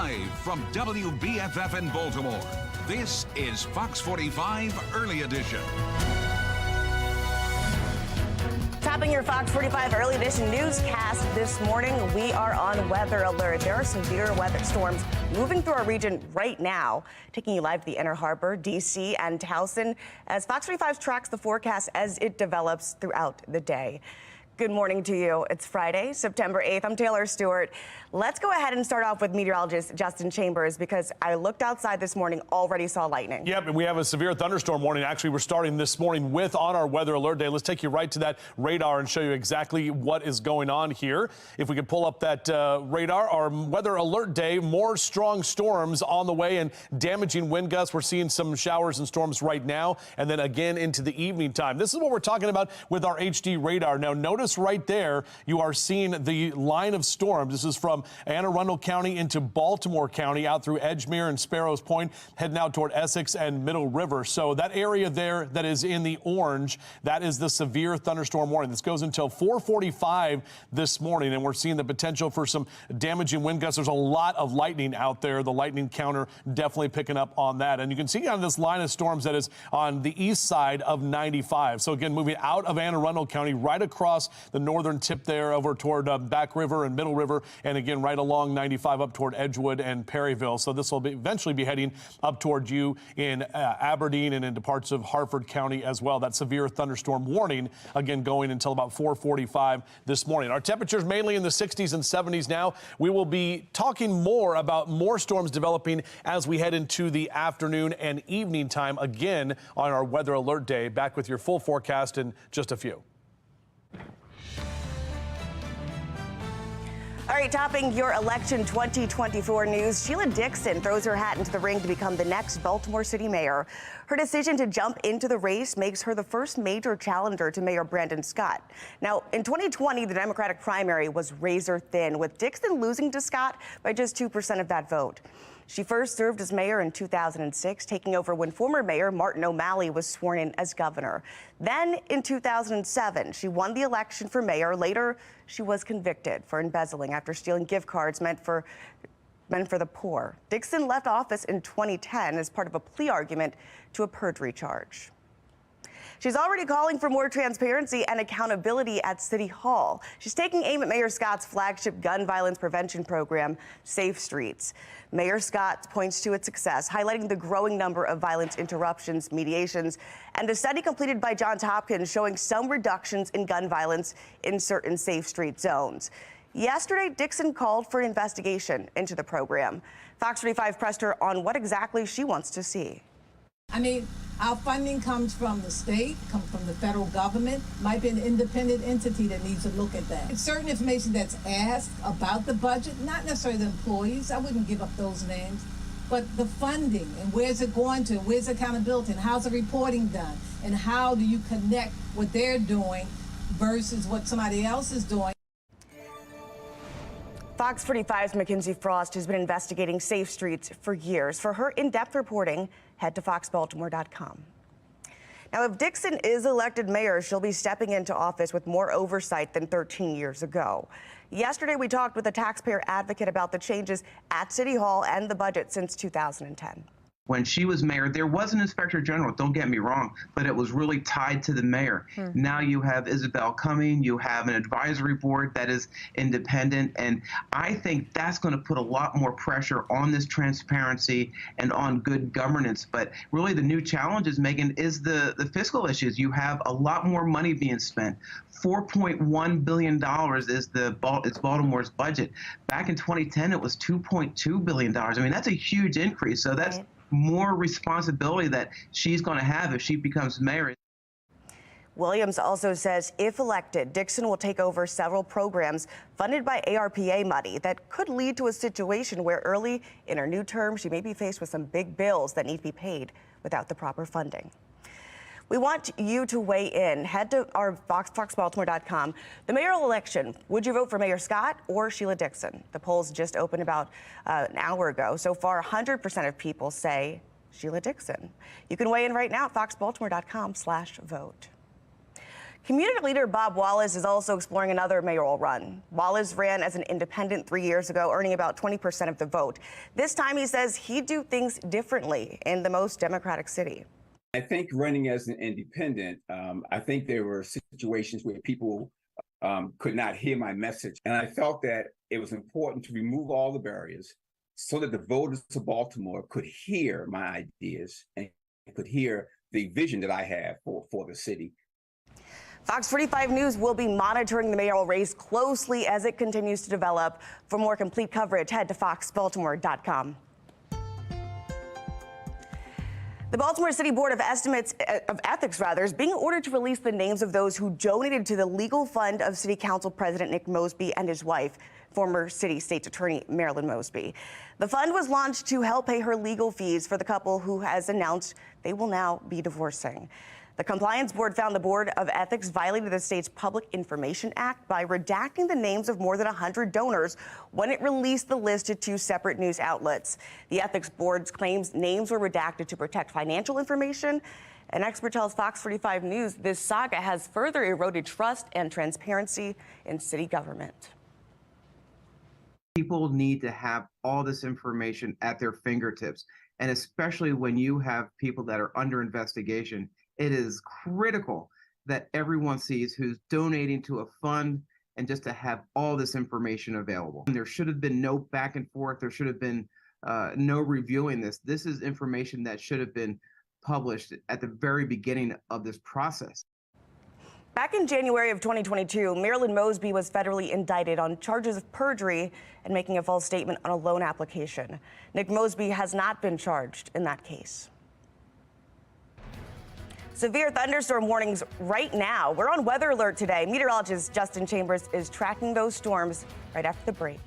Live from WBFF in Baltimore, this is Fox 45 Early Edition. Topping your Fox 45 Early Edition newscast this morning, we are on weather alert. There are severe weather storms moving through our region right now, taking you live to the Inner Harbor, D.C., and Towson, as Fox 45 tracks the forecast as it develops throughout the day. Good morning to you. It's Friday, September 8th. I'm Taylor Stewart. Let's go ahead and start off with meteorologist Justin Chambers, because I looked outside this morning, already saw lightning. Yep, and we have a severe thunderstorm warning. Actually, we're starting this morning with on our weather alert day. Let's take you right to that radar and show you exactly what is going on here. If we could pull up that radar, our weather alert day, more strong storms on the way and damaging wind gusts. We're seeing some showers and storms right now, and then again into the evening time. This is what we're talking about with our HD radar. Now, notice right there, you are seeing the line of storms. This is from Anne Arundel County into Baltimore County, out through Edgemere and Sparrows Point, heading out toward Essex and Middle River. So that area there that is in the orange, that is the severe thunderstorm warning. This goes until 4:45 this morning, and we're seeing the potential for some damaging wind gusts. There's a lot of lightning out there. The lightning counter definitely picking up on that. And you can see on this line of storms that is on the east side of 95. So again, moving out of Anne Arundel County, right across the northern tip there over toward Back River and Middle River, and again right along 95 up toward Edgewood and Perryville. So this will eventually be heading up toward you in Aberdeen and into parts of Harford County as well. That severe thunderstorm warning again going until about 4:45 this morning. Our temperatures mainly in the 60s and 70s now. We will be talking more about more storms developing as we head into the afternoon and evening time again on our weather alert day. Back with your full forecast in just a few. All right, topping your election 2024 news, Sheila Dixon throws her hat into the ring to become the next Baltimore City mayor. Her decision to jump into the race makes her the first major challenger to Mayor Brandon Scott. Now, in 2020, the Democratic primary was razor thin, with Dixon losing to Scott by just 2% of that vote. She first served as mayor in 2006, taking over when former mayor Martin O'Malley was sworn in as governor. Then in 2007, she won the election for mayor. Later, she was convicted for embezzling after stealing gift cards meant for the poor. Dixon left office in 2010 as part of a plea argument to a perjury charge. She's already calling for more transparency and accountability at City Hall. She's taking aim at Mayor Scott's flagship gun violence prevention program, Safe Streets. Mayor Scott points to its success, highlighting the growing number of violence interruptions, mediations, and a study completed by Johns Hopkins showing some reductions in gun violence in certain Safe Street zones. Yesterday, Dixon called for an investigation into the program. Fox 45 pressed her on what exactly she wants to see. I mean, our funding comes from the state, comes from the federal government. Might be an independent entity that needs to look at that. It's certain information that's asked about the budget, not necessarily the employees. I wouldn't give up those names, but the funding and where's it going to, where's accountability, and how's the reporting done, and how do you connect what they're doing versus what somebody else is doing. Fox 45's Mackenzie Frost has been investigating Safe Streets for years. For her in-depth reporting, head to foxbaltimore.com. Now, if Dixon is elected mayor, she'll be stepping into office with more oversight than 13 years ago. Yesterday, we talked with a taxpayer advocate about the changes at City Hall and the budget since 2010. When she was mayor, there was an inspector general, don't get me wrong, but it was really tied to the mayor. Now you have Isabel coming, you have an advisory board that is independent, and I think that's going to put a lot more pressure on this transparency and on good governance. But really the new challenge is, Megan, is the fiscal issues. You have a lot more money being spent. $4.1 billion is Baltimore's budget. Back in 2010, it was $2.2 billion. I mean, that's a huge increase. So that's more responsibility that she's going to have if she becomes mayor. Williams also says if elected, Dixon will take over several programs funded by ARPA money that could lead to a situation where early in her new term, she may be faced with some big bills that need to be paid without the proper funding. We want you to weigh in. Head to our foxbaltimore.com. The mayoral election, would you vote for Mayor Scott or Sheila Dixon? The polls just opened about an hour ago. So far, 100% of people say Sheila Dixon. You can weigh in right now at foxbaltimore.com/vote. Community leader Bob Wallace is also exploring another mayoral run. Wallace ran as an independent 3 years ago, earning about 20% of the vote. This time he says he'd do things differently in the most Democratic city. I think running as an independent, I think there were situations where people could not hear my message. And I felt that it was important to remove all the barriers so that the voters of Baltimore could hear my ideas and could hear the vision that I have for the city. Fox 45 News will be monitoring the mayoral race closely as it continues to develop. For more complete coverage, head to foxbaltimore.com. The Baltimore City Board of Ethics is being ordered to release the names of those who donated to the legal fund of City Council President Nick Mosby and his wife, former City State's Attorney Marilyn Mosby. The fund was launched to help pay her legal fees for the couple who has announced they will now be divorcing. The Compliance Board found the Board of Ethics violated the state's Public Information Act by redacting the names of more than 100 donors when it released the list to two separate news outlets. The Ethics Board claims names were redacted to protect financial information. An expert tells Fox 45 News this saga has further eroded trust and transparency in city government. People need to have all this information at their fingertips, and especially when you have people that are under investigation. It is critical that everyone sees who's donating to a fund and just to have all this information available. And there should have been no back and forth. There should have been no reviewing this. This is information that should have been published at the very beginning of this process. Back in January of 2022, Marilyn Mosby was federally indicted on charges of perjury and making a false statement on a loan application. Nick Mosby has not been charged in that case. Severe thunderstorm warnings right now. We're on weather alert today. Meteorologist Justin Chambers is tracking those storms right after the break.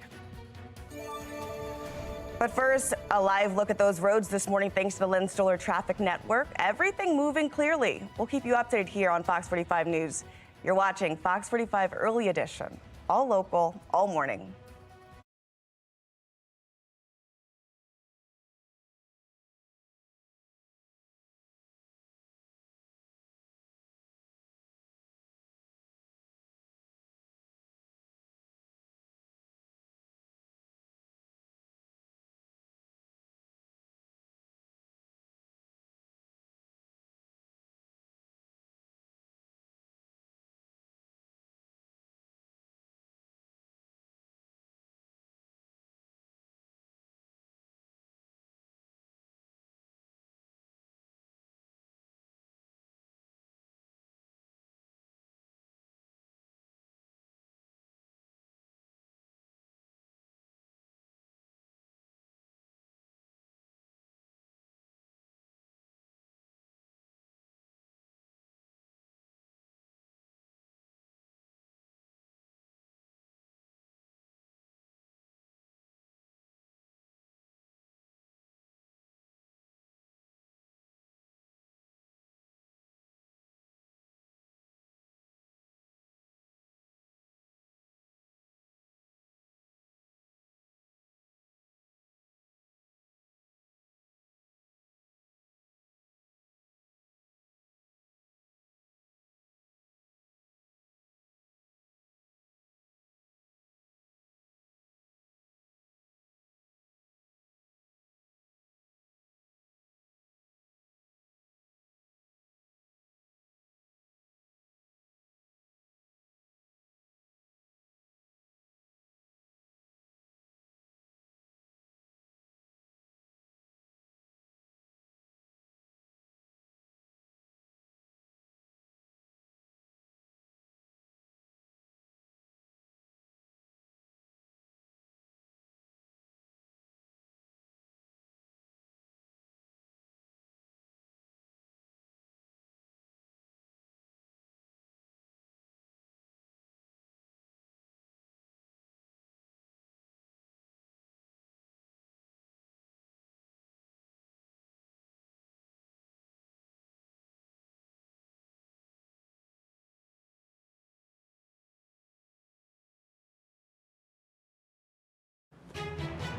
But first, a live look at those roads this morning thanks to the Lynn Stoller Traffic Network. Everything moving clearly. We'll keep you updated here on Fox 45 News. You're watching Fox 45 Early Edition. All local, all morning.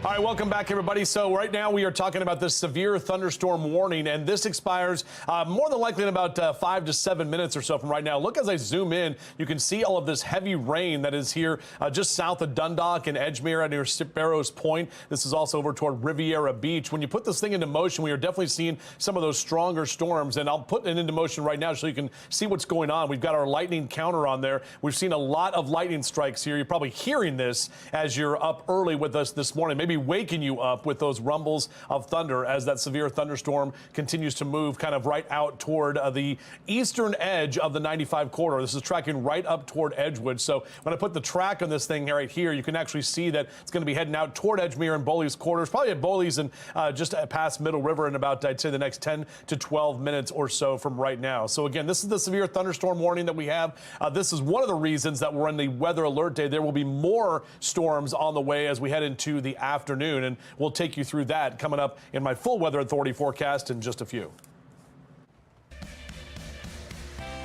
All right, welcome back, everybody. So right now we are talking about this severe thunderstorm warning, and this expires more than likely in about 5 to 7 minutes or so from right now. Look, as I zoom in, you can see all of this heavy rain that is here just south of Dundalk and Edgemere near Sparrows Point. This is also over toward Riviera Beach. When you put this thing into motion, we are definitely seeing some of those stronger storms, and I'll put it into motion right now so you can see what's going on. We've got our lightning counter on there. We've seen a lot of lightning strikes here. You're probably hearing this as you're up early with us this morning, maybe waking you up with those rumbles of thunder as that severe thunderstorm continues to move kind of right out toward the eastern edge of the 95 corridor. This is tracking right up toward Edgewood. So when I put the track on this thing right here, you can actually see that it's going to be heading out toward Edgemere and Bowley's quarters, probably at Bowley's and just past Middle River in about, I'd say, the next 10 to 12 minutes or so from right now. So again, this is the severe thunderstorm warning that we have. This is one of the reasons that we're in the weather alert day. There will be more storms on the way as we head into the afternoon, and we'll take you through that coming up in my full weather authority forecast in just a few.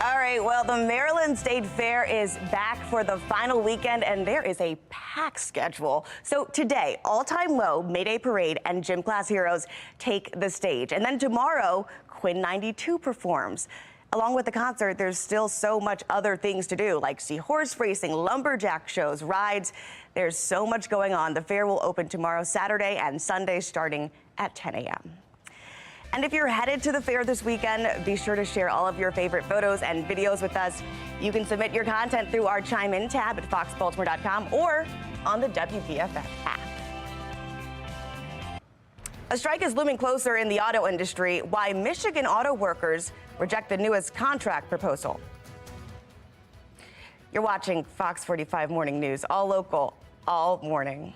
All right, well, the Maryland State Fair is back for the final weekend, and there is a packed schedule. So today, all-time low, Mayday Parade, and gym class heroes take the stage. And then tomorrow, Quinn 92 performs. Along with the concert, there's still so much other things to do, like see horse racing, lumberjack shows, rides. There's so much going on. The fair will open tomorrow, Saturday, and Sunday starting at 10 a.m. And if you're headed to the fair this weekend, be sure to share all of your favorite photos and videos with us. You can submit your content through our Chime In tab at foxbaltimore.com or on the WBFF app. A strike is looming closer in the auto industry. Why Michigan auto workers reject the newest contract proposal. You're watching Fox 45 Morning News, all local, all morning.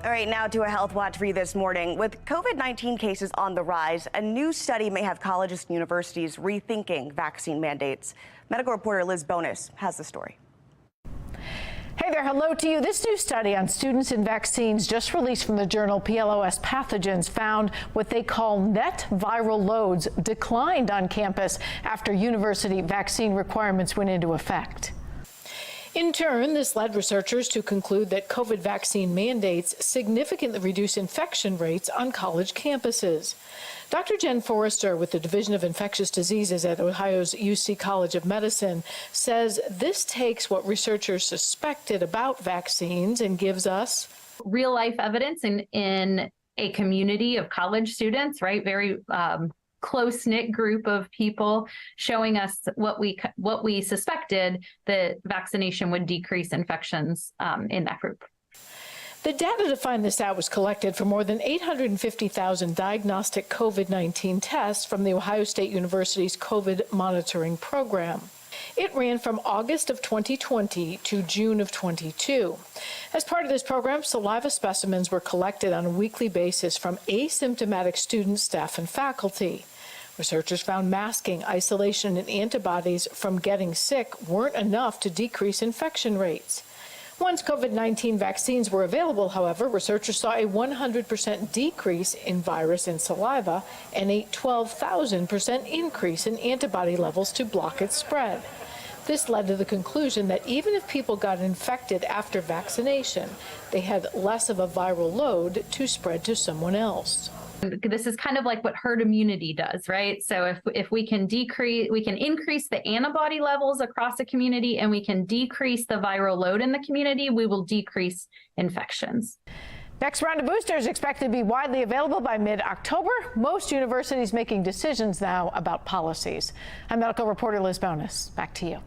All right, now to a health watch for you this morning. With COVID-19 cases on the rise, a new study may have colleges and universities rethinking vaccine mandates. Medical reporter Liz Bonus has the story. Hey there, hello to you. This new study on students and vaccines just released from the journal PLOS Pathogens found what they call net viral loads declined on campus after university vaccine requirements went into effect. In turn, this led researchers to conclude that COVID vaccine mandates significantly reduce infection rates on college campuses. Dr. Jen Forrester with the Division of Infectious Diseases at Ohio's UC College of Medicine says this takes what researchers suspected about vaccines and gives us real life evidence in a community of college students, right? Very close-knit group of people showing us what we suspected, that vaccination would decrease infections in that group. The data to find this out was collected from more than 850,000 diagnostic COVID-19 tests from the Ohio State University's COVID monitoring program. It ran from August of 2020 to June of 22. As part of this program, saliva specimens were collected on a weekly basis from asymptomatic students, staff, and faculty. Researchers found masking, isolation, and antibodies from getting sick weren't enough to decrease infection rates. Once COVID-19 vaccines were available, however, researchers saw a 100% decrease in virus in saliva and a 12,000% increase in antibody levels to block its spread. This led to the conclusion that even if people got infected after vaccination, they had less of a viral load to spread to someone else. This is kind of like what herd immunity does, right? So if we can increase the antibody levels across the community and we can decrease the viral load in the community, we will decrease infections. Next round of boosters expected to be widely available by mid-October. Most universities making decisions now about policies. I'm medical reporter Liz Bonus. Back to you.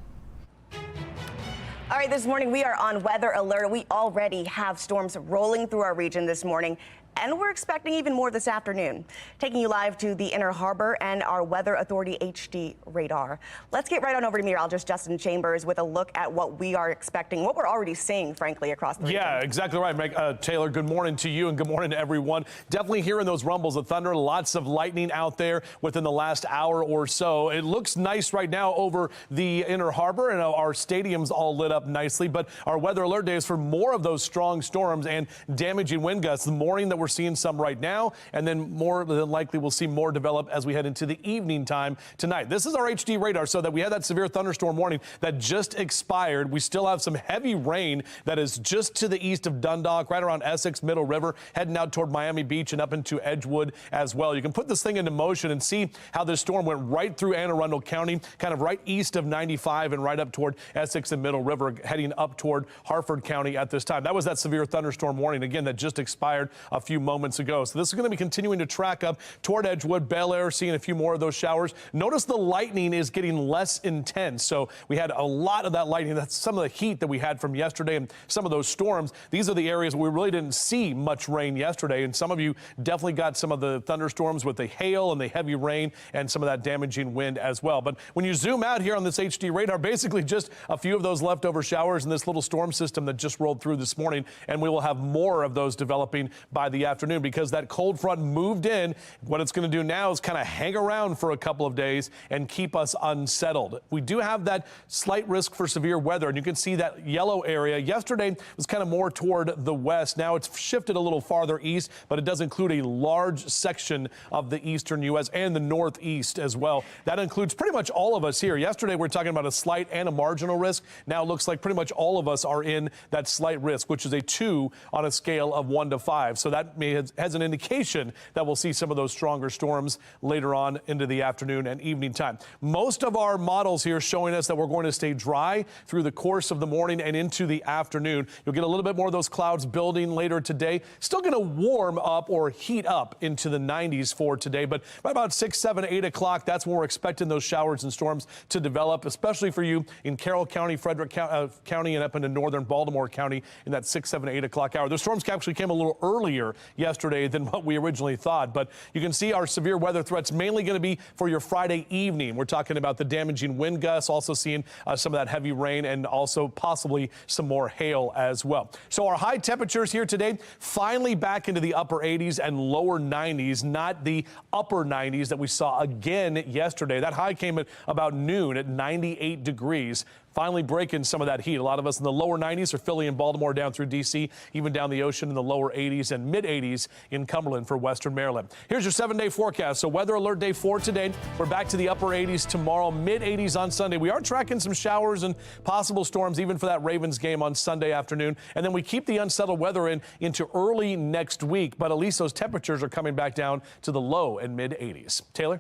All right, this morning we are on weather alert. We already have storms rolling through our region this morning, and we're expecting even more this afternoon. Taking you live to the Inner Harbor and our Weather Authority HD radar. Let's get right on over to meteorologist Justin Chambers with a look at what we are expecting, what we're already seeing, frankly, across the region. Yeah, exactly right, Meg. Taylor, good morning to you and good morning to everyone. Definitely hearing those rumbles of thunder, lots of lightning out there within the last hour or so. It looks nice right now over the Inner Harbor, and our stadium's all lit up nicely, but our weather alert day is for more of those strong storms and damaging wind gusts. The morning that we're seeing some right now, and then more than likely we'll see more develop as we head into the evening time tonight. This is our HD radar, so that we had that severe thunderstorm warning that just expired. We still have some heavy rain that is just to the east of Dundalk, right around Essex, Middle River, heading out toward Miami Beach and up into Edgewood as well. You can put this thing into motion and see how this storm went right through Anne Arundel County, kind of right east of 95 and right up toward Essex and Middle River, heading up toward Harford County at this time. That was that severe thunderstorm warning, again, that just expired a few moments ago. So this is going to be continuing to track up toward Edgewood, Bel Air, seeing a few more of those showers. Notice the lightning is getting less intense. So we had a lot of that lightning. That's some of the heat that we had from yesterday and some of those storms. These are the areas where we really didn't see much rain yesterday. And some of you definitely got some of the thunderstorms with the hail and the heavy rain and some of that damaging wind as well. But when you zoom out here on this HD radar, basically just a few of those leftover showers in this little storm system that just rolled through this morning. And we will have more of those developing by the afternoon, because that cold front moved in. What it's going to do now is kind of hang around for a couple of days and keep us unsettled. We do have that slight risk for severe weather, and you can see that yellow area. Yesterday was kind of more toward the west. Now it's shifted a little farther east, but it does include a large section of the eastern U.S. and the northeast as well. That includes pretty much all of us here. Yesterday we were talking about a slight and a marginal risk. Now it looks like pretty much all of us are in that slight risk, which is a 2 on a scale of 1 to 5. So that has an indication that we'll see some of those stronger storms later on into the afternoon and evening time. Most of our models here showing us that we're going to stay dry through the course of the morning and into the afternoon. You'll get a little bit more of those clouds building later today. Still going to warm up or heat up into the 90s for today, but by about 6, 7, 8 o'clock, that's when we're expecting those showers and storms to develop, especially for you in Carroll County, Frederick County, and up into northern Baltimore County in that 6, 7, 8 o'clock hour. The storms actually came a little earlier yesterday than what we originally thought. But you can see our severe weather threats mainly going to be for your Friday evening. We're talking about the damaging wind gusts, also seeing some of that heavy rain and also possibly some more hail as well. So our high temperatures here today finally back into the upper 80s and lower 90s, not the upper 90s that we saw again yesterday. That high came at about noon at 98 degrees. Finally breaking some of that heat. A lot of us in the lower 90s for Philly and Baltimore, down through D.C., even down the ocean in the lower 80s and mid 80s in Cumberland for western Maryland. Here's your 7-day forecast. So weather alert day 4 today. We're back to the upper 80s tomorrow, mid 80s on Sunday. We are tracking some showers and possible storms even for that Ravens game on Sunday afternoon. And then we keep the unsettled weather into early next week. But at least those temperatures are coming back down to the low and mid 80s. Taylor?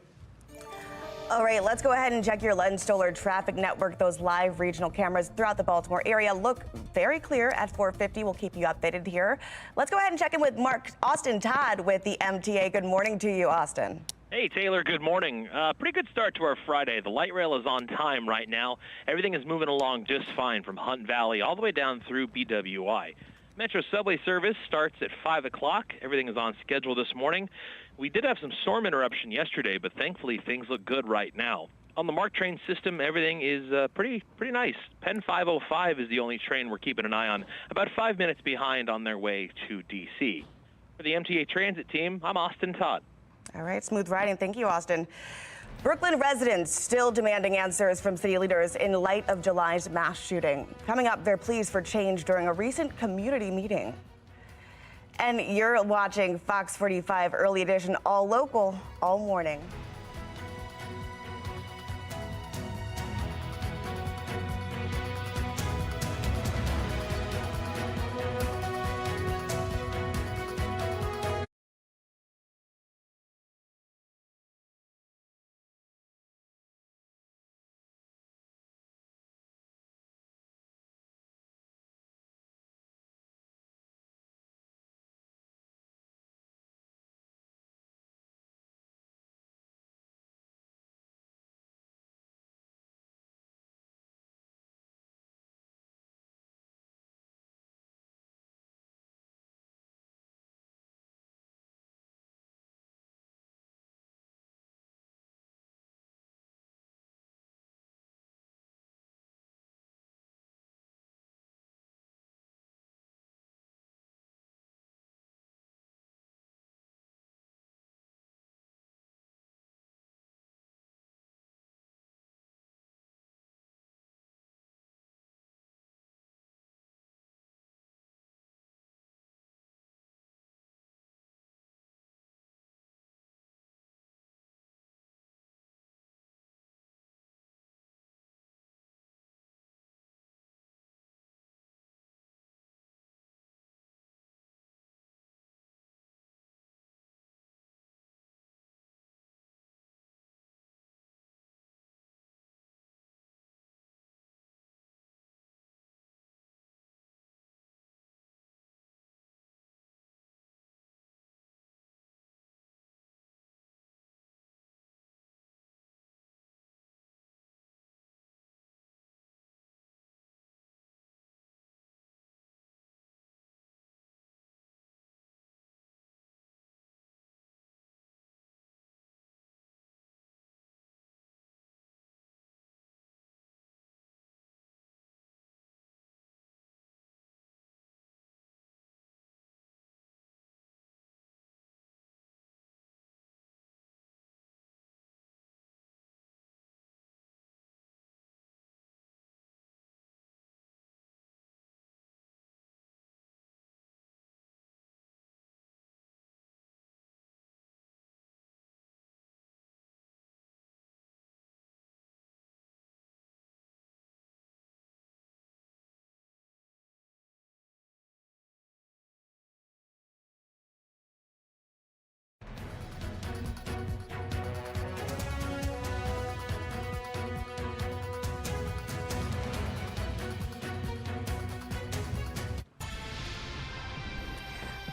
All right, let's go ahead and check your Len Stoller traffic network. Those live regional cameras throughout the Baltimore area look very clear at 450. We'll keep you updated here. Let's go ahead and check in with Austin Todd with the MTA. Good morning to you, Austin. Hey, Taylor, good morning. Pretty good start to our Friday. The light rail is on time right now. Everything is moving along just fine from Hunt Valley all the way down through BWI. Metro subway service starts at 5 o'clock. Everything is on schedule this morning. We did have some storm interruption yesterday, but thankfully things look good right now. On the MARC train system, everything is pretty nice. Penn 505 is the only train we're keeping an eye on, about 5 minutes behind on their way to D.C. For the MTA Transit team, I'm Austin Todd. All right, smooth riding. Thank you, Austin. Brooklyn residents still demanding answers from city leaders in light of July's mass shooting. Coming up, their pleas for change during a recent community meeting. And you're watching Fox 45 Early Edition, all local, all morning.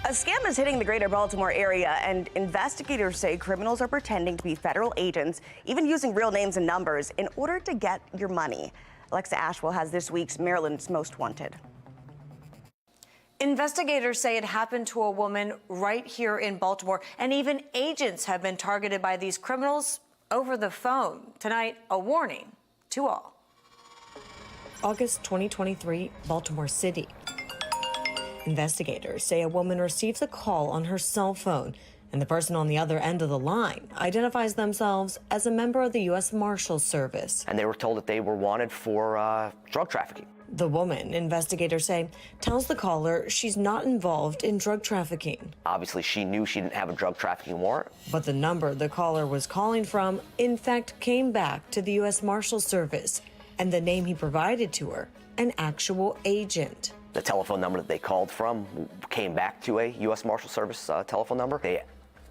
A scam is hitting the greater Baltimore area, and investigators say criminals are pretending to be federal agents, even using real names and numbers in order to get your money. Alexa Ashwell has this week's Maryland's Most Wanted. Investigators say it happened to a woman right here in Baltimore, and even agents have been targeted by these criminals over the phone. Tonight, a warning to all. August 2023, Baltimore City. Investigators say a woman receives a call on her cell phone, and the person on the other end of the line identifies themselves as a member of the U.S. Marshals Service. And they were told that they were wanted for drug trafficking. The woman, investigators say, tells the caller she's not involved in drug trafficking. Obviously, she knew she didn't have a drug trafficking warrant. But the number the caller was calling from, in fact, came back to the U.S. Marshals Service, and the name he provided to her, an actual agent. The telephone number that they called from came back to a U.S. Marshals Service telephone number. They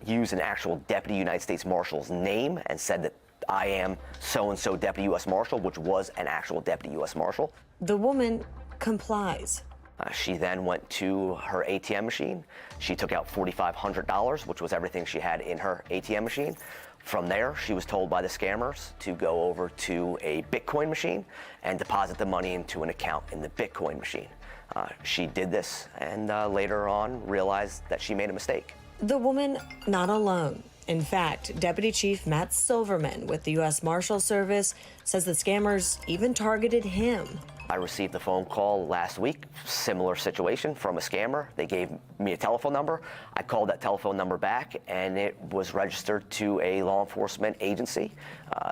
used an actual Deputy United States Marshal's name and said that I am so-and-so Deputy U.S. Marshal, which was an actual Deputy U.S. Marshal. The woman complies. She then went to her ATM machine. She took out $4,500, which was everything she had in her ATM machine. From there, she was told by the scammers to go over to a Bitcoin machine and deposit the money into an account in the Bitcoin machine. She did this and later on realized that she made a mistake. The woman not alone. In fact, Deputy Chief Matt Silverman with the U.S. Marshals Service says the scammers even targeted him. I received a phone call last week, similar situation from a scammer. They gave me a telephone number. I called that telephone number back, and it was registered to a law enforcement agency.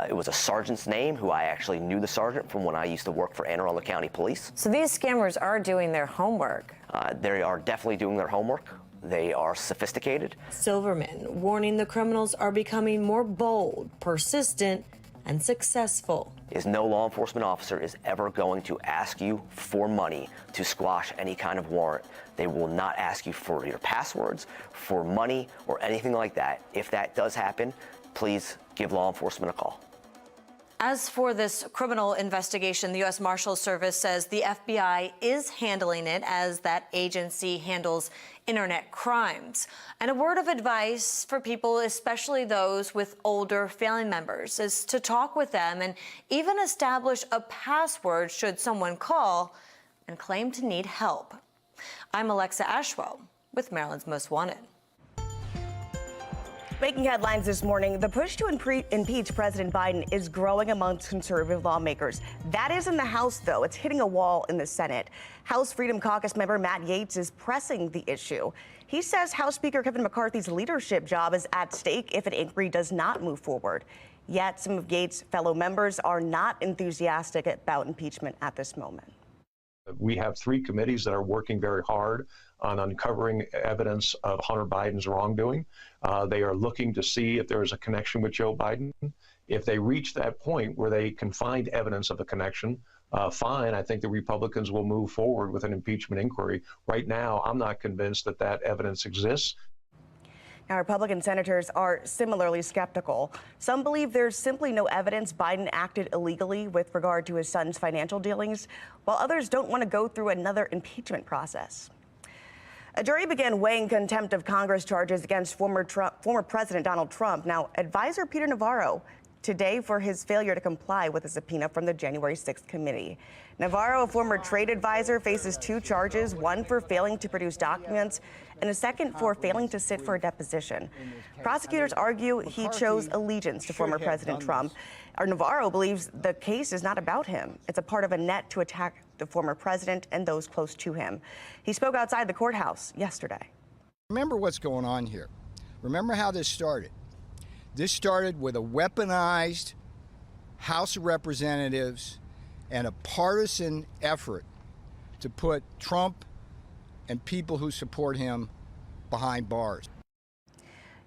It was a sergeant's name, who I actually knew the sergeant from when I used to work for Anne Arundel County Police. So these scammers are doing their homework. They are definitely doing their homework. They are sophisticated. Silverman warning the criminals are becoming more bold, persistent, and successful. No law enforcement officer is ever going to ask you for money to squash any kind of warrant. They will not ask you for your passwords, for money, or anything like that. If that does happen, please give law enforcement a call. As for this criminal investigation, the U.S. Marshals Service says the FBI is handling it as that agency handles internet crimes. And a word of advice for people, especially those with older family members, is to talk with them and even establish a password should someone call and claim to need help. I'm Alexa Ashwell with Maryland's Most Wanted. Making headlines this morning, the push to impeach President Biden is growing amongst conservative lawmakers. That is in the House, though. It's hitting a wall in the Senate. House Freedom Caucus member Matt Yates is pressing the issue. He says House Speaker Kevin McCarthy's leadership job is at stake if an inquiry does not move forward. Yet some of Yates' fellow members are not enthusiastic about impeachment at this moment. We have 3 committees that are working very hard on uncovering evidence of Hunter Biden's wrongdoing. They are looking to see if there is a connection with Joe Biden. If they reach that point where they can find evidence of a connection, fine. I think the Republicans will move forward with an impeachment inquiry. Right now, I'm not convinced that that evidence exists. Now, Republican senators are similarly skeptical. Some believe there's simply no evidence Biden acted illegally with regard to his son's financial dealings, while others don't want to go through another impeachment process. A jury began weighing contempt of Congress charges against former President Donald Trump. Now, advisor Peter Navarro today for his failure to comply with a subpoena from the January 6th committee. Navarro, a former trade advisor, faces 2 charges, one for failing to produce documents and a second for failing to sit for a deposition. Prosecutors argue he chose allegiance to former President Trump. Navarro believes the case is not about him. It's a part of a net to attack the former president and those close to him. He spoke outside the courthouse yesterday. Remember what's going on here. Remember how this started. This started with a weaponized House of Representatives and a partisan effort to put Trump and people who support him behind bars.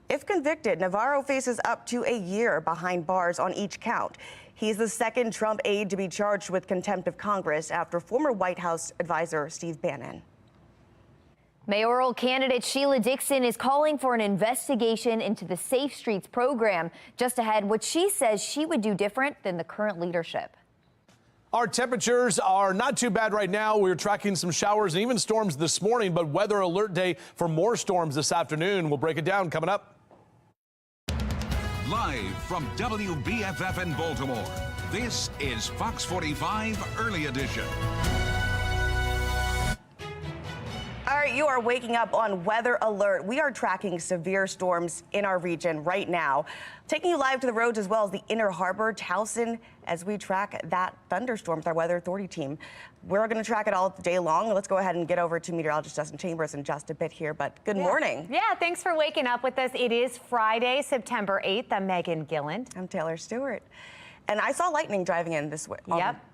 If convicted, Navarro faces up to a year behind bars on each count. He's the second Trump aide to be charged with contempt of Congress after former White House advisor Steve Bannon. Mayoral candidate Sheila Dixon is calling for an investigation into the Safe Streets program. Just ahead, what she says she would do different than the current leadership. Our temperatures are not too bad right now. We're tracking some showers and even storms this morning, but weather alert day for more storms this afternoon. We'll break it down coming up. Live from WBFF in Baltimore, this is Fox 45 Early Edition. All right, right, you are waking up on weather alert. We are tracking severe storms in our region right now. Taking you live to the roads as well as the Inner Harbor, Towson, as we track that thunderstorm with our Weather Authority team. We're going to track it all day long. Let's go ahead and get over to meteorologist Justin Chambers in just a bit here, but good morning. Yeah, thanks for waking up with us. It is Friday, September 8th. I'm Megan Gilland. I'm Taylor Stewart. And I saw lightning driving in this way. Yep.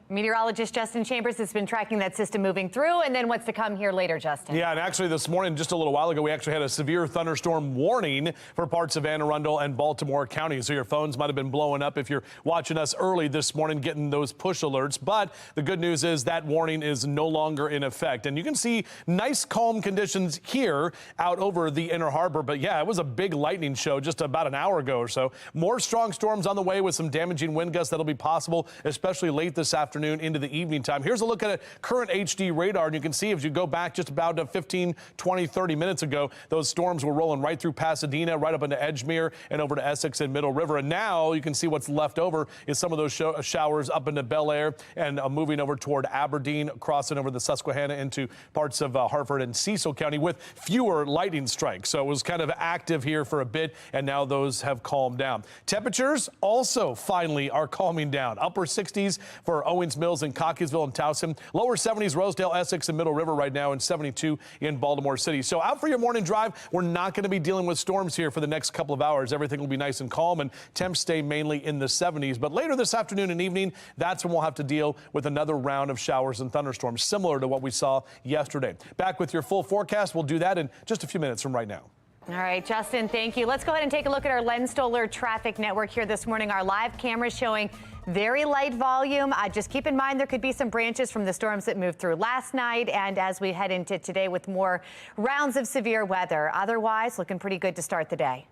Meteorologist Justin Chambers has been tracking that system moving through, and then what's to come here later, Justin? Yeah, and actually this morning, just a little while ago, we actually had a severe thunderstorm warning for parts of Anne Arundel and Baltimore County. So your phones might have been blowing up if you're watching us early this morning, getting those push alerts. But the good news is that warning is no longer in effect. And you can see nice calm conditions here out over the Inner Harbor. But yeah, it was a big lightning show just about an hour ago or so. More strong storms on the way with some damaging wind gusts that'll be possible, especially late this afternoon into the evening time. Here's a look at a current HD radar, and you can see if you go back just about 15, 20, 30 minutes ago, those storms were rolling right through Pasadena, right up into Edgemere and over to Essex and Middle River. And now you can see what's left over is some of those showers up into Bel Air and moving over toward Aberdeen, crossing over the Susquehanna into parts of Hartford and Cecil County with fewer lightning strikes. So it was kind of active here for a bit, and now those have calmed down. Temperatures also finally are calming down. Upper 60s for Owens Mills and Cockeysville and Towson. Lower 70s, Rosedale, Essex, and Middle River right now, and 72 in Baltimore City. So out for your morning drive. We're not going to be dealing with storms here for the next couple of hours. Everything will be nice and calm, and temps stay mainly in the 70s. But later this afternoon and evening, that's when we'll have to deal with another round of showers and thunderstorms, similar to what we saw yesterday. Back with your full forecast. We'll do that in just a few minutes from right now. All right, Justin, thank you. Let's go ahead and take a look at our Len Stoller traffic network here this morning. Our live cameras showing very light volume. Just keep in mind there could be some branches from the storms that moved through last night, and as we head into today with more rounds of severe weather. Otherwise, looking pretty good to start the day.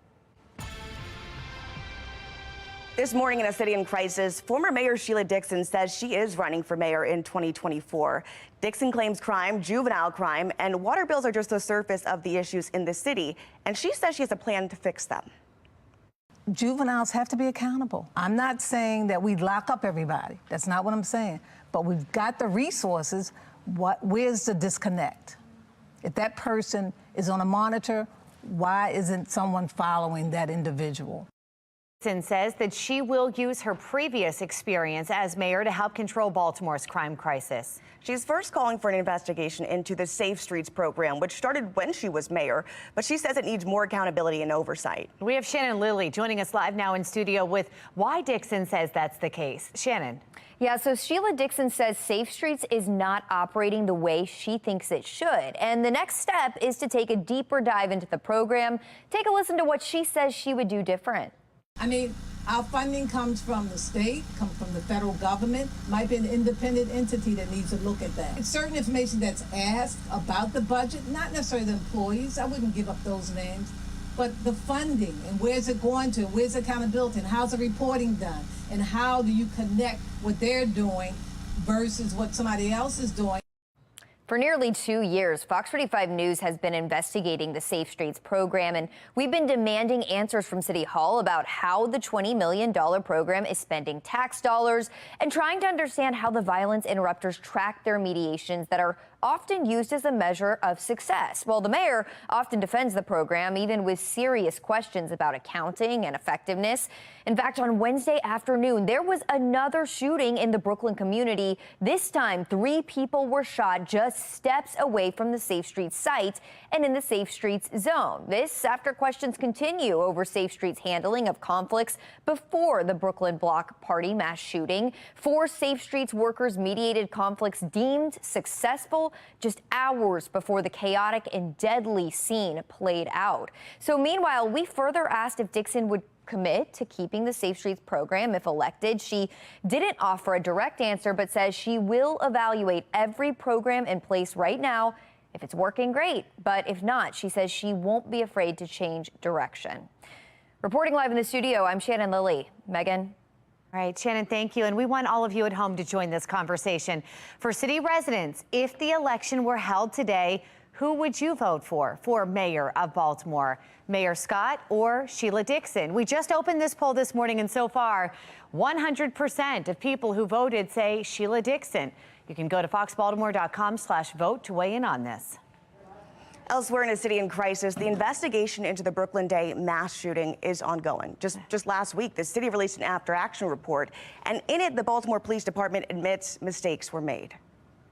This morning in a city in crisis, former Mayor Sheila Dixon says she is running for mayor in 2024. Dixon claims crime, juvenile crime, and water bills are just the surface of the issues in the city, and she says she has a plan to fix them. Juveniles have to be accountable. I'm not saying that we lock up everybody. That's not what I'm saying. But we've got the resources. Where's the disconnect? If that person is on a monitor, why isn't someone following that individual? Dixon says that she will use her previous experience as mayor to help control Baltimore's crime crisis. She's first calling for an investigation into the Safe Streets program, which started when she was mayor, but she says it needs more accountability and oversight. We have Shannon Lilly joining us live now in studio with why Dixon says that's the case. Shannon. Yeah, so Sheila Dixon says Safe Streets is not operating the way she thinks it should. And the next step is to take a deeper dive into the program. Take a listen to what she says she would do different. I mean, our funding comes from the state, comes from the federal government. Might be an independent entity that needs to look at that. It's certain information that's asked about the budget, not necessarily the employees. I wouldn't give up those names. But the funding and where's it going to, where's accountability, and how's the reporting done, and how do you connect what they're doing versus what somebody else is doing. For nearly 2 years, FOX45 News has been investigating the Safe Streets program, and we've been demanding answers from City Hall about how the $20 million program is spending tax dollars and trying to understand how the violence interrupters track their mediations that are often used as a measure of success. Well, the mayor often defends the program, even with serious questions about accounting and effectiveness. In fact, on Wednesday afternoon, there was another shooting in the Brooklyn community. This time, 3 people were shot just steps away from the Safe Streets site and in the Safe Streets zone. This after questions continue over Safe Streets' handling of conflicts before the Brooklyn Block Party mass shooting. 4 Safe Streets workers mediated conflicts deemed successful just hours before the chaotic and deadly scene played out. So meanwhile, we further asked if Dixon would commit to keeping the Safe Streets program if elected. She didn't offer a direct answer, but says she will evaluate every program in place right now. If it's working, great. But if not, she says she won't be afraid to change direction. Reporting live in the studio, I'm Shannon Lilly. Megan. All right, Shannon, thank you. And we want all of you at home to join this conversation. For city residents, if the election were held today, who would you vote for mayor of Baltimore? Mayor Scott or Sheila Dixon? We just opened this poll this morning, and so far, 100% of people who voted say Sheila Dixon. You can go to foxbaltimore.com/vote to weigh in on this. Elsewhere in a city in crisis, the investigation into the Brooklyn Day mass shooting is ongoing. Just last week, the city released an after-action report, and in it, the Baltimore Police Department admits mistakes were made.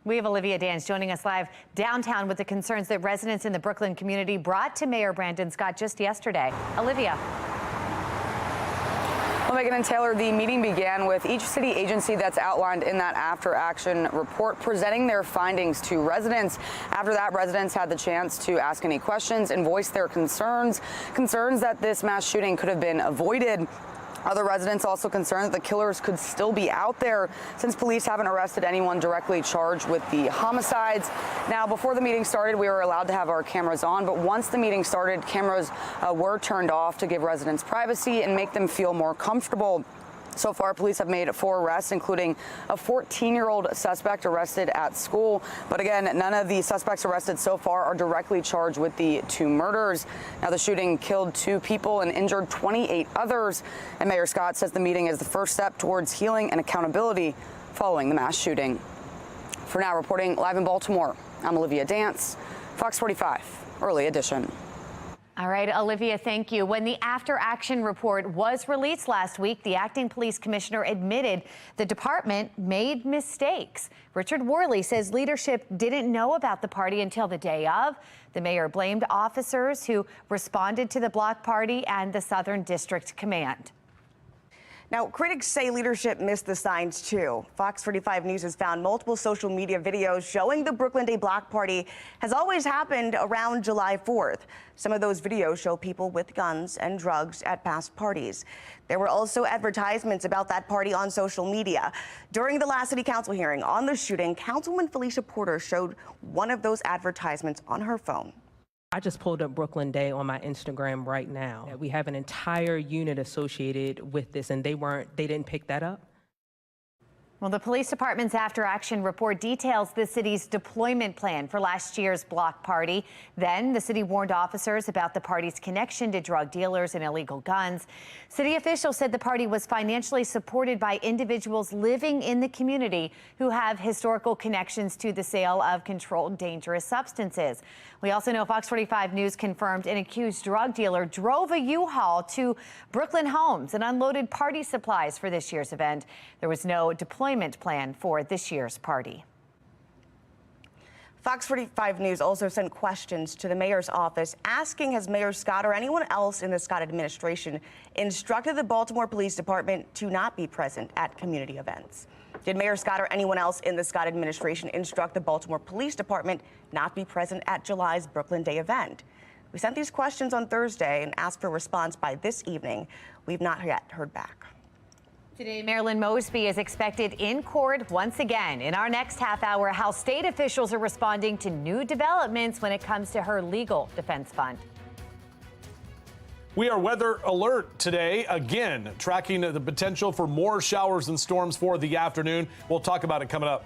We have Olivia Dance joining us live downtown with the concerns that residents in the Brooklyn community brought to Mayor Brandon Scott just yesterday. Olivia. Well, Megan and Taylor, the meeting began with each city agency that's outlined in that after-action report presenting their findings to residents. After that, residents had the chance to ask any questions and voice their concerns that this mass shooting could have been avoided. Other residents also concerned that the killers could still be out there since police haven't arrested anyone directly charged with the homicides. Now, before the meeting started, we were allowed to have our cameras on, but once the meeting started, cameras were turned off to give residents privacy and make them feel more comfortable. So far, police have made 4 arrests, including a 14-year-old suspect arrested at school. But again, none of the suspects arrested so far are directly charged with the 2 murders. Now, the shooting killed 2 people and injured 28 others. And Mayor Scott says the meeting is the first step towards healing and accountability following the mass shooting. For now, reporting live in Baltimore, I'm Olivia Dance, Fox 45, Early Edition. All right, Olivia, thank you. When the after-action report was released last week, the acting police commissioner admitted the department made mistakes. Richard Worley says leadership didn't know about the party until the day of. The mayor blamed officers who responded to the block party and the Southern District Command. Now, critics say leadership missed the signs, too. Fox 45 News has found multiple social media videos showing the Brooklyn Day block party has always happened around July 4th. Some of those videos show people with guns and drugs at past parties. There were also advertisements about that party on social media. During the last city council hearing on the shooting, Councilwoman Felicia Porter showed one of those advertisements on her phone. I just pulled up Brooklyn Day on my Instagram right now. We have an entire unit associated with this, and they didn't pick that up. Well, the police department's after-action report details the city's deployment plan for last year's block party. Then the city warned officers about the party's connection to drug dealers and illegal guns. City officials said the party was financially supported by individuals living in the community who have historical connections to the sale of controlled dangerous substances. We also know Fox 45 News confirmed an accused drug dealer drove a U-Haul to Brooklyn homes and unloaded party supplies for this year's event. There was no deployment plan for this year's party. Fox 45 News also sent questions to the mayor's office asking, has Mayor Scott or anyone else in the Scott administration instructed the Baltimore Police Department to not be present at community events? Did Mayor Scott or anyone else in the Scott administration instruct the Baltimore Police Department not be present at July's Brooklyn Day event? We sent these questions on Thursday and asked for a response by this evening. We've not yet heard back. Today, Marilyn Mosby is expected in court once again. In our next half hour, how state officials are responding to new developments when it comes to her legal defense fund. We are weather alert today, again, tracking the potential for more showers and storms for the afternoon. We'll talk about it coming up.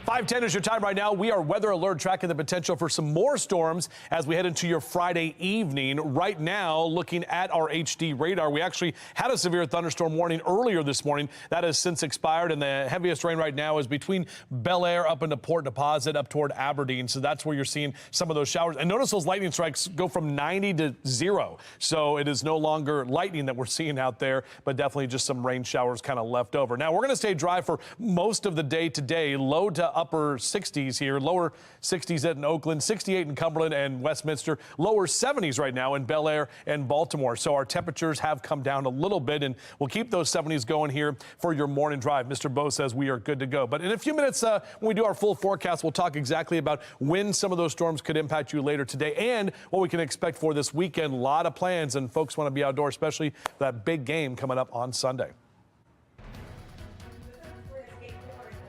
5:10 is your time right now. We are weather alert, tracking the potential for some more storms as we head into your Friday evening. Right now, looking at our HD radar, we actually had a severe thunderstorm warning earlier this morning. That has since expired, and the heaviest rain right now is between Bel Air up into Port Deposit up toward Aberdeen. So that's where you're seeing some of those showers. And notice those lightning strikes go from 90 to 0. So it is no longer lightning that we're seeing out there, but definitely just some rain showers kind of left over. Now, we're going to stay dry for most of the day today. Low to upper 60s here, lower 60s in Oakland, 68 in Cumberland and Westminster, lower 70s right now in Bel Air and Baltimore. So our temperatures have come down a little bit, and we'll keep those 70s going here for your morning drive. Mr. Bo says we are good to go. But in a few minutes, when we do our full forecast, we'll talk exactly about when some of those storms could impact you later today and what we can expect for this weekend. A lot of plans, and folks want to be outdoors, especially that big game coming up on Sunday.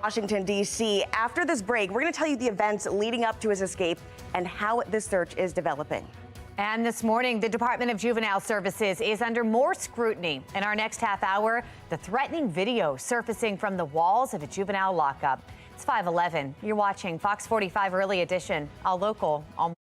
Washington, D.C. After this break, we're going to tell you the events leading up to his escape and how this search is developing. And this morning, the Department of Juvenile Services is under more scrutiny. In our next half hour, the threatening video surfacing from the walls of a juvenile lockup. It's 5:11. You're watching Fox 45 Early Edition, all local, all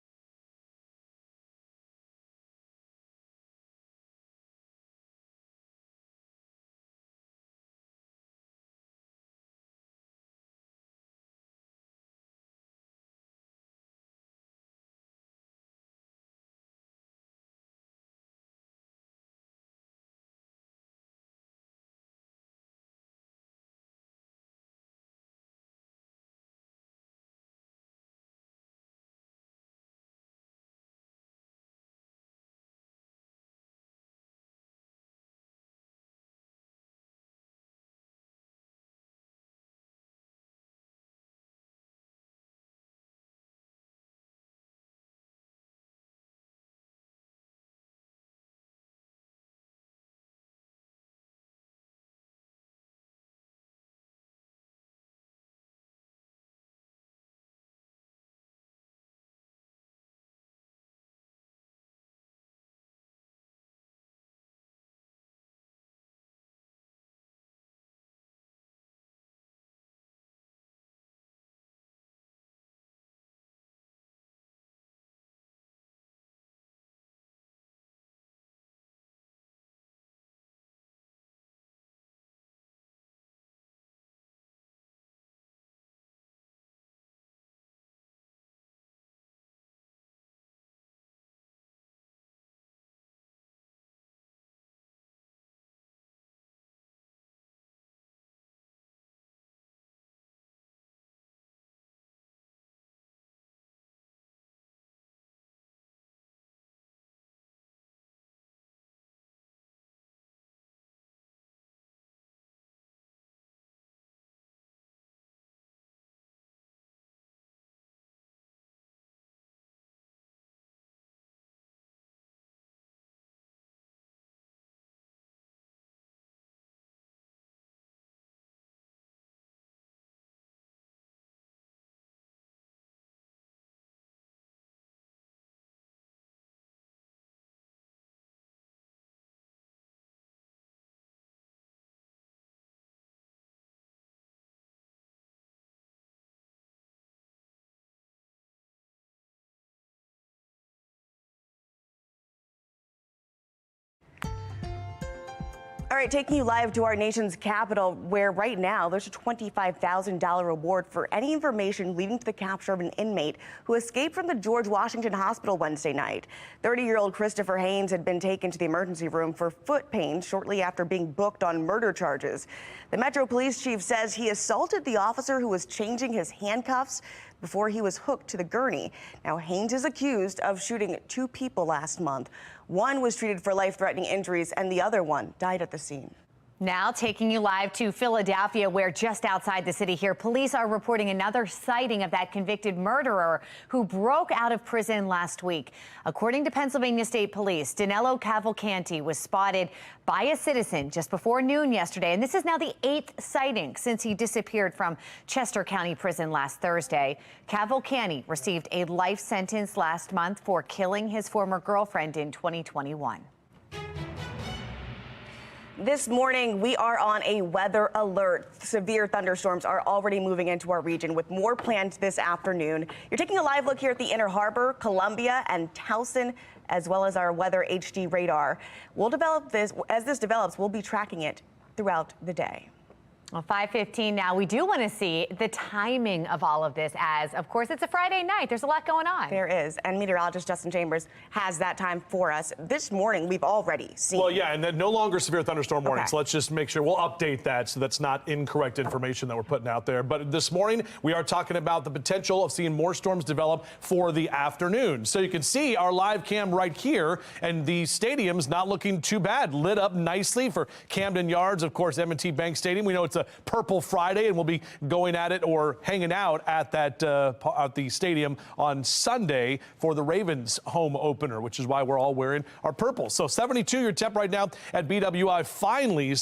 All right, taking you live to our nation's capital, where right now there's a $25,000 reward for any information leading to the capture of an inmate who escaped from the George Washington Hospital Wednesday night. 30-year-old Christopher Haynes had been taken to the emergency room for foot pain shortly after being booked on murder charges. The Metro Police Chief says he assaulted the officer who was changing his handcuffs before he was hooked to the gurney. Now, Haynes is accused of shooting 2 people last month. One was treated for life-threatening injuries, and the other one died at the scene. Now taking you live to Philadelphia, where just outside the city here, police are reporting another sighting of that convicted murderer who broke out of prison last week. According to Pennsylvania State Police, Danilo Cavalcanti was spotted by a citizen just before noon yesterday, and this is now the 8th sighting since he disappeared from Chester County Prison last Thursday. Cavalcanti received a life sentence last month for killing his former girlfriend in 2021. This morning, we are on a weather alert. Severe thunderstorms are already moving into our region with more planned this afternoon. You're taking a live look here at the Inner Harbor, Columbia, and Towson, as well as our weather HD radar. We'll develop this. As this develops, we'll be tracking it throughout the day. Well, 5:15 now. We do want to see the timing of all of this as, of course, it's a Friday night. There's a lot going on. There is. And meteorologist Justin Chambers has that time for us. This morning, we've already seen. Well, yeah, and then no longer severe thunderstorm warning. Okay. So let's just make sure we'll update that so that's not incorrect information that we're putting out there. But this morning, we are talking about the potential of seeing more storms develop for the afternoon. So you can see our live cam right here, and the stadium's not looking too bad. Lit up nicely for Camden Yards, of course, M&T Bank Stadium. We know it's a Purple Friday, and we'll be going at it or hanging out at that at the stadium on Sunday for the Ravens home opener, which is why we're all wearing our purple. So 72 your temp right now at BWI. Finally,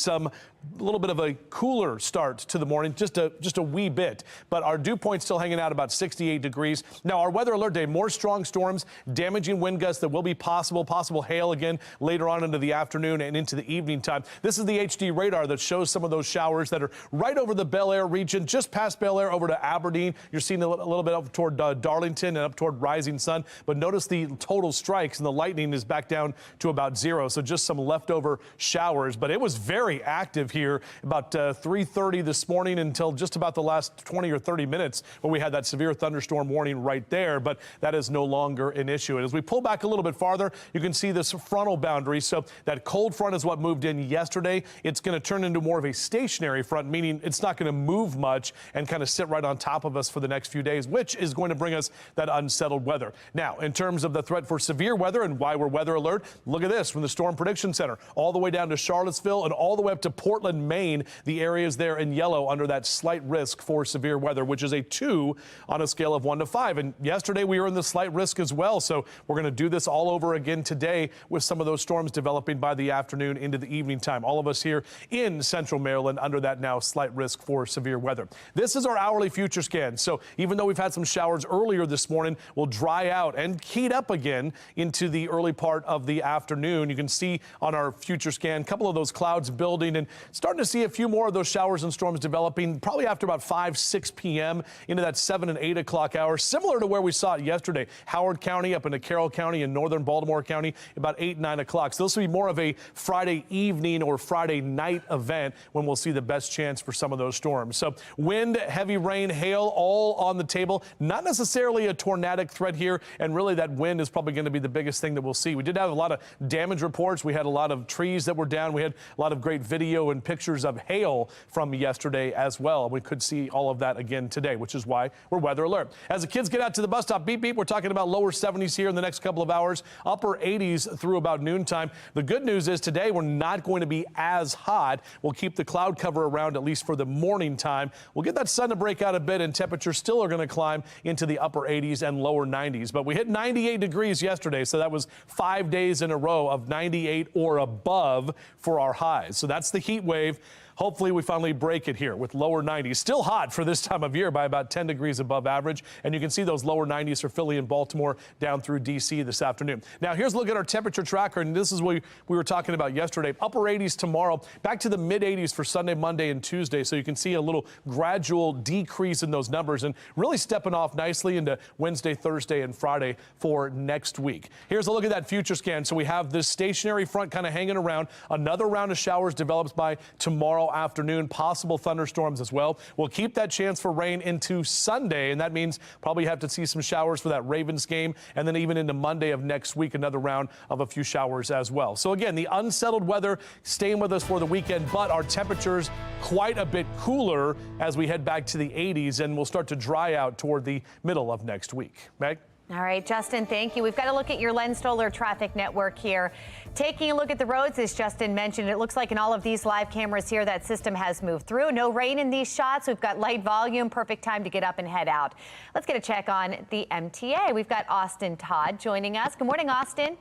a little bit of a cooler start to the morning, just a wee bit, but our dew point still hanging out about 68 degrees. Now, our weather alert day, more strong storms, damaging wind gusts that will be possible hail again later on into the afternoon and into the evening time. This is the HD radar that shows some of those showers that are right over the Bel Air region, just past Bel Air over to Aberdeen. You're seeing a little bit up toward Darlington and up toward Rising Sun, but notice the total strikes and the lightning is back down to about 0. So just some leftover showers, but it was very active here about 3:30 this morning until just about the last 20 or 30 minutes when we had that severe thunderstorm warning right there, but that is no longer an issue. And as we pull back a little bit farther, you can see this frontal boundary. So that cold front is what moved in yesterday. It's going to turn into more of a stationary front, meaning it's not going to move much and kind of sit right on top of us for the next few days, which is going to bring us that unsettled weather. Now, in terms of the threat for severe weather and why we're weather alert, look at this from the Storm Prediction Center all the way down to Charlottesville and all the way up to Portland, Maine, the areas there in yellow under that slight risk for severe weather, which is a 2 on a scale of 1 to 5. And yesterday we were in the slight risk as well. So we're going to do this all over again today with some of those storms developing by the afternoon into the evening time. All of us here in central Maryland under that now slight risk for severe weather. This is our hourly future scan. So even though we've had some showers earlier this morning, we'll dry out and heat up again into the early part of the afternoon. You can see on our future scan a couple of those clouds building and starting to see a few more of those showers and storms developing probably after about 5-6 p.m. into that 7 and 8 o'clock hour, similar to where we saw it yesterday. Howard County up into Carroll County and northern Baltimore County about 8-9 o'clock. So this will be more of a Friday evening or Friday night event when we'll see the best chance for some of those storms. So wind, heavy rain, hail, all on the table. Not necessarily a tornadic threat here, and really that wind is probably going to be the biggest thing that we'll see. We did have a lot of damage reports. We had a lot of trees that were down. We had a lot of great video and pictures of hail from yesterday as well. We could see all of that again today, which is why we're weather alert. As the kids get out to the bus stop, beep, beep, we're talking about lower 70s here in the next couple of hours, upper 80s through about noontime. The good news is today we're not going to be as hot. We'll keep the cloud cover around at least for the morning time. We'll get that sun to break out a bit, and temperatures still are going to climb into the upper 80s and lower 90s. But we hit 98 degrees yesterday, so that was 5 days in a row of 98 or above for our highs. So that's the heat wave. Hopefully we finally break it here with lower 90s. Still hot for this time of year by about 10 degrees above average. And you can see those lower 90s for Philly and Baltimore down through D.C. this afternoon. Now here's a look at our temperature tracker. And this is what we were talking about yesterday. Upper 80s tomorrow, back to the mid 80s for Sunday, Monday, and Tuesday. So you can see a little gradual decrease in those numbers and really stepping off nicely into Wednesday, Thursday, and Friday for next week. Here's a look at that future scan. So we have this stationary front kind of hanging around. Another round of showers develops by tomorrow afternoon, possible thunderstorms as well. We'll keep that chance for rain into Sunday, and that means probably have to see some showers for that Ravens game, and then even into Monday of next week, another round of a few showers as well. So again, the unsettled weather staying with us for the weekend, but our temperatures quite a bit cooler as we head back to the 80s, and we'll start to dry out toward the middle of next week. Meg? All right, Justin, thank you. We've got to look at your Len Stoller traffic network here. Taking a look at the roads, as Justin mentioned, it looks like in all of these live cameras here, that system has moved through. No rain in these shots. We've got light volume, perfect time to get up and head out. Let's get a check on the MTA. We've got Austin Todd joining us. Good morning, Austin.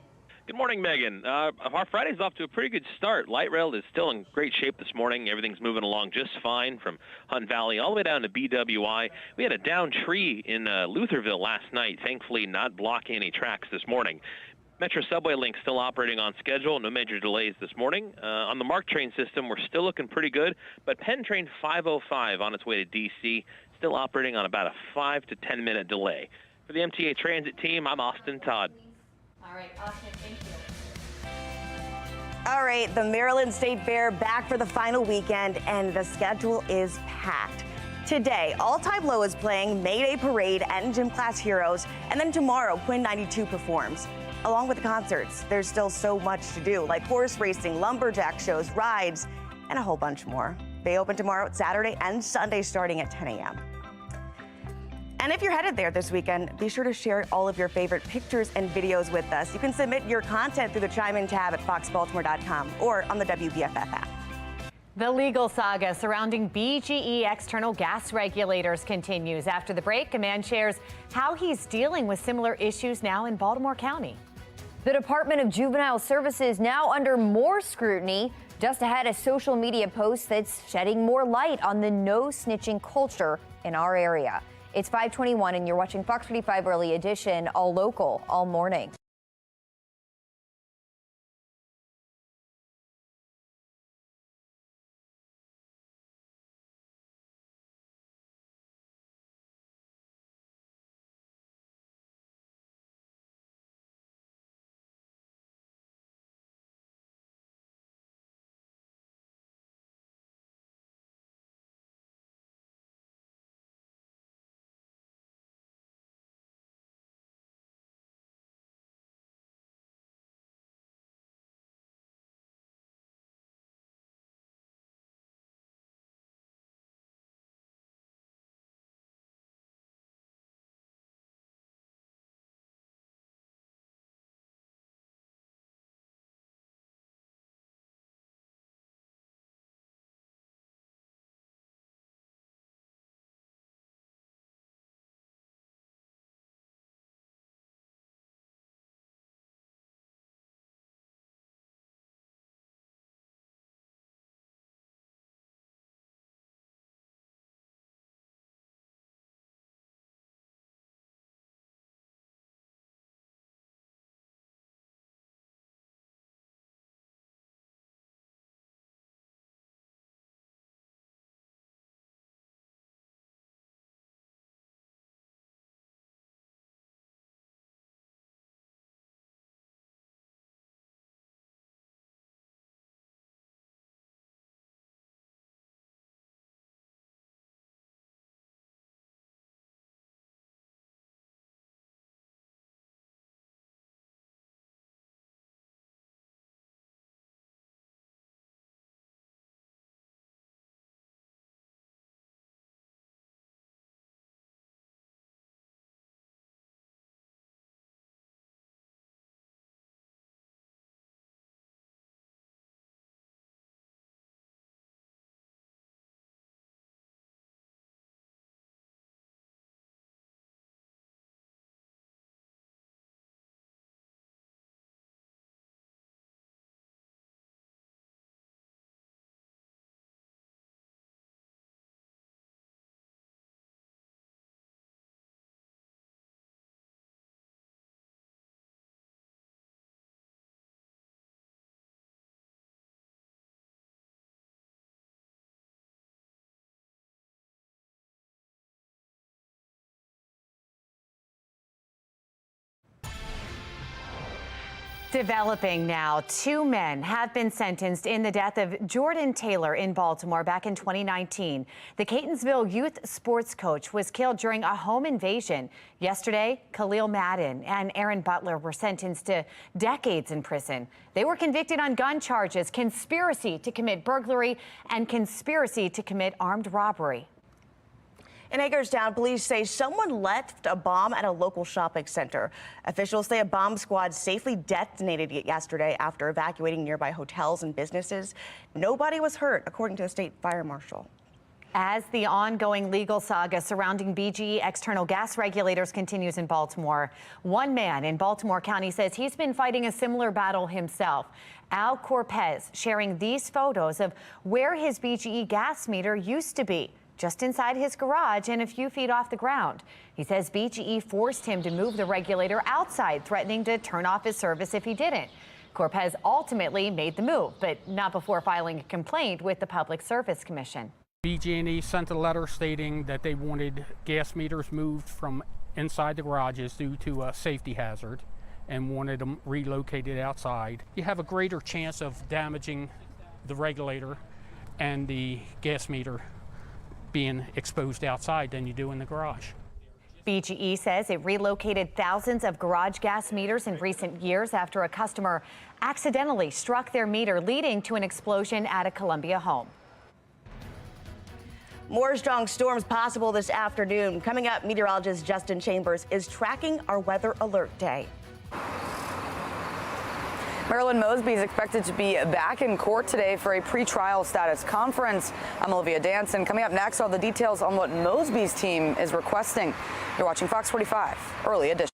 Good morning, Megan. Our Friday's off to a pretty good start. Light rail is still in great shape this morning. Everything's moving along just fine from Hunt Valley all the way down to BWI. We had a downed tree in Lutherville last night, thankfully not blocking any tracks this morning. Metro subway link still operating on schedule. No major delays this morning. On the MARC train system, we're still looking pretty good, but Penn Train 505 on its way to D.C. still operating on about a 5 to 10 minute delay. For the MTA Transit team, I'm Austin Todd. All right, Austin, thank you. All right, the Maryland State Fair back for the final weekend, and the schedule is packed. Today, All Time Low is playing, Mayday Parade, and Gym Class Heroes, and then tomorrow, Quinn 92 performs. Along with the concerts, there's still so much to do, like horse racing, lumberjack shows, rides, and a whole bunch more. They open tomorrow, Saturday, and Sunday starting at 10 a.m. And if you're headed there this weekend, be sure to share all of your favorite pictures and videos with us. You can submit your content through the Chime In tab at foxbaltimore.com or on the WBFF app. The legal saga surrounding BGE external gas regulators continues. After the break, a man shares how he's dealing with similar issues now in Baltimore County. The Department of Juvenile Services now under more scrutiny. Just ahead, a social media post that's shedding more light on the no snitching culture in our area. It's 5:21 and you're watching Fox 45 Early Edition, all local, all morning. Developing now, 2 men have been sentenced in the death of Jordan Taylor in Baltimore back in 2019. The Catonsville youth sports coach was killed during a home invasion. Yesterday, Khalil Madden and Aaron Butler were sentenced to decades in prison. They were convicted on gun charges, conspiracy to commit burglary, and conspiracy to commit armed robbery. In Hagerstown, police say someone left a bomb at a local shopping center. Officials say a bomb squad safely detonated it yesterday after evacuating nearby hotels and businesses. Nobody was hurt, according to the state fire marshal. As the ongoing legal saga surrounding BGE external gas regulators continues in Baltimore, one man in Baltimore County says he's been fighting a similar battle himself. Al Corpez sharing these photos of where his BGE gas meter used to be. just inside his garage and a few feet off the ground. He says BGE forced him to move the regulator outside, threatening to turn off his service if he didn't. Corpez ultimately made the move, but not before filing a complaint with the Public Service Commission. BG&E sent a letter stating that they wanted gas meters moved from inside the garages due to a safety hazard and wanted them relocated outside. You have a greater chance of damaging the regulator and the gas meter being exposed outside than you do in the garage. BGE says it relocated thousands of garage gas meters in recent years after a customer accidentally struck their meter, leading to an explosion at a Columbia home. More strong storms possible this afternoon. Coming up, meteorologist Justin Chambers is tracking our weather alert day. Marilyn Mosby is expected to be back in court today for a pretrial status conference. I'm Olivia Danson. Coming up next, all the details on what Mosby's team is requesting. You're watching Fox 45 Early Edition.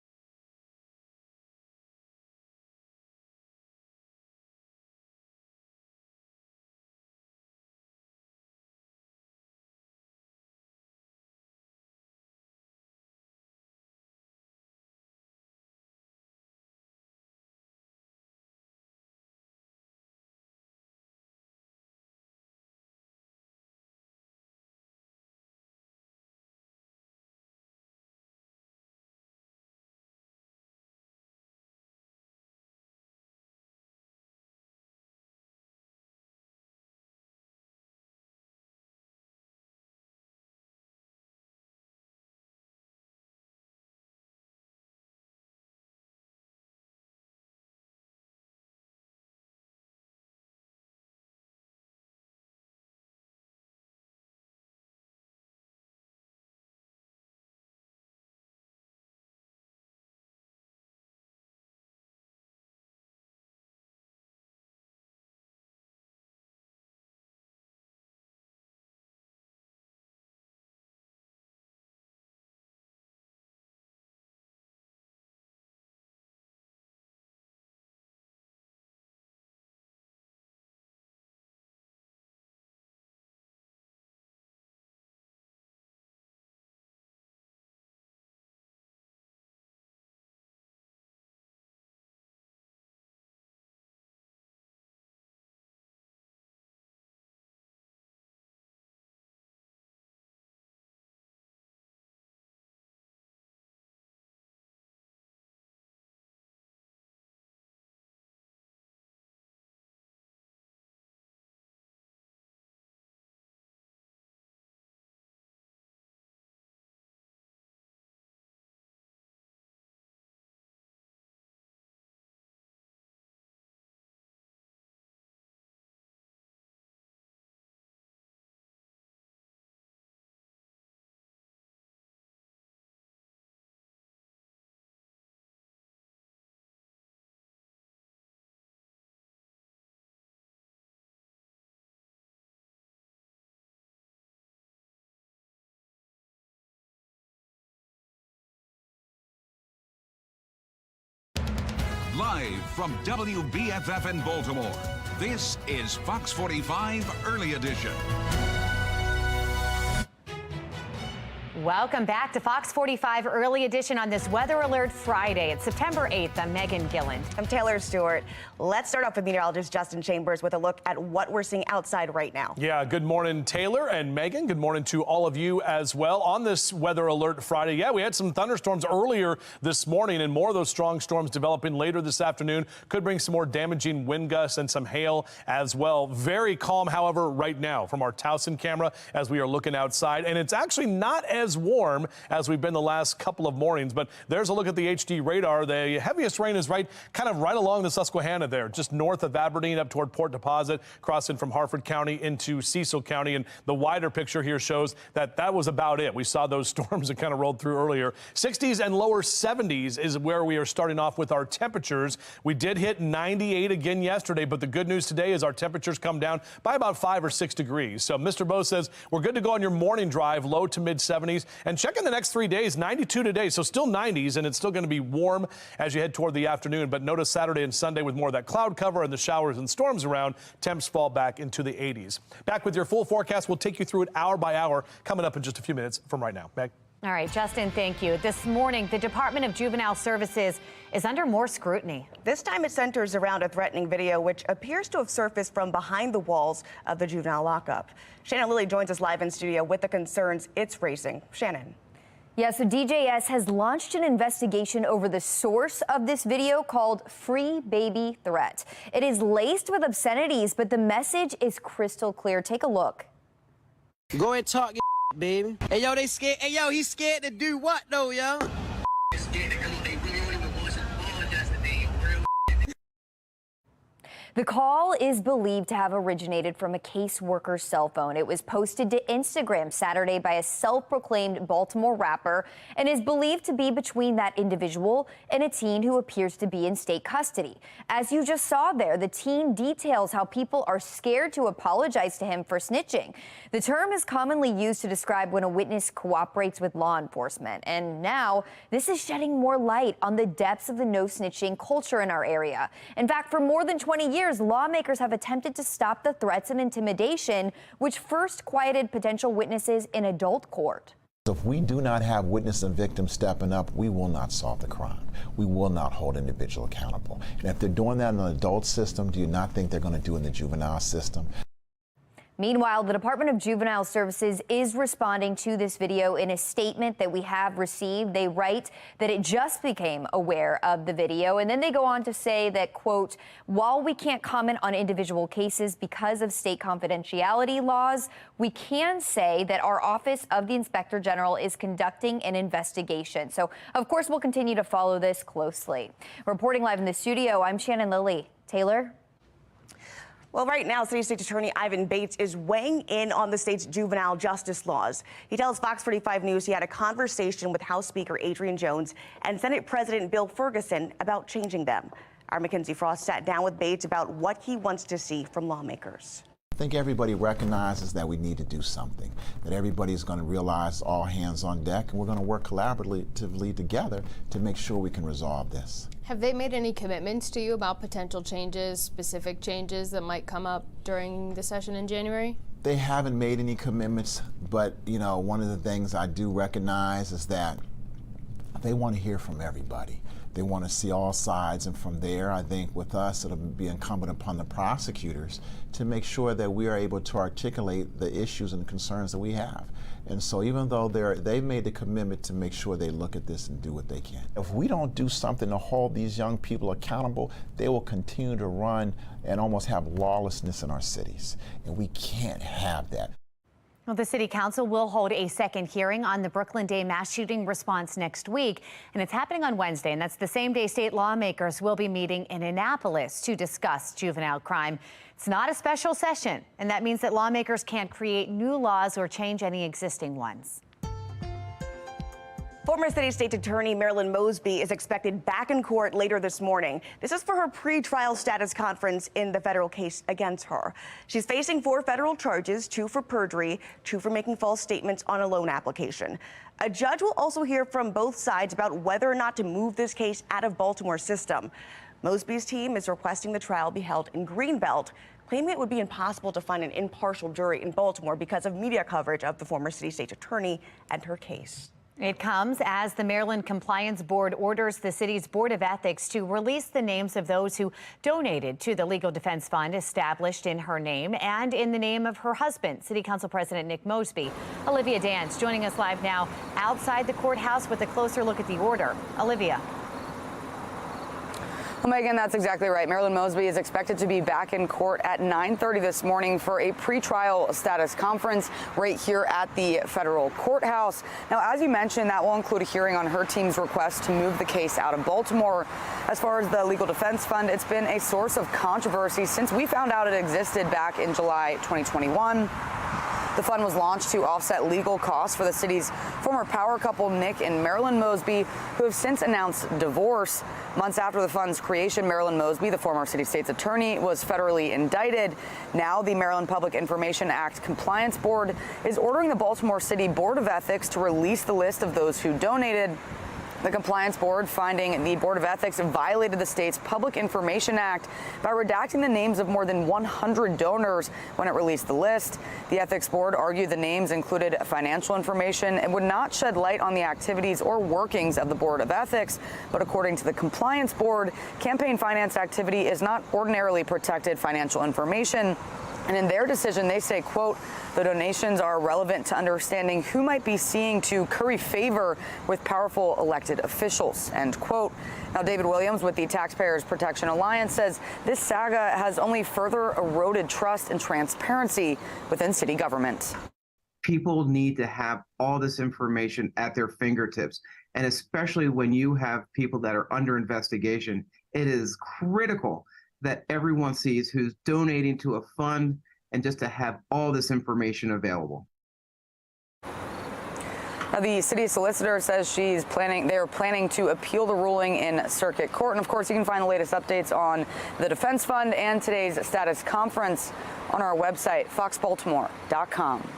Live from WBFF in Baltimore, this is Fox 45 Early Edition. Welcome back to Fox 45 Early Edition on this Weather Alert Friday. It's September 8th. I'm Megan Gilland. I'm Taylor Stewart. Let's start off with meteorologist Justin Chambers with a look at what we're seeing outside right now. Yeah, good morning, Taylor and Megan. Good morning to all of you as well on this Weather Alert Friday. Yeah, we had some thunderstorms earlier this morning, and more of those strong storms developing later this afternoon could bring some more damaging wind gusts and some hail as well. Very calm, however, right now from our Towson camera as we are looking outside, and it's actually not as warm as we've been the last couple of mornings, but there's a look at the HD radar. The heaviest rain is right along the Susquehanna there, just north of Aberdeen up toward Port Deposit, crossing from Harford County into Cecil County, and the wider picture here shows that was about it. We saw those storms that kind of rolled through earlier. 60s and lower 70s is where we are starting off with our temperatures. We did hit 98 again yesterday, but the good news today is our temperatures come down by about 5 or 6 degrees. So Mr. Bo says we're good to go on your morning drive, low to mid 70s. 70s. And check in the next 3 days, 92 today, so still 90s, and it's still going to be warm as you head toward the afternoon. But notice Saturday and Sunday with more of that cloud cover and the showers and storms around, temps fall back into the 80s. Back with your full forecast. We'll take you through it hour by hour, coming up in just a few minutes from right now. Meg? All right, Justin, thank you. This morning, the Department of Juvenile Services is under more scrutiny. This time it centers around a threatening video which appears to have surfaced from behind the walls of the juvenile lockup. Shannon Lilly joins us live in studio with the concerns it's raising. Shannon. Yeah, so DJS has launched an investigation over the source of this video called Free Baby Threat. It is laced with obscenities, but the message is crystal clear. Take a look. Go and talk your baby. Hey, yo, they scared. Hey, yo, he's scared to do what, though, yo? The call is believed to have originated from a caseworker's cell phone. It was posted to Instagram Saturday by a self-proclaimed Baltimore rapper and is believed to be between that individual and a teen who appears to be in state custody. As you just saw there, the teen details how people are scared to apologize to him for snitching. The term is commonly used to describe when a witness cooperates with law enforcement. And now this is shedding more light on the depths of the no-snitching culture in our area. In fact, for more than 20 years, lawmakers have attempted to stop the threats and intimidation, which first quieted potential witnesses in adult court. If we do not have witness and victim stepping up, we will not solve the crime. We will not hold individual accountable. And if they're doing that in the adult system, do you not think they're going to do it in the juvenile system? Meanwhile, the Department of Juvenile Services is responding to this video in a statement that we have received. They write that it just became aware of the video, and then they go on to say that, quote, while we can't comment on individual cases because of state confidentiality laws, we can say that our Office of the Inspector General is conducting an investigation. So, of course, we'll continue to follow this closely. Reporting live in the studio, I'm Shannon Lilly. Taylor? Well, right now, City State Attorney Ivan Bates is weighing in on the state's juvenile justice laws. He tells Fox 45 News he had a conversation with House Speaker Adrian Jones and Senate President Bill Ferguson about changing them. Our Mackenzie Frost sat down with Bates about what he wants to see from lawmakers. I think everybody recognizes that we need to do something, that everybody's going to realize all hands on deck, and we're going to work collaboratively together to make sure we can resolve this. Have they made any commitments to you about potential changes, specific changes that might come up during the session in January? They haven't made any commitments, but you know, one of the things I do recognize is that they want to hear from everybody. They want to see all sides, and from there, I think with us, it'll be incumbent upon the prosecutors to make sure that we are able to articulate the issues and concerns that we have. And so even though they've made the commitment to make sure they look at this and do what they can. If we don't do something to hold these young people accountable, they will continue to run and almost have lawlessness in our cities. And we can't have that. Well, the City Council will hold a second hearing on the Brooklyn Day mass shooting response next week, and it's happening on Wednesday, and that's the same day state lawmakers will be meeting in Annapolis to discuss juvenile crime. It's not a special session, and that means that lawmakers can't create new laws or change any existing ones. Former City State Attorney Marilyn Mosby is expected back in court later this morning. This is for her pre-trial status conference in the federal case against her. She's facing 4 federal charges, 2 for perjury, 2 for making false statements on a loan application. A judge will also hear from both sides about whether or not to move this case out of Baltimore's system. Mosby's team is requesting the trial be held in Greenbelt, claiming it would be impossible to find an impartial jury in Baltimore because of media coverage of the former city state attorney and her case. It comes as the Maryland Compliance Board orders the city's Board of Ethics to release the names of those who donated to the Legal Defense Fund established in her name and in the name of her husband, City Council President Nick Mosby. Olivia Dance joining us live now outside the courthouse with a closer look at the order. Olivia. Well, Megan, that's exactly right. Marilyn Mosby is expected to be back in court at 9:30 this morning for a pretrial status conference right here at the federal courthouse. Now, as you mentioned, that will include a hearing on her team's request to move the case out of Baltimore. As far as the Legal Defense Fund, it's been a source of controversy since we found out it existed back in July 2021. The fund was launched to offset legal costs for the city's former power couple Nick and Marilyn Mosby, who have since announced divorce. Months after the fund's creation, Marilyn Mosby, the former city state's attorney, was federally indicted. Now, the Maryland Public Information Act Compliance Board is ordering the Baltimore City Board of Ethics to release the list of those who donated. The Compliance Board finding the Board of Ethics violated the state's Public Information Act by redacting the names of more than 100 donors when it released the list. The Ethics Board argued the names included financial information and would not shed light on the activities or workings of the Board of Ethics. But according to the Compliance Board, campaign finance activity is not ordinarily protected financial information. And in their decision, they say, quote, the donations are relevant to understanding who might be seeking to curry favor with powerful elected officials, end quote. Now, David Williams with the Taxpayers Protection Alliance says this saga has only further eroded trust and transparency within city government. People need to have all this information at their fingertips. And especially when you have people that are under investigation, it is critical that everyone sees who's donating to a fund and just to have all this information available. Now, the city solicitor says they're planning to appeal the ruling in circuit court. And of course, you can find the latest updates on the defense fund and today's status conference on our website, foxbaltimore.com.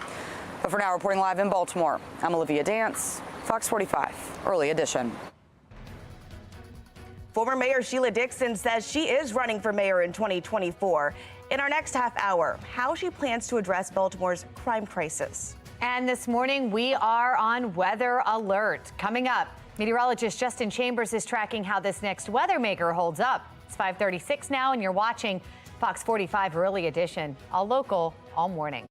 But for now, reporting live in Baltimore, I'm Olivia Dance, Fox 45, Early Edition. Former Mayor Sheila Dixon says she is running for mayor in 2024. In our next half hour, how she plans to address Baltimore's crime crisis. And this morning, we are on weather alert. Coming up, meteorologist Justin Chambers is tracking how this next weather maker holds up. It's 5:36 now, and you're watching Fox 45 Early Edition, all local, all morning.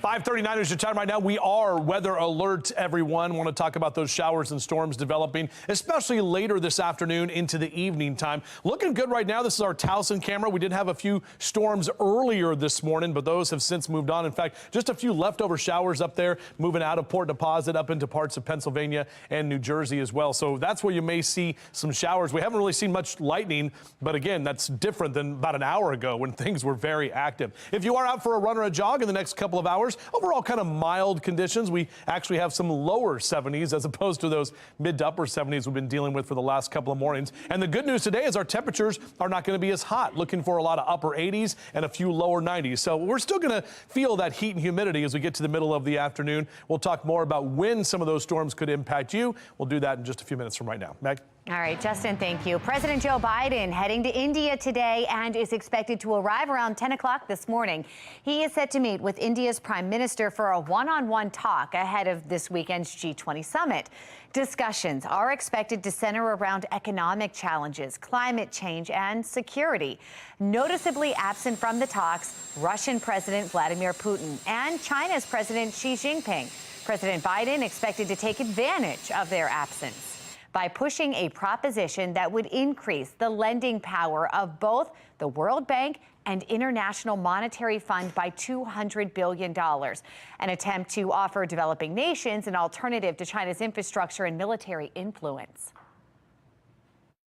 5:39 is your time right now. We are weather alert, everyone. Want to talk about those showers and storms developing, especially later this afternoon into the evening time. Looking good right now. This is our Towson camera. We did have a few storms earlier this morning, but those have since moved on. In fact, just a few leftover showers up there, moving out of Port Deposit up into parts of Pennsylvania and New Jersey as well. So that's where you may see some showers. We haven't really seen much lightning, but again, that's different than about an hour ago when things were very active. If you are out for a run or a jog in the next couple of hours, overall kind of mild conditions. We actually have some lower 70s as opposed to those mid to upper 70s we've been dealing with for the last couple of mornings. And the good news today is our temperatures are not going to be as hot, looking for a lot of upper 80s and a few lower 90s. So we're still going to feel that heat and humidity as we get to the middle of the afternoon. We'll talk more about when some of those storms could impact you. We'll do that in just a few minutes from right now. Meg? All right, Justin, thank you. President Joe Biden heading to India today and is expected to arrive around 10 o'clock this morning. He is set to meet with India's prime minister for a one-on-one talk ahead of this weekend's G20 summit. Discussions are expected to center around economic challenges, climate change, and security. Noticeably absent from the talks, Russian President Vladimir Putin and China's President Xi Jinping. President Biden expected to take advantage of their absence by pushing a proposition that would increase the lending power of both the World Bank and International Monetary Fund by $200 billion, an attempt to offer developing nations an alternative to China's infrastructure and military influence.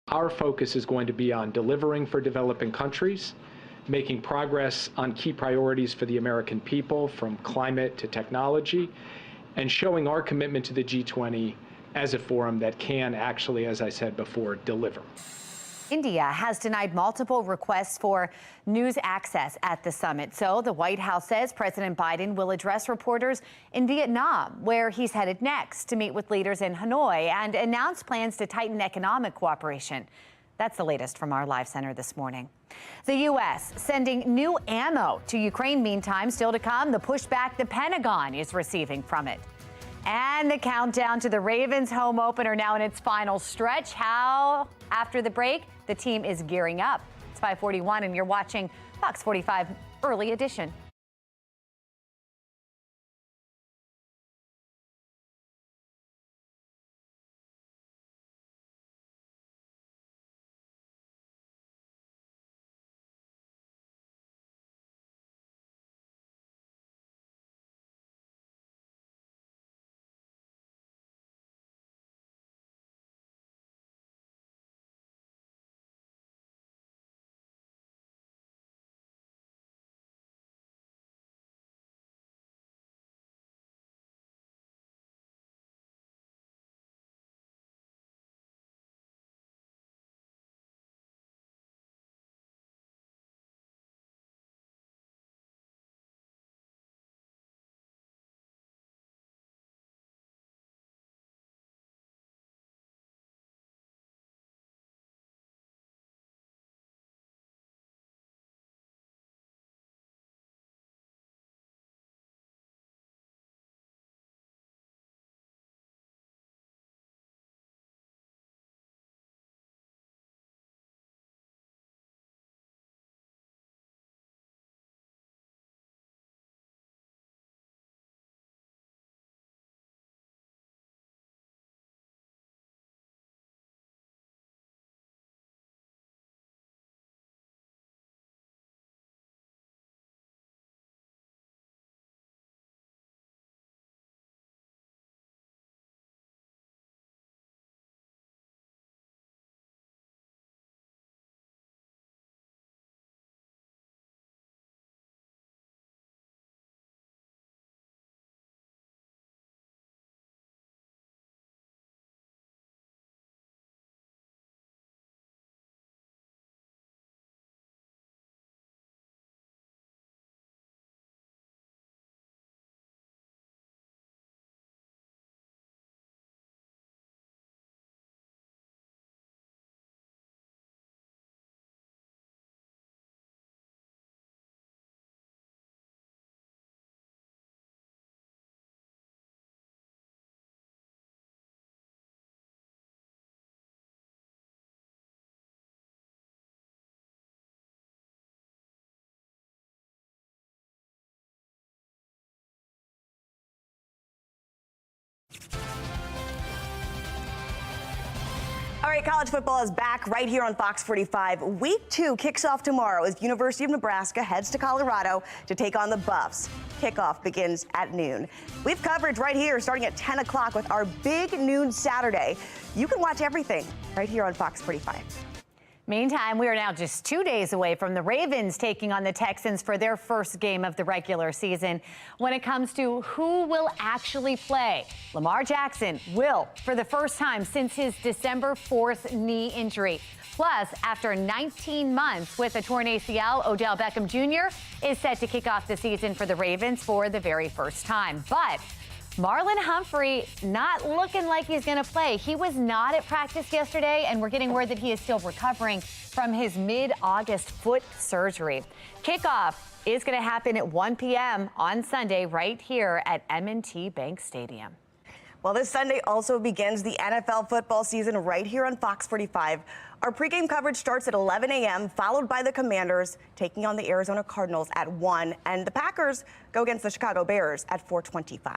Our focus is going to be on delivering for developing countries, making progress on key priorities for the American people, from climate to technology, and showing our commitment to the G20 as a forum that can actually, as I said before, deliver. India has denied multiple requests for news access at the summit. So the White House says President Biden will address reporters in Vietnam, where he's headed next to meet with leaders in Hanoi and announce plans to tighten economic cooperation. That's the latest from our live center this morning. The U.S. sending new ammo to Ukraine. Meantime, still to come, the pushback the Pentagon is receiving from it. And the countdown to the Ravens home opener now in its final stretch. How, after the break, the team is gearing up. It's 5:41 and you're watching Fox 45 Early Edition. All right, college football is back right here on Fox 45. Week 2 kicks off tomorrow as University of Nebraska heads to Colorado to take on the Buffs. Kickoff begins at noon. We have coverage right here starting at 10 o'clock with our big noon Saturday. You can watch everything right here on Fox 45. Meantime, we are now just 2 days away from the Ravens taking on the Texans for their first game of the regular season. When it comes to who will actually play, Lamar Jackson will for the first time since his December 4th knee injury. Plus, after 19 months with a torn ACL, Odell Beckham Jr. is set to kick off the season for the Ravens for the very first time. But Marlon Humphrey not looking like he's going to play. He was not at practice yesterday, and we're getting word that he is still recovering from his mid-August foot surgery. Kickoff is going to happen at 1 p.m. on Sunday right here at M&T Bank Stadium. Well, this Sunday also begins the NFL football season right here on Fox 45. Our pregame coverage starts at 11 a.m., followed by the Commanders taking on the Arizona Cardinals at 1, and the Packers go against the Chicago Bears at 4:25.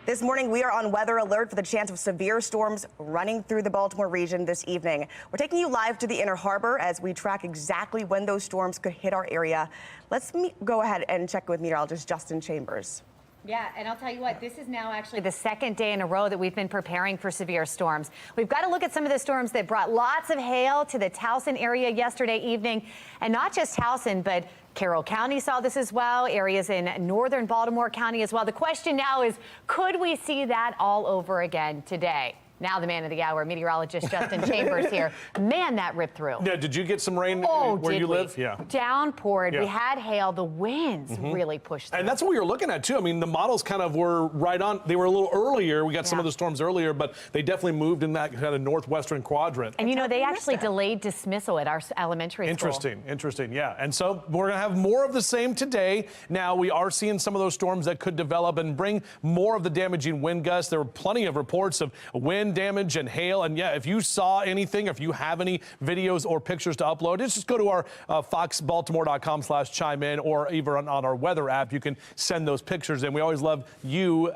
This morning, we are on weather alert for the chance of severe storms running through the Baltimore region this evening. We're taking you live to the Inner Harbor as we track exactly when those storms could hit our area. Let's go ahead and check with meteorologist Justin Chambers. Yeah, and I'll tell you what, this is now actually the second day in a row that we've been preparing for severe storms. We've got to look at some of the storms that brought lots of hail to the Towson area yesterday evening. And not just Towson, but Carroll County saw this as well, areas in northern Baltimore County as well. The question now is, could we see that all over again today? Now the man of the hour, meteorologist Justin Chambers here. Man, that ripped through. Yeah, did you get some rain where you live? Yeah. Downpoured. Yeah. We had hail. The winds really pushed through. And that's what we were looking at, too. I mean, the models kind of were right on. They were a little earlier. We got some of the storms earlier, but they definitely moved in that kind of northwestern quadrant. And, you know, they actually delayed dismissal at our elementary school. Interesting, yeah. And so we're going to have more of the same today. Now, we are seeing some of those storms that could develop and bring more of the damaging wind gusts. There were plenty of reports of wind damage and hail. And yeah, if you saw anything, if you have any videos or pictures to upload, just go to our foxbaltimore.com/chime in, or even on our weather app. You can send those pictures in. We always love you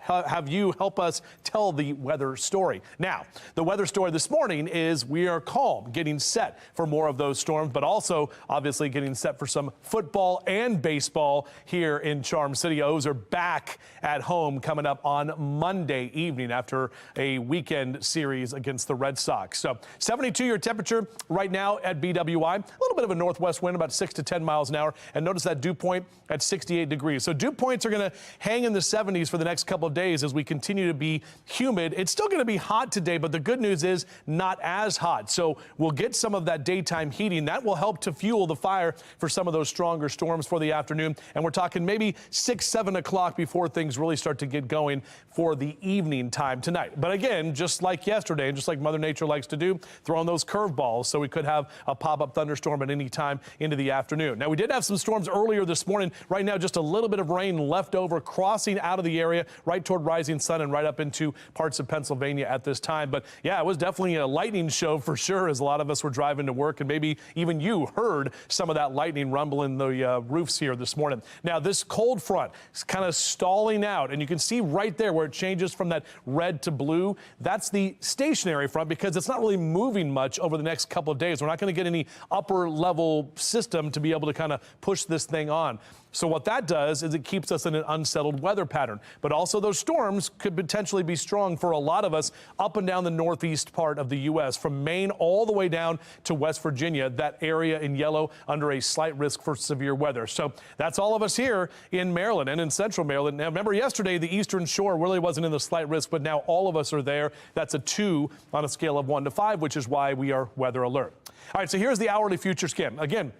have you help us tell the weather story. Now, the weather story this morning is we are calm, getting set for more of those storms, but also obviously getting set for some football and baseball here in Charm City. O's are back at home coming up on Monday evening after a weekend series against the Red Sox. So 72 your temperature right now at BWI. A little bit of a northwest wind, about 6 to 10 miles an hour. And notice that dew point at 68 degrees. So dew points are going to hang in the 70s for the next couple of days as we continue to be humid. It's still going to be hot today, but the good news is not as hot. So we'll get some of that daytime heating. That will help to fuel the fire for some of those stronger storms for the afternoon. And we're talking maybe 6, 7 o'clock before things really start to get going for the evening time tonight. But again, just like yesterday, and just like Mother Nature likes to do, throwing those curveballs, so we could have a pop-up thunderstorm at any time into the afternoon. Now, we did have some storms earlier this morning. Right now, just a little bit of rain left over, crossing out of the area right toward rising sun and right up into parts of Pennsylvania at this time. But yeah, it was definitely a lightning show for sure, as a lot of us were driving to work, and maybe even you heard some of that lightning rumble in the roofs here this morning. Now, this cold front is kind of stalling out, and you can see right there where it changes from that red to blue. That's the stationary front, because it's not really moving much over the next couple of days. We're not going to get any upper level system to be able to kind of push this thing on. So what that does is it keeps us in an unsettled weather pattern. But also those storms could potentially be strong for a lot of us up and down the northeast part of the U.S., from Maine all the way down to West Virginia, that area in yellow under a slight risk for severe weather. So that's all of us here in Maryland and in central Maryland. Now, remember yesterday, the eastern shore really wasn't in the slight risk, but now all of us are there. That's a 2 on a scale of 1 to 5, which is why we are weather alert. All right, so here's the hourly future skim. Again,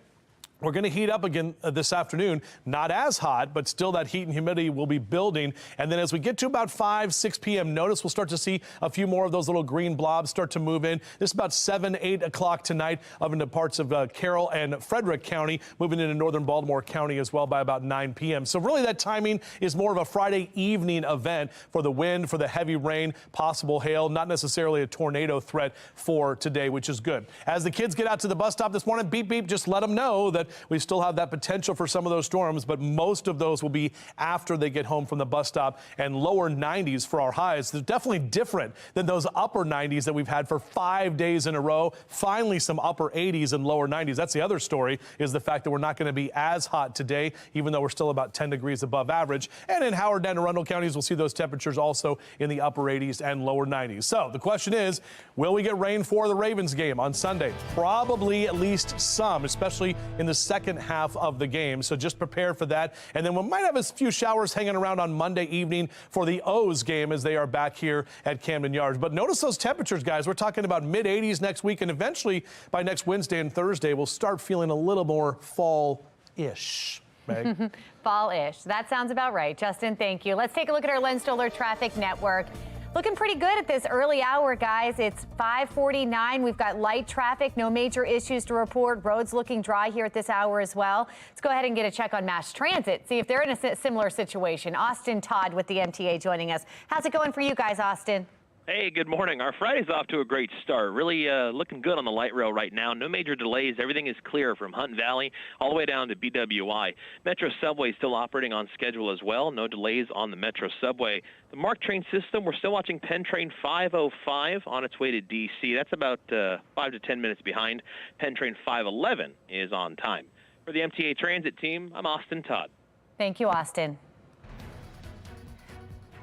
we're going to heat up again this afternoon. Not as hot, but still that heat and humidity will be building. And then as we get to about 5, 6 p.m., notice we'll start to see a few more of those little green blobs start to move in. This is about 7, 8 o'clock tonight up into parts of Carroll and Frederick County, moving into northern Baltimore County as well by about 9 p.m. So really that timing is more of a Friday evening event for the wind, for the heavy rain, possible hail, not necessarily a tornado threat for today, which is good. As the kids get out to the bus stop this morning, beep, beep, just let them know that We still have that potential for some of those storms, but most of those will be after they get home from the bus stop, and lower 90s for our highs. They're definitely different than those upper 90s that we've had for 5 days in a row. Finally, some upper 80s and lower 90s. That's the other story, is the fact that we're not going to be as hot today, even though we're still about 10 degrees above average. And in Howard and Arundel counties, we'll see those temperatures also in the upper 80s and lower 90s. So the question is, will we get rain for the Ravens game on Sunday? Probably at least some, especially in the second half of the game. So just prepare for that. And then we might have a few showers hanging around on Monday evening for the O's game as they are back here at Camden Yards. But notice those temperatures, guys. We're talking about mid-80s next week, and eventually by next Wednesday and Thursday, we'll start feeling a little more fall-ish. Meg? Fall-ish. That sounds about right. Justin, thank you. Let's take a look at our Len Stoller Traffic Network. Looking pretty good at this early hour, guys. It's 5:49. We've got light traffic, no major issues to report. Roads looking dry here at this hour as well. Let's go ahead and get a check on mass transit, see if they're in a similar situation. Austin Todd with the MTA joining us. How's it going for you guys, Austin? Hey, good morning. Our Friday's off to a great start. Really looking good on the light rail right now. No major delays. Everything is clear from Hunt Valley all the way down to BWI. Metro Subway is still operating on schedule as well. No delays on the Metro Subway. The MARC train system, we're still watching Penn Train 505 on its way to D.C. That's about 5 to 10 minutes behind. Penn Train 511 is on time. For the MTA Transit team, I'm Austin Todd. Thank you, Austin.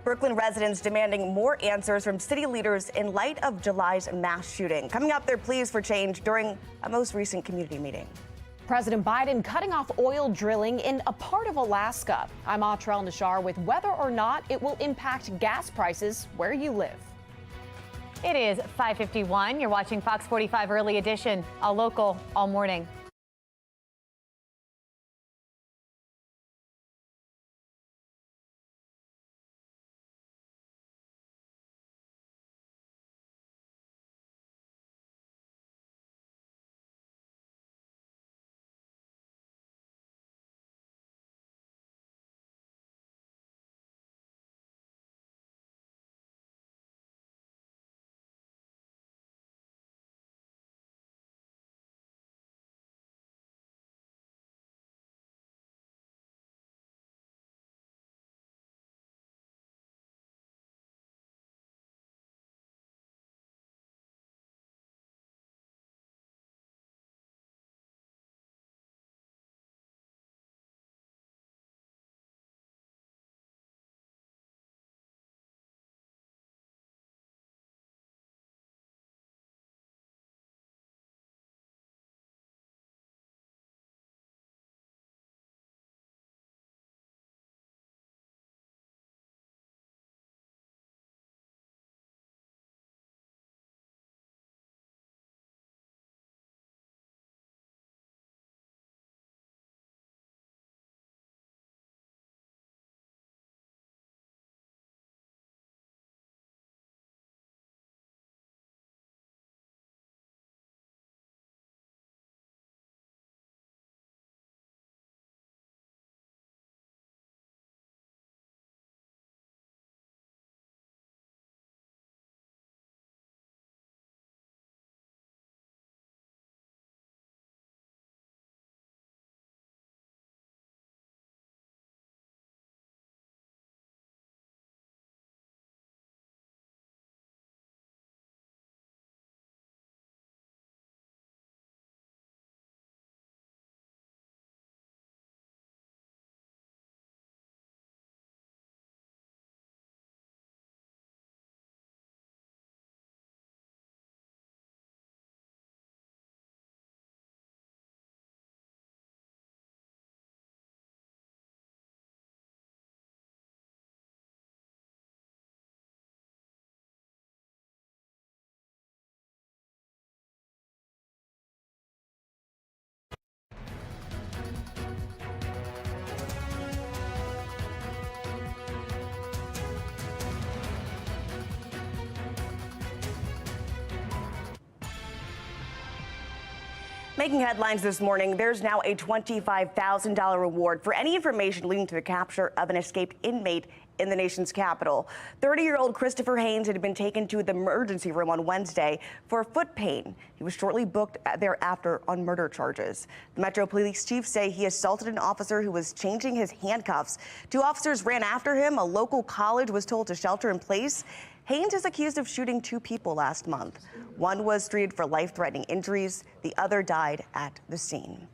Brooklyn residents demanding more answers from city leaders in light of July's mass shooting. Coming up, their pleas for change during a most recent community meeting. President Biden cutting off oil drilling in a part of Alaska. I'm Atrell Nashar with whether or not it will impact gas prices where you live. It is 5:51. You're watching Fox 45 Early Edition, all local, all morning. Making headlines this morning, there's now a $25,000 reward for any information leading to the capture of an escaped inmate in the nation's capital. 30-year-old Christopher Haynes had been taken to the emergency room on Wednesday for foot pain. He was shortly booked thereafter on murder charges. The Metro Police Chief say he assaulted an officer who was changing his handcuffs. 2 officers ran after him. A local college was told to shelter in place. Haynes is accused of shooting 2 people last month. One was treated for life-threatening injuries. The other died at the scene.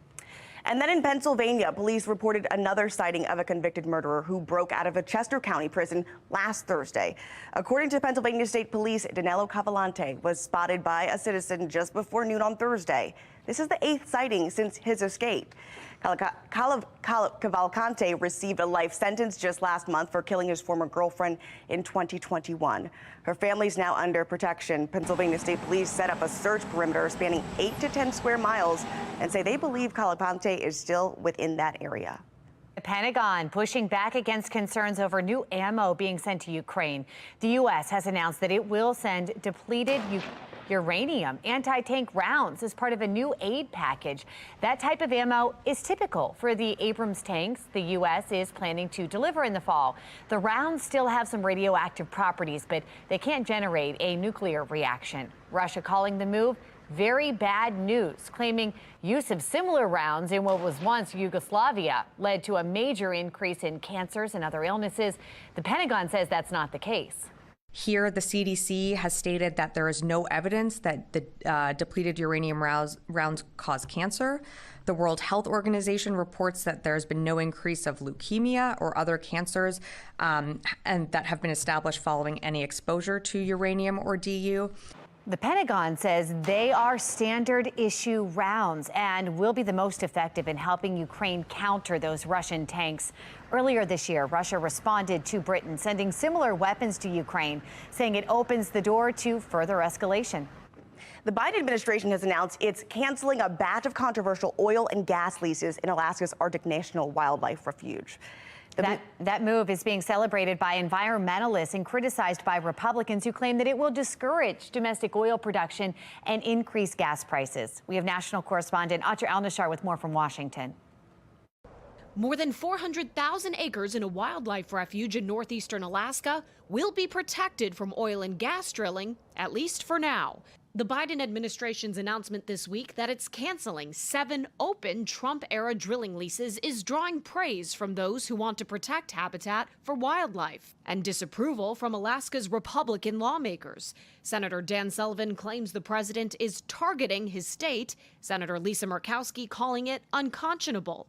And then in Pennsylvania, police reported another sighting of a convicted murderer who broke out of a Chester County prison last Thursday. According to Pennsylvania State Police, Danilo Cavalcante was spotted by a citizen just before noon on Thursday. This is the 8th sighting since his escape. Cavalcante received a life sentence just last month for killing his former girlfriend in 2021. Her family's now under protection. Pennsylvania State Police set up a search perimeter spanning 8 to 10 square miles and say they believe Cavalcante is still within that area. The Pentagon pushing back against concerns over new ammo being sent to Ukraine. The U.S. has announced that it will send depleted uranium anti-tank rounds as part of a new aid package. That type of ammo is typical for the Abrams tanks the U.S. is planning to deliver in the fall. The rounds still have some radioactive properties, but they can't generate a nuclear reaction. Russia calling the move very bad news, claiming use of similar rounds in what was once Yugoslavia led to a major increase in cancers and other illnesses. The Pentagon says that's not the case. Here, the CDC has stated that there is no evidence that the depleted uranium rounds cause cancer. The World Health Organization reports that there's been no increase of leukemia or other cancers and that have been established following any exposure to uranium or DU. The Pentagon says they are standard issue rounds and will be the most effective in helping Ukraine counter those Russian tanks. Earlier this year, Russia responded to Britain, sending similar weapons to Ukraine, saying it opens the door to further escalation. The Biden administration has announced it's canceling a batch of controversial oil and gas leases in Alaska's Arctic National Wildlife Refuge. That move is being celebrated by environmentalists and criticized by Republicans who claim that it will discourage domestic oil production and increase gas prices. We have national correspondent Atra Al-Nashar with more from Washington. More than 400,000 acres in a wildlife refuge in northeastern Alaska will be protected from oil and gas drilling, at least for now. The Biden administration's announcement this week that it's canceling 7 open Trump-era drilling leases is drawing praise from those who want to protect habitat for wildlife and disapproval from Alaska's Republican lawmakers. Senator Dan Sullivan claims the president is targeting his state, Senator Lisa Murkowski calling it unconscionable.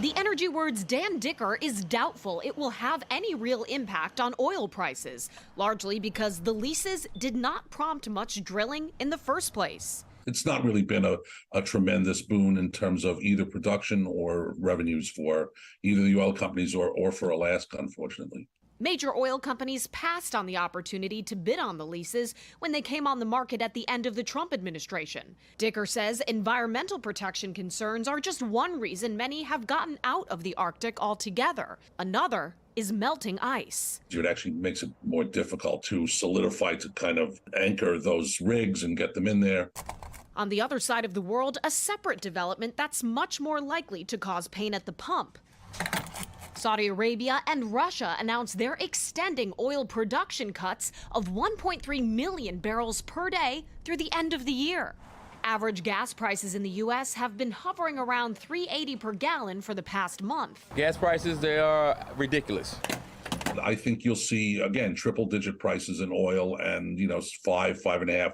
The Energy Word's Dan Dicker is doubtful it will have any real impact on oil prices, largely because the leases did not prompt much drilling in the first place. It's not really been a tremendous boon in terms of either production or revenues for either the oil companies or for Alaska, unfortunately. Major oil companies passed on the opportunity to bid on the leases when they came on the market at the end of the Trump administration. Dicker says environmental protection concerns are just one reason many have gotten out of the Arctic altogether. Another is melting ice. It actually makes it more difficult to solidify, to kind of anchor those rigs and get them in there. On the other side of the world, a separate development that's much more likely to cause pain at the pump. Saudi Arabia and Russia announced they're extending oil production cuts of 1.3 million barrels per day through the end of the year. Average gas prices in the U.S. have been hovering around $3.80 per gallon for the past month. Gas prices, they are ridiculous. I think you'll see, again, triple-digit prices in oil and, $5.5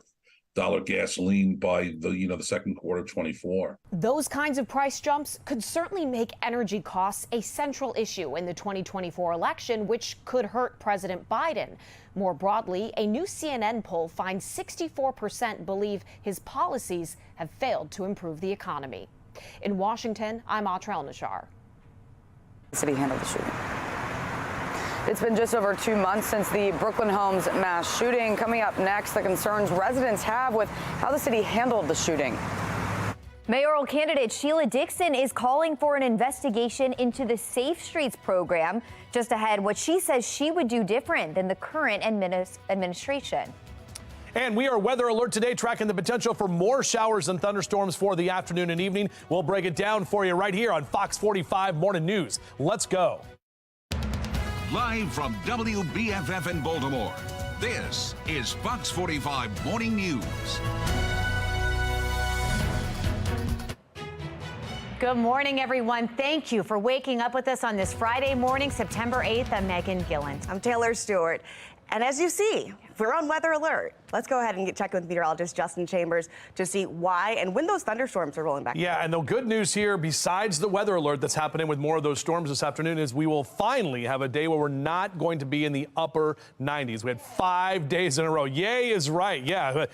gasoline by the second quarter of 24. Those kinds of price jumps could certainly make energy costs a central issue in the 2024 election, which could hurt President Biden. More broadly, a new CNN poll finds 64% believe his policies have failed to improve the economy. In Washington, I'm Atra Al-Nashar. The city handled the shooting. It's been just over 2 months since the Brooklyn Homes mass shooting. Coming up next, the concerns residents have with how the city handled the shooting. Mayoral candidate Sheila Dixon is calling for an investigation into the Safe Streets program. Just ahead, what she says she would do different than the current administration. And we are weather alert today, tracking the potential for more showers and thunderstorms for the afternoon and evening. We'll break it down for you right here on Fox 45 Morning News. Let's go. Live from WBFF in Baltimore, this is Fox 45 Morning News. Good morning, everyone. Thank you for waking up with us on this Friday morning, September 8th. I'm Megan Gilland. I'm Taylor Stewart. And as you see, we're on weather alert. Let's go ahead and check with meteorologist Justin Chambers to see why and when those thunderstorms are rolling back. Yeah, and the good news here, besides the weather alert that's happening with more of those storms this afternoon, is we will finally have a day where we're not going to be in the upper 90s. We had 5 days in a row. Yay is right. Yeah,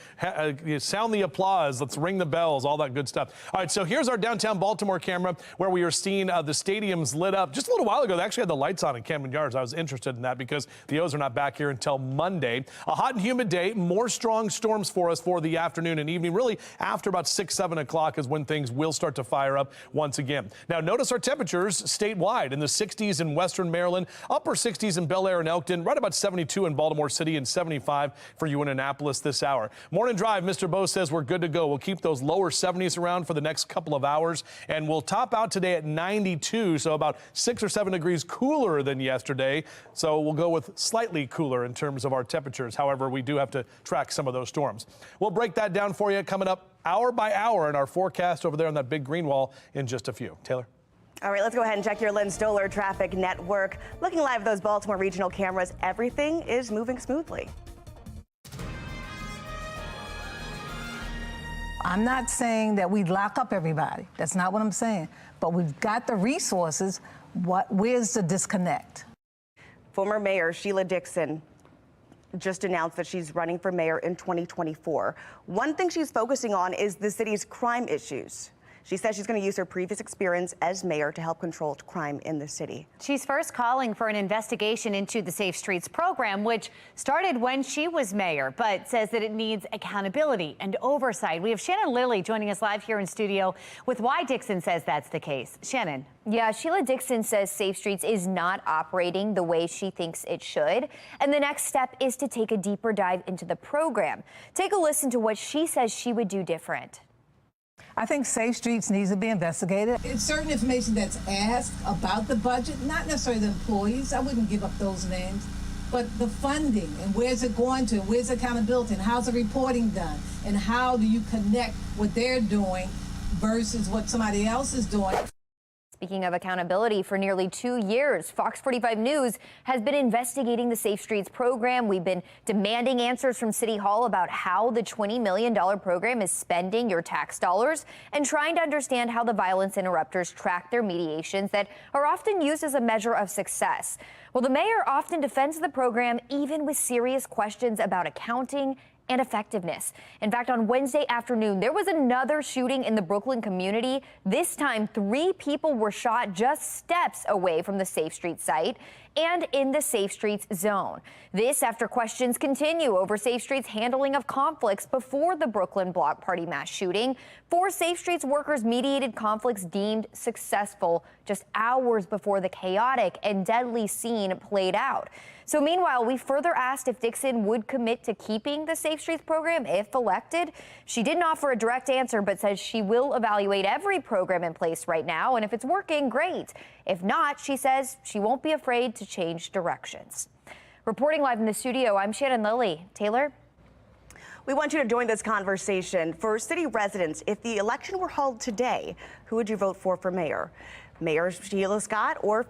sound the applause. Let's ring the bells, all that good stuff. All right, so here's our downtown Baltimore camera where we are seeing the stadiums lit up. Just a little while ago, they actually had the lights on in Camden Yards. I was interested in that because the O's are not back here until Monday. A hot and humid day, more strong storms for us for the afternoon and evening. Really, after about 6, 7 o'clock is when things will start to fire up once again. Now, notice our temperatures statewide in the 60s in western Maryland, upper 60s in Bel Air and Elkton, right about 72 in Baltimore City and 75 for you in Annapolis this hour. Morning drive, Mr. Bo says we're good to go. We'll keep those lower 70s around for the next couple of hours, and we'll top out today at 92, so about 6 or 7 degrees cooler than yesterday. So we'll go with slightly cooler in terms of our temperatures. However, we do have to track some of those storms. We'll break that down for you coming up hour by hour in our forecast over there on that big green wall in just a few. Taylor? All right, let's go ahead and check your Lynn Stoller traffic network. Looking live at those Baltimore regional cameras, everything is moving smoothly. I'm not saying that we lock up everybody. That's not what I'm saying. But we've got the resources. Where's the disconnect? Former Mayor Sheila Dixon just announced that she's running for mayor in 2024. One thing she's focusing on is the city's crime issues. She says she's going to use her previous experience as mayor to help control crime in the city. She's first calling for an investigation into the Safe Streets program, which started when she was mayor, but says that it needs accountability and oversight. We have Shannon Lilly joining us live here in studio with why Dixon says that's the case. Shannon. Yeah, Sheila Dixon says Safe Streets is not operating the way she thinks it should. And the next step is to take a deeper dive into the program. Take a listen to what she says she would do different. I think Safe Streets needs to be investigated. It's certain information that's asked about the budget, not necessarily the employees. I wouldn't give up those names. But the funding and where's it going to, where's accountability, and how's the reporting done, and how do you connect what they're doing versus what somebody else is doing. Speaking of accountability, for nearly 2 years, Fox 45 News has been investigating the Safe Streets program. We've been demanding answers from City Hall about how the $20 million program is spending your tax dollars and trying to understand how the violence interrupters track their mediations that are often used as a measure of success. Well, the mayor often defends the program even with serious questions about accounting and effectiveness. In fact, on Wednesday afternoon, there was another shooting in the Brooklyn community. This time, 3 people were shot just steps away from the Safe Streets site and in the Safe Streets zone. This after questions continue over Safe Streets' handling of conflicts before the Brooklyn Block Party mass shooting. 4 Safe Streets workers mediated conflicts deemed successful just hours before the chaotic and deadly scene played out. So meanwhile, we further asked if Dixon would commit to keeping the Safe Streets program if elected. She didn't offer a direct answer, but says she will evaluate every program in place right now. And if it's working, great. If not, she says she won't be afraid to change directions. Reporting live in the studio, I'm Shannon Lilly. Taylor? We want you to join this conversation. For city residents, if the election were held today, who would you vote for mayor? Mayor Scott or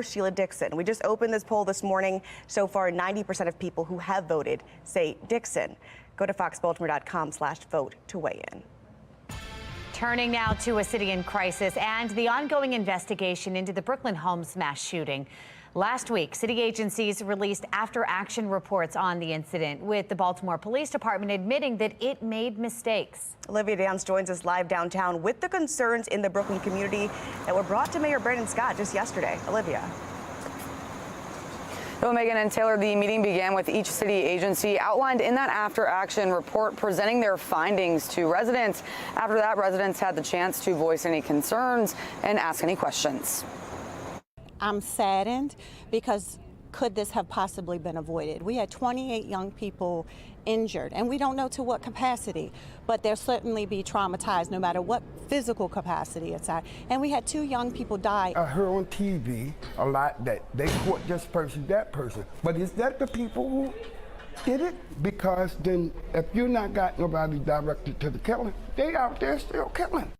Sheila Dixon? We just opened this poll this morning. So far, 90% of people who have voted say Dixon. Go to foxbaltimore.com/vote to weigh in. Turning now to a city in crisis and the ongoing investigation into the Brooklyn Homes mass shooting. Last week, city agencies released after-action reports on the incident, with the Baltimore Police Department admitting that it made mistakes. Olivia Downs joins us live downtown with the concerns in the Brooklyn community that were brought to Mayor Brandon Scott just yesterday. Olivia. Well, Megan and Taylor, the meeting began with each city agency outlined in that after-action report presenting their findings to residents. After that, residents had the chance to voice any concerns and ask any questions. I'm saddened because could this have possibly been avoided? We had 28 young people injured, and we don't know to what capacity, but they'll certainly be traumatized no matter what physical capacity aside. And we had 2 young people die. I heard on TV a lot that they caught this person, that person. But is that the people who did it? Because then if you're not got nobody directed to the killing, they out there still killing.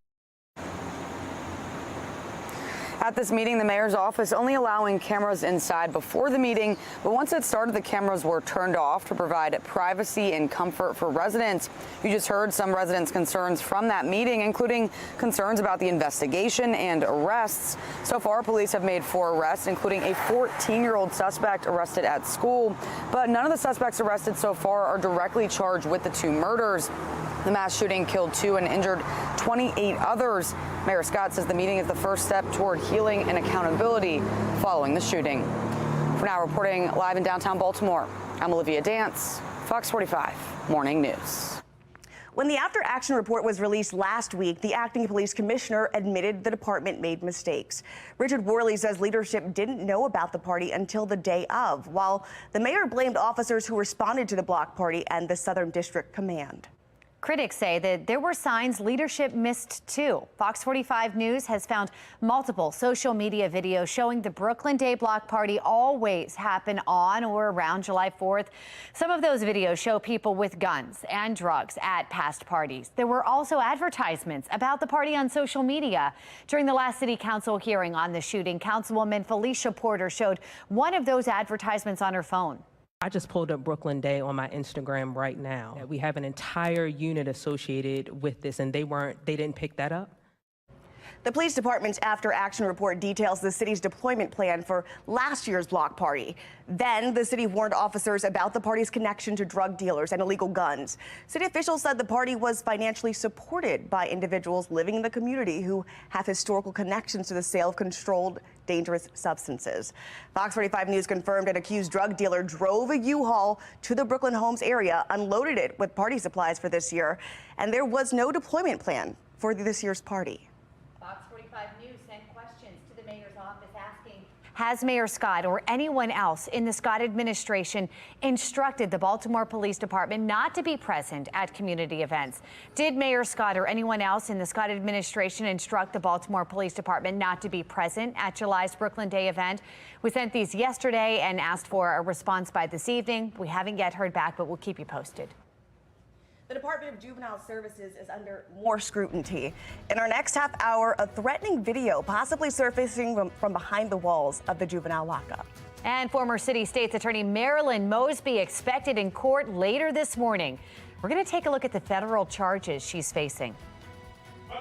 At this meeting, the mayor's office only allowing cameras inside before the meeting, but once it started, the cameras were turned off to provide privacy and comfort for residents. You just heard some residents' concerns from that meeting, including concerns about the investigation and arrests. So far, police have made 4 arrests, including a 14-year-old suspect arrested at school, but none of the suspects arrested so far are directly charged with the 2 murders. The mass shooting killed 2 and injured 28 others. Mayor Scott says the meeting is the first step toward healing and accountability following the shooting. For now, reporting live in downtown Baltimore, I'm Olivia Dance, Fox 45 Morning News. When the after-action report was released last week, the acting police commissioner admitted the department made mistakes. Richard Worley says leadership didn't know about the party until the day of, while the mayor blamed officers who responded to the block party and the Southern District Command. Critics say that there were signs leadership missed too. Fox 45 News has found multiple social media videos showing the Brooklyn Day Block Party always happen on or around July 4th. Some of those videos show people with guns and drugs at past parties. There were also advertisements about the party on social media. During the last city council hearing on the shooting, Councilwoman Felicia Porter showed one of those advertisements on her phone. I just pulled up Brooklyn Day on my Instagram right now. We have an entire unit associated with this, and they didn't pick that up. The police department's after-action report details the city's deployment plan for last year's block party. Then the city warned officers about the party's connection to drug dealers and illegal guns. City officials said the party was financially supported by individuals living in the community who have historical connections to the sale of controlled dangerous substances. Fox 45 News confirmed an accused drug dealer drove a U-Haul to the Brooklyn Homes area, unloaded it with party supplies for this year, and there was no deployment plan for this year's party. Fox 45 News sent questions to the mayor's office asking, has Mayor Scott or anyone else in the Scott administration instructed the Baltimore Police Department not to be present at community events? Did Mayor Scott or anyone else in the Scott administration instruct the Baltimore Police Department not to be present at July's Brooklyn Day event? We sent these yesterday and asked for a response by this evening. We haven't yet heard back, but we'll keep you posted. The Department of Juvenile Services is under more scrutiny. In our next half hour, a threatening video possibly surfacing from behind the walls of the juvenile lockup. And former city state's attorney Marilyn Mosby expected in court later this morning. We're going to take a look at the federal charges she's facing.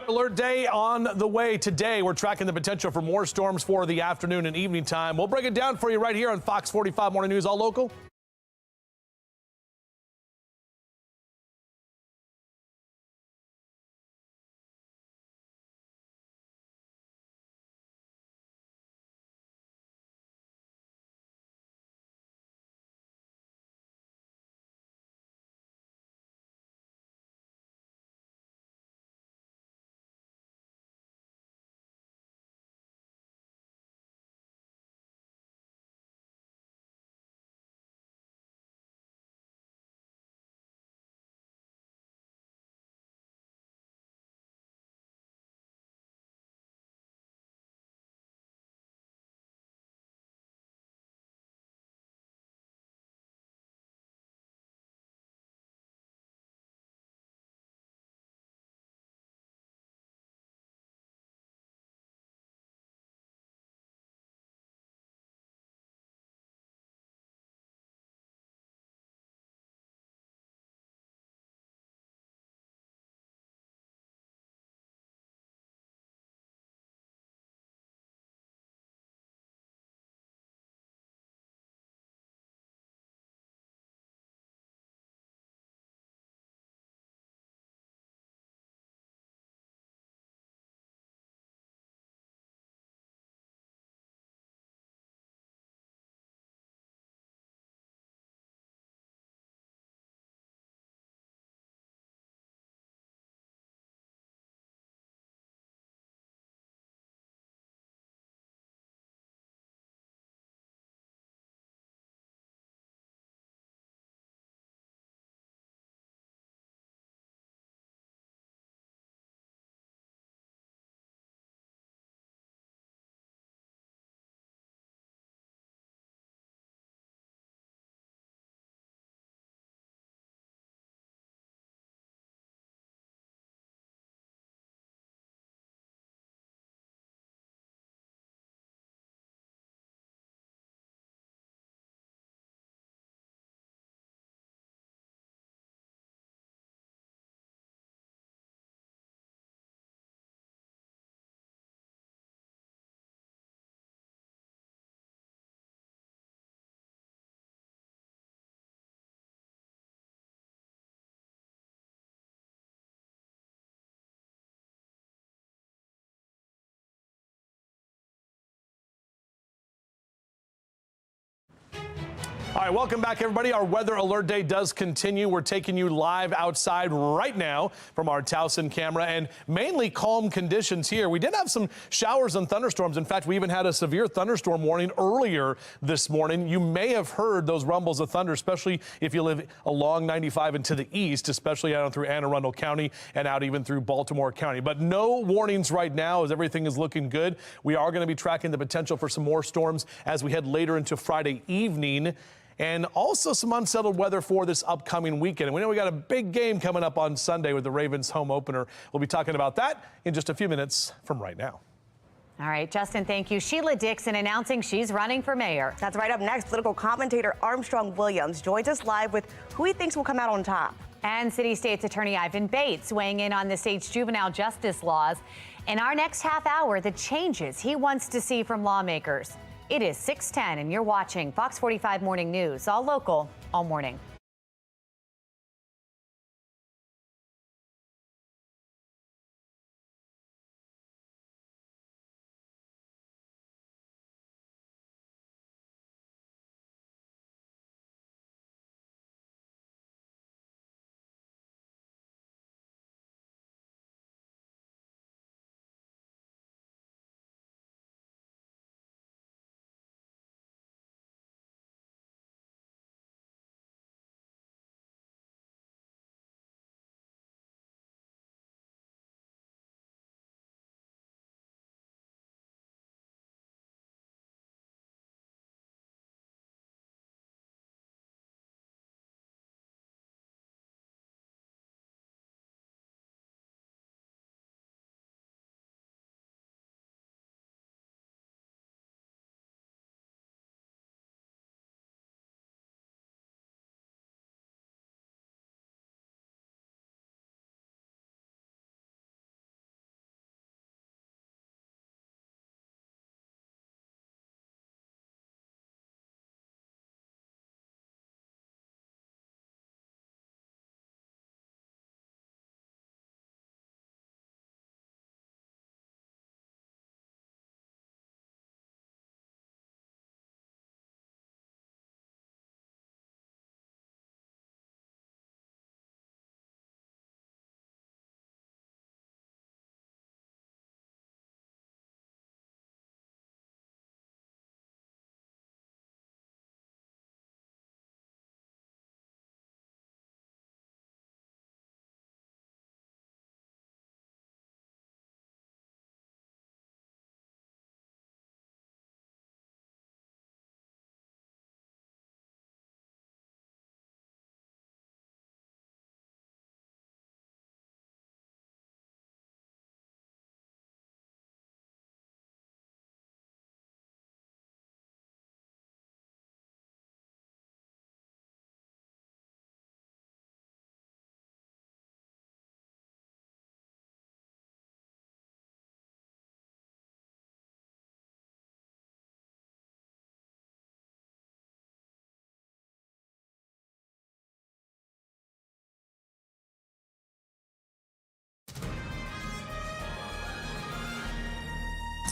Alert day on the way today. We're tracking the potential for more storms for the afternoon and evening time. We'll break it down for you right here on Fox 45 Morning News, all local. All right, welcome back, everybody. Our weather alert day does continue. We're taking you live outside right now from our Towson camera, and mainly calm conditions here. We did have some showers and thunderstorms. In fact, we even had a severe thunderstorm warning earlier this morning. You may have heard those rumbles of thunder, especially if you live along 95 and to the east, especially out through Anne Arundel County and out even through Baltimore County. But no warnings right now, as everything is looking good. We are going to be tracking the potential for some more storms as we head later into Friday evening. And also some unsettled weather for this upcoming weekend. And we know we got a big game coming up on Sunday with the Ravens home opener. We'll be talking about that in just a few minutes from right now. All right, Justin, thank you. Sheila Dixon announcing she's running for mayor. That's right. Up next, political commentator Armstrong Williams joins us live with who he thinks will come out on top. And City State's Attorney Ivan Bates weighing in on the state's juvenile justice laws. In our next half hour, the changes he wants to see from lawmakers. It is 6:10, and you're watching Fox 45 Morning News, all local, all morning.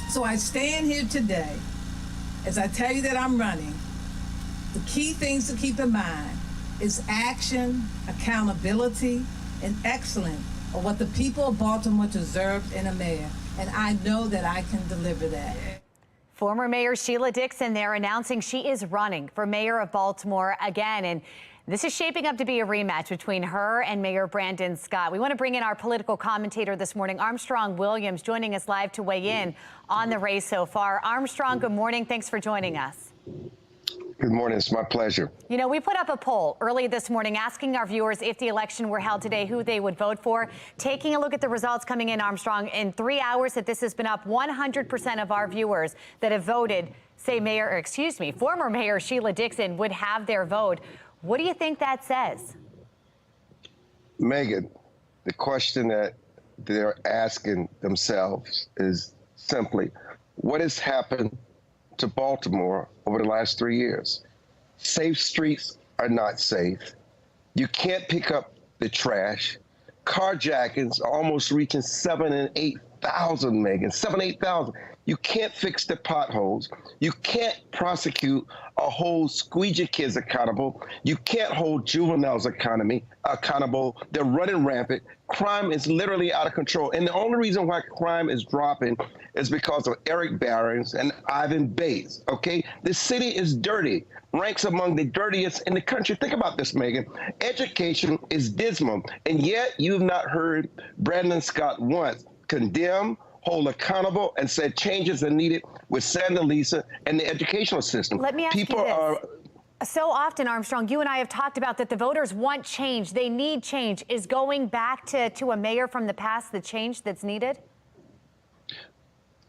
So I stand here today, as I tell you that I'm running, the key things to keep in mind is action, accountability, and excellence are what the people of Baltimore deserve in a mayor. And I know that I can deliver that. Former Mayor Sheila Dixon there announcing she is running for mayor of Baltimore again. And this is shaping up to be a rematch between her and Mayor Brandon Scott. We want to bring in our political commentator this morning, Armstrong Williams, joining us live to weigh in on the race so far. Armstrong, good morning. Thanks for joining us. Good morning. It's my pleasure. You know, we put up a poll early this morning asking our viewers if the election were held today, who they would vote for. Taking a look at the results coming in, Armstrong, in 3 hours that this has been up, 100% of our viewers that have voted say former Mayor Sheila Dixon would have their vote. What do you think that says? Megan, the question that they're asking themselves is simply, what has happened to Baltimore over the last 3 years? Safe streets are not safe. You can't pick up the trash. Carjackings are almost reaching 7,000 and 8,000, Megan. 7,000, 8,000. You can't fix the potholes. You can't prosecute a whole squeegee kids accountable. You can't hold juveniles accountable. They're running rampant. Crime is literally out of control. And the only reason why crime is dropping is because of Eric Barons and Ivan Bates, okay? This city is dirty, ranks among the dirtiest in the country. Think about this, Megan. Education is dismal, and yet you've not heard Brandon Scott once condemn, hold accountable, and said changes are needed with Santa Lisa and the educational system. Let me ask People you this. are So often, Armstrong, you and I have talked about that the voters want change. They need change. Is going back to a mayor from the past the change that's needed?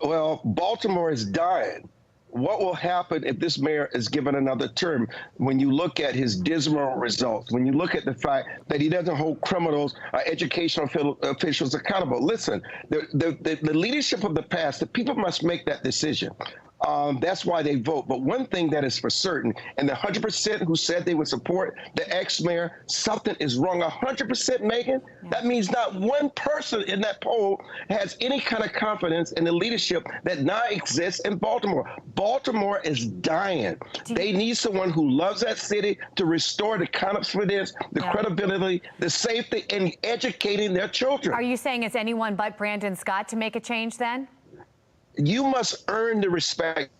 Well, Baltimore is dying. What will happen if this mayor is given another term? When you look at his dismal results, when you look at the fact that he doesn't hold criminals or educational officials accountable. Listen, the leadership of the past, the people must make that decision. That's why they vote. But one thing that is for certain, and the 100% who said they would support the ex-mayor, something is wrong. 100%, Megan? Yeah. That means not one person in that poll has any kind of confidence in the leadership that now exists in Baltimore. Baltimore is dying. They need someone who loves that city to restore the confidence, the credibility, the safety, and educating their children. Are you saying it's anyone but Brandon Scott to make a change then? You must earn the respect,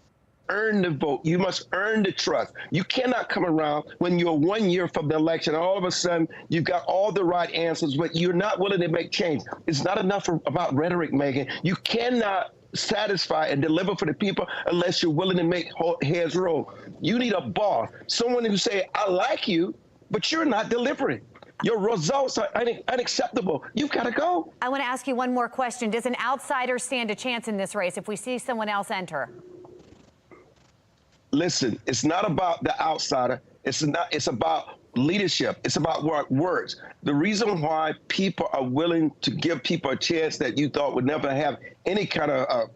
earn the vote. You must earn the trust. You cannot come around when you're 1 year from the election, all of a sudden you've got all the right answers, but you're not willing to make change. It's not enough about rhetoric, Megan. You cannot satisfy and deliver for the people unless you're willing to make heads roll. You need a boss, someone who say, I like you, but you're not delivering. Your results are unacceptable. You've got to go. I want to ask you one more question. Does an outsider stand a chance in this race if we see someone else enter? Listen, it's not about the outsider. It's about leadership. It's about what works. The reason why people are willing to give people a chance that you thought would never have any kind of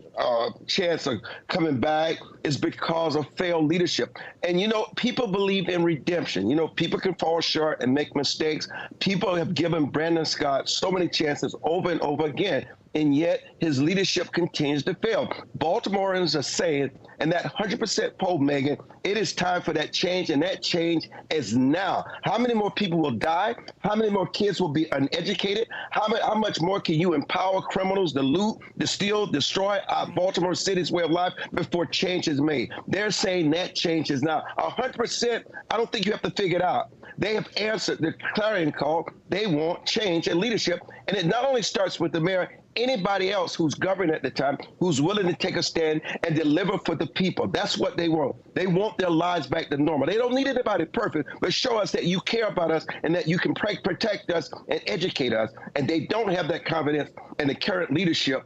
chance of coming back is because of failed leadership. And, you know, people believe in redemption. You know, people can fall short and make mistakes. People have given Brandon Scott so many chances over and over again, and yet his leadership continues to fail. Baltimoreans are saying, and that 100% poll, Megan, it is time for that change, and that change is now. How many more people will die? How many more kids will be uneducated? How much more can you empower criminals to loot, to steal, destroy our Baltimore City's way of life before change is made? They're saying that change is now. 100%, I don't think you have to figure it out. They have answered the clarion call. They want change and leadership, and it not only starts with the mayor, anybody else who's governing at the time, who's willing to take a stand and deliver for the people. That's what they want. They want their lives back to normal. They don't need anybody perfect, but show us that you care about us and that you can protect us and educate us. And they don't have that confidence in the current leadership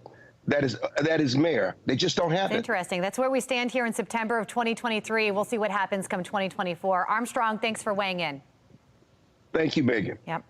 that is mayor. They just don't have it. Interesting. That's where we stand here in September of 2023. We'll see what happens come 2024. Armstrong, thanks for weighing in. Thank you, Megan. Yep.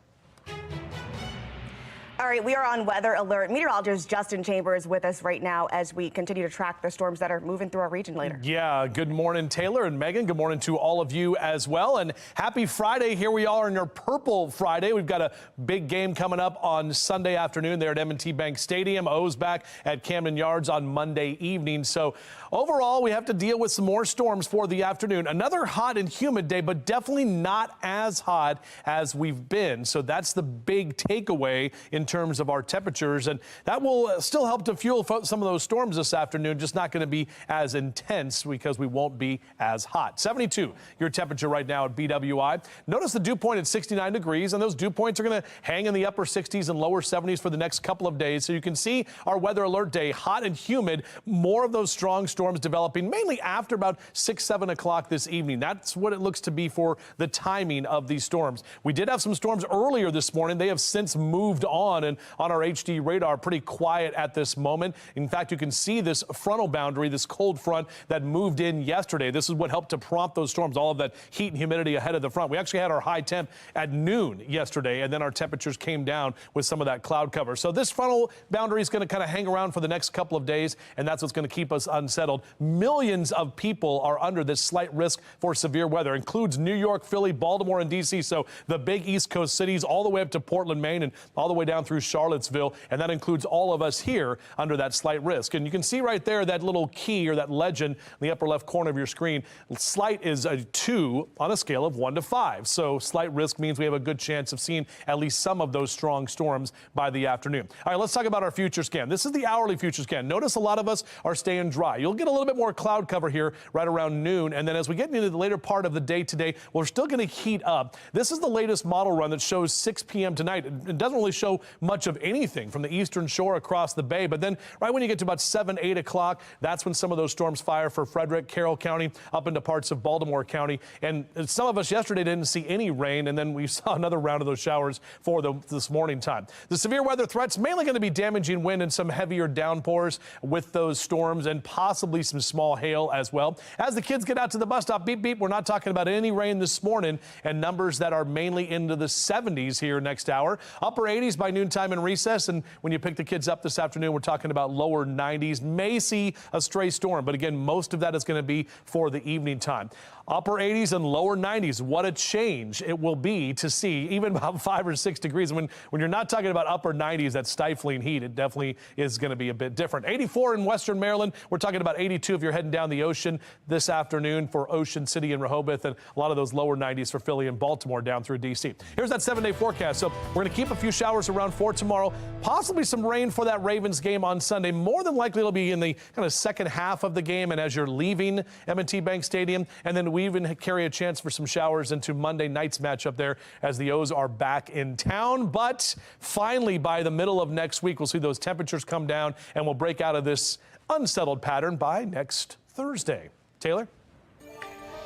All right, we are on weather alert. Meteorologist Justin Chambers with us right now as we continue to track the storms that are moving through our region later. Yeah, good morning, Taylor and Megan. Good morning to all of you as well. And happy Friday. Here we are on your Purple Friday. We've got a big game coming up on Sunday afternoon there at M&T Bank Stadium. O's back at Camden Yards on Monday evening. So overall, we have to deal with some more storms for the afternoon. Another hot and humid day, but definitely not as hot as we've been. So that's the big takeaway in terms of our temperatures, and that will still help to fuel some of those storms this afternoon, just not going to be as intense because we won't be as hot. 72 your temperature right now at BWI. Notice the dew point at 69 degrees, and those dew points are going to hang in the upper 60s and lower 70s for the next couple of days. So you can see our weather alert day, hot and humid, more of those strong storms developing mainly after about 6, 7 o'clock this evening. That's what it looks to be for the timing of these storms. We did have some storms earlier this morning. They have since moved on, and on our HD radar, pretty quiet at this moment. In fact, you can see this frontal boundary, this cold front that moved in yesterday. This is what helped to prompt those storms, all of that heat and humidity ahead of the front. We actually had our high temp at noon yesterday, and then our temperatures came down with some of that cloud cover. So this frontal boundary is going to kind of hang around for the next couple of days, and that's what's going to keep us unsettled. Millions of people are under this slight risk for severe weather. It includes New York, Philly, Baltimore, and D.C. So the big East Coast cities all the way up to Portland, Maine, and all the way down through through Charlottesville, and that includes all of us here under that slight risk. And you can see right there that little key or that legend in the upper left corner of your screen. Slight is a 2 on a scale of 1 to 5. So slight risk means we have a good chance of seeing at least some of those strong storms by the afternoon. All right, let's talk about our future scan. This is the hourly future scan. Notice a lot of us are staying dry. You'll get a little bit more cloud cover here right around noon. And then as we get into the later part of the day today, we're still going to heat up. This is the latest model run that shows 6 p.m. tonight. It doesn't really show much of anything from the eastern shore across the bay. But then right when you get to about 7, 8 o'clock, that's when some of those storms fire for Frederick, Carroll County, up into parts of Baltimore County. And some of us yesterday didn't see any rain, and then we saw another round of those showers for this morning time. The severe weather threats mainly going to be damaging wind and some heavier downpours with those storms and possibly some small hail as well. As the kids get out to the bus stop, beep, beep, we're not talking about any rain this morning, and numbers that are mainly into the 70s here next hour. Upper 80s by noontime and recess, and when you pick the kids up this afternoon, we're talking about lower 90s. May see a stray storm, but again, most of that is going to be for the evening time. Upper 80s and lower 90s. What a change it will be to see even about 5 or 6 degrees. When you're not talking about upper 90s, that stifling heat, it definitely is going to be a bit different. 84 in western Maryland. We're talking about 82 if you're heading down the ocean this afternoon for Ocean City and Rehoboth, and a lot of those lower 90s for Philly and Baltimore down through D.C. Here's that 7-day forecast. So we're going to keep a few showers around for tomorrow, possibly some rain for that Ravens game on Sunday. More than likely it'll be in the kind of second half of the game and as you're leaving M&T Bank Stadium, and then we even carry a chance for some showers into Monday night's matchup there as the O's are back in town. But finally, by the middle of next week, we'll see those temperatures come down and we'll break out of this unsettled pattern by next Thursday. Taylor?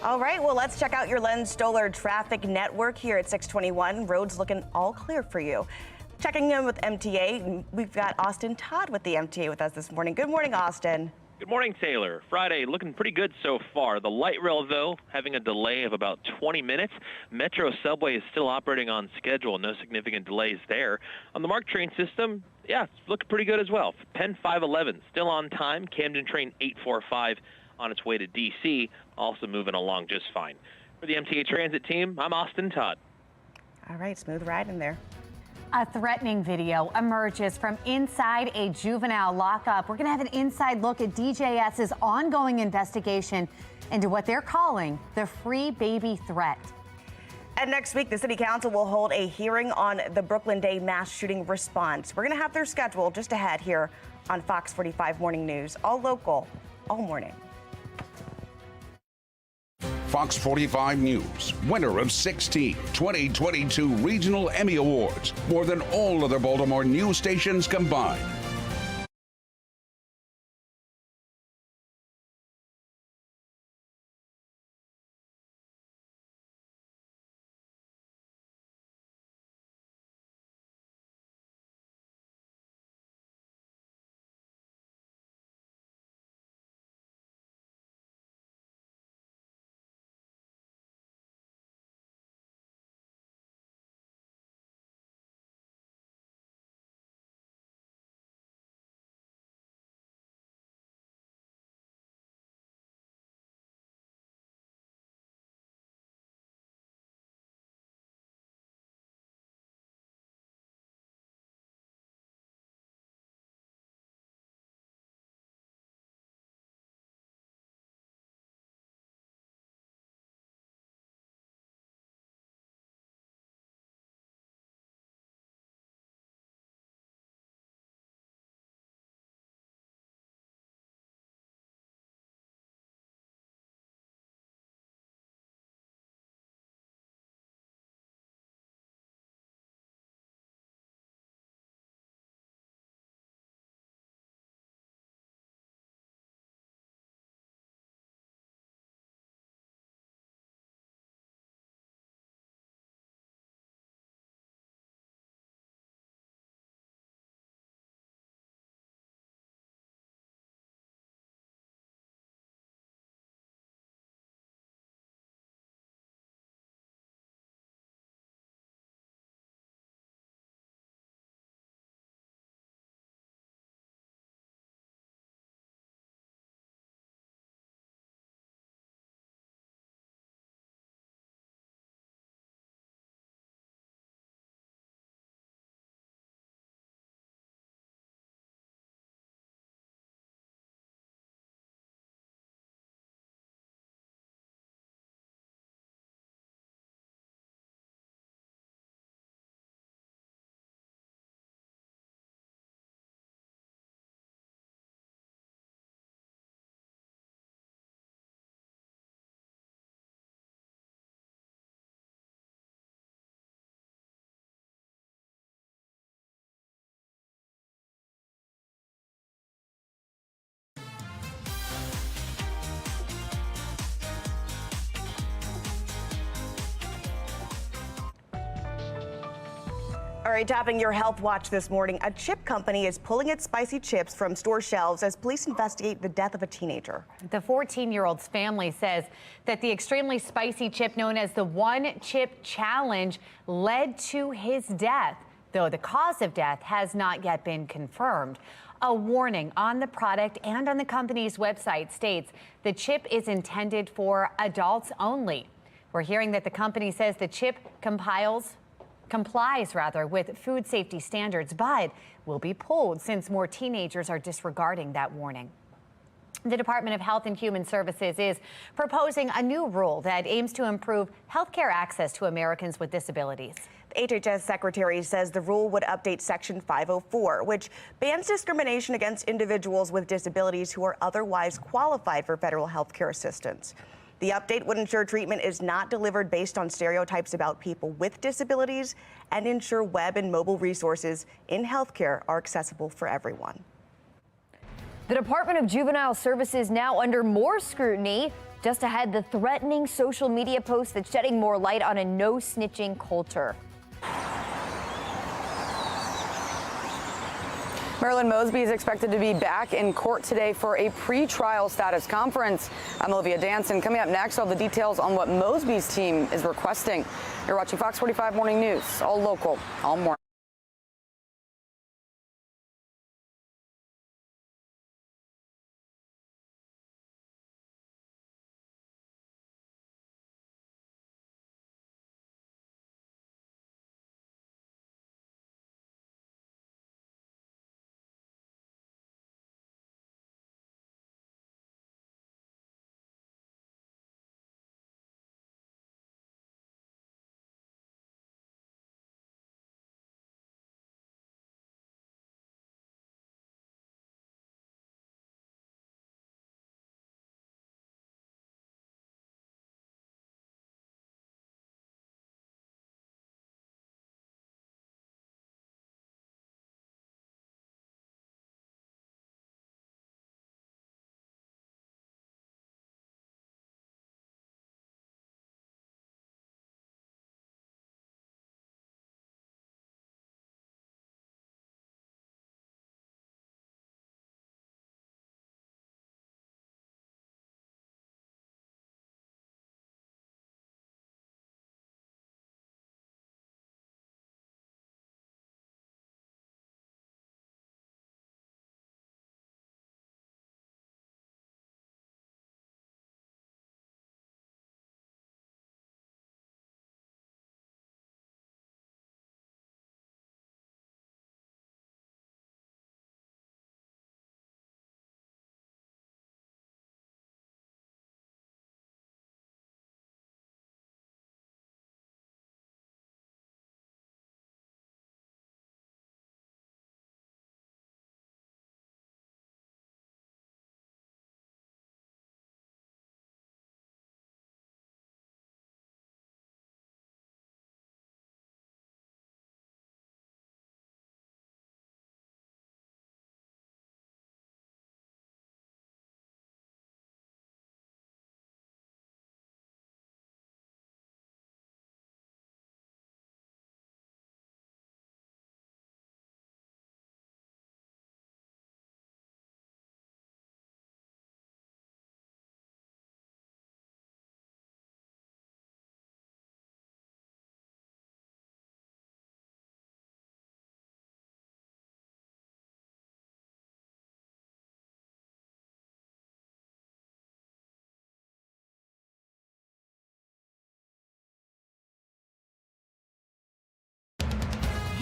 All right, well, let's check out your Len Stoller traffic network here at 621. Roads looking all clear for you. Checking in with MTA, we've got Austin Todd with the MTA with us this morning. Good morning, Austin. Good morning, Taylor. Friday looking pretty good so far. The light rail, though, having a delay of about 20 minutes. Metro subway is still operating on schedule. No significant delays there. On the MARC train system, yeah, it's looking pretty good as well. Penn 511 still on time. Camden train 845 on its way to D.C. also moving along just fine. For the MTA Transit team, I'm Austin Todd. All right, smooth ride in there. A threatening video emerges from inside a juvenile lockup. We're going to have an inside look at DJS's ongoing investigation into what they're calling the free baby threat. And next week, the City Council will hold a hearing on the Brooklyn Day mass shooting response. We're going to have their schedule just ahead here on Fox 45 Morning News, all local, all morning. Fox 45 News, winner of 16 2022 Regional Emmy Awards, more than all other Baltimore news stations combined. All right, topping your health watch this morning, a chip company is pulling its spicy chips from store shelves as police investigate the death of a teenager. The 14-year-old's family says that the extremely spicy chip known as the One Chip Challenge led to his death, though the cause of death has not yet been confirmed. A warning on the product and on the company's website states the chip is intended for adults only. We're hearing that the company says the chip complies with food safety standards, but will be pulled since more teenagers are disregarding that warning. The Department of Health and Human Services is proposing a new rule that aims to improve healthcare access to Americans with disabilities. The HHS secretary says the rule would update Section 504, which bans discrimination against individuals with disabilities who are otherwise qualified for federal health care assistance. The update would ensure treatment is not delivered based on stereotypes about people with disabilities and ensure web and mobile resources in healthcare are accessible for everyone. The Department of Juvenile Services now under more scrutiny. Just ahead, the threatening social media post that's shedding more light on a no-snitching culture. Marilyn Mosby is expected to be back in court today for a pre-trial status conference. I'm Olivia Danson. Coming up next, all the details on what Mosby's team is requesting. You're watching Fox 45 Morning News, all local, all morning.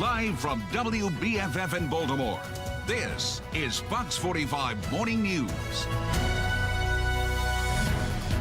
Live from WBFF in Baltimore, this is Fox 45 Morning News.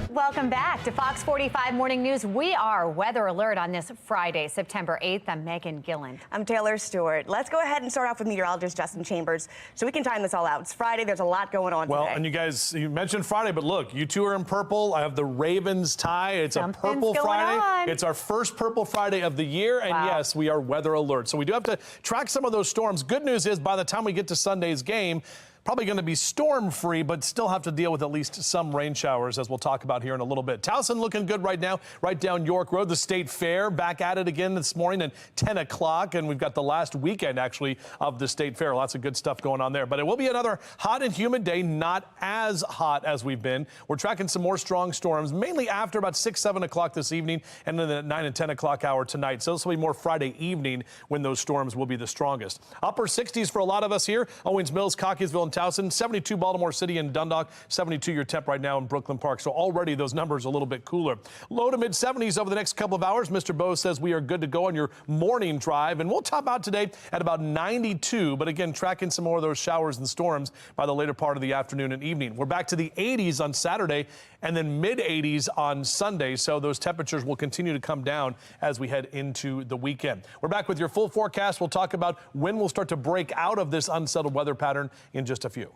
Welcome back to Fox 45 Morning News. We are Weather Alert on this Friday, September 8th. I'm Megan Gilland. I'm Taylor Stewart. Let's go ahead and start off with meteorologist Justin Chambers so we can time this all out. It's Friday. There's a lot going on well, today. And you guys, you mentioned Friday, but look, you two are in purple. I have the Ravens tie. It's a purple Friday. On. It's our first purple Friday of the year. And yes, we are Weather Alert. So we do have to track some of those storms. Good news is by the time we get to Sunday's game, Probably going to be storm-free, but still have to deal with at least some rain showers, as we'll talk about here in a little bit. Towson looking good right now, right down York Road. The State Fair back at it again this morning at 10 o'clock, and we've got the last weekend, actually, of the State Fair. Lots of good stuff going on there. But it will be another hot and humid day, not as hot as we've been. We're tracking some more strong storms, mainly after about 6, 7 o'clock this evening, and then the 9 and 10 o'clock hour tonight. So this will be more Friday evening when those storms will be the strongest. Upper 60s for a lot of us here. Owings Mills, Cockeysville, and Towson. 72 Baltimore City and Dundalk. 72 your temp right now in Brooklyn Park. So already those numbers a little bit cooler. Low to mid 70s over the next couple of hours. Mr. Bose says we are good to go on your morning drive. And we'll top out today at about 92. But again, tracking some more of those showers and storms by the later part of the afternoon and evening. We're back to the 80s on Saturday and then mid 80s on Sunday. So those temperatures will continue to come down as we head into the weekend. We're back with your full forecast. We'll talk about when we'll start to break out of this unsettled weather pattern in just a few.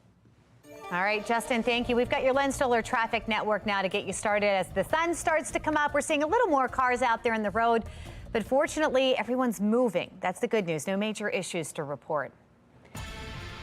All right, Justin, thank you. We've got your Len Stoller traffic network now to get you started. As the sun starts to come up, we're seeing a little more cars out there in the road, but fortunately, everyone's moving. That's the good news. No major issues to report.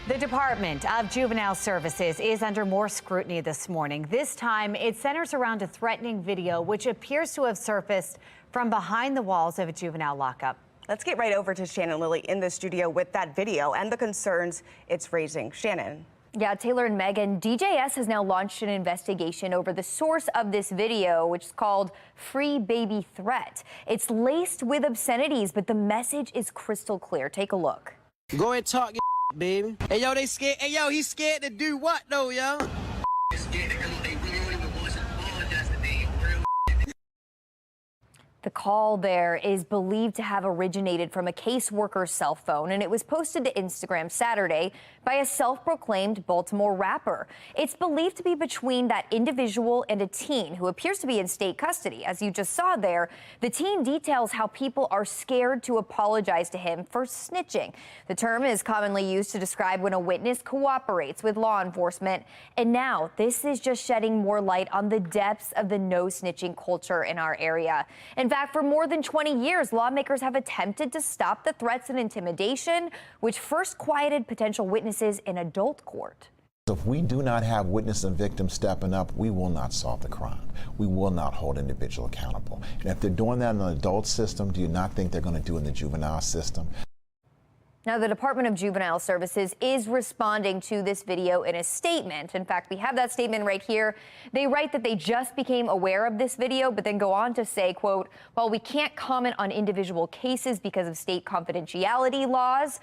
The Department of Juvenile Services is under more scrutiny this morning. This time, it centers around a threatening video which appears to have surfaced from behind the walls of a juvenile lockup. Let's get right over to Shannon Lilly in the studio with that video and the concerns it's raising. Shannon. Yeah, Taylor and Megan, DJS has now launched an investigation over the source of this video, which is called Free Baby Threat. It's laced with obscenities, but the message is crystal clear. Take a look. Go ahead, talk your baby. Hey, yo, they scared. Hey, yo, he's scared to do what, though, yo? The call there is believed to have originated from a caseworker's cell phone, and it was posted to Instagram Saturday by a self-proclaimed Baltimore rapper. It's believed to be between that individual and a teen who appears to be in state custody. As you just saw there, the teen details how people are scared to apologize to him for snitching. The term is commonly used to describe when a witness cooperates with law enforcement. And now this is just shedding more light on the depths of the no snitching culture in our area. In fact, for more than 20 years, lawmakers have attempted to stop the threats and intimidation, which first quieted potential witnesses in adult court. If we do not have witness and victim stepping up, we will not solve the crime. We will not hold individual accountable. And if they're doing that in the adult system, do you not think they're going to do it in the juvenile system? Now, the Department of Juvenile Services is responding to this video in a statement. In fact, we have that statement right here. They write that they just became aware of this video, but then go on to say, quote, while we can't comment on individual cases because of state confidentiality laws,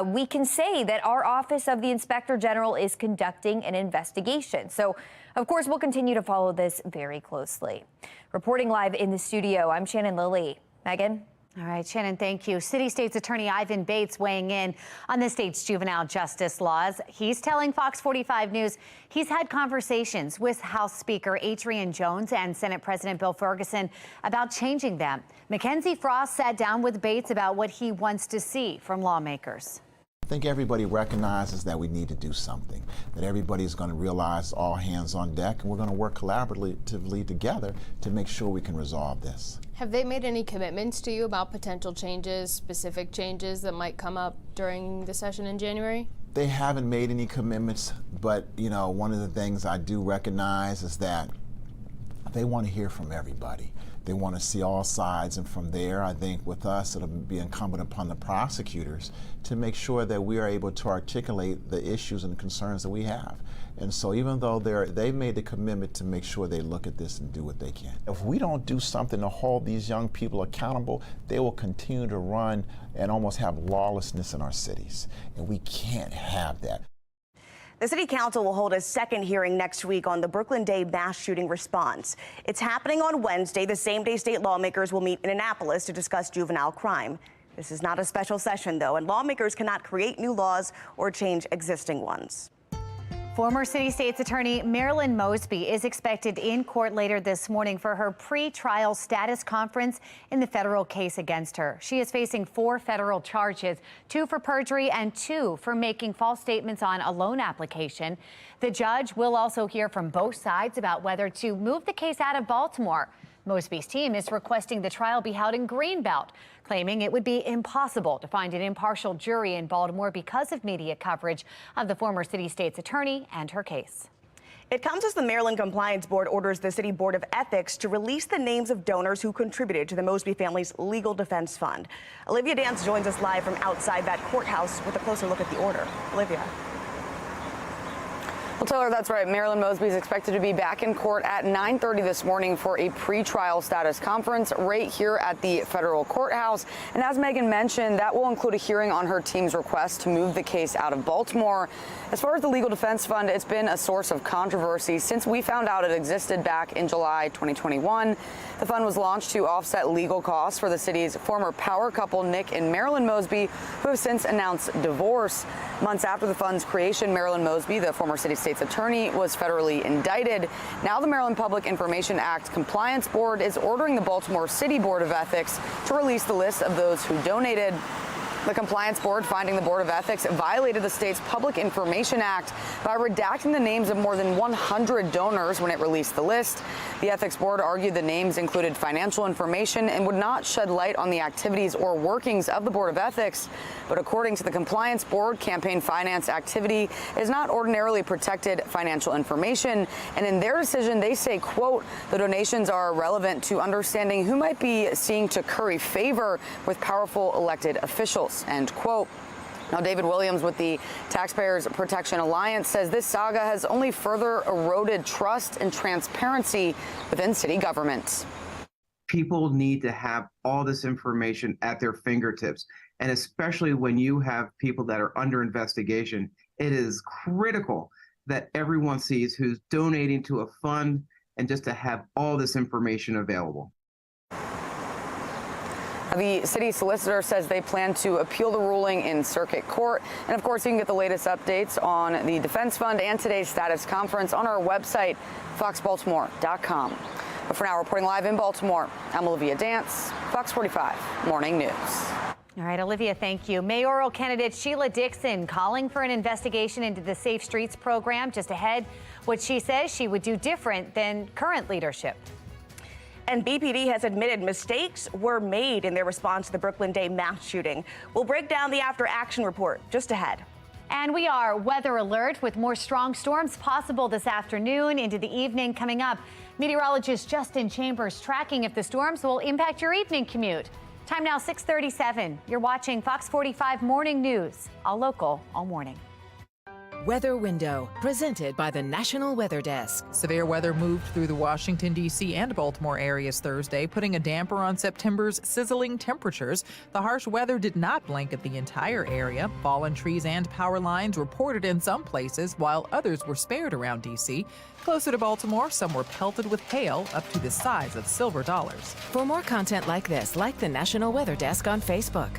we can say that our Office of the Inspector General is conducting an investigation. So, of course, we'll continue to follow this very closely. Reporting live in the studio, I'm Shannon Lilly. Megan? All right, Shannon, thank you. City State's Attorney Ivan Bates weighing in on the state's juvenile justice laws. He's telling Fox 45 News he's had conversations with House Speaker Adrian Jones and Senate President Bill Ferguson about changing them. Mackenzie Frost sat down with Bates about what he wants to see from lawmakers. I think everybody recognizes that we need to do something, that everybody's going to realize all hands on deck, and we're going to work collaboratively together to make sure we can resolve this. Have they made any commitments to you about potential changes, specific changes that might come up during the session in January? They haven't made any commitments, but one of the things I do recognize is that they want to hear from everybody. They want to see all sides, and from there, I think with us, it'll be incumbent upon the prosecutors to make sure that we are able to articulate the issues and concerns that we have. And so even though they've made the commitment to make sure they look at this and do what they can. If we don't do something to hold these young people accountable, they will continue to run and almost have lawlessness in our cities. And we can't have that. The City Council will hold a second hearing next week on the Brooklyn Day mass shooting response. It's happening on Wednesday, the same day state lawmakers will meet in Annapolis to discuss juvenile crime. This is not a special session, though, and lawmakers cannot create new laws or change existing ones. Former City State's Attorney Marilyn Mosby is expected in court later this morning for her pre-trial status conference in the federal case against her. She is facing 4 federal charges, 2 for perjury and 2 for making false statements on a loan application. The judge will also hear from both sides about whether to move the case out of Baltimore. Mosby's team is requesting the trial be held in Greenbelt, claiming it would be impossible to find an impartial jury in Baltimore because of media coverage of the former city state's attorney and her case. It comes as the Maryland Compliance Board orders the City Board of Ethics to release the names of donors who contributed to the Mosby family's legal defense fund. Olivia Dance joins us live from outside that courthouse with a closer look at the order. Olivia. Well, Taylor, that's right. Marilyn Mosby is expected to be back in court at 9:30 this morning for a pretrial status conference right here at the federal courthouse. And as Megan mentioned, that will include a hearing on her team's request to move the case out of Baltimore. As far as the legal defense fund, it's been a source of controversy since we found out it existed back in July 2021. The fund was launched to offset legal costs for the city's former power couple, Nick and Marilyn Mosby, who have since announced divorce. Months after the fund's creation, Marilyn Mosby, the former city state's attorney, was federally indicted. Now the Maryland Public Information Act Compliance Board is ordering the Baltimore City Board of Ethics to release the list of those who donated. The Compliance Board finding the Board of Ethics violated the state's Public Information Act by redacting the names of more than 100 donors when it released the list. The Ethics Board argued the names included financial information and would not shed light on the activities or workings of the Board of Ethics. But according to the Compliance Board, campaign finance activity is not ordinarily protected financial information. And in their decision, they say, quote, the donations are relevant to understanding who might be seeking to curry favor with powerful elected officials. End quote. Now, David Williams with the Taxpayers Protection Alliance says this saga has only further eroded trust and transparency within city government. People need to have all this information at their fingertips. And especially when you have people that are under investigation, it is critical that everyone sees who's donating to a fund and just to have all this information available. The city solicitor says they plan to appeal the ruling in circuit court. And of course, you can get the latest updates on the defense fund and today's status conference on our website, foxbaltimore.com. But for now, reporting live in Baltimore, I'm Olivia Dance, Fox 45 Morning News. All right, Olivia, thank you. Mayoral candidate Sheila Dixon calling for an investigation into the Safe Streets program. Just ahead, what she says she would do different than current leadership. And BPD has admitted mistakes were made in their response to the Brooklyn Day mass shooting. We'll break down the after-action report just ahead. And we are weather alert with more strong storms possible this afternoon into the evening coming up. Meteorologist Justin Chambers tracking if the storms will impact your evening commute. Time now 6:37. You're watching Fox 45 Morning News, all local, all morning. Weather Window, presented by the National Weather Desk. Severe weather moved through the Washington, D.C. and Baltimore areas Thursday, putting a damper on September's sizzling temperatures. The harsh weather did not blanket the entire area. Fallen trees and power lines reported in some places, while others were spared around D.C. Closer to Baltimore, some were pelted with hail up to the size of silver dollars. For more content like this, like the National Weather Desk on Facebook.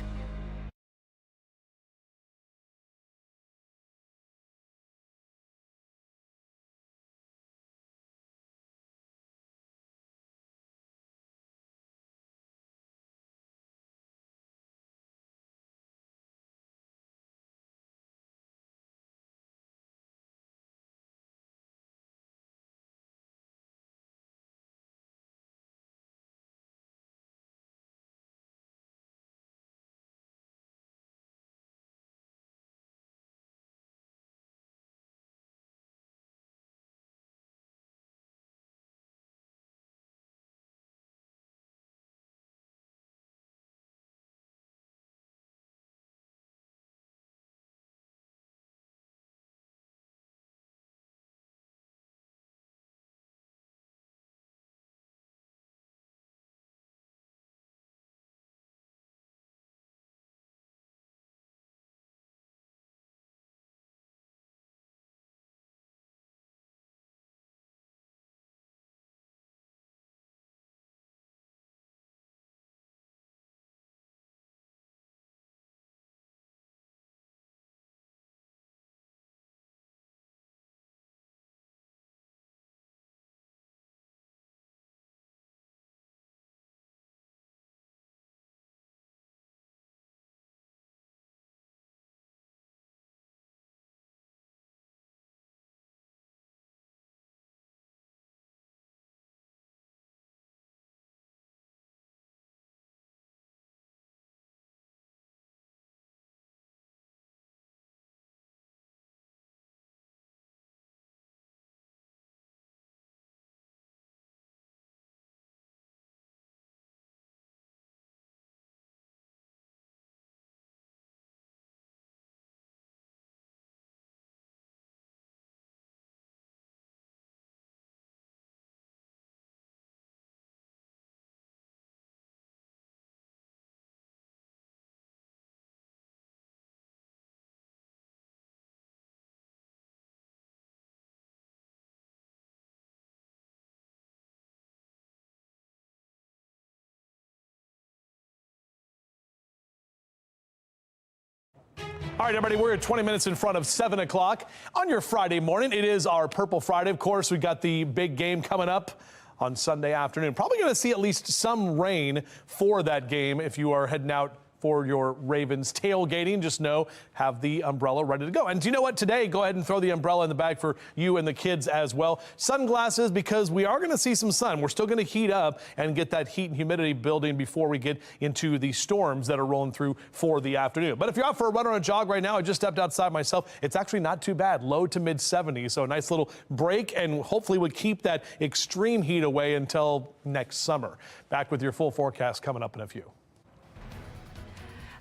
All right, everybody, we're at 20 minutes in front of 7 o'clock on your Friday morning. It is our Purple Friday. Of course, we got the big game coming up on Sunday afternoon. Probably going to see at least some rain for that game if you are heading out for your Ravens tailgating. Just know, have the umbrella ready to go. And do you know what? Today, go ahead and throw the umbrella in the bag for you and the kids as well. Sunglasses, because we are going to see some sun. We're still going to heat up and get that heat and humidity building before we get into the storms that are rolling through for the afternoon. But if you're out for a run or a jog right now, I just stepped outside myself. It's actually not too bad. Low to mid 70s. So a nice little break, and hopefully would keep that extreme heat away until next summer. Back with your full forecast coming up in a few.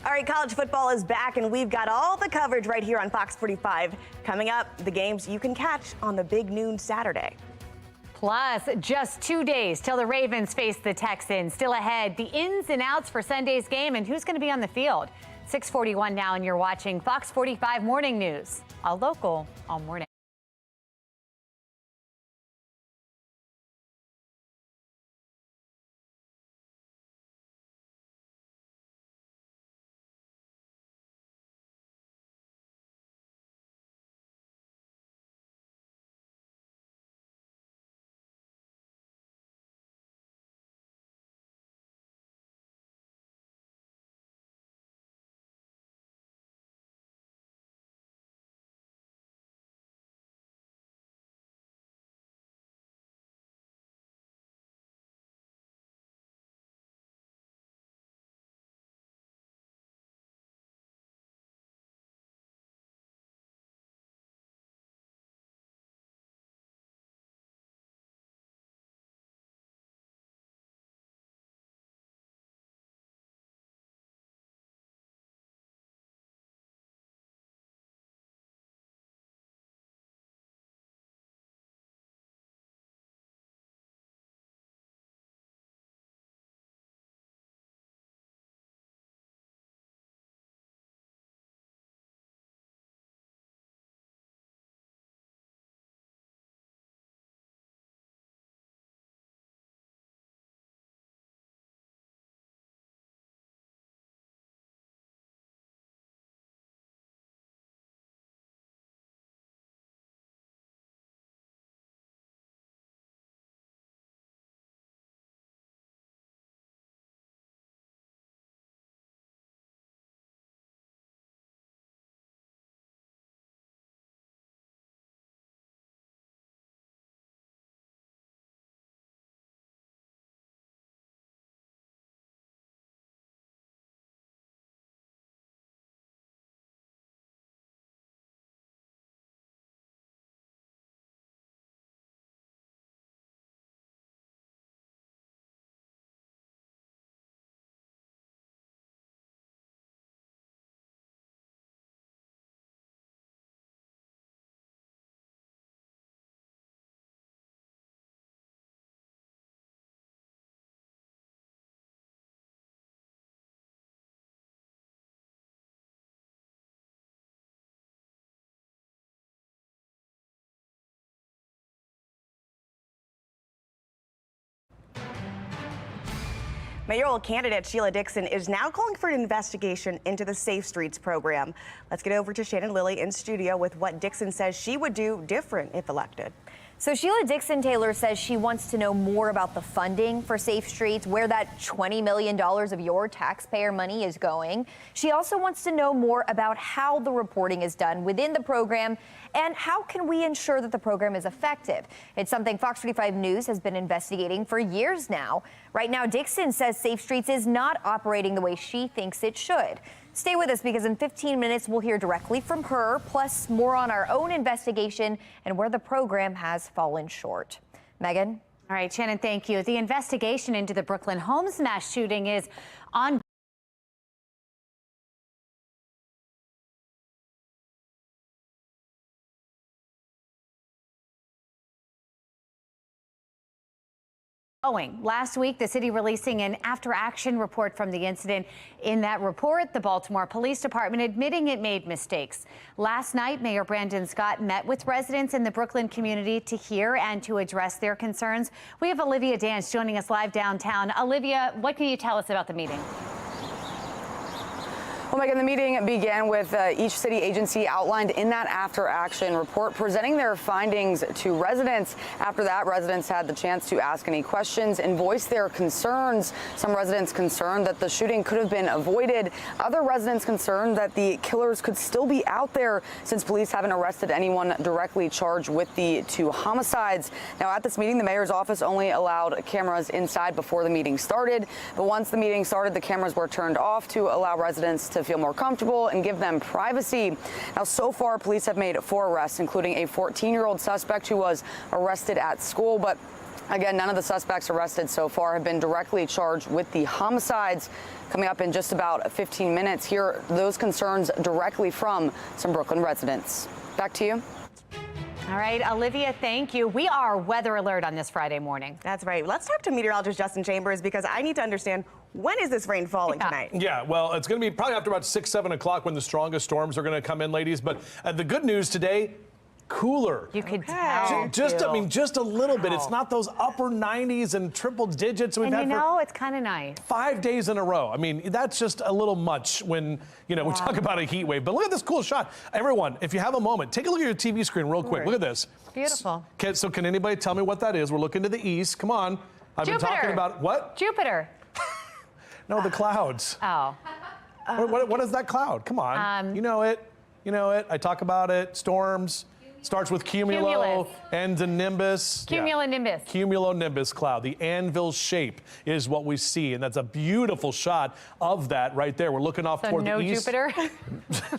All right, college football is back, and we've got all the coverage right here on Fox 45. Coming up, the games you can catch on the big noon Saturday. Plus, just 2 days till the Ravens face the Texans. Still ahead, the ins and outs for Sunday's game and who's going to be on the field. 6:41 now, and you're watching Fox 45 Morning News, all local, all morning. Mayoral candidate Sheila Dixon is now calling for an investigation into the Safe Streets program. Let's get over to Shannon Lilly in studio with what Dixon says she would do different if elected. So Sheila Dixon Taylor says she wants to know more about the funding for Safe Streets, where that $20 million of your taxpayer money is going. She also wants to know more about how the reporting is done within the program and how can we ensure that the program is effective. It's something Fox 45 News has been investigating for years now. Right now, Dixon says Safe Streets is not operating the way she thinks it should. Stay with us because in 15 minutes, we'll hear directly from her, plus more on our own investigation and where the program has fallen short. Megan? All right, Shannon, thank you. The investigation into the Brooklyn Homes mass shooting is on. Last week, the city releasing an after-action report from the incident. In that report, the Baltimore Police Department admitting it made mistakes. Last night, Mayor Brandon Scott met with residents in the Brooklyn community to hear and to address their concerns. We have Olivia Dance joining us live downtown. Olivia, what can you tell us about the meeting? Well, Megan, the meeting began with each city agency outlined in that after-action report presenting their findings to residents. After that, residents had the chance to ask any questions and voice their concerns. Some residents concerned that the shooting could have been avoided. Other residents concerned that the killers could still be out there since police haven't arrested anyone directly charged with the 2 homicides. Now, at this meeting, the mayor's office only allowed cameras inside before the meeting started. But once the meeting started, the cameras were turned off to allow residents to feel more comfortable and give them privacy. Now, so far, police have made 4 arrests, including a 14-year-old suspect who was arrested at school. But again, none of the suspects arrested so far have been directly charged with the homicides. Coming up in just about 15 minutes, hear those concerns directly from some Brooklyn residents. Back to you. All right, Olivia, thank you. We are weather alert on this Friday morning. That's right. Let's talk to meteorologist Justin Chambers because I need to understand, when is this rain falling tonight? Yeah, well, it's going to be probably after about 6, 7 o'clock when the strongest storms are going to come in, ladies. But the good news today, cooler. You could tell. Just a little bit. It's not those upper 90s and triple digits we've had for it's kind of nice. 5 days in a row. I mean, that's just a little much when, we talk about a heat wave. But look at this cool shot. Everyone, if you have a moment, take a look at your TV screen real quick. Look at this. Beautiful. So can anybody tell me what that is? We're looking to the east. Come on. I've been talking about what? Jupiter. No, the clouds. Oh. What is that cloud? Come on. You know it. You know it. I talk about it. Storms. Starts with cumulo, ends in nimbus. Cumulonimbus. Cumulonimbus cloud. The anvil shape is what we see, and that's a beautiful shot of that right there. We're looking off toward the east. Jupiter?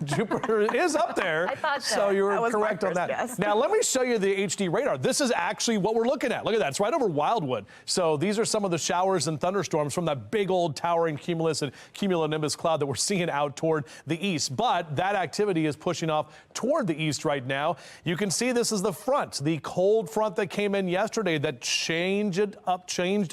Jupiter is up there. I thought so. So you were correct on that. Guess. Now, let me show you the HD radar. This is actually what we're looking at. Look at that. It's right over Wildwood. So these are some of the showers and thunderstorms from that big old towering cumulus and cumulonimbus cloud that we're seeing out toward the east. But that activity is pushing off toward the east right now. You can see this is the front, the cold front that came in yesterday that changed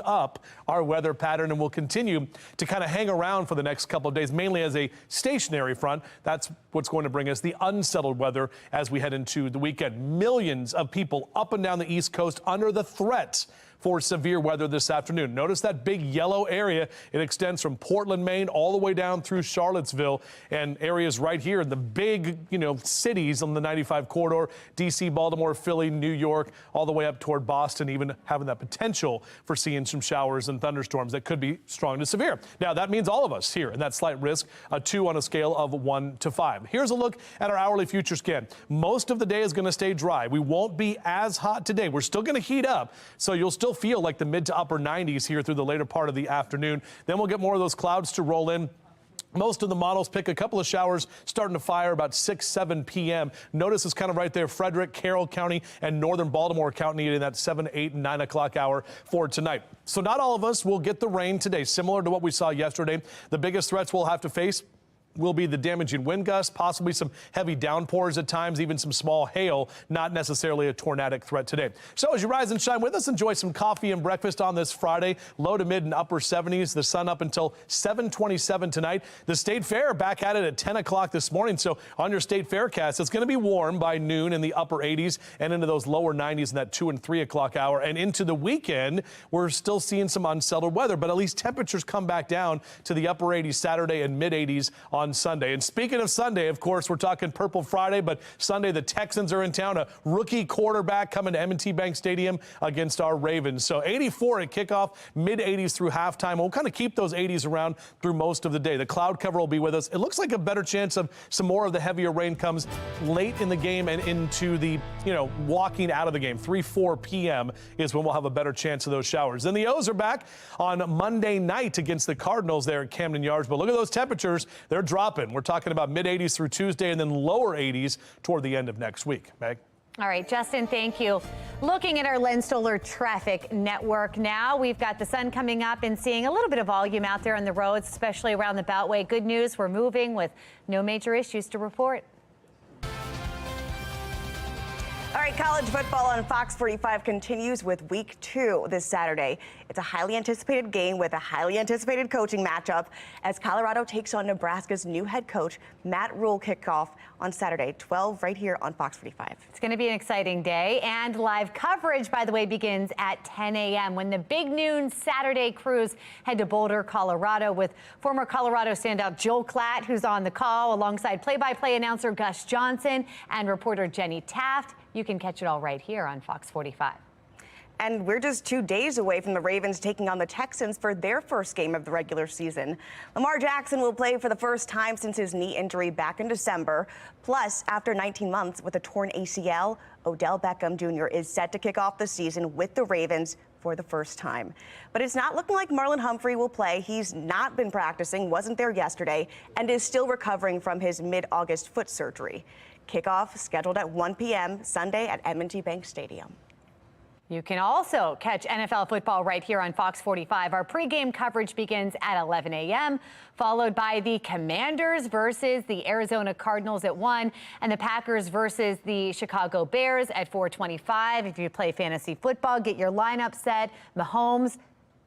up our weather pattern and will continue to kind of hang around for the next couple of days, mainly as a stationary front. That's what's going to bring us the unsettled weather as we head into the weekend. Millions of people up and down the East Coast under the threat for severe weather this afternoon. Notice that big yellow area. It extends from Portland, Maine, all the way down through Charlottesville and areas right here in the big, cities on the 95 corridor, D.C., Baltimore, Philly, New York, all the way up toward Boston, even having that potential for seeing some showers and thunderstorms that could be strong to severe. Now, that means all of us here in that slight risk, a 2 on a scale of 1 to 5. Here's a look at our hourly future scan. Most of the day is going to stay dry. We won't be as hot today. We're still going to heat up, so you'll still feel like the mid to upper 90s here through the later part of the afternoon. Then we'll get more of those clouds to roll in. Most of the models pick a couple of showers starting to fire about 6, 7 p.m. Notice it's kind of right there, Frederick, Carroll County, and northern Baltimore County in that 7, 8, and 9 o'clock hour for tonight. So not all of us will get the rain today, similar to what we saw yesterday. The biggest threats we'll have to face will be the damaging wind gusts, possibly some heavy downpours at times, even some small hail, not necessarily a tornadic threat today. So as you rise and shine with us, enjoy some coffee and breakfast on this Friday. Low to mid and upper 70s. The sun up until 7:27 tonight. The State Fair back at it at 10 o'clock this morning. So on your State Faircast, it's going to be warm by noon in the upper 80s and into those lower 90s in that 2 and 3 o'clock hour. And into the weekend, we're still seeing some unsettled weather, but at least temperatures come back down to the upper 80s Saturday and mid 80s on Sunday. And speaking of Sunday, of course, we're talking Purple Friday, but Sunday the Texans are in town. A rookie quarterback coming to M&T Bank Stadium against our Ravens. So 84 at kickoff, mid 80s through halftime. We'll kind of keep those 80s around through most of the day. The cloud cover will be with us. It looks like a better chance of some more of the heavier rain comes late in the game and into the, walking out of the game. 3, 4 p.m. is when we'll have a better chance of those showers. Then the O's are back on Monday night against the Cardinals there at Camden Yards. But look at those temperatures. They're dropping. We're talking about mid 80s through Tuesday and then lower 80s toward the end of next week. Meg? All right, Justin, thank you. Looking at our Len Stoller traffic network now, we've got the sun coming up and seeing a little bit of volume out there on the roads, especially around the Beltway. Good news, we're moving with no major issues to report. All right, college football on Fox 45 continues with week 2 this Saturday. It's a highly anticipated game with a highly anticipated coaching matchup as Colorado takes on Nebraska's new head coach, Matt Rule. Kickoff on Saturday, 12 right here on Fox 45. It's going to be an exciting day, and live coverage, by the way, begins at 10 a.m. when the Big Noon Saturday crews head to Boulder, Colorado, with former Colorado standout Joel Klatt, who's on the call, alongside play-by-play announcer Gus Johnson and reporter Jenny Taft. You can catch it all right here on Fox 45. And we're just 2 days away from the Ravens taking on the Texans for their first game of the regular season. Lamar Jackson will play for the first time since his knee injury back in December. Plus, after 19 months with a torn ACL, Odell Beckham Jr. is set to kick off the season with the Ravens for the first time. But it's not looking like Marlon Humphrey will play. He's not been practicing, wasn't there yesterday, and is still recovering from his mid-August foot surgery. Kickoff scheduled at 1 p.m. Sunday at M&T Bank Stadium. You can also catch NFL football right here on Fox 45. Our pregame coverage begins at 11 a.m., followed by the Commanders versus the Arizona Cardinals at 1, and the Packers versus the Chicago Bears at 4:25. If you play fantasy football, get your lineup set. Mahomes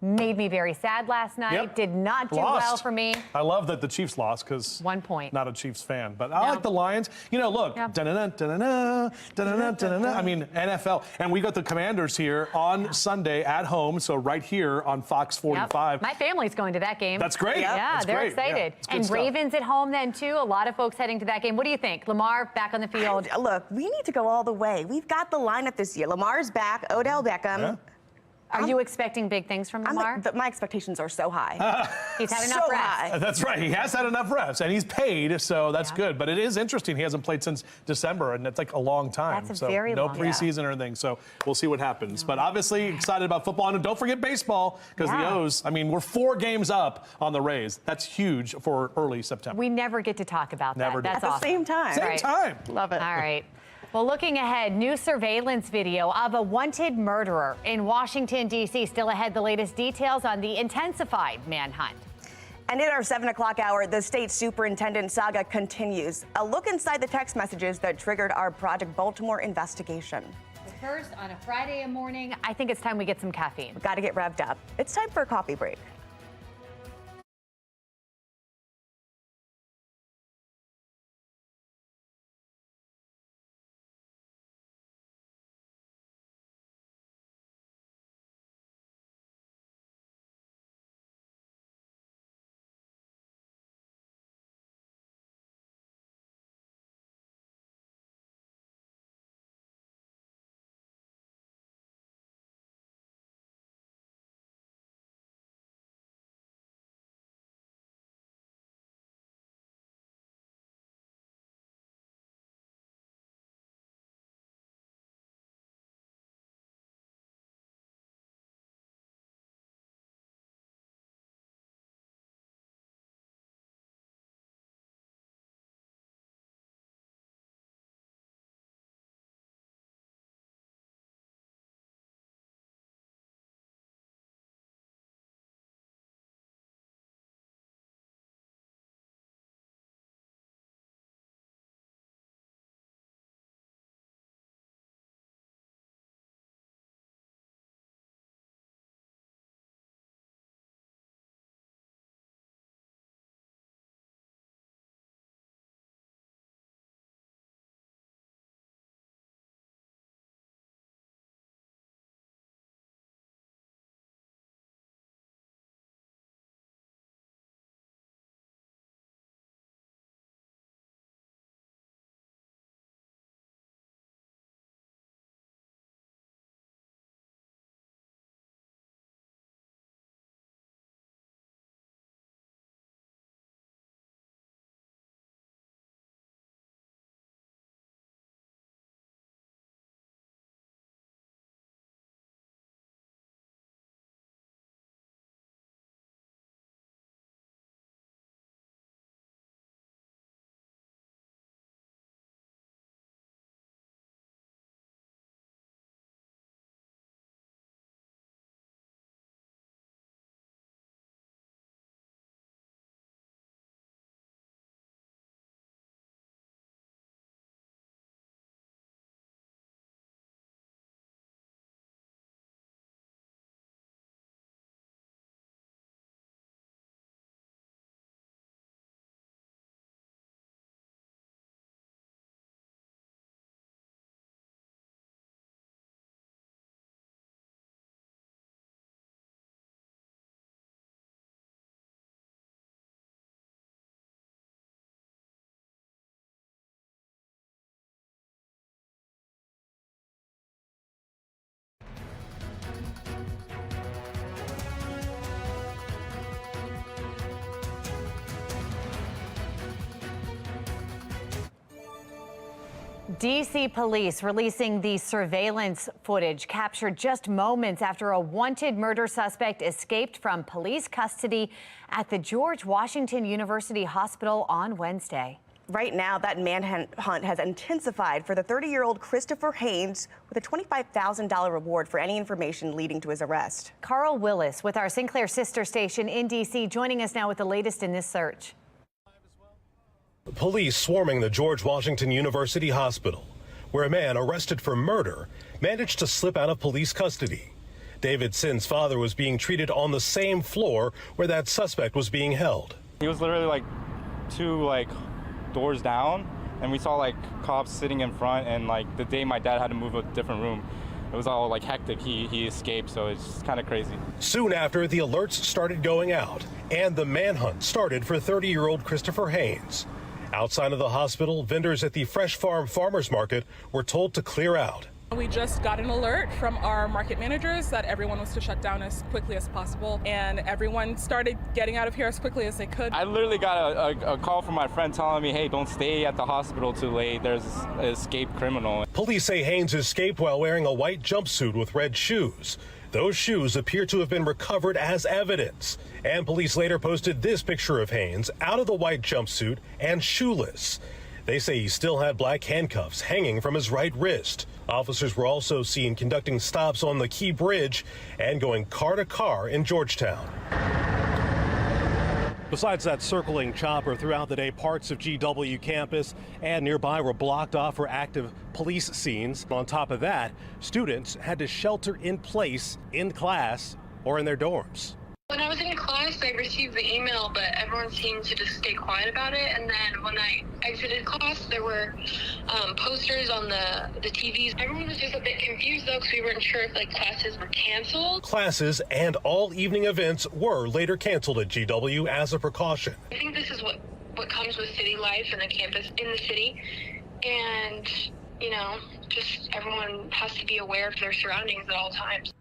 made me very sad last night. Yep. Did not do well for me. I love that the Chiefs lost because 1 point. Not a Chiefs fan, but I like the Lions. You know, look, da-na-na, da-na-na, da-na-na, da-na-na. I mean, NFL, and we got the Commanders here on Sunday at home, so right here on Fox 45. Yep. My family's going to that game. That's great. Yeah, That's they're great. excited. Yeah, it's good and stuff. Ravens at home then too. A lot of folks heading to that game. What do you think? Lamar back on the field. Look, we need to go all the way. We've got the lineup this year. Lamar's back, Odell Beckham. Yeah. Are you expecting big things from Lamar? My expectations are so high. He's had enough reps. That's right. He has had enough reps, and he's paid, so that's good. But it is interesting. He hasn't played since December, and it's like a long time. That's a very no long preseason or anything. So we'll see what happens. But obviously excited about football, and don't forget baseball because the O's. I mean, we're 4 games up on the Rays. That's huge for early September. We never get to talk about Never that. do. That's At the awesome. same time. Same time. Love it. All right. Well, looking ahead, new surveillance video of a wanted murderer in Washington, D.C. Still ahead, the latest details on the intensified manhunt. And in our 7 o'clock hour, the state superintendent saga continues. A look inside the text messages that triggered our Project Baltimore investigation. But first, on a Friday morning, I think it's time we get some caffeine. Got to get revved up. It's time for a coffee break. D.C. police releasing the surveillance footage captured just moments after a wanted murder suspect escaped from police custody at the George Washington University Hospital on Wednesday. Right now, that manhunt has intensified for the 30-year-old Christopher Haynes with a $25,000 reward for any information leading to his arrest. Carl Willis with our Sinclair sister station in D.C. joining us now with the latest in this search. Police swarming the George Washington University Hospital, where a man arrested for murder managed to slip out of police custody. David Sin's father was being treated on the same floor where that suspect was being held. He was literally like two doors down, and we saw cops sitting in front, and the day my dad had to move a different room, it was all hectic. He escaped, so it's kind of crazy. Soon after, the alerts started going out, and the manhunt started for 30-year-old Christopher Haynes. Outside of the hospital, vendors at the Fresh Farm Farmers Market were told to clear out. We just got an alert from our market managers that everyone was to shut down as quickly as possible, and everyone started getting out of here as quickly as they could. I literally got a call from my friend telling me, hey, don't stay at the hospital too late. There's an escaped criminal. Police say Haynes escaped while wearing a white jumpsuit with red shoes. Those shoes appear to have been recovered as evidence. And police later posted this picture of Haynes out of the white jumpsuit and shoeless. They say he still had black handcuffs hanging from his right wrist. Officers were also seen conducting stops on the Key Bridge and going car to car in Georgetown. Besides that circling chopper throughout the day, parts of GW campus and nearby were blocked off for active police scenes. On top of that, students had to shelter in place in class or in their dorms. When I was in class, I received the email, but everyone seemed to just stay quiet about it. And then when I exited class, there were posters on the TVs. Everyone was just a bit confused, though, because we weren't sure if classes were canceled. Classes and all evening events were later canceled at GW as a precaution. I think this is what comes with city life and a campus in the city. And, just everyone has to be aware of their surroundings at all times.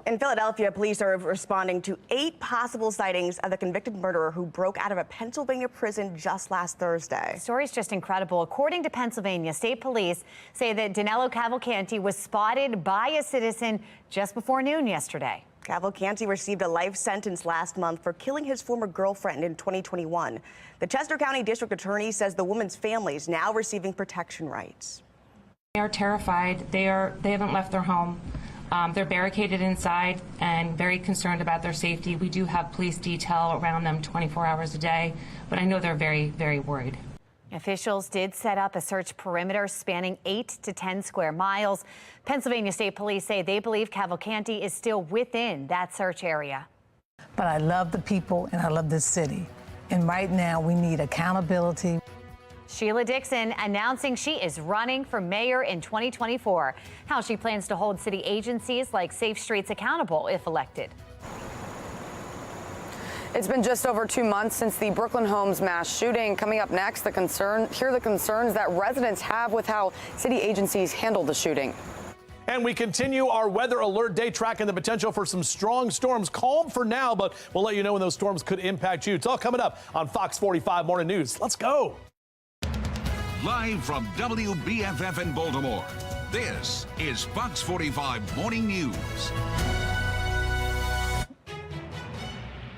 In Philadelphia, police are responding to 8 possible sightings of the convicted murderer who broke out of a Pennsylvania prison just last Thursday. The story's just incredible. According to Pennsylvania State Police, say that Danilo Cavalcanti was spotted by a citizen just before noon yesterday. Cavalcanti received a life sentence last month for killing his former girlfriend in 2021. The Chester County District Attorney says the woman's family is now receiving protection rights. They are terrified. They haven't left their home. They're barricaded inside and very concerned about their safety. We do have police detail around them 24 hours a day, but I know they're very, very worried. Officials did set up a search perimeter spanning 8 to 10 square miles. Pennsylvania State Police say they believe Cavalcanti is still within that search area. But I love the people and I love this city. And right now we need accountability. Sheila Dixon announcing she is running for mayor in 2024. How she plans to hold city agencies like Safe Streets accountable if elected. It's been just over 2 months since the Brooklyn Homes mass shooting. Coming up next, here are the concerns that residents have with how city agencies handled the shooting. And we continue our weather alert day, tracking the potential for some strong storms. Calm for now, but we'll let you know when those storms could impact you. It's all coming up on Fox 45 Morning News. Let's go. Live from WBFF in Baltimore, this is Fox 45 Morning News.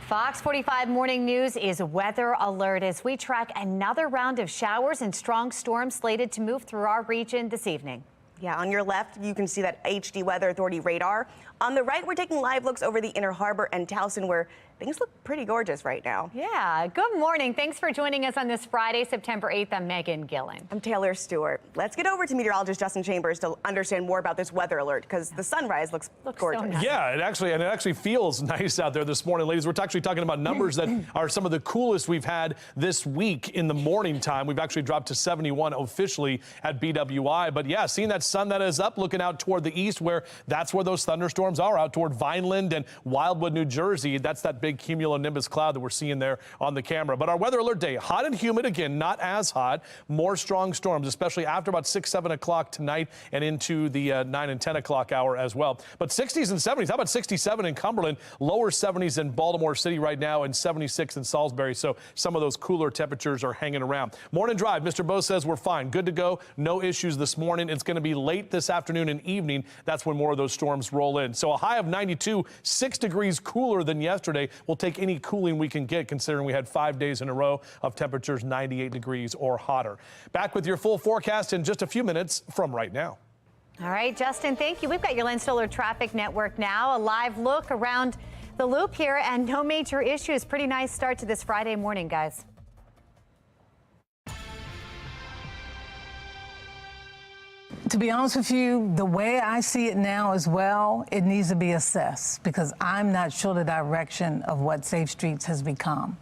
Fox 45 Morning News is weather alert as we track another round of showers and strong storms slated to move through our region this evening. Yeah, on your left, you can see that HD Weather Authority radar. On the right, we're taking live looks over the Inner Harbor and Towson, where things look pretty gorgeous right now. Yeah, good morning. Thanks for joining us on this Friday, September 8th. I'm Megan Gillen. I'm Taylor Stewart. Let's get over to meteorologist Justin Chambers to understand more about this weather alert, because the sunrise looks gorgeous. So nice. Yeah, it actually feels nice out there this morning, ladies. We're actually talking about numbers that are some of the coolest we've had this week in the morning time. We've actually dropped to 71 officially at BWI. But yeah, seeing that sun that is up, looking out toward the east, that's where those thunderstorms are, out toward Vineland and Wildwood, New Jersey. That's that big big cumulonimbus cloud that we're seeing there on the camera. But our weather alert day, hot and humid again, not as hot. More strong storms, especially after about 6, 7 o'clock tonight and into the 9 and 10 o'clock hour as well. But 60s and 70s. How about 67 in Cumberland, lower 70s in Baltimore City right now, and 76 in Salisbury. So some of those cooler temperatures are hanging around. Morning drive, Mr. Bo says we're fine. Good to go. No issues this morning. It's going to be late this afternoon and evening. That's when more of those storms roll in. So a high of 92, 6 degrees cooler than yesterday. We'll take any cooling we can get, considering we had 5 days in a row of temperatures 98 degrees or hotter. Back with your full forecast in just a few minutes from right now. All right, Justin, thank you. We've got your Lynn Stoller Traffic Network now. A live look around the loop here, and no major issues. Pretty nice start to this Friday morning, guys. To be honest with you, the way I see it now as well, it needs to be assessed because I'm not sure the direction of what Safe Streets has become.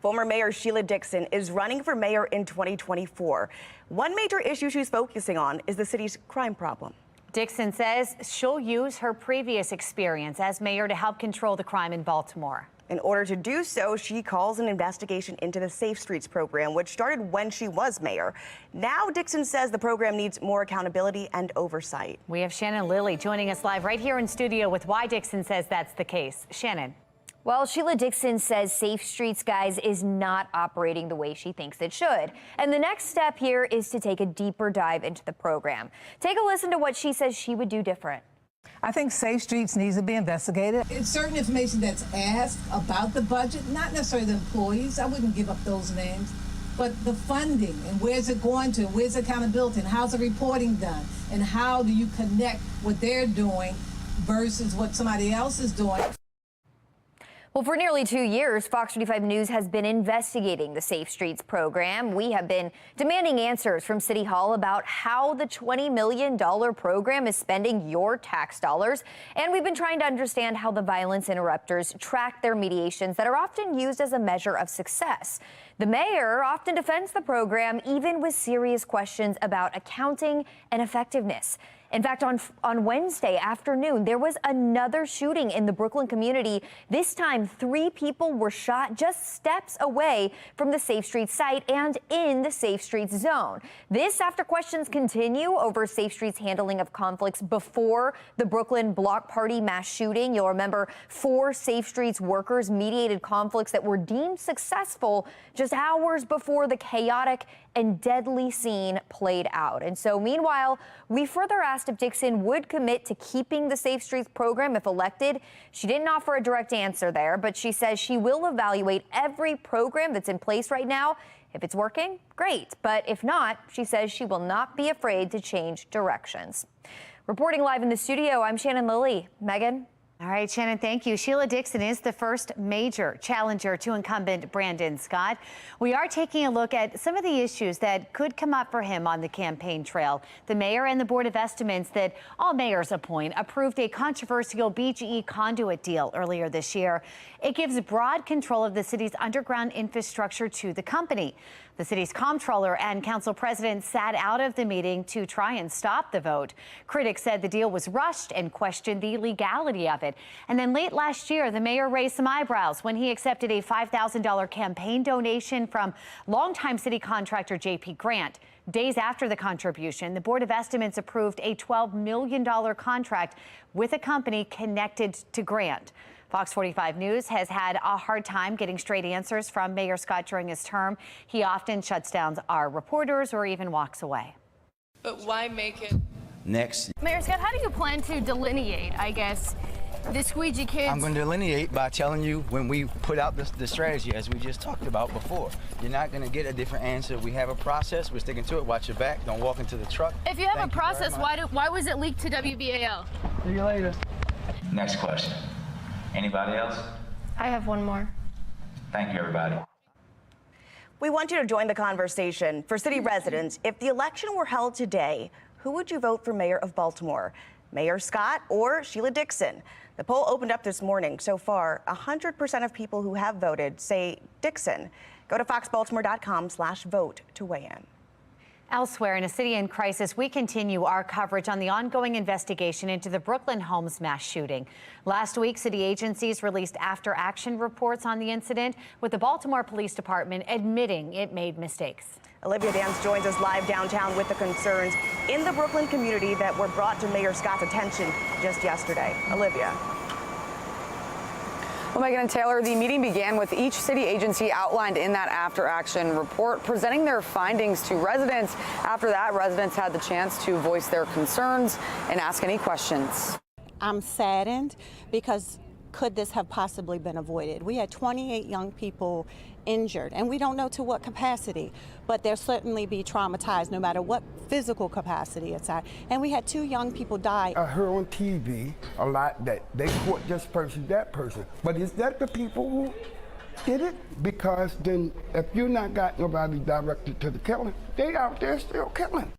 Former Mayor Sheila Dixon is running for mayor in 2024. One major issue she's focusing on is the city's crime problem. Dixon says she'll use her previous experience as mayor to help control the crime in Baltimore. In order to do so, she calls an investigation into the Safe Streets program, which started when she was mayor. Now, Dixon says the program needs more accountability and oversight. We have Shannon Lilly joining us live right here in studio with why Dixon says that's the case. Shannon. Well, Sheila Dixon says Safe Streets, guys, is not operating the way she thinks it should. And the next step here is to take a deeper dive into the program. Take a listen to what she says she would do different. I think Safe Streets needs to be investigated. It's certain information that's asked about the budget, not necessarily the employees. I wouldn't give up those names. But the funding and where's it going to, where's accountability, and how's the reporting done, and how do you connect what they're doing versus what somebody else is doing. Well, for nearly 2 years, Fox 45 News has been investigating the Safe Streets program. We have been demanding answers from City Hall about how the $20 million program is spending your tax dollars. And we've been trying to understand how the violence interrupters track their mediations that are often used as a measure of success. The mayor often defends the program, even with serious questions about accounting and effectiveness. In fact, on Wednesday afternoon, there was another shooting in the Brooklyn community. This time, 3 people were shot just steps away from the Safe Streets site and in the Safe Streets zone. This after questions continue over Safe Streets' handling of conflicts before the Brooklyn block party mass shooting. You'll remember 4 Safe Streets workers mediated conflicts that were deemed successful just hours before the chaotic and deadly scene played out. And so meanwhile, we further asked if Dixon would commit to keeping the Safe Streets program if elected. She didn't offer a direct answer there, but she says she will evaluate every program that's in place right now. If it's working, great. But if not, she says she will not be afraid to change directions. Reporting live in the studio, I'm Shannon Lilly. Megan? All right, Shannon, thank you. Sheila Dixon is the first major challenger to incumbent Brandon Scott. We are taking a look at some of the issues that could come up for him on the campaign trail. The mayor and the Board of Estimates that all mayors appoint approved a controversial BGE conduit deal earlier this year. It gives broad control of the city's underground infrastructure to the company. The city's comptroller and council president sat out of the meeting to try and stop the vote. Critics said the deal was rushed and questioned the legality of it. And then late last year, the mayor raised some eyebrows when he accepted a $5,000 campaign donation from longtime city contractor J.P. Grant. Days after the contribution, the Board of Estimates approved a $12 million contract with a company connected to Grant. Fox 45 News has had a hard time getting straight answers from Mayor Scott during his term. He often shuts down our reporters or even walks away. But why make it? Next. Mayor Scott, how do you plan to delineate, I guess, the squeegee kids? I'm going to delineate by telling you when we put out the strategy, as we just talked about before. You're not going to get a different answer. We have a process. We're sticking to it. Watch your back. Don't walk into the truck. If you have a process, why was it leaked to WBAL? See you later. Next question. Anybody else? I have one more. Thank you, everybody. We want you to join the conversation. For city residents, if the election were held today, who would you vote for mayor of Baltimore? Mayor Scott or Sheila Dixon? The poll opened up this morning. So far, 100% of people who have voted say Dixon. Go to foxbaltimore.com/vote to weigh in. Elsewhere in a city in crisis, we continue our coverage on the ongoing investigation into the Brooklyn Homes mass shooting. Last week, city agencies released after-action reports on the incident, with the Baltimore Police Department admitting it made mistakes. Olivia Dance joins us live downtown with the concerns in the Brooklyn community that were brought to Mayor Scott's attention just yesterday. Olivia. Well, Megan and Taylor, the meeting began with each city agency outlined in that after-action report presenting their findings to residents. After that, residents had the chance to voice their concerns and ask any questions. I'm saddened because could this have possibly been avoided? We had 28 young people injured, and we don't know to what capacity, but they'll certainly be traumatized no matter what physical capacity it's at. And we had 2 young people die. I heard on TV a lot that they caught this person, that person, but is that the people who did it? Because then if you're not got nobody directed to the killing, they out there still killing.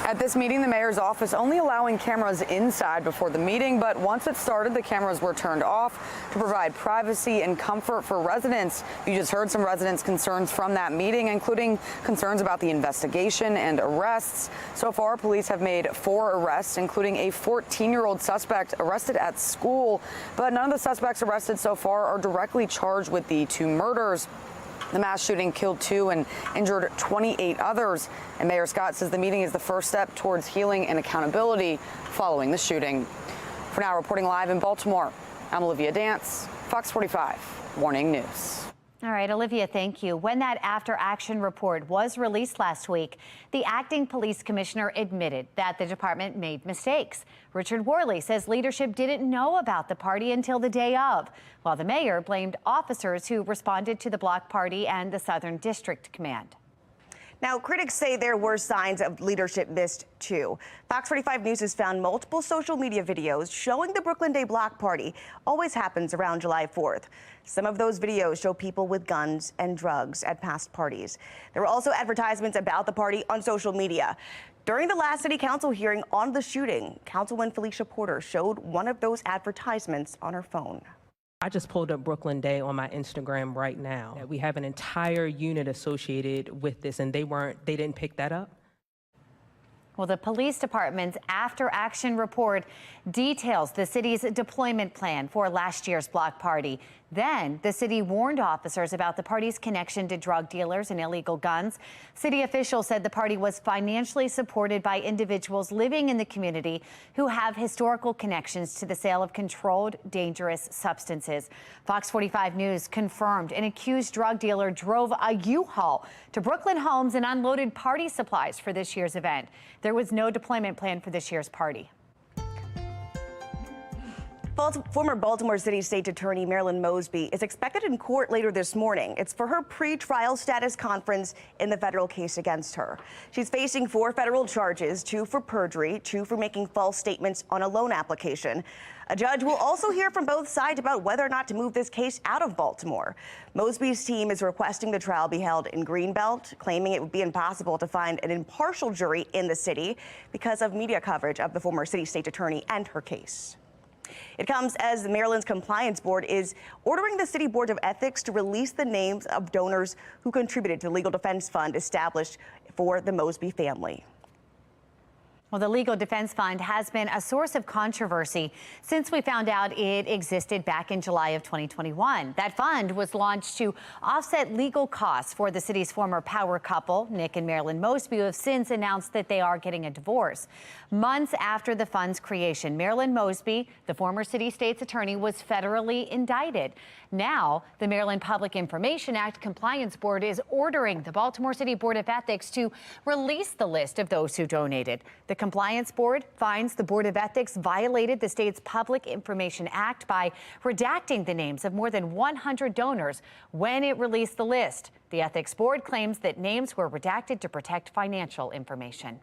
At this meeting, the mayor's office only allowing cameras inside before the meeting, but once it started, the cameras were turned off to provide privacy and comfort for residents. You just heard some residents' concerns from that meeting, including concerns about the investigation and arrests. So far, police have made 4 arrests, including a 14-year-old suspect arrested at school, but none of the suspects arrested so far are directly charged with the 2 murders. The mass shooting killed 2 and injured 28 others. And Mayor Scott says the meeting is the first step towards healing and accountability following the shooting. For now, reporting live in Baltimore, I'm Olivia Dance, Fox 45 Morning News. All right, Olivia, thank you. When that after-action report was released last week, the acting police commissioner admitted that the department made mistakes. Richard Worley says leadership didn't know about the party until the day of, while the mayor blamed officers who responded to the block party and the Southern District Command. Now, critics say there were signs of leadership missed, too. Fox 45 News has found multiple social media videos showing the Brooklyn Day Block Party always happens around July 4th. Some of those videos show people with guns and drugs at past parties. There were also advertisements about the party on social media. During the last city council hearing on the shooting, Councilwoman Felicia Porter showed one of those advertisements on her phone. I just pulled up Brooklyn Day on my Instagram right now. We have an entire unit associated with this, and they didn't pick that up. Well, the police department's after-action report details the city's deployment plan for last year's block party. Then the city warned officers about the party's connection to drug dealers and illegal guns. City officials said the party was financially supported by individuals living in the community who have historical connections to the sale of controlled, dangerous substances. Fox 45 News confirmed an accused drug dealer drove a U-Haul to Brooklyn Homes and unloaded party supplies for this year's event. There was no deployment plan for this year's party. Former Baltimore City State Attorney Marilyn Mosby is expected in court later this morning. It's for her pre-trial status conference in the federal case against her. She's facing 4 federal charges, 2 for perjury, 2 for making false statements on a loan application. A judge will also hear from both sides about whether or not to move this case out of Baltimore. Mosby's team is requesting the trial be held in Greenbelt, claiming it would be impossible to find an impartial jury in the city because of media coverage of the former city state attorney and her case. It comes as Maryland's Compliance Board is ordering the City Board of Ethics to release the names of donors who contributed to the Legal Defense Fund established for the Mosby family. Well, the Legal Defense Fund has been a source of controversy since we found out it existed back in July of 2021. That fund was launched to offset legal costs for the city's former power couple, Nick and Marilyn Mosby, who have since announced that they are getting a divorce. Months after the fund's creation, Marilyn Mosby, the former city state's attorney, was federally indicted. Now, the Maryland Public Information Act Compliance Board is ordering the Baltimore City Board of Ethics to release the list of those who donated. The Compliance Board finds the Board of Ethics violated the state's Public Information Act by redacting the names of more than 100 donors when it released the list. The Ethics Board claims that names were redacted to protect financial information.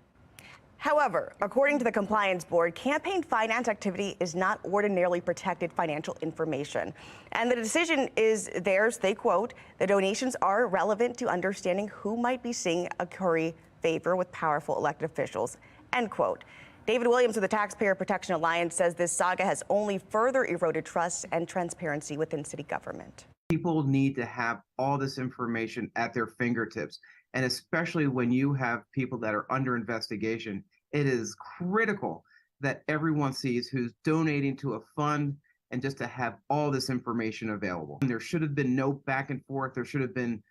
However, according to the Compliance Board, campaign finance activity is not ordinarily protected financial information. And the decision is theirs. They quote, "The donations are relevant to understanding who might be seeing a curry favor with powerful elected officials," end quote. David Williams of the Taxpayer Protection Alliance says this saga has only further eroded trust and transparency within city government. People need to have all this information at their fingertips. And especially when you have people that are under investigation, it is critical that everyone sees who's donating to a fund and just to have all this information available. And there should have been no back and forth. There should have been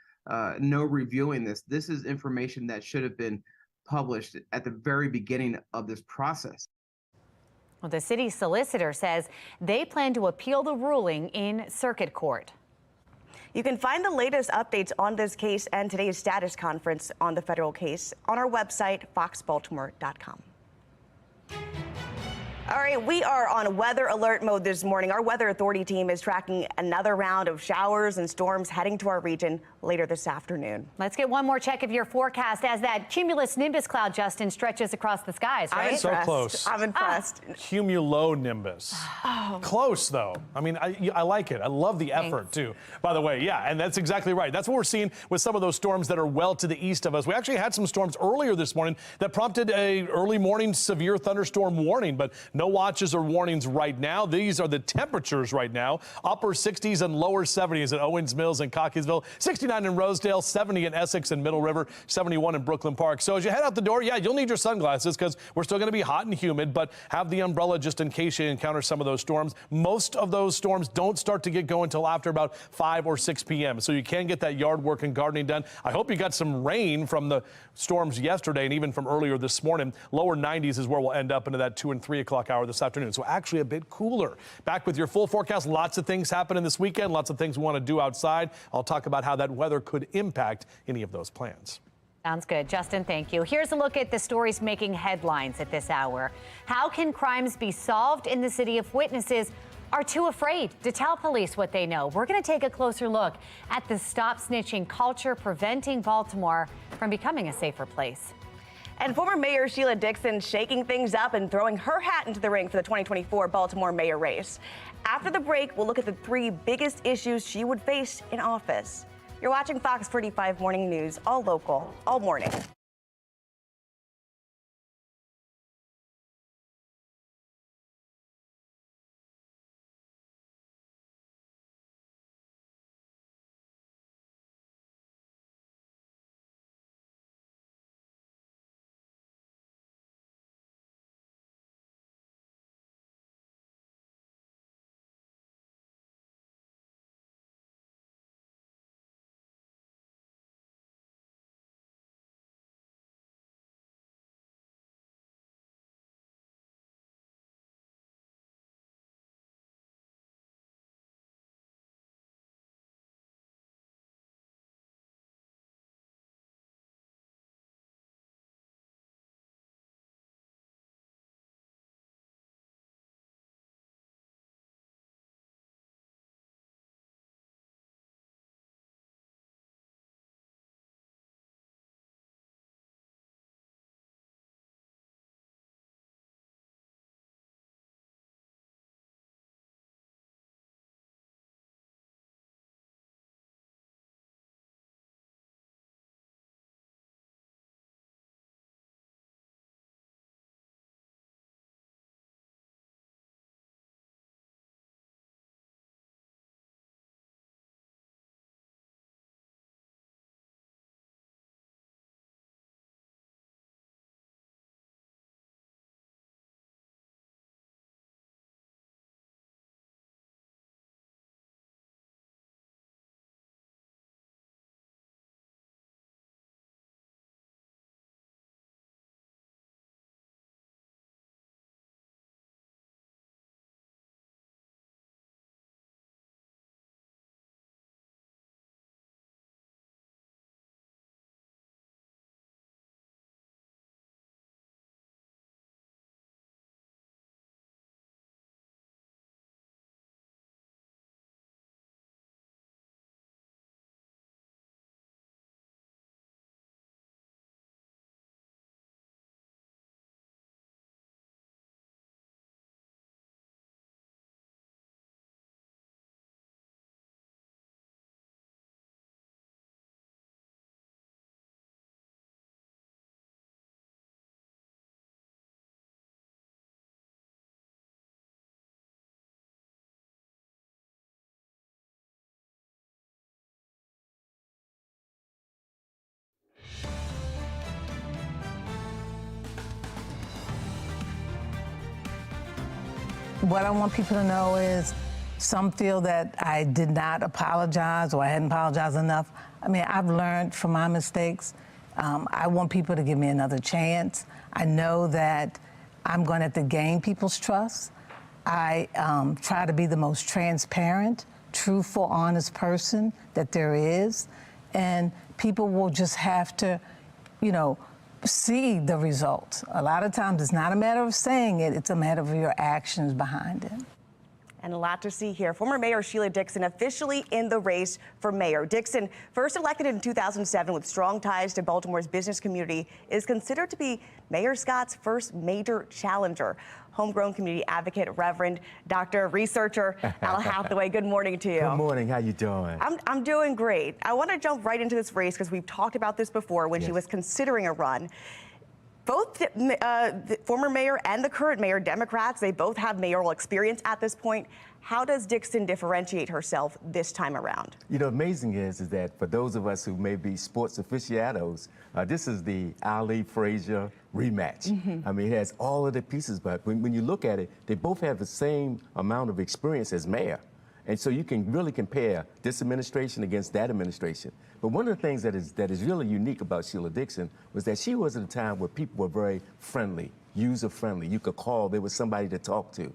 no reviewing this. This is information that should have been published at the very beginning of this process. Well, the city solicitor says they plan to appeal the ruling in circuit court. You can find the latest updates on this case and today's status conference on the federal case on our website, foxbaltimore.com. All right, we are on weather alert mode this morning. Our weather authority team is tracking another round of showers and storms heading to our region later this afternoon. Let's get one more check of your forecast as that cumulus nimbus cloud, Justin, stretches across the skies, right? So close. I'm impressed. Cumulonimbus. Oh. Close, though. I mean, I like it. I love the effort, too. By the way, yeah, and that's exactly right. That's what we're seeing with some of those storms that are well to the east of us. We actually had some storms earlier this morning that prompted a early morning severe thunderstorm warning, but no watches or warnings right now. These are the temperatures right now. Upper 60s and lower 70s at Owens Mills and Cockeysville, 69 in Rosedale, 70 in Essex and Middle River, 71 in Brooklyn Park. So as you head out the door, yeah, you'll need your sunglasses because we're still going to be hot and humid, but have the umbrella just in case you encounter some of those storms. Most of those storms don't start to get going until after about 5 or 6 p.m. So you can get that yard work and gardening done. I hope you got some rain from the storms yesterday and even from earlier this morning. Lower 90s is where we'll end up into that 2 and 3 o'clock hour this afternoon. So actually a bit cooler. Back with your full forecast. Lots of things happening this weekend. Lots of things we want to do outside. I'll talk about how that weather could impact any of those plans. Sounds good. Justin, thank you. Here's a look at the stories making headlines at this hour. How can crimes be solved in the city if witnesses are too afraid to tell police what they know? We're going to take a closer look at the stop snitching culture preventing Baltimore from becoming a safer place. And former Mayor Sheila Dixon shaking things up and throwing her hat into the ring for the 2024 Baltimore mayor race. After the break, we'll look at the 3 biggest issues she would face in office. You're watching Fox 45 Morning News, all local, all morning. what I want people to know is some feel that I did not apologize or I hadn't apologized enough. I mean, I've learned from my mistakes. I want people to give me another chance. I know that I'm going to have to gain people's trust. I try to be the most transparent, truthful, honest person that there is. And people will just have to, you know, see the results. A lot of times it's not a matter of saying it, it's a matter of your actions behind it. And a lot to see here. Former Mayor Sheila Dixon officially in the race for mayor. Dixon, first elected in 2007 with strong ties to Baltimore's business community, is considered to be Mayor Scott's first major challenger. Homegrown community advocate, Reverend, Dr. Researcher Al Hathaway, good morning to you. Good morning, how you doing? I'm doing great. I want to jump right into this race because we've talked about this before when she was considering a run. Both the former mayor and the current mayor, Democrats, they both have mayoral experience at this point. How does Dixon differentiate herself this time around? You know, amazing is that for those of us who may be sports aficionados, this is the Ali Frazier rematch. I mean, it has all of the pieces, but when you look at it, they both have the same amount of experience as mayor. And so you can really compare this administration against that administration. But one of the things that is really unique about Sheila Dixon was that she was at a time where people were very friendly, user-friendly. You could call, there was somebody to talk to.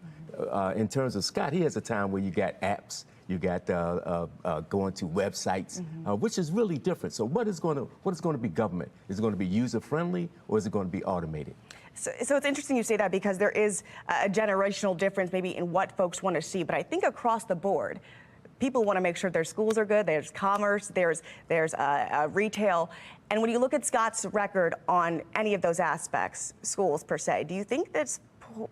In terms of Scott, he has a time where you got apps, you got going to websites, which is really different. So what is going to be government? Is it going to be user-friendly or is it going to be automated? So it's interesting you say that because there is a generational difference maybe in what folks want to see. But I think across the board, people want to make sure their schools are good. There's commerce, there's retail. And when you look at Scott's record on any of those aspects, schools per se, do you think this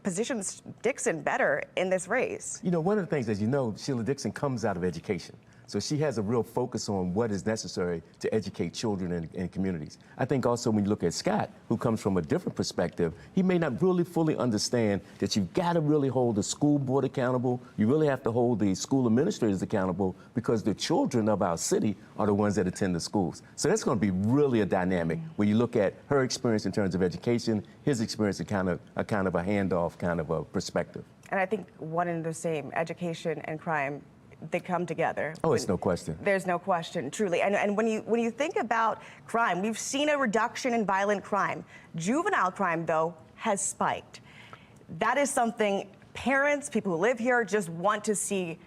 positions Dixon better in this race? You know, one of the things, as you know, Sheila Dixon comes out of education. So she has a real focus on what is necessary to educate children and communities. I think also when you look at Scott, who comes from a different perspective, he may not really fully understand that you've got to really hold the school board accountable. You really have to hold the school administrators accountable because the children of our city are the ones that attend the schools. So that's going to be really a dynamic when you look at her experience in terms of education, his experience in kind of a handoff kind of a perspective. And I think one and the same, education and crime, they come together. Oh, it's no question. There's no question, truly. And when you think about crime, we've seen a reduction in violent crime. Juvenile crime, though, has spiked. That is something parents, people who live here, just want to see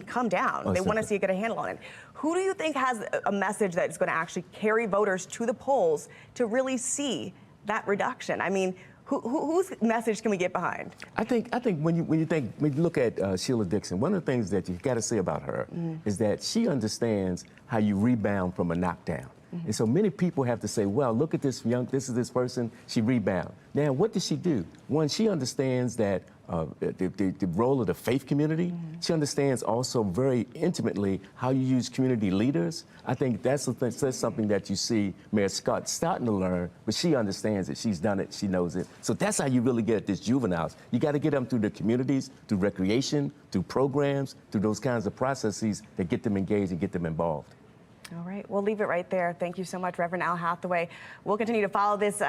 come down. They want to see it get a handle on it. Who do you think has a message that is going to actually carry voters to the polls to really see that reduction? I mean, whose message can we get behind? I think when you look at Sheila Dixon, one of the things that you've got to say about her is that she understands how you rebound from a knockdown. And so many people have to say, well, look at this this person, she rebound. Now, what does she do? One, she understands that the role of the faith community. She understands also very intimately how you use community leaders. I think that's something that you see Mayor Scott starting to learn, but she understands it. She's done it. She knows it. So that's how you really get at these juveniles. You got to get them through the communities, through recreation, through programs, through those kinds of processes that get them engaged and get them involved. All right, we'll leave it right there. Thank you so much, Reverend Al Hathaway. We'll continue to follow this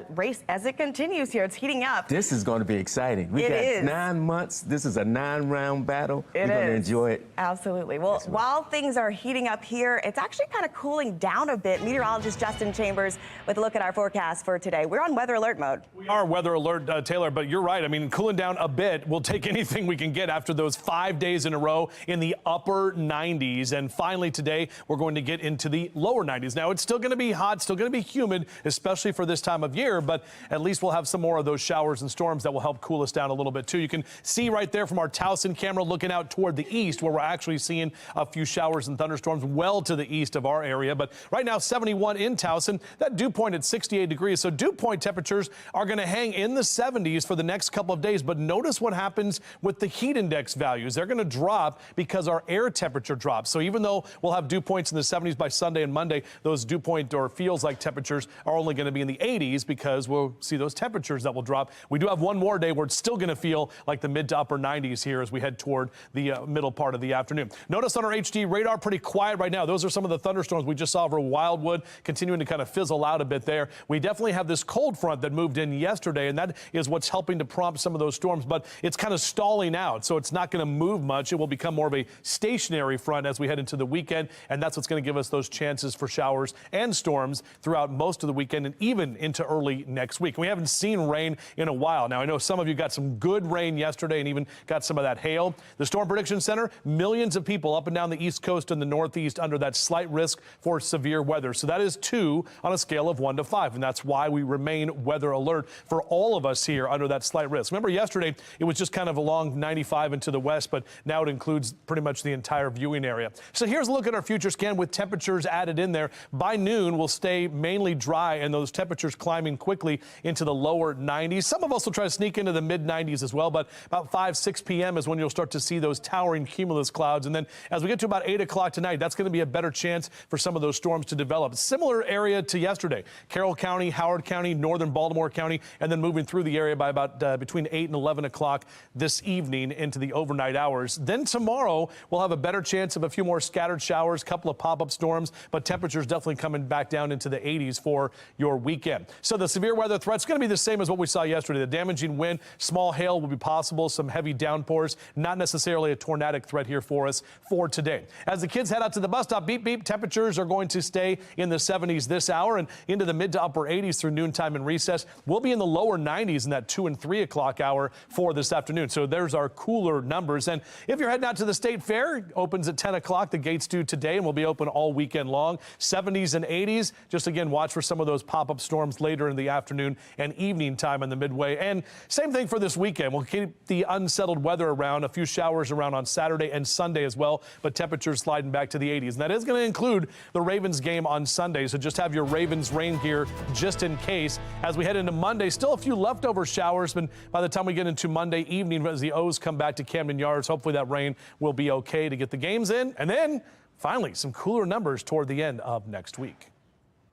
race as it continues here. It's heating up. This is going to be exciting. We got 9 months. This is a 9-round battle. We're going to enjoy it. Absolutely. Well, while things are heating up here, it's actually kind of cooling down a bit. Meteorologist Justin Chambers with a look at our forecast for today. We're on weather alert mode. We are weather alert, Taylor, but you're right. I mean, cooling down a bit. We'll take anything we can get after those 5 days in a row in the upper 90s. And finally today, we're going to get into the lower 90s. Now, it's still going to be hot, still going to be humid, especially for this time of year, but at least we'll have some more of those showers and storms that will help cool us down a little bit, too. You can see right there from our Towson camera looking out toward the east where we're actually seeing a few showers and thunderstorms well to the east of our area. But right now, 71 in Towson, that dew point at 68 degrees. So dew point temperatures are going to hang in the 70s for the next couple of days. But notice what happens with the heat index values. They're going to drop because our air temperature drops. So even though we'll have dew points in the 70s, 70s by Sunday and Monday. Those dew point or feels like temperatures are only going to be in the 80s because we'll see those temperatures that will drop. We do have one more day where it's still going to feel like the mid to upper 90s here as we head toward the middle part of the afternoon. Notice on our HD radar, pretty quiet right now. Those are some of the thunderstorms we just saw over Wildwood, continuing to kind of fizzle out a bit there. We definitely have this cold front that moved in yesterday, and that is what's helping to prompt some of those storms, but it's kind of stalling out, so it's not going to move much. It will become more of a stationary front as we head into the weekend, and that's what's going to give us those chances for showers and storms throughout most of the weekend and even into early next week. We haven't seen rain in a while. Now, I know some of you got some good rain yesterday and even got some of that hail. The Storm Prediction Center, millions of people up and down the East Coast and the Northeast under that slight risk for severe weather. So that is 2 on a scale of 1 to 5, and that's why we remain weather alert for all of us here under that slight risk. Remember yesterday, it was just kind of along 95 and to the west, but now it includes pretty much the entire viewing area. So here's a look at our future scan with temperatures added in there. By noon, we'll stay mainly dry and those temperatures climbing quickly into the lower 90s. Some of us will try to sneak into the mid 90s as well, but about 5, 6 p.m. is when you'll start to see those towering cumulus clouds. And then as we get to about 8 o'clock tonight, that's going to be a better chance for some of those storms to develop. Similar area to yesterday, Carroll County, Howard County, northern Baltimore County, and then moving through the area by about between 8 and 11 o'clock this evening into the overnight hours. Then tomorrow, we'll have a better chance of a few more scattered showers, a couple of pop-up storms, but temperatures definitely coming back down into the 80s for your weekend. So the severe weather threat's going to be the same as what we saw yesterday. The damaging wind, small hail will be possible, some heavy downpours, not necessarily a tornadic threat here for us for today. As the kids head out to the bus stop, beep, beep, temperatures are going to stay in the 70s this hour and into the mid to upper 80s through noontime and recess. We'll be in the lower 90s in that 2 and 3 o'clock hour for this afternoon. So there's our cooler numbers. And if you're heading out to the State Fair, it opens at 10 o'clock. The gates do today and will be open all weekend long. 70s and 80s. Just again, watch for some of those pop-up storms later in the afternoon and evening time in the midway. And same thing for this weekend. We'll keep the unsettled weather around. A few showers around on Saturday and Sunday as well, but temperatures sliding back to the 80s. And that is going to include the Ravens game on Sunday. So just have your Ravens rain gear just in case. As we head into Monday, still a few leftover showers, but by the time we get into Monday evening, as the O's come back to Camden Yards, hopefully that rain will be okay to get the games in. And then finally, some cooler numbers toward the end of next week.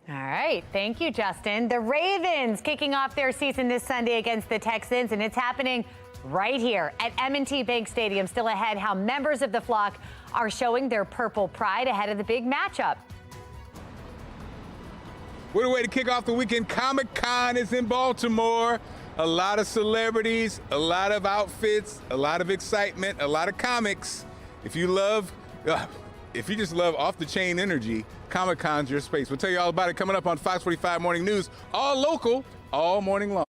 All right. Thank you, Justin. The Ravens kicking off their season this Sunday against the Texans, and it's happening right here at M&T Bank Stadium. Still ahead, how members of the flock are showing their purple pride ahead of the big matchup. What a way to kick off the weekend. Comic-Con is in Baltimore. A lot of celebrities, a lot of outfits, a lot of excitement, a lot of comics. If you just love off-the-chain energy, Comic-Con's your space. We'll tell you all about it coming up on Fox 45 Morning News, all local, all morning long.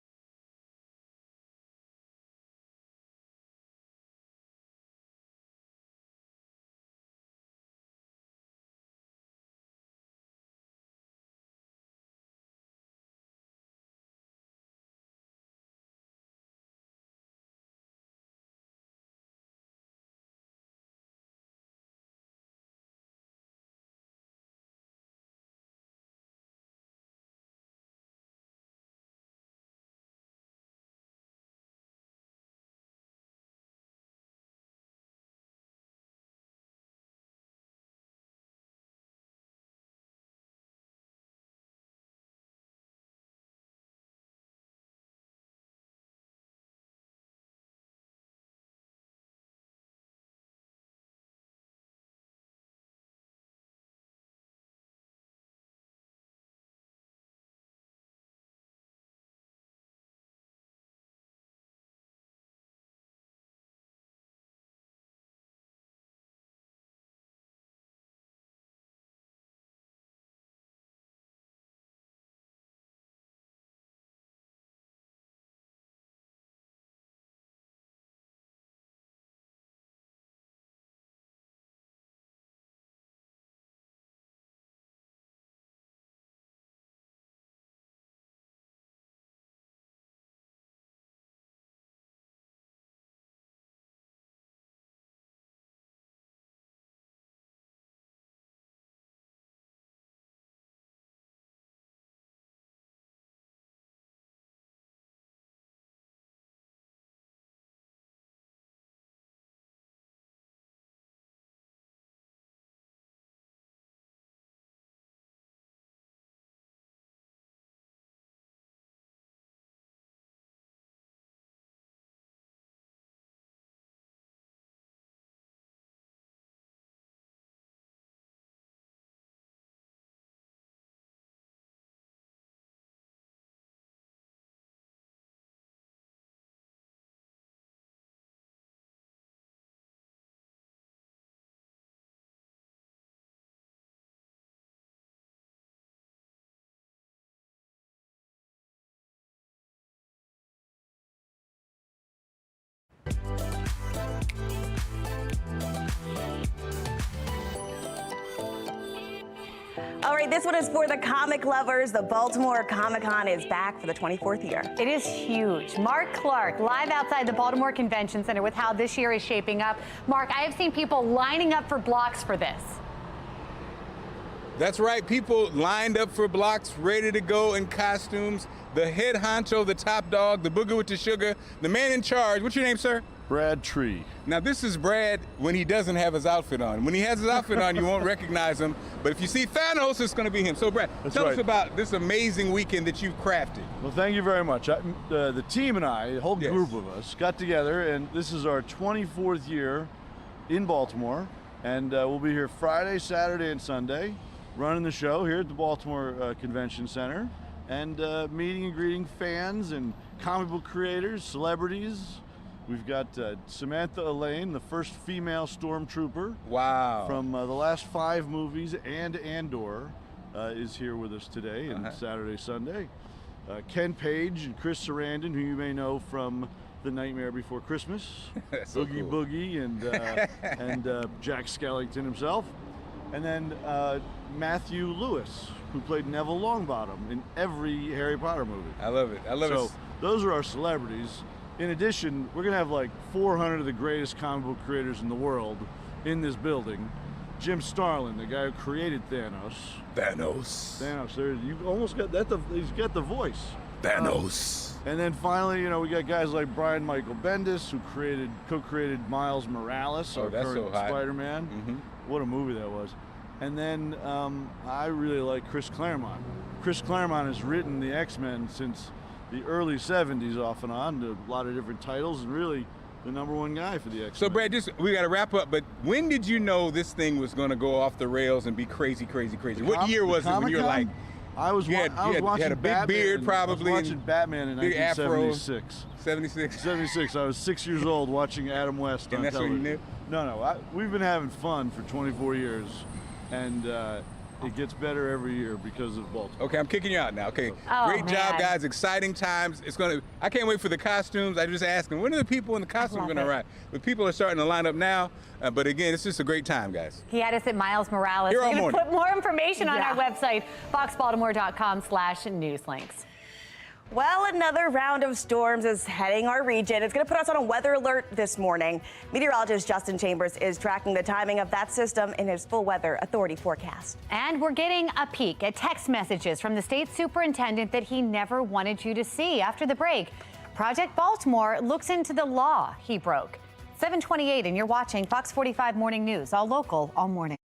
All right, this one is for the comic lovers. The Baltimore Comic-Con is back for the 24th year. It is huge. Mark Clark, live outside the Baltimore Convention Center with how this year is shaping up. Mark, I have seen people lining up for blocks for this. That's right. People lined up for blocks, ready to go in costumes. The head honcho, the top dog, the booger with the sugar, the man in charge. What's your name, sir? Brad Tree. Now, this is Brad when he doesn't have his outfit on. When he has his outfit on, you won't recognize him. But if you see Thanos, it's going to be him. So, Brad, tell us about this amazing weekend that you've crafted. Well, thank you very much. The team and I, a whole group of us, got together, and this is our 24th year in Baltimore. And we'll be here Friday, Saturday, and Sunday, running the show here at the Baltimore Convention Center, and meeting and greeting fans and comic book creators, celebrities. We've got Samantha Elaine, the first female stormtrooper. Wow. From the last 5 movies, and Andor is here with us today and Saturday, Sunday. Ken Page and Chris Sarandon, who you may know from The Nightmare Before Christmas. So Boogie cool. Boogie and Jack Skellington himself. And then Matthew Lewis, who played Neville Longbottom in every Harry Potter movie. I love it. I love it. So those are our celebrities. In addition, we're going to have like 400 of the greatest comic book creators in the world in this building. Jim Starlin, the guy who created Thanos. Thanos. There, you almost got that. He's got the voice. Thanos. And then finally, you know, we got guys like Brian Michael Bendis, who co-created Miles Morales, our that's current so hot. Spider-Man. What a movie that was. And then I really like Chris Claremont. Chris Claremont has written the X-Men since the early 70s off and on, to a lot of different titles, and really the #1 guy for the X-Men. So, Brad, we got to wrap up, but when did you know this thing was going to go off the rails and be crazy, crazy, crazy? What year was it when you were like, I was watching you had a big Batman, beard probably. I was watching Batman in big 1976. 76? 76. I was 6 years old watching Adam West on that's television. when you knew? No. We've been having fun for 24 years, and it gets better every year because of Baltimore. Okay, I'm kicking you out now. Okay, Oh, great job, man. guys. Exciting times. I can't wait for the costumes. I just asking, when are the people in the costumes going to arrive? But people are starting to line up now. But again, it's just a great time, guys. He had us at Miles Morales. Here all We're going to morning. put more information on our website, foxbaltimore.com/newslinks. Well, another round of storms is heading our region. It's going to put us on a weather alert this morning. Meteorologist Justin Chambers is tracking the timing of that system in his full weather authority forecast. And we're getting a peek at text messages from the state superintendent that he never wanted you to see. After the break, Project Baltimore looks into the law he broke. 7:28, and you're watching Fox 45 Morning News, all local, all morning.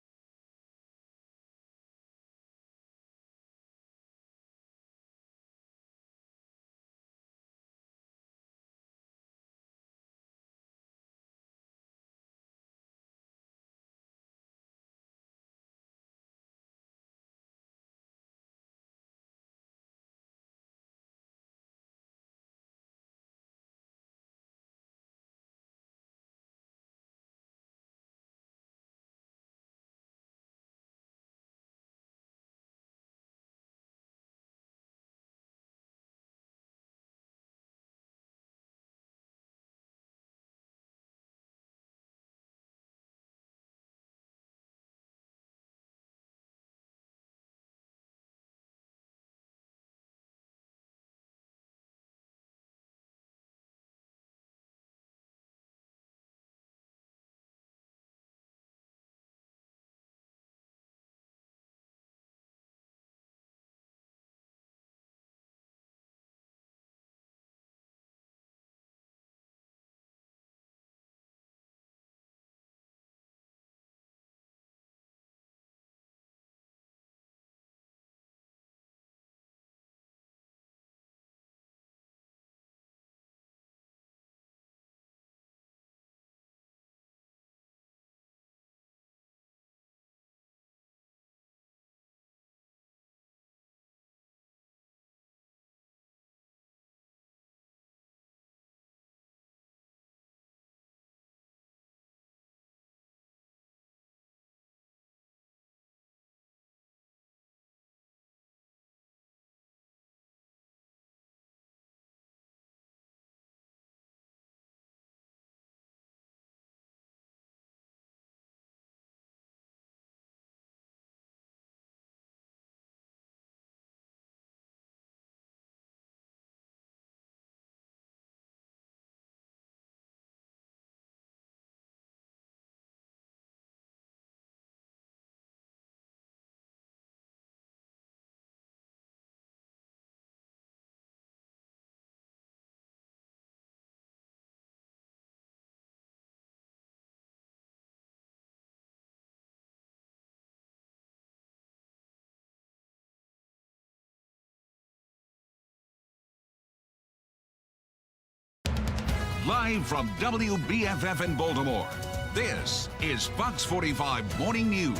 Live from WBFF in Baltimore, this is Fox 45 Morning News.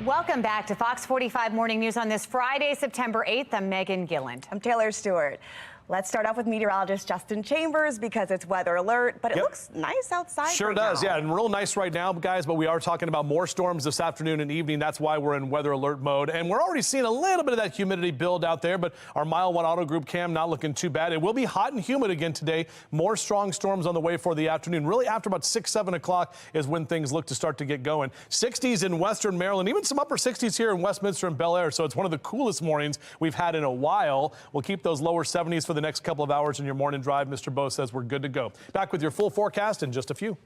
Welcome back to Fox 45 Morning News on this Friday, September 8th. I'm Megan Gilland. I'm Taylor Stewart. Let's start off with meteorologist Justin Chambers because it's weather alert, but it looks nice outside. Sure right does, now. yeah, and real nice right now, guys, but we are talking about more storms this afternoon and evening. That's why we're in weather alert mode, and we're already seeing a little bit of that humidity build out there, but our Mile 1 Auto Group cam not looking too bad. It will be hot and humid again today. More strong storms on the way for the afternoon. Really, after about 6, 7 o'clock is when things look to start to get going. 60s in western Maryland, even some upper 60s here in Westminster and Bel Air, so it's one of the coolest mornings we've had in a while. We'll keep those lower 70s for the next couple of hours in your morning drive. Mr. Bo says we're good to go. Back with your full forecast in just a few.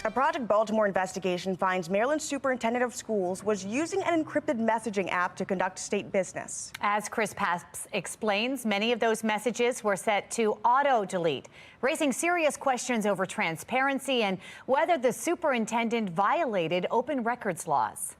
A Project Baltimore investigation finds Maryland's superintendent of schools was using an encrypted messaging app to conduct state business. As Chris Paps explains, many of those messages were set to auto-delete, raising serious questions over transparency and whether the superintendent violated open records laws.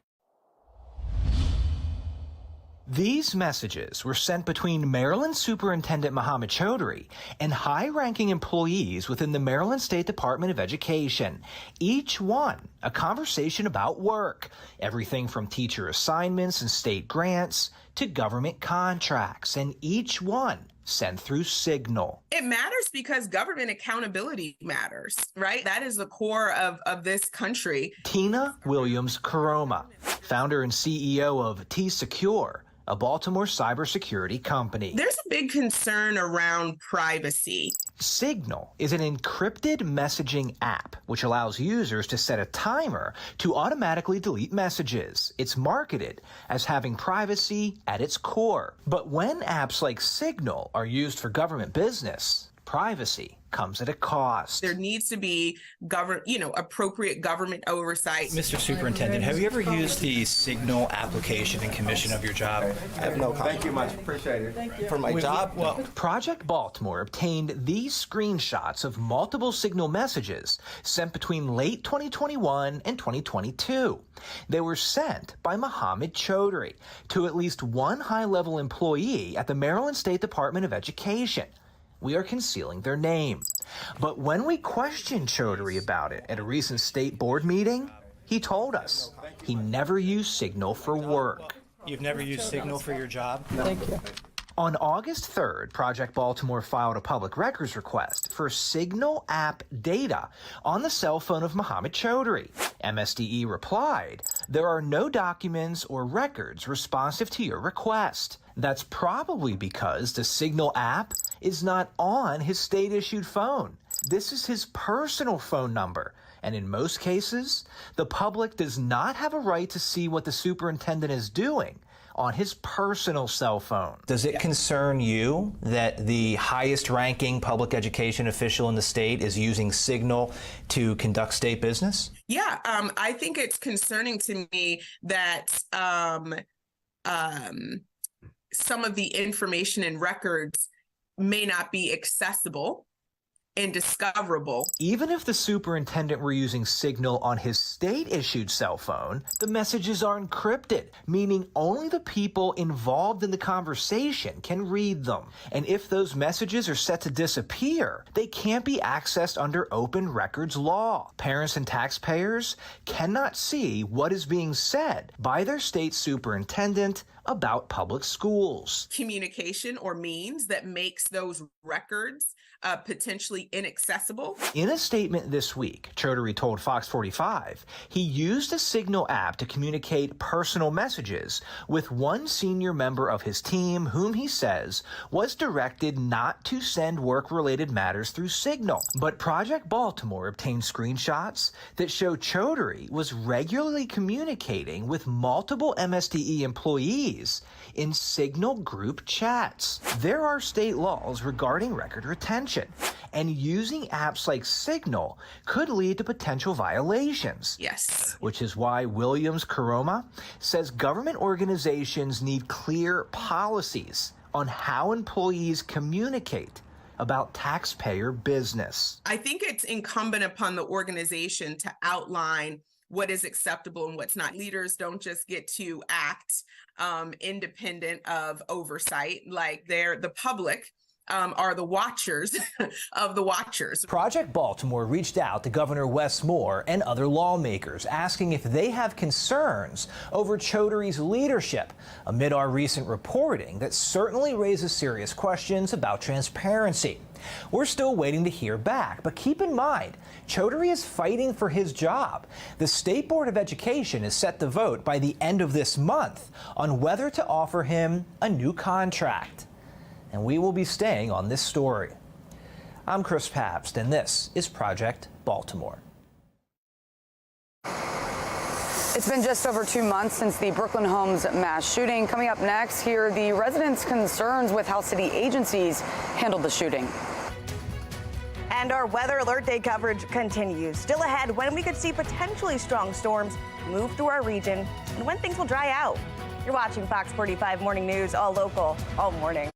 These messages were sent between Maryland Superintendent Mohammed Chaudhry and high-ranking employees within the Maryland State Department of Education. Each one a conversation about work, everything from teacher assignments and state grants to government contracts, and each one sent through Signal. It matters because government accountability matters, right? That is the core of this country. Tina Williams-Karoma, founder and CEO of T-Secure, a Baltimore cybersecurity company. There's a big concern around privacy. Signal is an encrypted messaging app which allows users to set a timer to automatically delete messages. It's marketed as having privacy at its core. But when apps like Signal are used for government business, privacy comes at a cost. There needs to be appropriate government oversight. Mr. Superintendent, have you ever used the Signal application in commission of your job? I have no comment. Thank you much. Appreciate it. Thank you. For my job? Well, Project Baltimore obtained these screenshots of multiple Signal messages sent between late 2021 and 2022. They were sent by Mohammed Chaudhry to at least one high-level employee at the Maryland State Department of Education. We are concealing their name. But when we questioned Chaudhry about it at a recent state board meeting, he told us he never used Signal for work. You've never used Signal for your job? No. Thank you. On August 3rd, Project Baltimore filed a public records request for Signal app data on the cell phone of Mohammed Chaudhry. MSDE replied, "There are no documents or records responsive to your request." That's probably because the Signal app is not on his state-issued phone. This is his personal phone number, and in most cases, the public does not have a right to see what the superintendent is doing on his personal cell phone. Does it concern you that the highest-ranking public education official in the state is using Signal to conduct state business? Yeah, I think it's concerning to me that some of the information and records may not be accessible and discoverable. Even if the superintendent were using Signal on his state-issued cell phone, the messages are encrypted, meaning only the people involved in the conversation can read them. And if those messages are set to disappear, they can't be accessed under open records law. Parents and taxpayers cannot see what is being said by their state superintendent about public schools. Communication or means that makes those records potentially inaccessible. In a statement this week, Chaudhry told Fox 45 he used a Signal app to communicate personal messages with one senior member of his team whom he says was directed not to send work-related matters through Signal. But Project Baltimore obtained screenshots that show Chaudhry was regularly communicating with multiple MSDE employees in Signal group chats. There are state laws regarding record retention, and using apps like Signal could lead to potential violations. Yes. Which is why Williams-Karoma says government organizations need clear policies on how employees communicate about taxpayer business. I think it's incumbent upon the organization to outline what is acceptable and what's not. Leaders don't just get to act independent of oversight, like the public are the watchers of the watchers. Project Baltimore reached out to Governor Wes Moore and other lawmakers, asking if they have concerns over Choudhury's leadership amid our recent reporting that certainly raises serious questions about transparency. We're still waiting to hear back, but keep in mind, Choudhury is fighting for his job. The State Board of Education is set to vote by the end of this month on whether to offer him a new contract. And we will be staying on this story. I'm Chris Pabst, and this is Project Baltimore. It's been just over 2 months since the Brooklyn Homes mass shooting. Coming up next, hear the residents' concerns with how city agencies handled the shooting. And our weather alert day coverage continues. Still ahead, when we could see potentially strong storms move through our region and when things will dry out. You're watching Fox 45 Morning News, all local, all morning.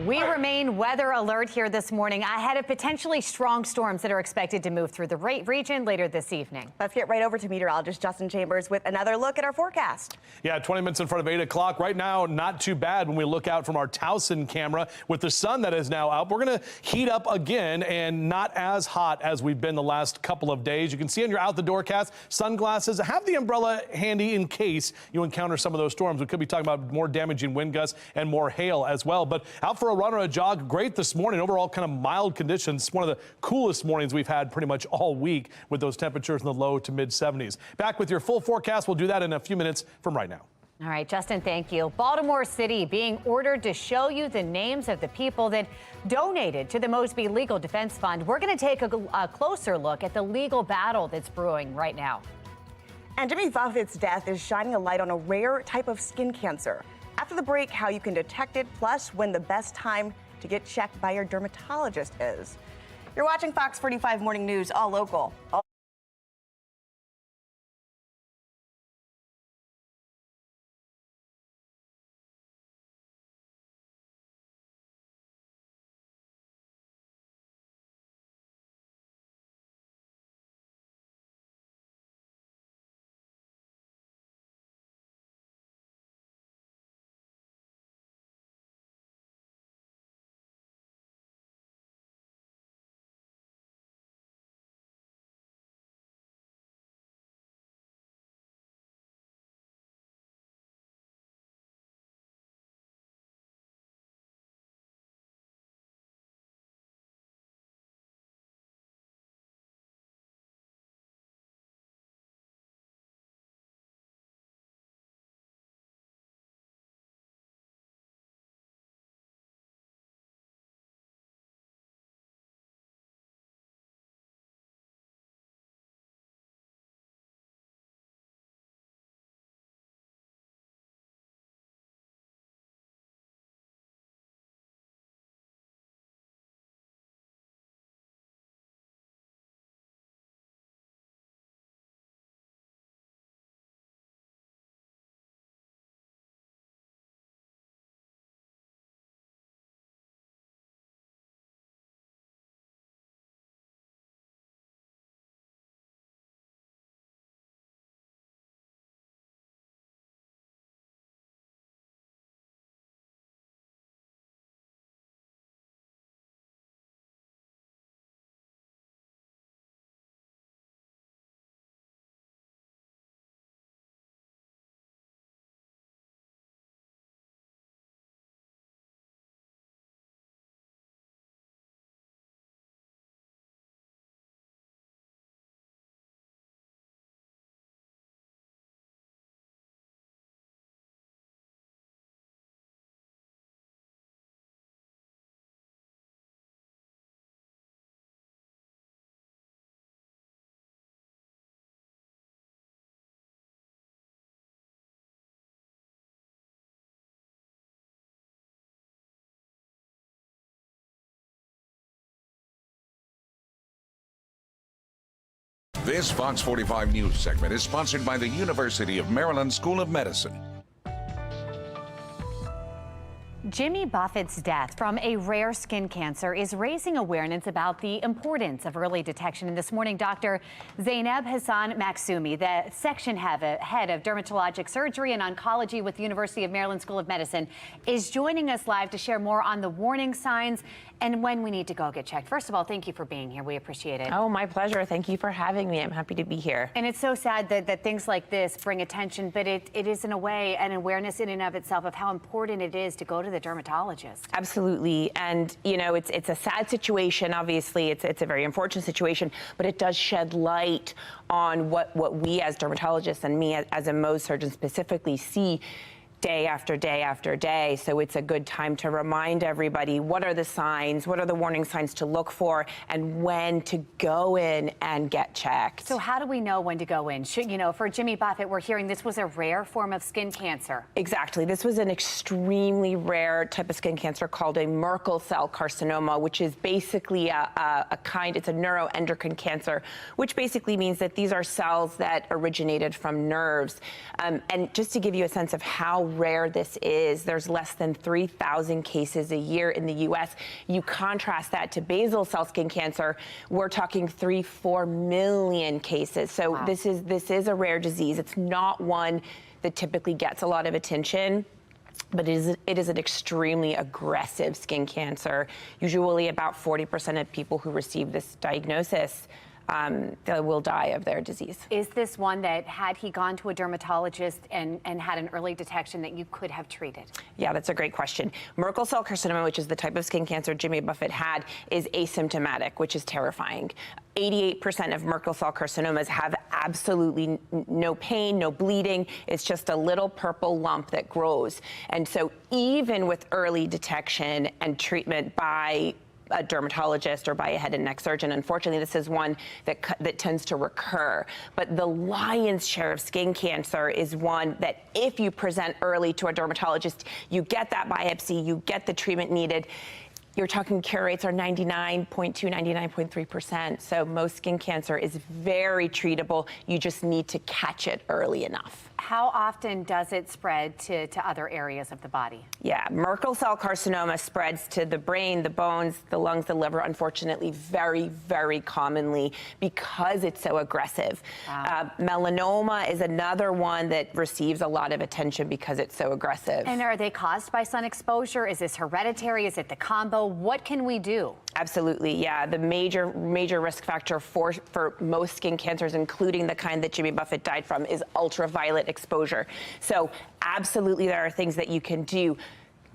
We remain weather alert here this morning ahead of potentially strong storms that are expected to move through the region later this evening. Let's get right over to meteorologist Justin Chambers with another look at our forecast. Yeah, 20 minutes in front of 8 o'clock. Right now, not too bad when we look out from our Towson camera with the sun that is now out. We're going to heat up again and not as hot as we've been the last couple of days. You can see on your out the door cast, sunglasses, have the umbrella handy in case you encounter some of those storms. We could be talking about more damaging wind gusts and more hail as well. But out for a run or a jog, great this morning. Overall, kind of mild conditions. One of the coolest mornings we've had pretty much all week with those temperatures in the low to mid 70s. Back with your full forecast. We'll do that in a few minutes from right now. All right, Justin, thank you. Baltimore City being ordered to show you the names of the people that donated to the Mosby Legal Defense Fund. We're going to take a closer look at the legal battle that's brewing right now. And Jimmy Buffett's death is shining a light on a rare type of skin cancer. After the break, how you can detect it, plus when the best time to get checked by your dermatologist is. You're watching Fox 45 Morning News, all local. This Fox 45 News segment is sponsored by the University of Maryland School of Medicine. Jimmy Buffett's death from a rare skin cancer is raising awareness about the importance of early detection. And this morning, Dr. Zainab Hassan Maksumi, the section head of dermatologic surgery and oncology with the University of Maryland School of Medicine, is joining us live to share more on the warning signs and when we need to go get checked. First of all, thank you for being here. We appreciate it. Oh, my pleasure. Thank you for having me. I'm happy to be here. And it's so sad that things like this bring attention, but it is in a way an awareness in and of itself of how important it is to go to the dermatologist. Absolutely. And, you know, it's a sad situation. Obviously, it's a very unfortunate situation, but it does shed light on what we as dermatologists and me as a Mohs surgeon specifically see day after day after day. So it's a good time to remind everybody what are the signs, what are the warning signs to look for, and when to go in and get checked. So how do we know when to go in? Should, you know, for Jimmy Buffett, we're hearing this was a rare form of skin cancer. Exactly. This was an extremely rare type of skin cancer called a Merkel cell carcinoma, which is basically it's a neuroendocrine cancer, which basically means that these are cells that originated from nerves. And just to give you a sense of how rare this is, there's less than 3,000 cases a year in the U.S. You contrast that to basal cell skin cancer, we're talking 3-4 million cases. So wow. This is a rare disease. It's not one that typically gets a lot of attention, but it is an extremely aggressive skin cancer. Usually about 40% of people who receive this diagnosis they will die of their disease. Is this one that, had he gone to a dermatologist and had an early detection, that you could have treated? Yeah, that's a great question. Merkel cell carcinoma, which is the type of skin cancer Jimmy Buffett had, is asymptomatic, which is terrifying. 88% of Merkel cell carcinomas have absolutely no pain, no bleeding. It's just a little purple lump that grows. And so even with early detection and treatment by a dermatologist or by a head and neck surgeon, unfortunately, this is one that tends to recur. But the lion's share of skin cancer is one that if you present early to a dermatologist, you get that biopsy, you get the treatment needed. You're talking cure rates are 99.2, 99.3%. So most skin cancer is very treatable. You just need to catch it early enough. How often does it spread to other areas of the body? Yeah, Merkel cell carcinoma spreads to the brain, the bones, the lungs, the liver, unfortunately, very, very commonly because it's so aggressive. Wow. Melanoma is another one that receives a lot of attention because it's so aggressive. And are they caused by sun exposure? Is this hereditary? Is it the combo? What can we do? Absolutely, yeah. The major risk factor for most skin cancers, including the kind that Jimmy Buffett died from, is ultraviolet exposure. So absolutely there are things that you can do.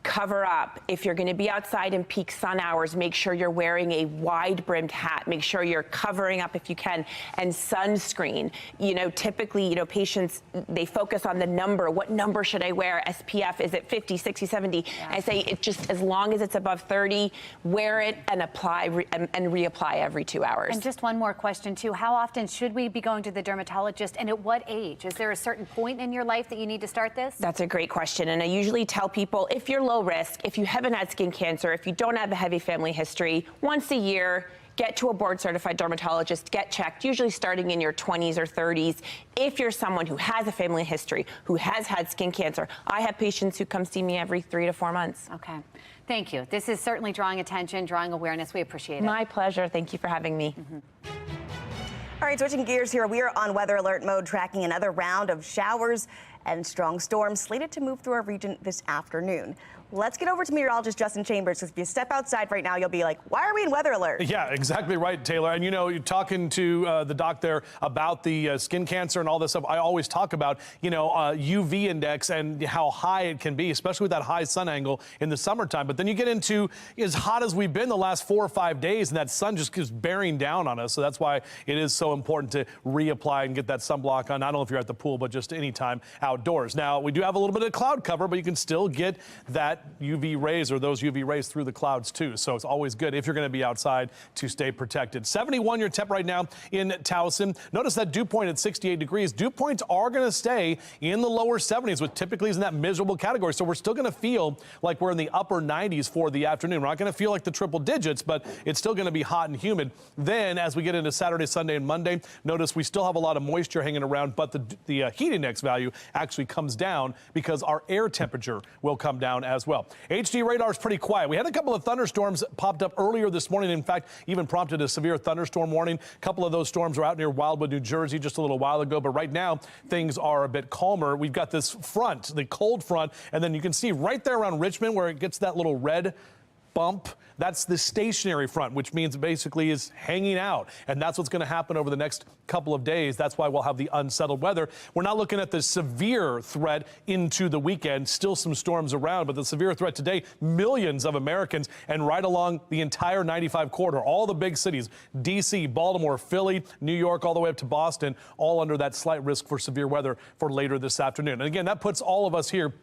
Cover up. If you're going to be outside in peak sun hours, make sure you're wearing a wide-brimmed hat. Make sure you're covering up if you can, and sunscreen. You know, typically, you know, patients, they focus on the number. What number should I wear? SPF, is it 50, 60, 70? Yeah. I say it just, as long as it's above 30, wear it and apply and reapply every 2 hours. And just one more question, too. How often should we be going to the dermatologist, and at what age? Is there a certain point in your life that you need to start this? That's a great question, and I usually tell people, if you're low risk, if you haven't had skin cancer, if you don't have a heavy family history, once a year, get to a board-certified dermatologist, get checked, usually starting in your 20s or 30s. If you're someone who has a family history, who has had skin cancer, I have patients who come see me every 3 to 4 months. Okay. Thank you. This is certainly drawing attention, drawing awareness. We appreciate it. My pleasure. Thank you for having me. Mm-hmm. All right, switching gears here, we are on weather alert mode, tracking another round of showers and strong storms slated to move through our region this afternoon. Let's get over to meteorologist Justin Chambers, because if you step outside right now, you'll be like, why are we in weather alert? Yeah, exactly right, Taylor. And, you know, you're talking to the doc there about the skin cancer and all this stuff. I always talk about, you know, UV index and how high it can be, especially with that high sun angle in the summertime. But then you get into as hot as we've been the last 4 or 5 days, and that sun just keeps bearing down on us. So that's why it is so important to reapply and get that sunblock on, not only if you're at the pool, but just any time out. outdoors. Now, we do have a little bit of cloud cover, but you can still get that UV rays or those UV rays through the clouds too. So it's always good if you're going to be outside to stay protected. 71 your temp right now in Towson. Notice that dew point at 68 degrees. Dew points are going to stay in the lower 70s, which typically is in that miserable category. So we're still going to feel like we're in the upper 90s for the afternoon. We're not going to feel like the triple digits, but it's still going to be hot and humid. Then as we get into Saturday, Sunday, and Monday, notice we still have a lot of moisture hanging around, but the heat index value actually comes down because our air temperature will come down as well. HD radar is pretty quiet. We had a couple of thunderstorms popped up earlier this morning. In fact, even prompted a severe thunderstorm warning. A couple of those storms are out near Wildwood, New Jersey just a little while ago, but right now things are a bit calmer. We've got this front, the cold front, and then you can see right there around Richmond where it gets that little red bump. That's the stationary front, which means basically is hanging out. And that's what's going to happen over the next couple of days. That's why we'll have the unsettled weather. We're not looking at the severe threat into the weekend. Still some storms around, but the severe threat today, millions of Americans and right along the entire 95 corridor, all the big cities, D.C., Baltimore, Philly, New York, all the way up to Boston, all under that slight risk for severe weather for later this afternoon. And again, that puts all of us here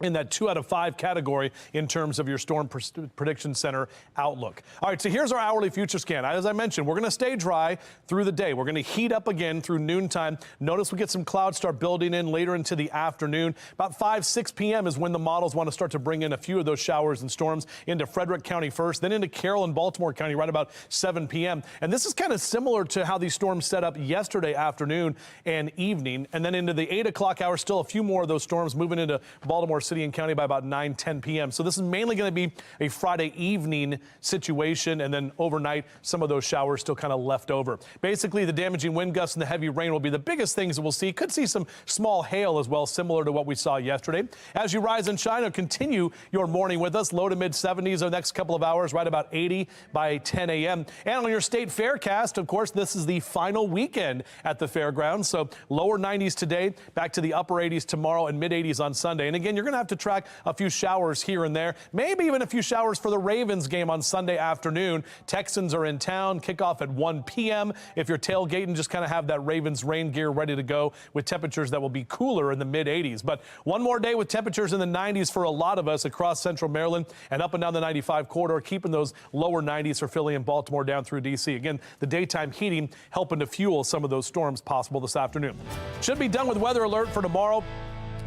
in that 2 out of 5 category in terms of your Storm Prediction Center outlook. All right, so here's our hourly future scan. As I mentioned, we're going to stay dry through the day. We're going to heat up again through noontime. Notice we get some clouds start building in later into the afternoon. About 5, 6 p.m. is when the models want to start to bring in a few of those showers and storms into Frederick County first, then into Carroll and Baltimore County right about 7 p.m. And this is kind of similar to how these storms set up yesterday afternoon and evening. And then into the 8 o'clock hour, still a few more of those storms moving into Baltimore City and County by about 9, 10 p.m. So this is mainly going to be a Friday evening situation, and then overnight, some of those showers still kind of left over. Basically, the damaging wind gusts and the heavy rain will be the biggest things that we'll see. Could see some small hail as well, similar to what we saw yesterday. As you rise and shine, continue your morning with us. Low to mid 70s the next couple of hours, right about 80 by 10 a.m. And on your state faircast, of course, this is the final weekend at the fairgrounds. So lower 90s today, back to the upper 80s tomorrow, and mid 80s on Sunday. And again, you're going to have to track a few showers here and there, maybe even a few showers for the Ravens game on Sunday afternoon. Texans are in town, kickoff at 1 p.m. If you're tailgating, just kind of have that Ravens rain gear ready to go with temperatures that will be cooler in the mid 80s. But one more day with temperatures in the 90s for a lot of us across central Maryland and up and down the 95 corridor, keeping those lower 90s for Philly and Baltimore down through D.C. Again, the daytime heating helping to fuel some of those storms possible this afternoon. Should be done with weather alert for tomorrow.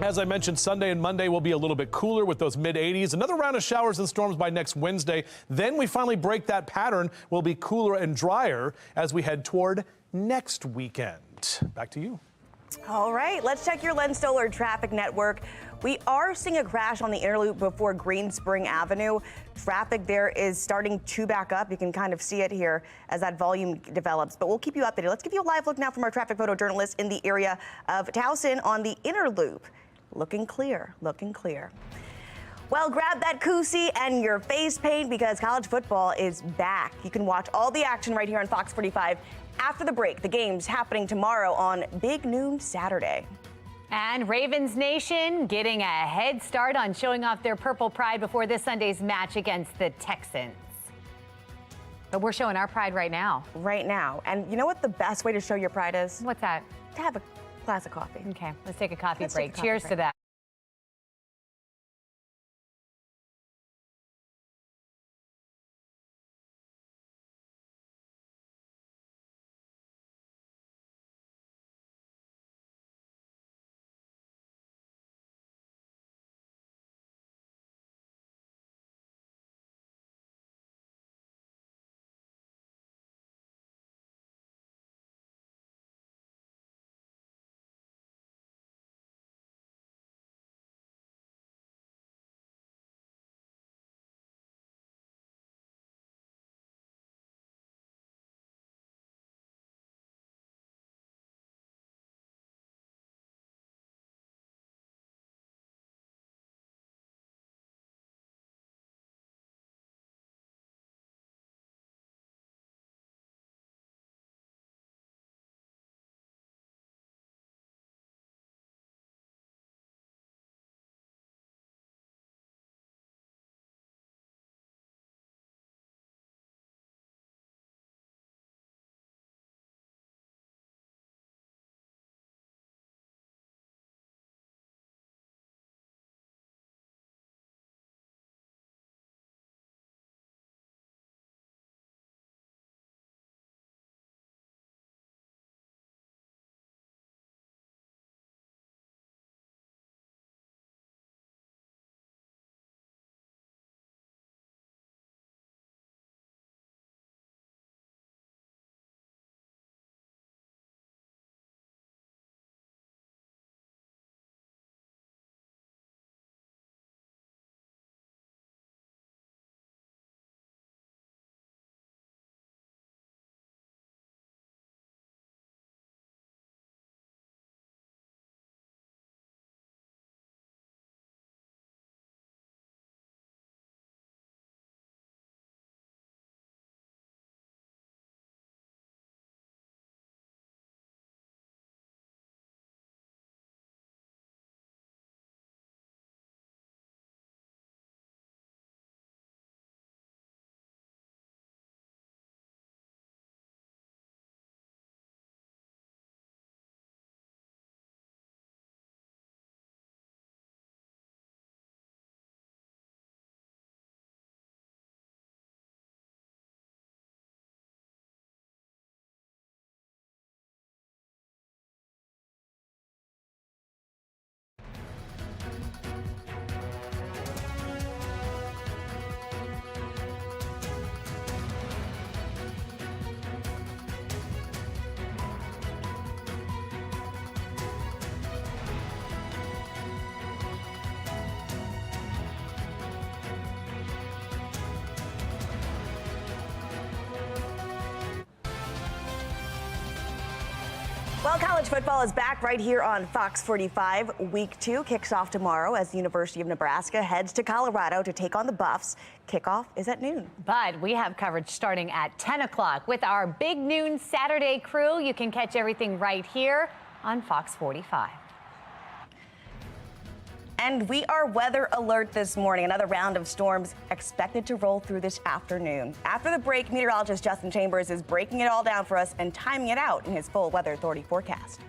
As I mentioned, Sunday and Monday will be a little bit cooler with those mid 80s. Another round of showers and storms by next Wednesday. Then we finally break that pattern. We'll be cooler and drier as we head toward next weekend. Back to you. All right, let's check your Len Stoller traffic network. We are seeing a crash on the inner loop before Green Spring Avenue. Traffic there is starting to back up. You can kind of see it here as that volume develops, but we'll keep you updated. Let's give you a live look now from our traffic photojournalist in the area of Towson on the inner loop. Looking clear, looking clear. Well, grab that koozie and your face paint because college football is back. You can watch all the action right here on Fox 45 after the break. The game's happening tomorrow on Big Noon Saturday. And Ravens Nation getting a head start on showing off their purple pride before this Sunday's match against the Texans. But we're showing our pride right now. Right now. And you know what the best way to show your pride is? What's that? To have a glass of coffee. Okay, let's take a coffee break. Take a coffee Cheers break. to that. Well, college football is back right here on Fox 45. Week 2 kicks off tomorrow as the University of Nebraska heads to Colorado to take on the Buffs. Kickoff is at noon. But we have coverage starting at 10 o'clock with our Big Noon Saturday crew. You can catch everything right here on Fox 45. And we are weather alert this morning. Another round of storms expected to roll through this afternoon. After the break, meteorologist Justin Chambers is breaking it all down for us and timing it out in his full Weather Authority forecast.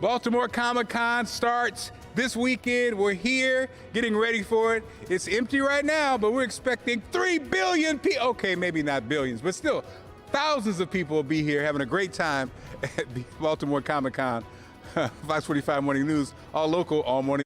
Baltimore Comic-Con starts this weekend. We're here getting ready for it. It's empty right now, but we're expecting 3 billion people. Okay, maybe not billions, but still thousands of people will be here having a great time at the Baltimore Comic-Con. Fox 45 Morning News, all local, all morning.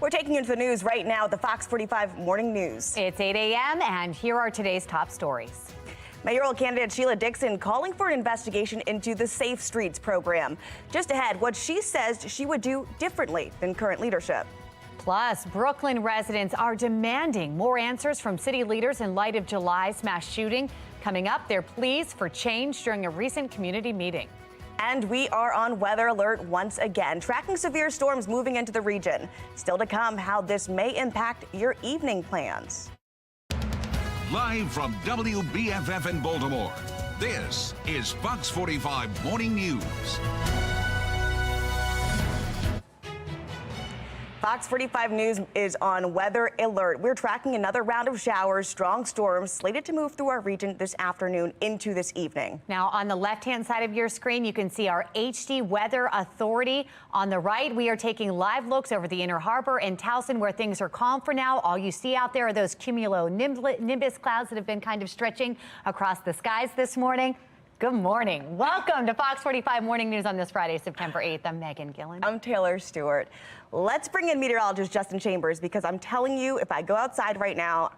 We're taking you into the news right now, the Fox 45 Morning News. It's 8 a.m. and here are today's top stories. Mayoral candidate Sheila Dixon calling for an investigation into the Safe Streets program. Just ahead, what she says she would do differently than current leadership. Plus, Brooklyn residents are demanding more answers from city leaders in light of July's mass shooting. Coming up, their pleas for change during a recent community meeting. And we are on weather alert once again, tracking severe storms moving into the region. Still to come, how this may impact your evening plans. Live from WBFF in Baltimore, this is Fox 45 Morning News. Fox 45 News is on weather alert. We're tracking another round of showers, strong storms slated to move through our region this afternoon into this evening. Now, on the left-hand side of your screen, you can see our HD Weather Authority. On the right, we are taking live looks over the Inner Harbor and Towson, where things are calm for now. All you see out there are those cumulonimbus clouds that have been kind of stretching across the skies this morning. Good morning. Welcome to Fox 45 Morning News on this Friday, September 8th. I'm Megan Gillen. I'm Taylor Stewart. Let's bring in meteorologist Justin Chambers, because I'm telling you, if I go outside right now,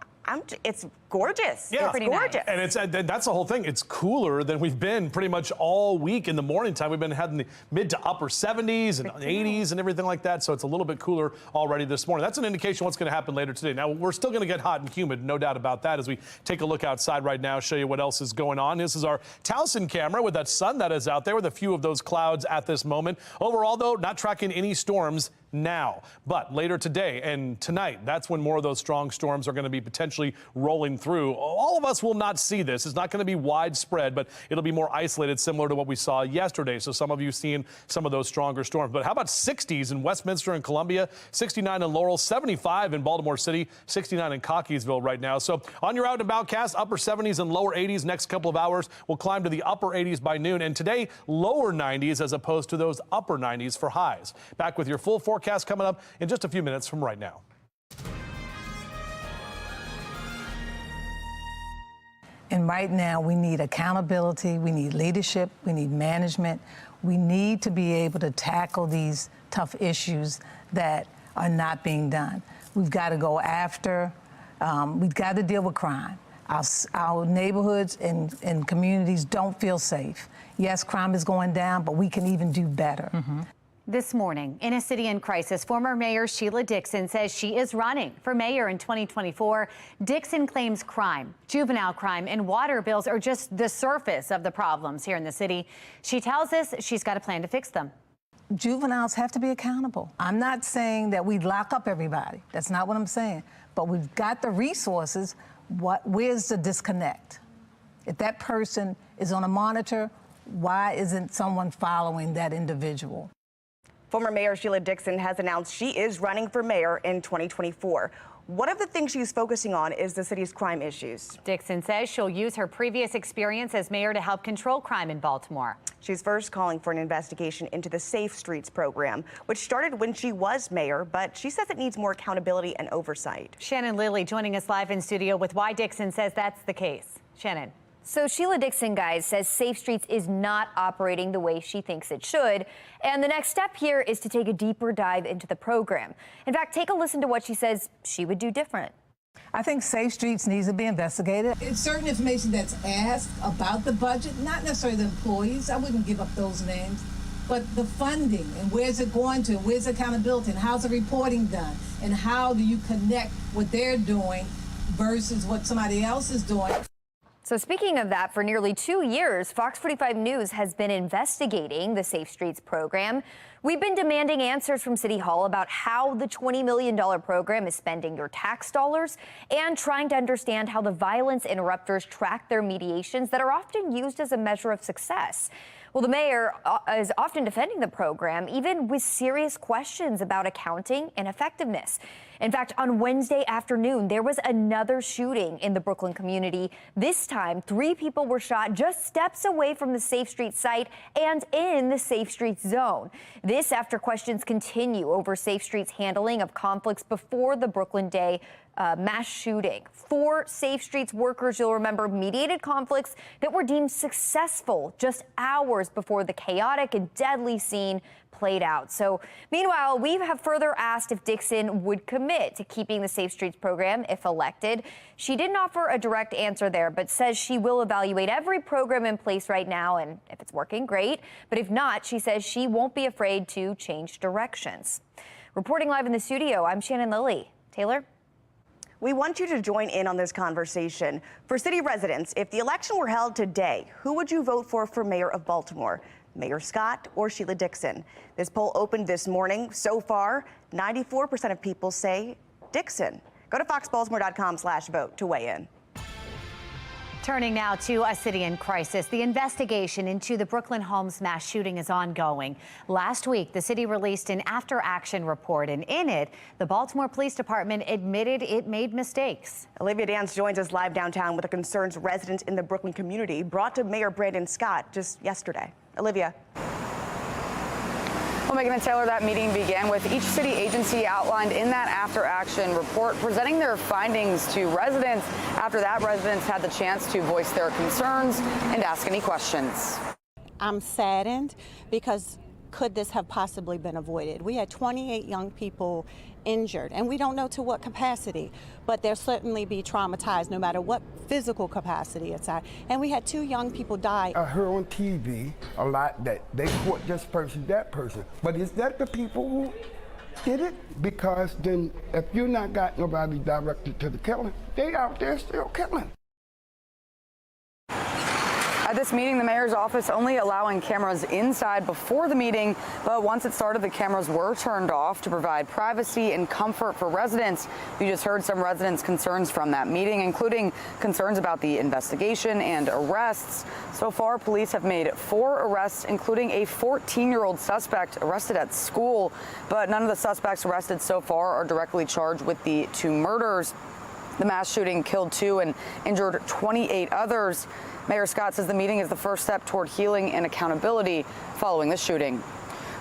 It's gorgeous. Yeah, It's pretty gorgeous. And that's the whole thing. It's cooler than we've been pretty much all week in the morning time. We've been having the mid to upper 70s and 80s and everything like that. So it's a little bit cooler already this morning. That's an indication of what's going to happen later today. Now, we're still going to get hot and humid, no doubt about that, as we take a look outside right now, show you what else is going on. This is our Towson camera with that sun that is out there with a few of those clouds at this moment. Overall, though, not tracking any storms now. But later today and tonight, that's when more of those strong storms are going to be potentially rolling through. All of us will not see this. It's not going to be widespread, but it'll be more isolated, similar to what we saw yesterday. So some of you seeing some of those stronger storms. But how about 60s in Westminster and Columbia, 69 in Laurel, 75 in Baltimore City, 69 in Cockeysville right now. So on your out and about cast, upper 70s and lower 80s next couple of hours. We'll climb to the upper 80s by noon. And today, lower 90s as opposed to those upper 90s for highs. Back with your full forecast coming up in just a few minutes from right now. And right now, we need accountability, we need leadership, we need management. We need to be able to tackle these tough issues that are not being done. We've got to go after, we've got to deal with crime. Our neighborhoods and communities don't feel safe. Yes, crime is going down, but we can even do better. This morning, in a city in crisis, former Mayor Sheila Dixon says she is running for mayor in 2024. Dixon claims crime, juvenile crime, and water bills are just the surface of the problems here in the city. She tells us she's got a plan to fix them. Juveniles have to be accountable. I'm not saying that we lock up everybody. That's not what I'm saying. But we've got the resources. Where's the disconnect? If that person is on a monitor, why isn't someone following that individual? Former Mayor Sheila Dixon has announced she is running for mayor in 2024. One of the things she's focusing on is the city's crime issues. Dixon says she'll use her previous experience as mayor to help control crime in Baltimore. She's first calling for an investigation into the Safe Streets program, which started when she was mayor, but she says it needs more accountability and oversight. Shannon Lilly joining us live in studio with why Dixon says that's the case. Shannon. So Sheila Dixon, guys, says Safe Streets is not operating the way she thinks it should. And the next step here is to take a deeper dive into the program. In fact, take a listen to what she says she would do different. I think Safe Streets needs to be investigated. It's certain information that's asked about the budget, not necessarily the employees. I wouldn't give up those names. But the funding and where's it going to, where's accountability, and how's the reporting done, and how do you connect what they're doing versus what somebody else is doing. So speaking of that, for nearly 2 years, FOX45 News has been investigating the Safe Streets program. We've been demanding answers from City Hall about how the $20 million program is spending your tax dollars and trying to understand how the violence interrupters track their mediations that are often used as a measure of success. Well, the mayor is often defending the program, even with serious questions about accounting and effectiveness. In fact, on Wednesday afternoon, there was another shooting in the Brooklyn community. This time, 3 people were shot just steps away from the Safe Streets site and in the Safe Streets zone. This after questions continue over Safe Streets' handling of conflicts before the Brooklyn Day mass shooting. 4 Safe Streets workers, you'll remember, mediated conflicts that were deemed successful just hours before the chaotic and deadly scene played out. So meanwhile, we have further asked if Dixon would commit to keeping the Safe Streets program if elected. She didn't offer a direct answer there, but says she will evaluate every program in place right now, and if it's working, great. But if not, she says she won't be afraid to change directions. Reporting live in the studio, I'm Shannon Lilly. Taylor? We want you to join in on this conversation. For city residents, if the election were held today, who would you vote for mayor of Baltimore? Mayor Scott or Sheila Dixon? This poll opened this morning. So far, 94% of people say Dixon. Go to foxbaltimore.com/vote to weigh in. Turning now to a city in crisis. The investigation into the Brooklyn Homes mass shooting is ongoing. Last week, the city released an after-action report, and in it, the Baltimore Police Department admitted it made mistakes. Olivia Dance joins us live downtown with the concerns residents in the Brooklyn community brought to Mayor Brandon Scott just yesterday. Olivia. Well, Megan and Taylor, that meeting began with each city agency outlined in that after-action report presenting their findings to residents. After that, residents had the chance to voice their concerns and ask any questions. I'm saddened because could this have possibly been avoided? We had 28 young people injured, and we don't know to what capacity, but they'll certainly be traumatized no matter what physical capacity it's at. And we had 2 young people die. I heard on TV a lot that they caught this person, that person, but is that the people who did it? Because then if you're not got nobody directed to the killing, they out there still killing. At this meeting, the mayor's office only allowing cameras inside before the meeting, but once it started, the cameras were turned off to provide privacy and comfort for residents. You just heard some residents' concerns from that meeting, including concerns about the investigation and arrests. So far, police have made 4 arrests, including a 14-year-old suspect arrested at school, but none of the suspects arrested so far are directly charged with the 2 murders. The mass shooting killed 2 and injured 28 others. Mayor Scott says the meeting is the first step toward healing and accountability following the shooting.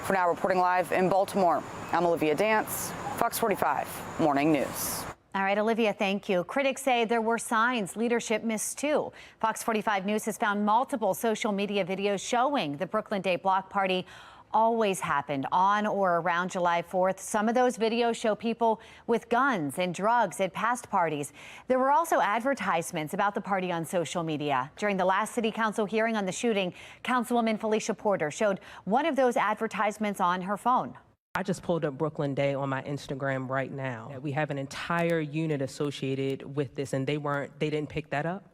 For now, reporting live in Baltimore, I'm Olivia Dance, Fox 45 Morning News. All right, Olivia, thank you. Critics say there were signs leadership missed too. Fox 45 News has found multiple social media videos showing the Brooklyn Day block party always happened on or around July 4th. Some of those videos show people with guns and drugs at past parties. There were also advertisements about the party on social media. During the last city council hearing on the shooting, Councilwoman Felicia Porter showed one of those advertisements on her phone. I just pulled up Brooklyn Day on my Instagram right now. We have an entire unit associated with this, and they didn't pick that up.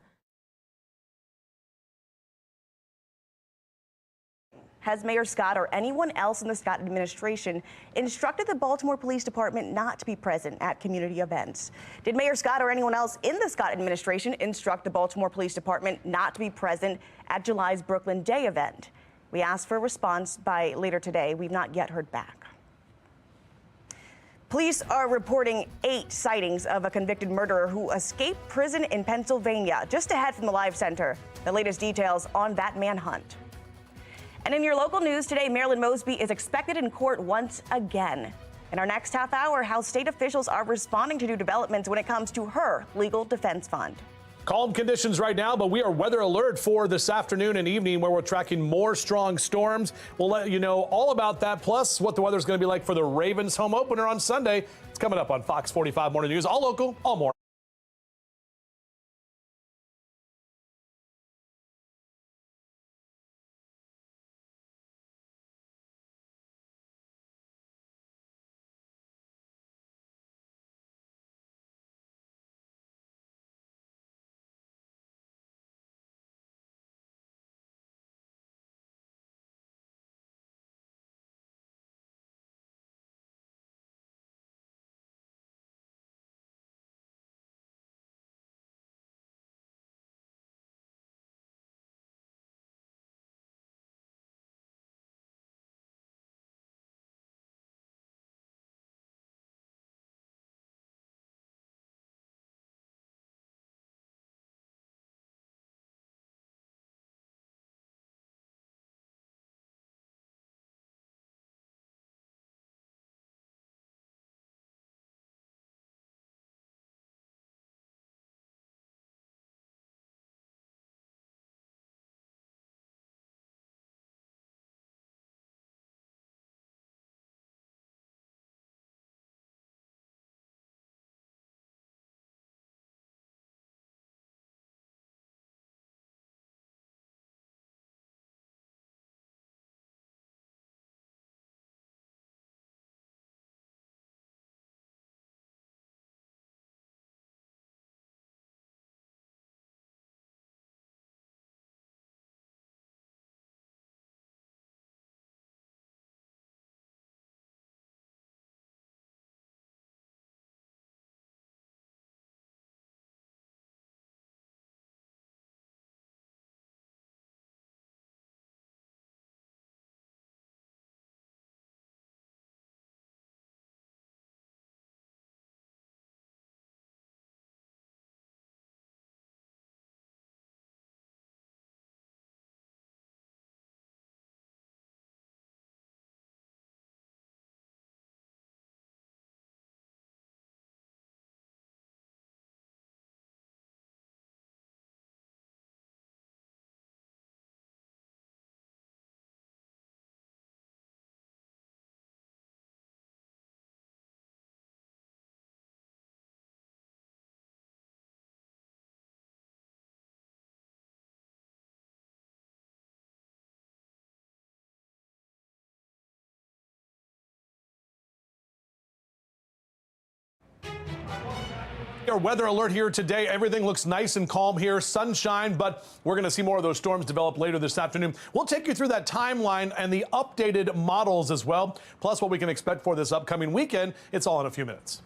Has Mayor Scott or anyone else in the Scott administration instructed the Baltimore Police Department not to be present at community events? Did Mayor Scott or anyone else in the Scott administration instruct the Baltimore Police Department not to be present at July's Brooklyn Day event? We asked for a response by later today. We've not yet heard back. Police are reporting 8 sightings of a convicted murderer who escaped prison in Pennsylvania, just ahead from the Live Center. The latest details on that manhunt. And in your local news today, Marilyn Mosby is expected in court once again. In our next half hour, how state officials are responding to new developments when it comes to her legal defense fund. Calm conditions right now, but we are weather alert for this afternoon and evening where we're tracking more strong storms. We'll let you know all about that, plus what the weather's going to be like for the Ravens home opener on Sunday. It's coming up on Fox 45 Morning News, all local, all morning. Our weather alert here today. Everything looks nice and calm here. Sunshine, but we're going to see more of those storms develop later this afternoon. We'll take you through that timeline and the updated models as well, plus what we can expect for this upcoming weekend. It's all in a few minutes.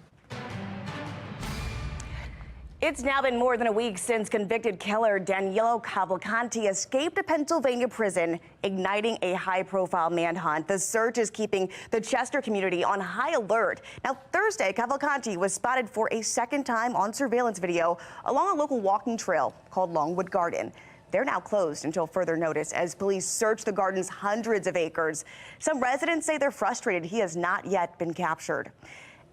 It's now been more than a week since convicted killer Danilo Cavalcanti escaped a Pennsylvania prison, igniting a high-profile manhunt. The search is keeping the Chester community on high alert. Now, Thursday, Cavalcanti was spotted for a second time on surveillance video along a local walking trail called Longwood Garden. They're now closed until further notice as police search the garden's hundreds of acres. Some residents say they're frustrated he has not yet been captured,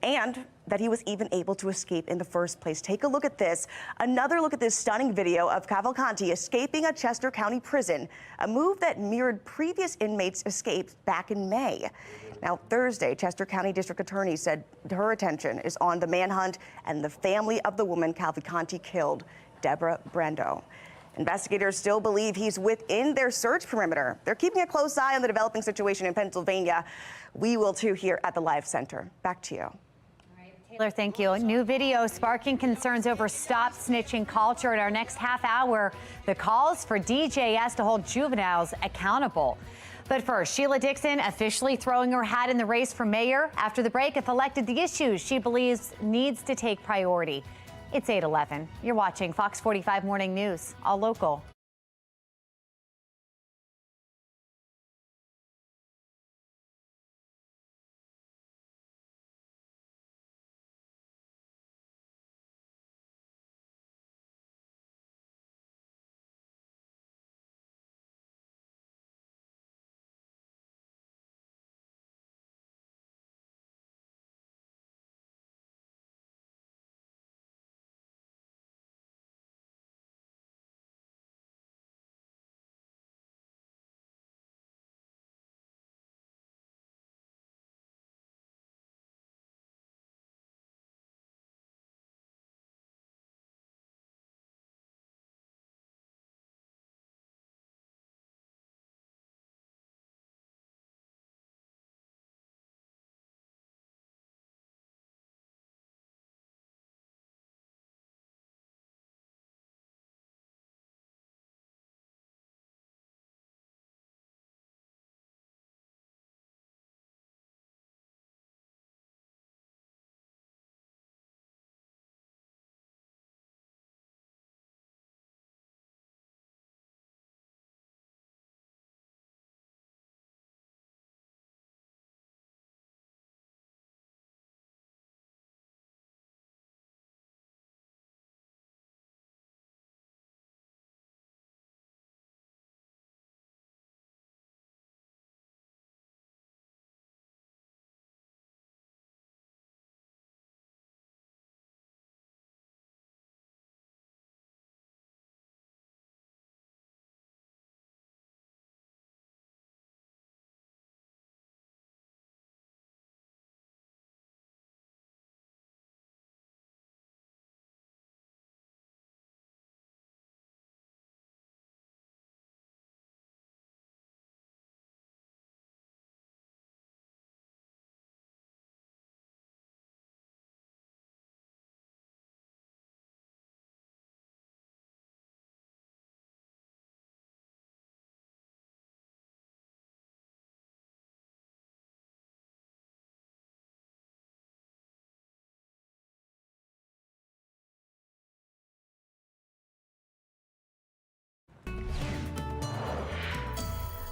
and that he was even able to escape in the first place. Take a look at this. Another look at this stunning video of Cavalcanti escaping a Chester County prison, a move that mirrored previous inmates' escapes back in May. Now, Thursday, Chester County District Attorney said her attention is on the manhunt and the family of the woman Cavalcanti killed, Deborah Brando. Investigators still believe he's within their search perimeter. They're keeping a close eye on the developing situation in Pennsylvania. We will too here at the Live Center. Back to you. Taylor, thank you. New video sparking concerns over stop snitching culture. In our next half hour, the calls for DJS to hold juveniles accountable. But first, Sheila Dixon officially throwing her hat in the race for mayor. After the break, if elected, the issues she believes needs to take priority. It's 8:11. You're watching Fox 45 Morning News, all local.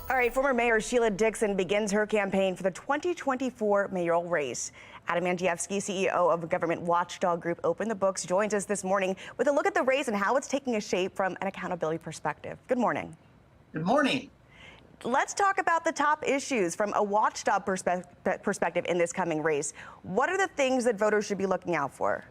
All right, former Mayor Sheila Dixon begins her campaign for the 2024 mayoral race. Adam Andrzejewski, CEO of government watchdog group Open the Books, joins us this morning with a look at the race and how it's taking a shape from an accountability perspective. Good morning. Good morning. Let's talk about the top issues from a watchdog perspective in this coming race. What are the things that voters should be looking out for?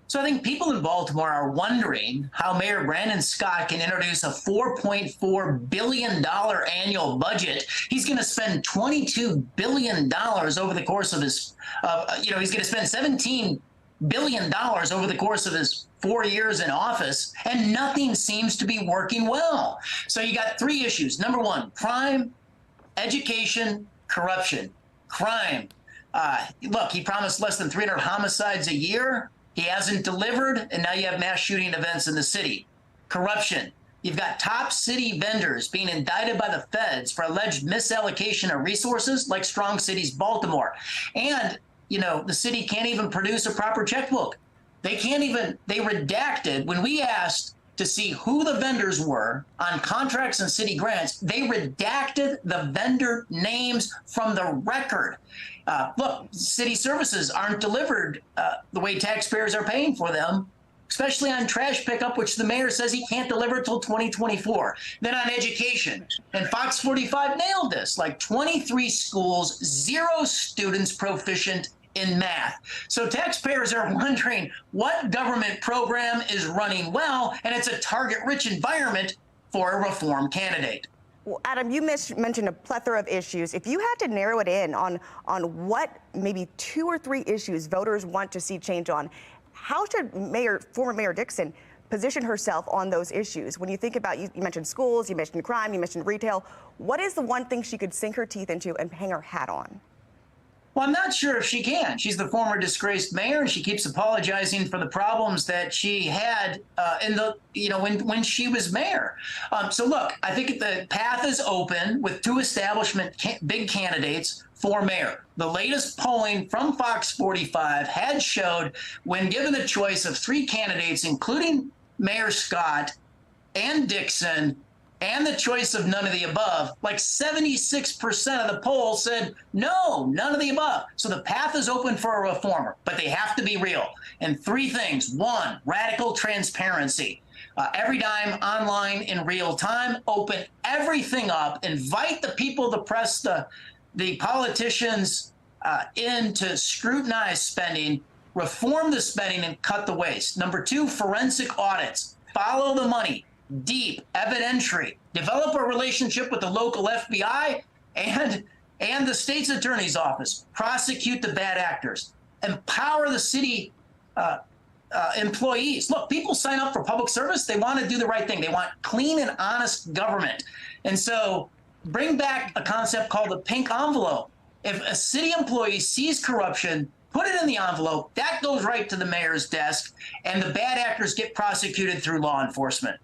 So I think people in Baltimore are wondering how Mayor Brandon Scott can introduce a $4.4 billion annual budget. He's going to spend $22 billion over the course of his, he's going to spend $17 billion over the course of his 4 years in office, and nothing seems to be working well. So you got three issues. Number one, crime, education, corruption. Crime. Look, he promised less than 300 homicides a year. He hasn't delivered, and now you have mass shooting events in the city. Corruption. You've got top city vendors being indicted by the feds for alleged misallocation of resources, like Strong City's Baltimore. And, you know, the city can't even produce a proper checkbook. They redacted, when we asked to see who the vendors were on contracts and city grants, they redacted the vendor names from the record. Look, city services aren't delivered the way taxpayers are paying for them, especially on trash pickup, which the mayor says he can't deliver till 2024. Then on education, and Fox 45 nailed this, like 23 schools, 0 students proficient in math. So taxpayers are wondering what government program is running well, and it's a target-rich environment for a reform candidate. Well, Adam, you mentioned a plethora of issues. If you had to narrow it in on what maybe 2 or 3 issues voters want to see change on, how should former Mayor Dixon position herself on those issues? When you think about, you mentioned schools, you mentioned crime, you mentioned retail. What is the one thing she could sink her teeth into and hang her hat on? Well, I'm not sure if she can. She's the former disgraced mayor, and she keeps apologizing for the problems that she had when she was mayor. So look, I think the path is open with 2 establishment big candidates for mayor. The latest polling from Fox 45 had showed, when given the choice of 3 candidates, including Mayor Scott and Dixon, and the choice of none of the above, like 76% of the poll said, no, none of the above. So the path is open for a reformer, but they have to be real. And 3 things. 1, radical transparency. Every dime online in real time, open everything up, invite the people, the press, the politicians in to scrutinize spending, reform the spending, and cut the waste. Number 2, forensic audits. Follow the money. Deep evidentiary, develop a relationship with the local FBI and the state's attorney's office, prosecute the bad actors, empower the city employees. Look, people sign up for public service. They want to do the right thing. They want clean and honest government. And so bring back a concept called the pink envelope. If a city employee sees corruption, put it in the envelope. That goes right to the mayor's desk, and the bad actors get prosecuted through law enforcement.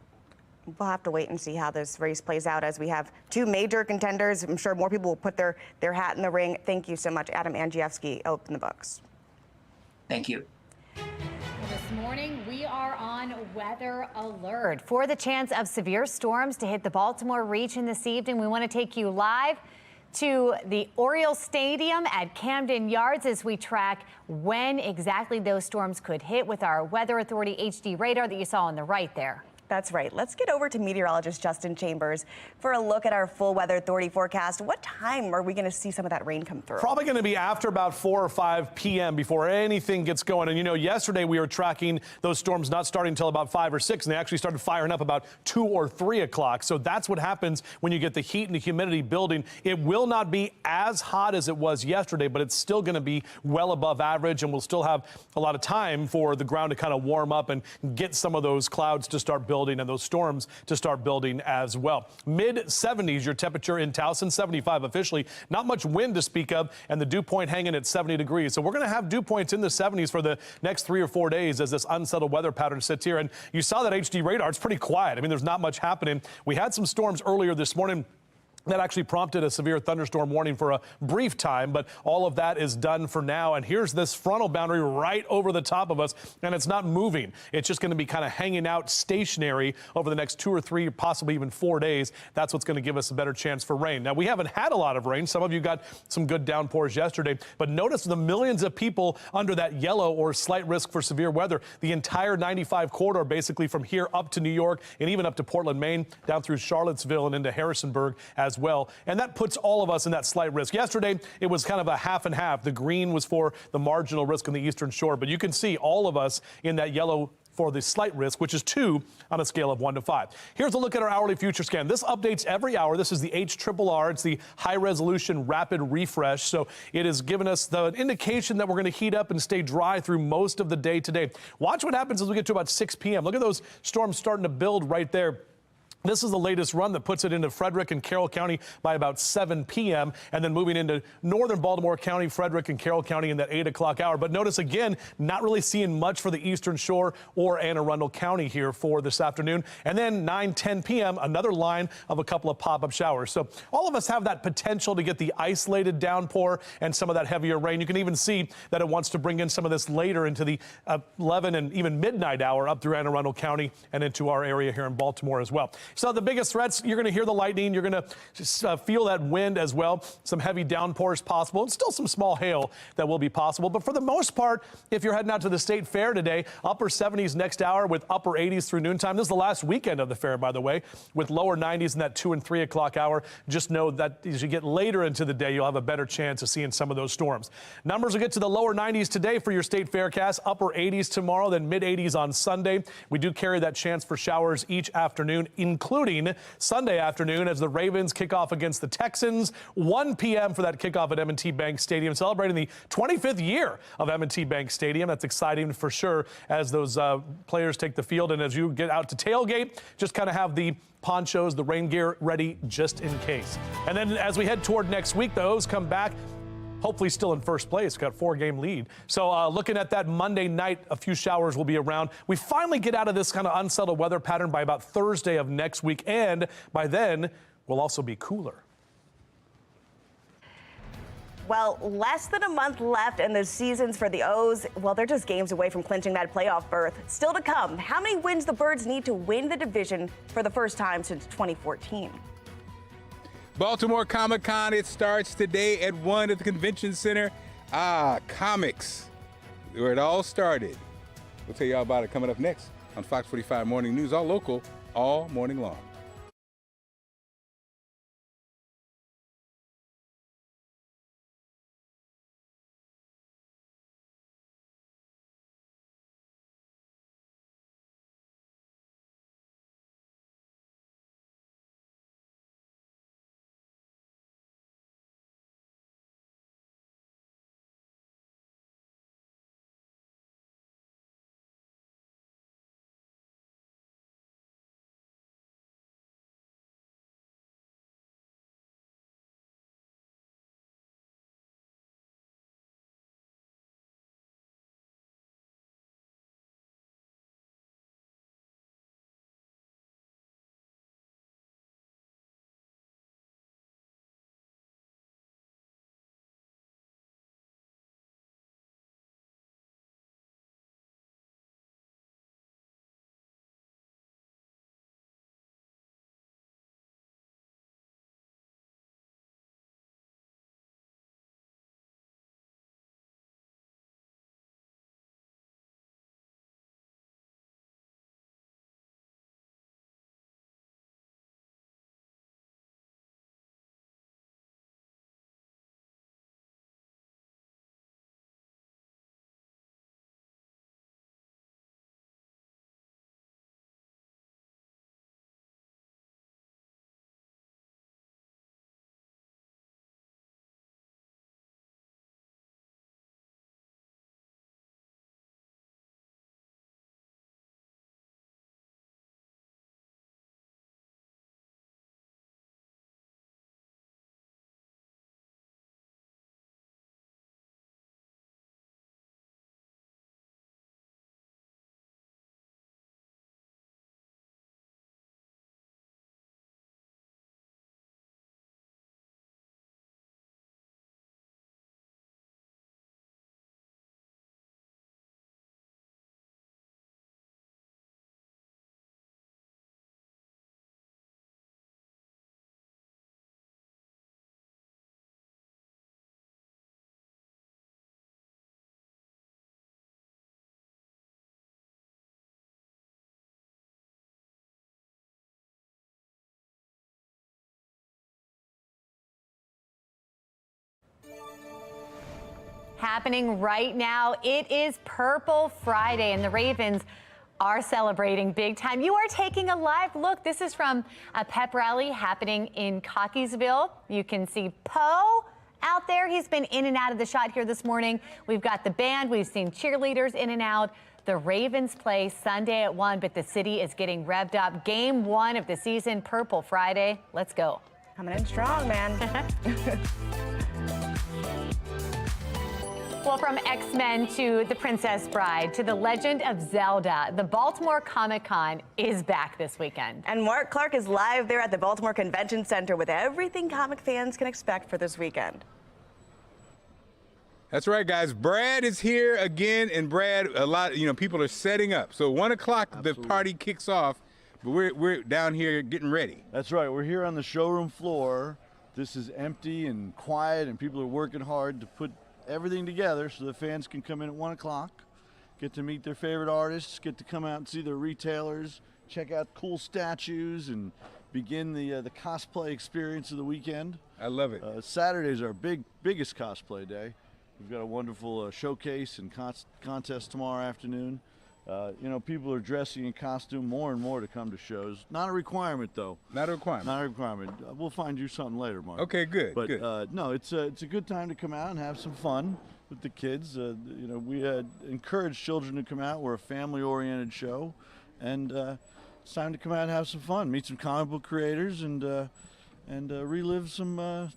We'll have to wait and see how this race plays out, as we have 2 major contenders. I'm sure more people will put their hat in the ring. Thank you so much, Adam Andrzejewski. Open the books. Thank you. This morning, we are on weather alert for the chance of severe storms to hit the Baltimore region this evening. We want to take you live to the Orioles Stadium at Camden Yards as we track when exactly those storms could hit with our Weather Authority HD radar that you saw on the right there. That's right. Let's get over to meteorologist Justin Chambers for a look at our full Weather Authority forecast. What time are we going to see some of that rain come through? Probably going to be after about 4 or 5 p.m. before anything gets going. And, you know, yesterday we were tracking those storms not starting until about 5 or 6, and they actually started firing up about 2 or 3 o'clock. So that's what happens when you get the heat and the humidity building. It will not be as hot as it was yesterday, but it's still going to be well above average, and we'll still have a lot of time for the ground to kind of warm up and get some of those clouds to start building and those storms to start building as well. Mid-70s, your temperature in Towson, 75 officially. Not much wind to speak of, and the dew point hanging at 70 degrees. So we're going to have dew points in the 70s for the next 3 or 4 days as this unsettled weather pattern sits here. And you saw that HD radar. It's pretty quiet. I mean, there's not much happening. We had some storms earlier this morning that actually prompted a severe thunderstorm warning for a brief time, but all of that is done for now. And here's this frontal boundary right over the top of us, and it's not moving. It's just going to be kind of hanging out stationary over the next 2 or 3, possibly even 4 days. That's what's going to give us a better chance for rain. Now, we haven't had a lot of rain. Some of you got some good downpours yesterday, but notice the millions of people under that yellow or slight risk for severe weather. The entire 95 corridor, basically from here up to New York and even up to Portland, Maine, down through Charlottesville and into Harrisonburg as well. And that puts all of us in that slight risk. Yesterday, it was kind of a half and half. The green was for the marginal risk on the eastern shore, but you can see all of us in that yellow for the slight risk, which is 2 on a scale of 1 to 5. Here's a look at our hourly future scan. This updates every hour. This is the HRRR. It's the high resolution rapid refresh. So it has given us the indication that we're going to heat up and stay dry through most of the day today. Watch what happens as we get to about 6 p.m. Look at those storms starting to build right there. This is the latest run that puts it into Frederick and Carroll County by about 7 p.m. and then moving into northern Baltimore County, Frederick and Carroll County in that 8 o'clock hour. But notice again, not really seeing much for the Eastern Shore or Anne Arundel County here for this afternoon. And then 9-10 p.m., another line of a couple of pop-up showers. So all of us have that potential to get the isolated downpour and some of that heavier rain. You can even see that it wants to bring in some of this later into the 11 and even midnight hour up through Anne Arundel County and into our area here in Baltimore as well. So the biggest threats, you're going to hear the lightning. You're going to feel that wind as well. Some heavy downpours possible and still some small hail that will be possible. But for the most part, if you're heading out to the state fair today, upper 70s next hour with upper 80s through noontime. This is the last weekend of the fair, by the way, with lower 90s in that 2 and 3 o'clock hour. Just know that as you get later into the day, you'll have a better chance of seeing some of those storms. Numbers will get to the lower 90s today for your state faircast, upper 80s tomorrow, then mid 80s on Sunday. We do carry that chance for showers each afternoon, including Sunday afternoon as the Ravens kick off against the Texans. 1 p.m. for that kickoff at M&T Bank Stadium, celebrating the 25th year of M&T Bank Stadium. That's exciting for sure as those players take the field. And as you get out to tailgate, just kind of have the ponchos, the rain gear ready just in case. And then as we head toward next week, the O's come back. Hopefully still in first place, got a 4-game lead. So looking at that Monday night, a few showers will be around. We finally get out of this kind of unsettled weather pattern by about Thursday of next week. And by then, we'll also be cooler. Well, less than a month left and the seasons for the O's, well, they're just games away from clinching that playoff berth. Still to come, how many wins the Birds need to win the division for the first time since 2014? Baltimore Comic-Con, it starts today at 1 at the Convention Center. Comics, where it all started. We'll tell you all about it coming up next on Fox 45 Morning News, all local, all morning long. Happening right now, it is Purple Friday, and the Ravens are celebrating big time. You are taking a live look. This is from a pep rally happening in Cockeysville. You can see Poe out there. He's been in and out of the shot here this morning. We've got the band. We've seen cheerleaders in and out. The Ravens play Sunday at 1, but the city is getting revved up. Game 1 of the season, Purple Friday. Let's go. Coming in strong, man. Well, from X-Men to The Princess Bride to The Legend of Zelda, the Baltimore Comic-Con is back this weekend. And Mark Clark is live there at the Baltimore Convention Center with everything comic fans can expect for this weekend. That's right, guys. Brad is here again, and Brad, people are setting up. So 1 o'clock, the party kicks off, but we're down here getting ready. That's right. We're here on the showroom floor. This is empty and quiet, and people are working hard to put everything together so the fans can come in at 1 o'clock, get to meet their favorite artists, get to come out and see their retailers, check out cool statues, and begin the cosplay experience of the weekend. I love it. Saturday's our biggest cosplay day. We've got a wonderful showcase and contest tomorrow afternoon. People are dressing in costume more and more to come to shows. Not a requirement, though. Not a requirement. Not a requirement. We'll find you something later, Mark. Okay, good. But good. no, it's a good time to come out and have some fun with the kids. We encourage children to come out. We're a family-oriented show, and it's time to come out and have some fun, meet some comic book creators, and relive some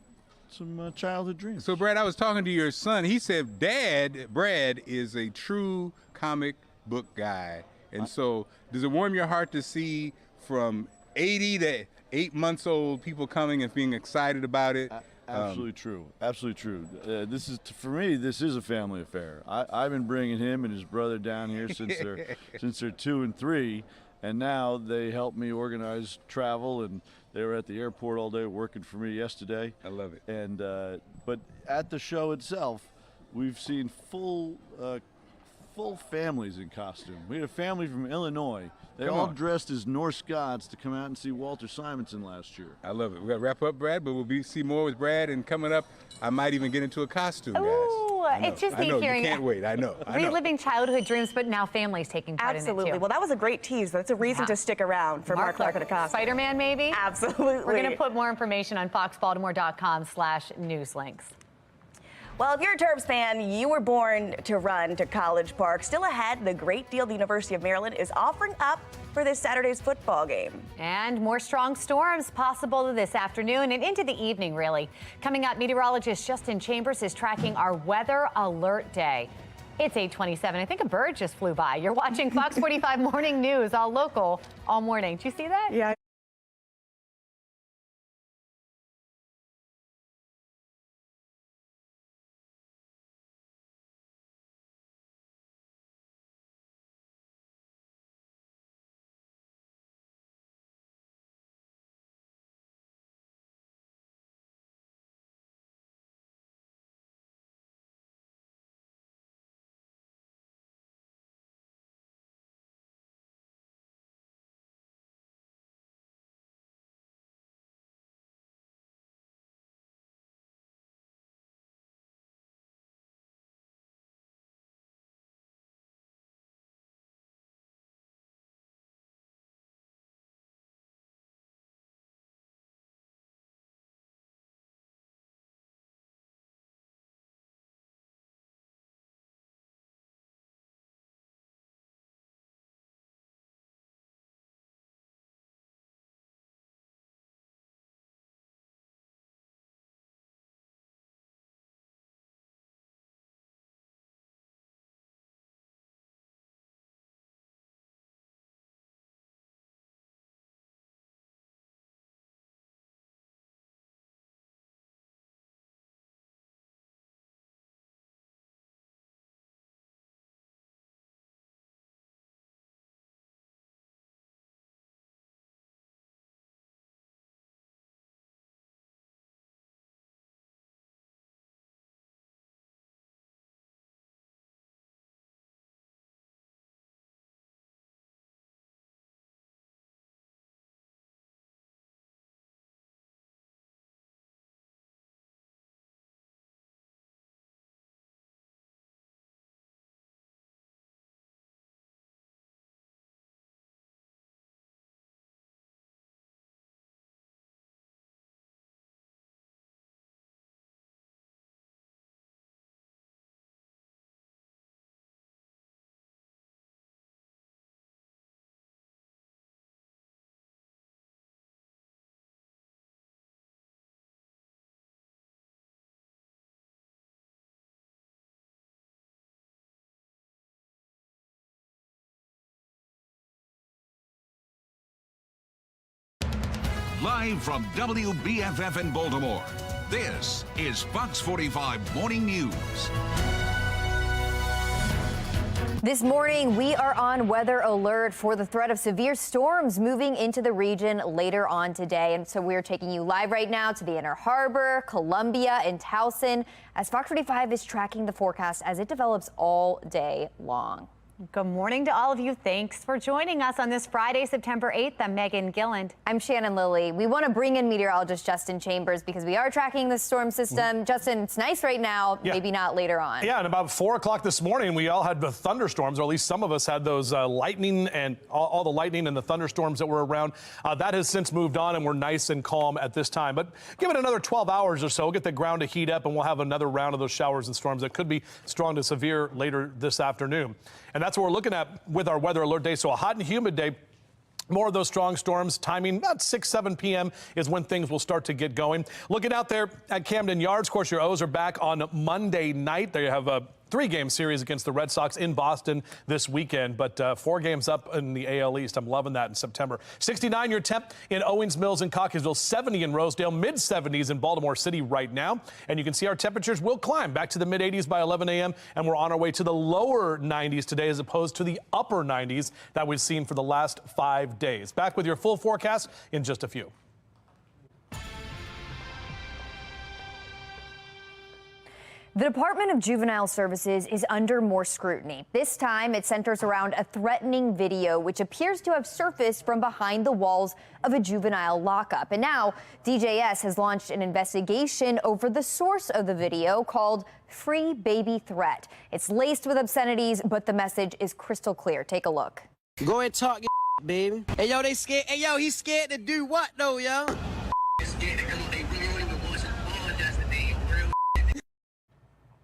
childhood dreams. So, Brad, I was talking to your son. He said, Brad is a true comic book guy. And so does it warm your heart to see from 80 to 8 months old people coming and being excited about it? Absolutely true. Absolutely true. For me, this is a family affair. I've been bringing him and his brother down here since they're 2 and 3, and now they help me organize travel, and they were at the airport all day working for me yesterday. I love it. And but at the show itself, we've seen full families in costume. We had a family from Illinois. They all dressed as Norse gods to come out and see Walter Simonson last year. I love it. We got to wrap up, Brad, but we'll see more with Brad. And coming up, I might even get into a costume, guys. Ooh, it's just neat hearing. You can't wait. I know. Reliving childhood dreams, but now families taking part Absolutely. in it, too. Well, that was a great tease. That's a reason to stick around for Mark Clark at a costume. Spider-Man, maybe? Absolutely. We're going to put more information on foxbaltimore.com/news links. Well, if you're a Terps fan, you were born to run to College Park. Still ahead, the great deal the University of Maryland is offering up for this Saturday's football game. And more strong storms possible this afternoon and into the evening, really. Coming up, meteorologist Justin Chambers is tracking our weather alert day. It's 8:27. I think a bird just flew by. You're watching Fox 45 Morning News, all local, all morning. Did you see that? Yeah. Live from WBFF in Baltimore, this is Fox 45 Morning News. This morning, we are on weather alert for the threat of severe storms moving into the region later on today. And so we're taking you live right now to the Inner Harbor, Columbia, and Towson as Fox 45 is tracking the forecast as it develops all day long. Good morning to all of you. Thanks for joining us on this Friday, September 8th. I'm Megan Gilland. I'm Shannon Lilly. We want to bring in meteorologist Justin Chambers because we are tracking the storm system. Justin, it's nice right now, maybe not later on. Yeah, and about 4 o'clock this morning, we all had the thunderstorms, or at least some of us had those lightning and all the lightning and the thunderstorms that were around. That has since moved on, and we're nice and calm at this time. But give it another 12 hours or so, we'll get the ground to heat up, and we'll have another round of those showers and storms that could be strong to severe later this afternoon. And that's what we're looking at with our weather alert day. So a hot and humid day. More of those strong storms timing about 6-7 p.m. is when things will start to get going. Looking out there at Camden Yards, of course, your O's are back on Monday night. They have a 3-game series against the Red Sox in Boston this weekend, but 4 games up in the AL East. I'm loving that in September. 69 your temp in Owings Mills and Cockeysville, 70 in Rosedale, mid-70s in Baltimore City right now. And you can see our temperatures will climb back to the mid-80s by 11 a.m. and we're on our way to the lower 90s today as opposed to the upper 90s that we've seen for the last 5 days. Back with your full forecast in just a few. The Department of Juvenile Services is under more scrutiny. This time, it centers around a threatening video which appears to have surfaced from behind the walls of a juvenile lockup. And now, DJS has launched an investigation over the source of the video called Free Baby Threat. It's laced with obscenities, but the message is crystal clear. Take a look. Go ahead, talk your baby. Hey, yo, they scared. Hey, yo, he's scared to do what, though, yo?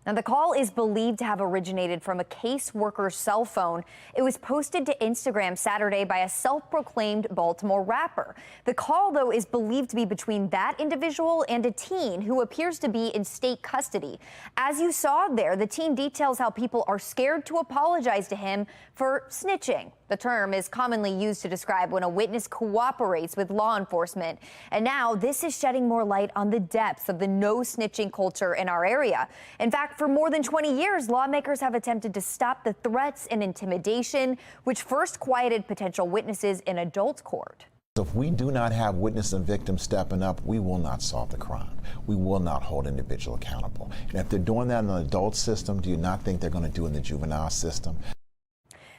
Now, the call is believed to have originated from a caseworker's cell phone. It was posted to Instagram Saturday by a self-proclaimed Baltimore rapper. The call, though, is believed to be between that individual and a teen who appears to be in state custody. As you saw there, the teen details how people are scared to apologize to him for snitching. The term is commonly used to describe when a witness cooperates with law enforcement. And now this is shedding more light on the depths of the no snitching culture in our area. In fact, for more than 20 years, lawmakers have attempted to stop the threats and intimidation, which first quieted potential witnesses in adult court. If we do not have witness and victim stepping up, we will not solve the crime. We will not hold individual accountable. And if they're doing that in the adult system, do you not think they're going to do it in the juvenile system?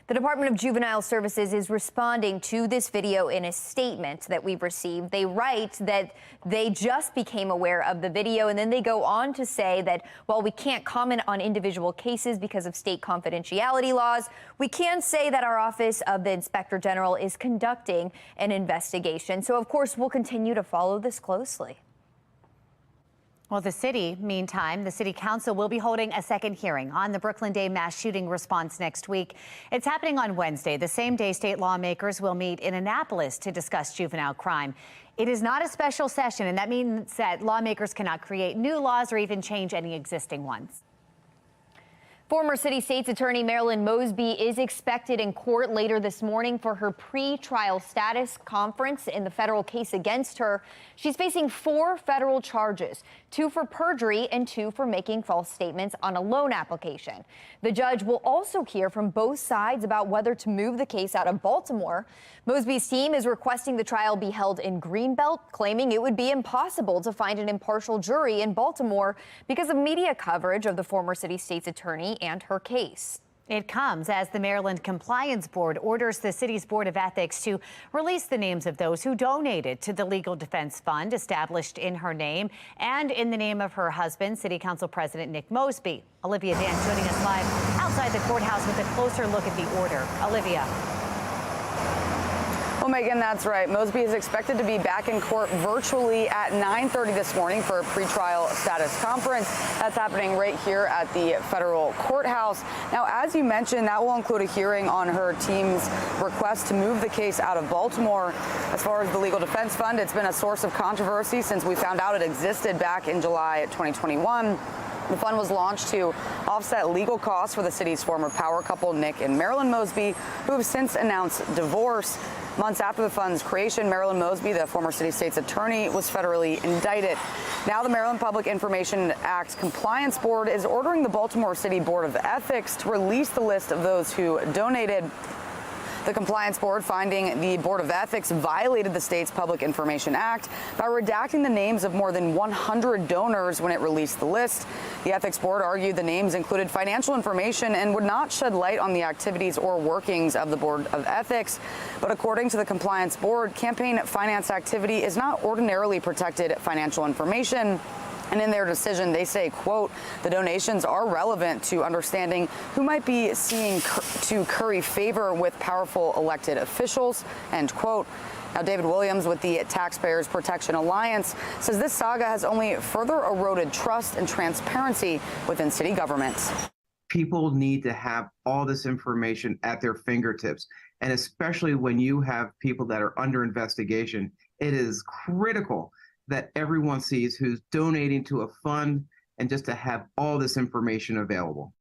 The Department of Juvenile Services is responding to this video in a statement that we've received. They write that they just became aware of the video, and then they go on to say that while we can't comment on individual cases because of state confidentiality laws, we can say that our Office of the Inspector General is conducting an investigation. So, of course, we'll continue to follow this closely. Well, meantime, the city council will be holding a second hearing on the Brooklyn Day mass shooting response next week. It's happening on Wednesday, the same day state lawmakers will meet in Annapolis to discuss juvenile crime. It is not a special session, and that means that lawmakers cannot create new laws or even change any existing ones. Former City State's Attorney Marilyn Mosby is expected in court later this morning for her pre-trial status conference in the federal case against her. She's facing 4 federal charges, 2 for perjury and 2 for making false statements on a loan application. The judge will also hear from both sides about whether to move the case out of Baltimore. Mosby's team is requesting the trial be held in Greenbelt, claiming it would be impossible to find an impartial jury in Baltimore because of media coverage of the former City State's attorney and her case. It comes as the Maryland Compliance Board orders the city's Board of Ethics to release the names of those who donated to the Legal Defense Fund established in her name and in the name of her husband, City Council President Nick Mosby. Olivia Dan joining us live outside the courthouse with a closer look at the order. Olivia. Well, Megan, that's right. Mosby is expected to be back in court virtually at 9:30 this morning for a pretrial status conference. That's happening right here at the federal courthouse. Now, as you mentioned, that will include a hearing on her team's request to move the case out of Baltimore. As far as the Legal Defense Fund, it's been a source of controversy since we found out it existed back in July 2021. The fund was launched to offset legal costs for the city's former power couple, Nick and Marilyn Mosby, who have since announced divorce. Months after the fund's creation, Marilyn Mosby, the former city state's attorney, was federally indicted. Now the Maryland Public Information Act Compliance Board is ordering the Baltimore City Board of Ethics to release the list of those who donated. The Compliance Board finding the Board of Ethics violated the state's Public Information Act by redacting the names of more than 100 donors when it released the list. The Ethics Board argued the names included financial information and would not shed light on the activities or workings of the Board of Ethics. But according to the Compliance Board, campaign finance activity is not ordinarily protected financial information. And in their decision, they say, quote, the donations are relevant to understanding who might be seeking to curry favor with powerful elected officials, end quote. Now, David Williams with the Taxpayers Protection Alliance says this saga has only further eroded trust and transparency within city governments. People need to have all this information at their fingertips. And especially when you have people that are under investigation, it is critical that everyone sees who's donating to a fund and just to have all this information available.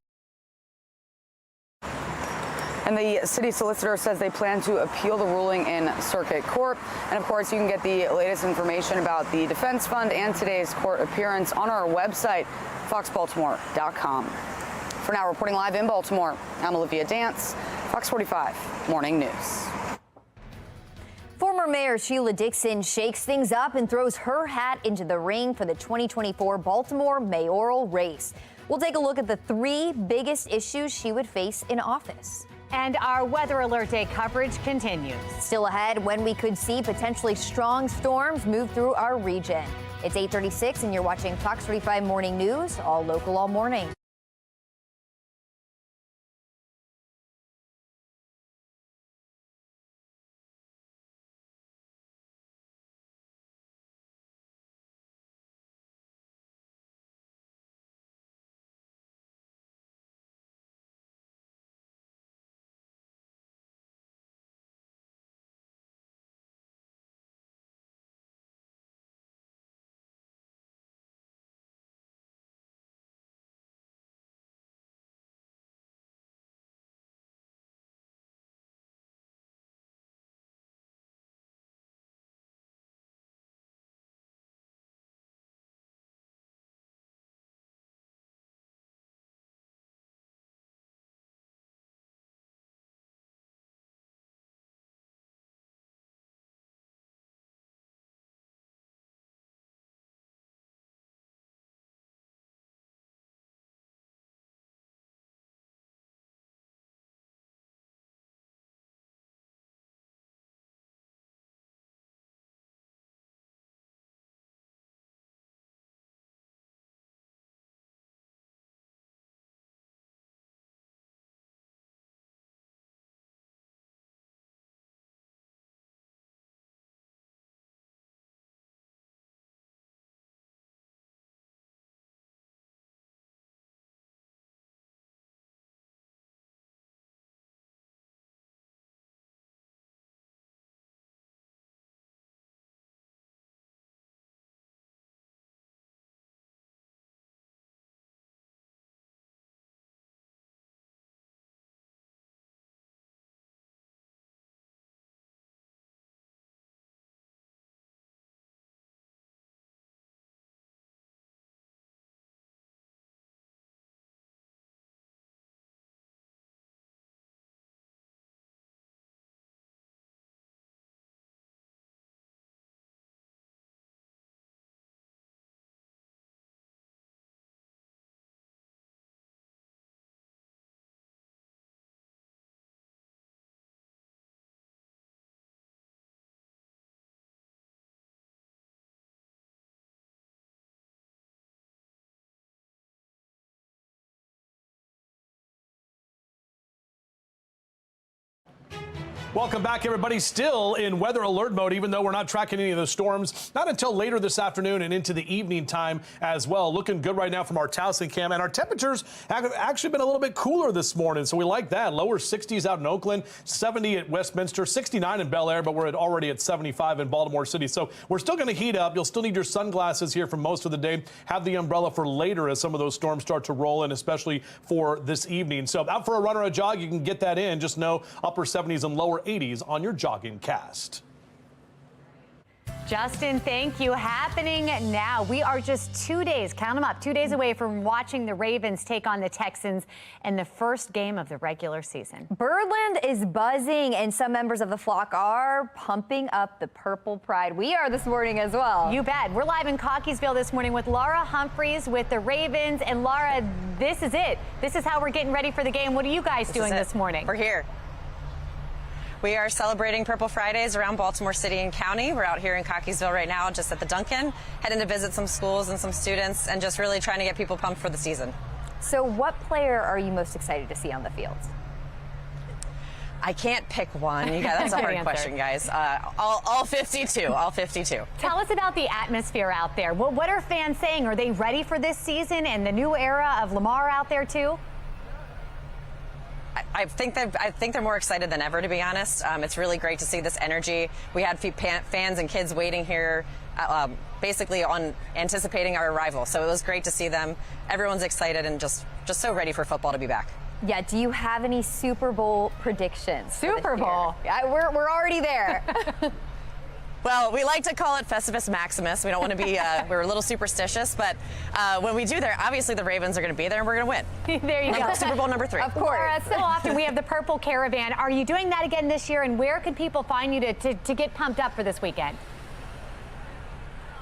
And the city solicitor says they plan to appeal the ruling in circuit court. And of course, you can get the latest information about the defense fund and today's court appearance on our website, foxbaltimore.com. For now, reporting live in Baltimore, I'm Olivia Dance, Fox 45 Morning News. Former Mayor Sheila Dixon shakes things up and throws her hat into the ring for the 2024 Baltimore mayoral race. We'll take a look at the 3 biggest issues she would face in office. And our Weather Alert Day coverage continues. Still ahead, when we could see potentially strong storms move through our region. It's 8:36 and you're watching Fox 45 Morning News, all local, all morning. Welcome back, everybody. Still in weather alert mode, even though we're not tracking any of the storms. Not until later this afternoon and into the evening time as well. Looking good right now from our Towson cam. And our temperatures have actually been a little bit cooler this morning, so we like that. Lower 60s out in Oakland, 70 at Westminster, 69 in Bel Air, but we're already at 75 in Baltimore City. So we're still going to heat up. You'll still need your sunglasses here for most of the day. Have the umbrella for later as some of those storms start to roll in, especially for this evening. So out for a run or a jog, you can get that in. Just know upper 70s and lower 80s on your jogging cast. Justin, thank you. Happening now. We are just 2 days, count them up, 2 days away from watching the Ravens take on the Texans in the first game of the regular season. Birdland is buzzing, and some members of the flock are pumping up the purple pride. We are this morning as well. You bet. We're live in Cockeysville this morning with Laura Humphreys with the Ravens. And Laura, this is it. This is how we're getting ready for the game. What are you guys doing this morning? We're here. We are celebrating Purple Fridays around Baltimore City and County. We're out here in Cockeysville right now, just at the Duncan, heading to visit some schools and some students, and just really trying to get people pumped for the season. So what player are you most excited to see on the field? I can't pick one. That's a hard question, guys. All 52. All 52. Tell us about the atmosphere out there. What are fans saying? Are they ready for this season and the new era of Lamar out there, too? I think they're more excited than ever, to be honest. It's really great to see this energy. We had fans and kids waiting here, basically on anticipating our arrival. So it was great to see them. Everyone's excited and just so ready for football to be back. Yeah. Do you have any Super Bowl predictions? Super Bowl. We're already there. Well, we like to call it Festivus Maximus. We don't want to be, we're a little superstitious, but when we do there, obviously the Ravens are going to be there and we're going to win. There you go. Super Bowl number 3. Of course. Laura, so often we have the Purple Caravan. Are you doing that again this year? And where can people find you to get pumped up for this weekend?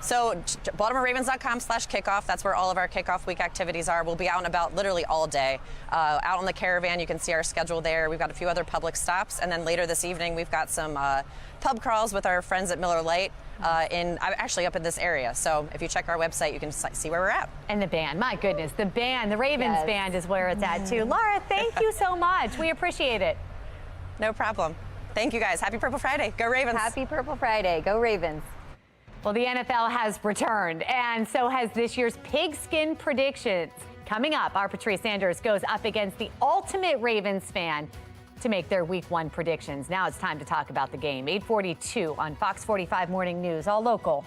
So BaltimoreRavens.com/kickoff. That's where all of our kickoff week activities are. We'll be out and about literally all day. Out on the Caravan, you can see our schedule there. We've got a few other public stops. And then later this evening, we've got some pub crawls with our friends at Miller Lite actually up in this area. So if you check our website, you can see where we're at. And the band, my goodness, the band, the Ravens band is where it's at too. Laura, thank you so much. We appreciate it. No problem. Thank you guys. Happy Purple Friday. Go Ravens. Happy Purple Friday. Go Ravens. Well, the NFL has returned, and so has this year's pigskin predictions. Coming up, our Patrice Sanders goes up against the ultimate Ravens fan to make their Week 1 predictions. Now it's time to talk about the game. 8:42 on Fox 45 Morning News, all local.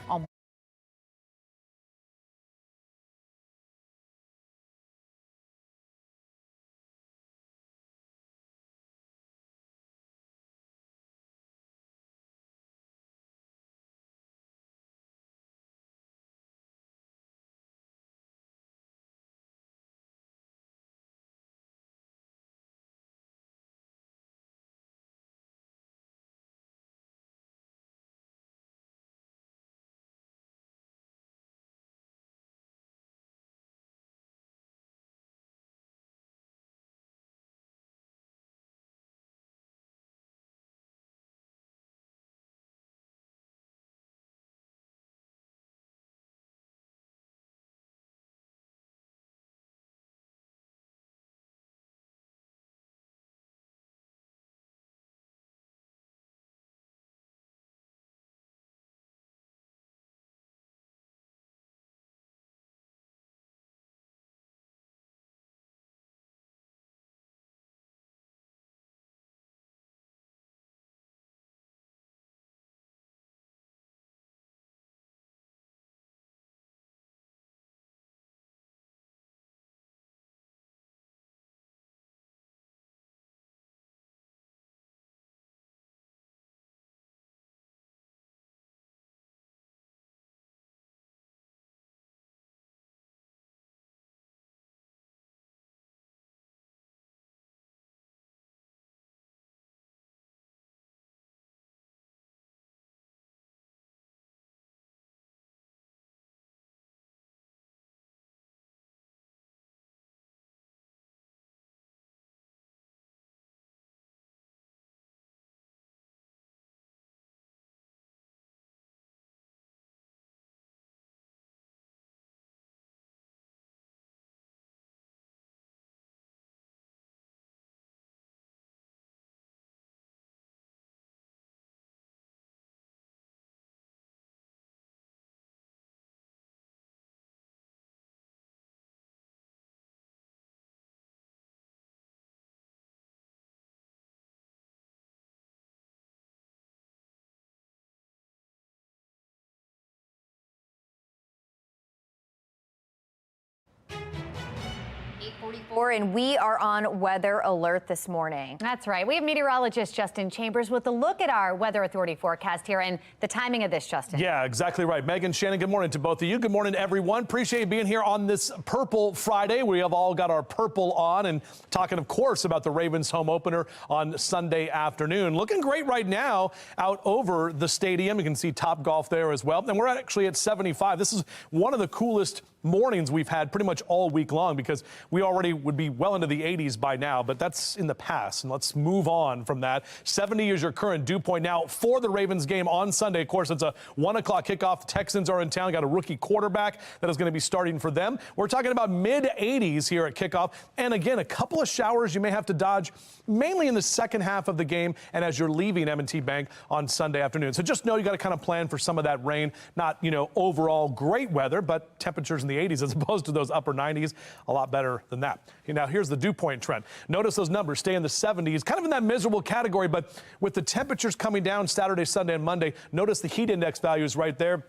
8:44, and we are on weather alert this morning. That's right. We have meteorologist Justin Chambers with a look at our Weather Authority forecast here and the timing of this, Justin. Yeah, exactly right. Megan, Shannon, good morning to both of you. Good morning, everyone. Appreciate you being here on this Purple Friday. We have all got our purple on and talking, of course, about the Ravens home opener on Sunday afternoon. Looking great right now out over the stadium. You can see Topgolf there as well. And we're actually at 75. This is one of the coolest mornings we've had pretty much all week long because we already would be well into the 80s by now, but that's in the past, and let's move on from that. 70 is your current dew point now for the Ravens game on Sunday. Of course, it's a 1 o'clock kickoff. The Texans are in town, got a rookie quarterback that is going to be starting for them. We're talking about mid-80s here at kickoff, and again, a couple of showers you may have to dodge, mainly in the second half of the game and as you're leaving M&T Bank on Sunday afternoon. So just know you got to kind of plan for some of that rain. Not, overall great weather, but temperatures in the 80s as opposed to those upper 90s, a lot better than that. Now, here's the dew point trend. Notice those numbers stay in the 70s, kind of in that miserable category, but with the temperatures coming down Saturday, Sunday, and Monday, notice the heat index values right there.